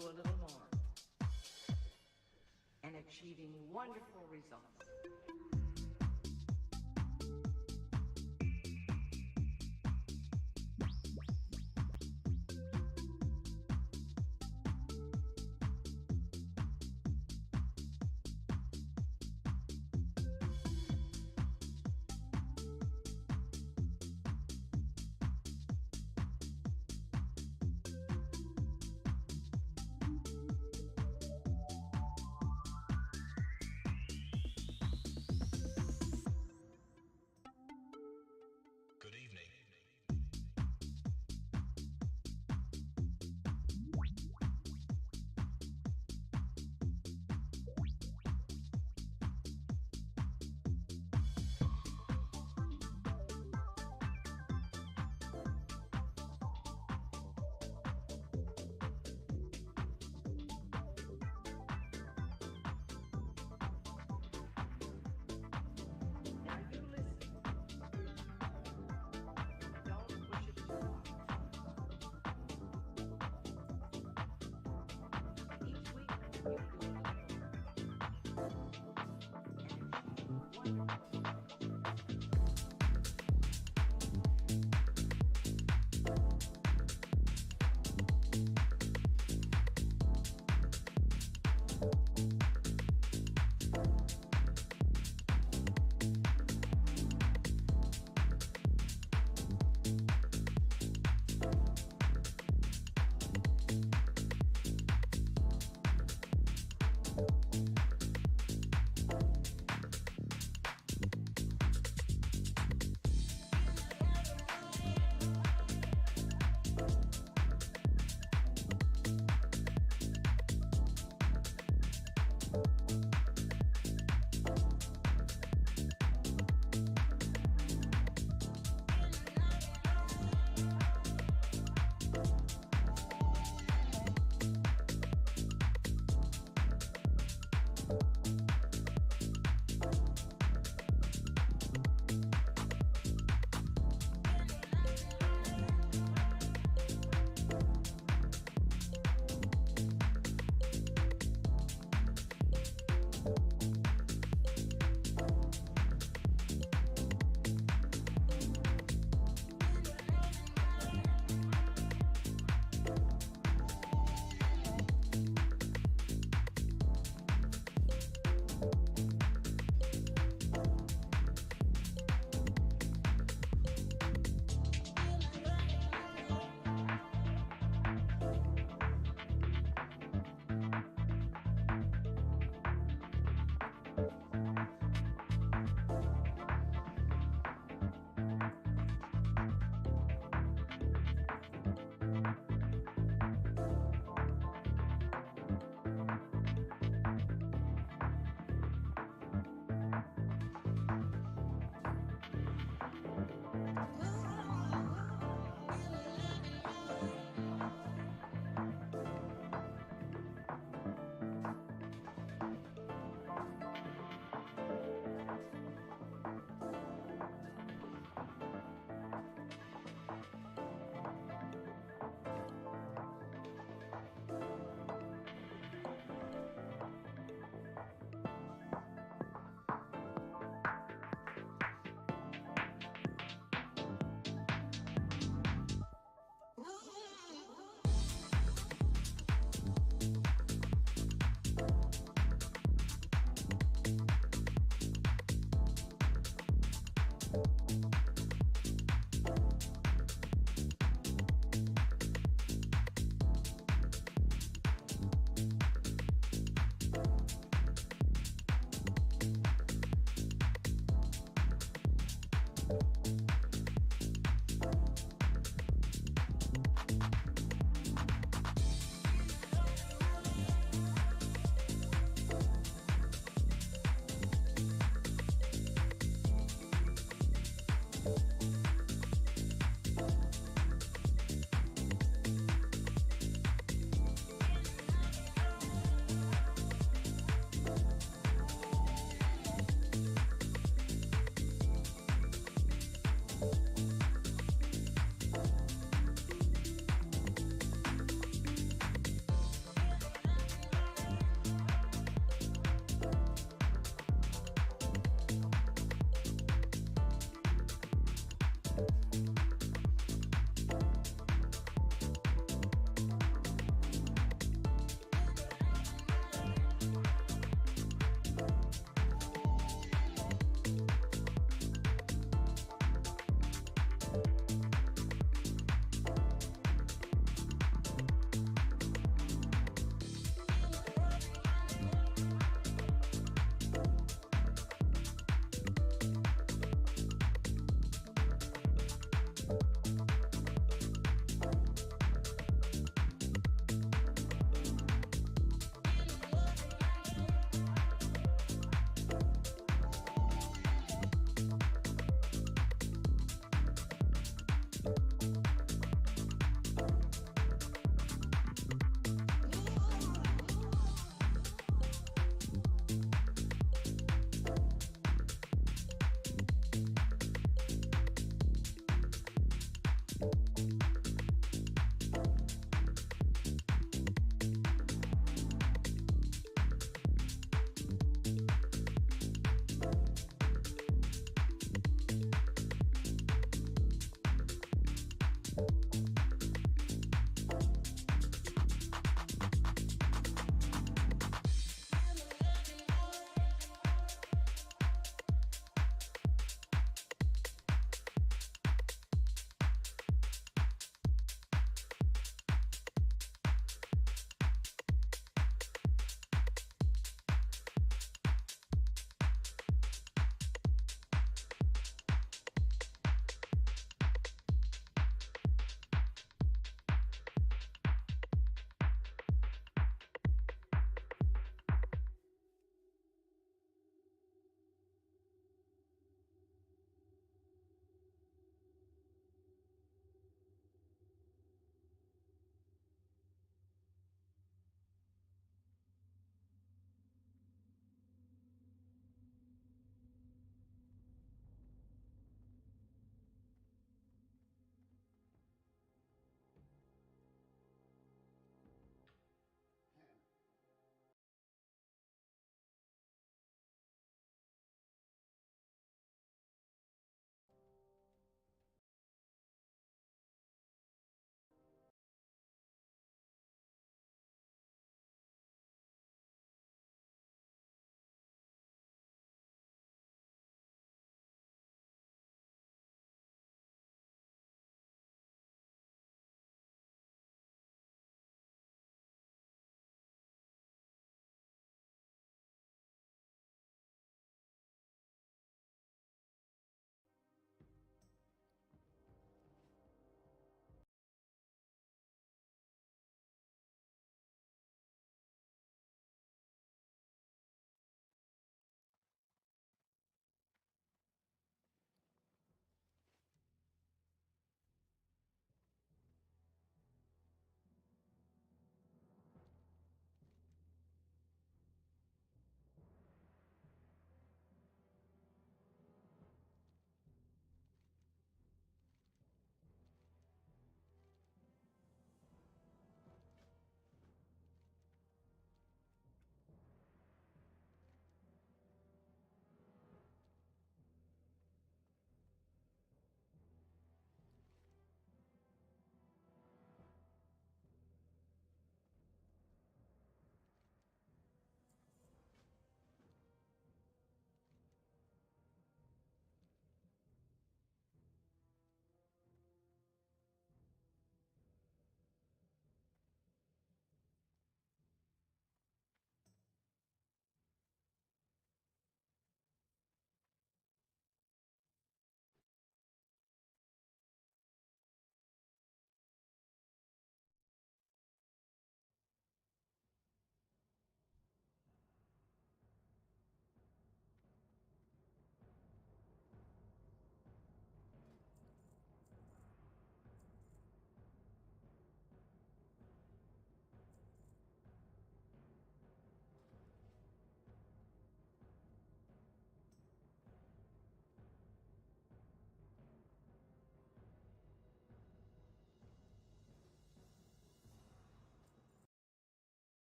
do a little more. And achieving wonderful results.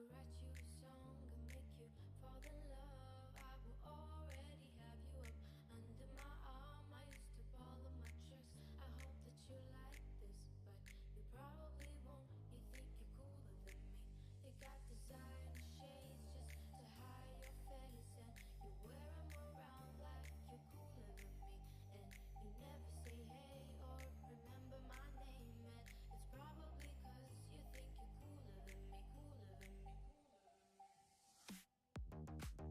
could write you a song and make you fall in love. I will already have you up under my arm. I used to ball of my tricks. I hope that you like this, but you probably won't. You think you're cooler than me. You got designer shades just to hide your face, and you wear 'em around like you're cooler than me. And you never say hey or remember my name, and it's probably 'cause you think you're cooler than me, cooler than me, cooler than me.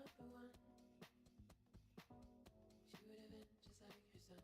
number one. She would have been just like her son.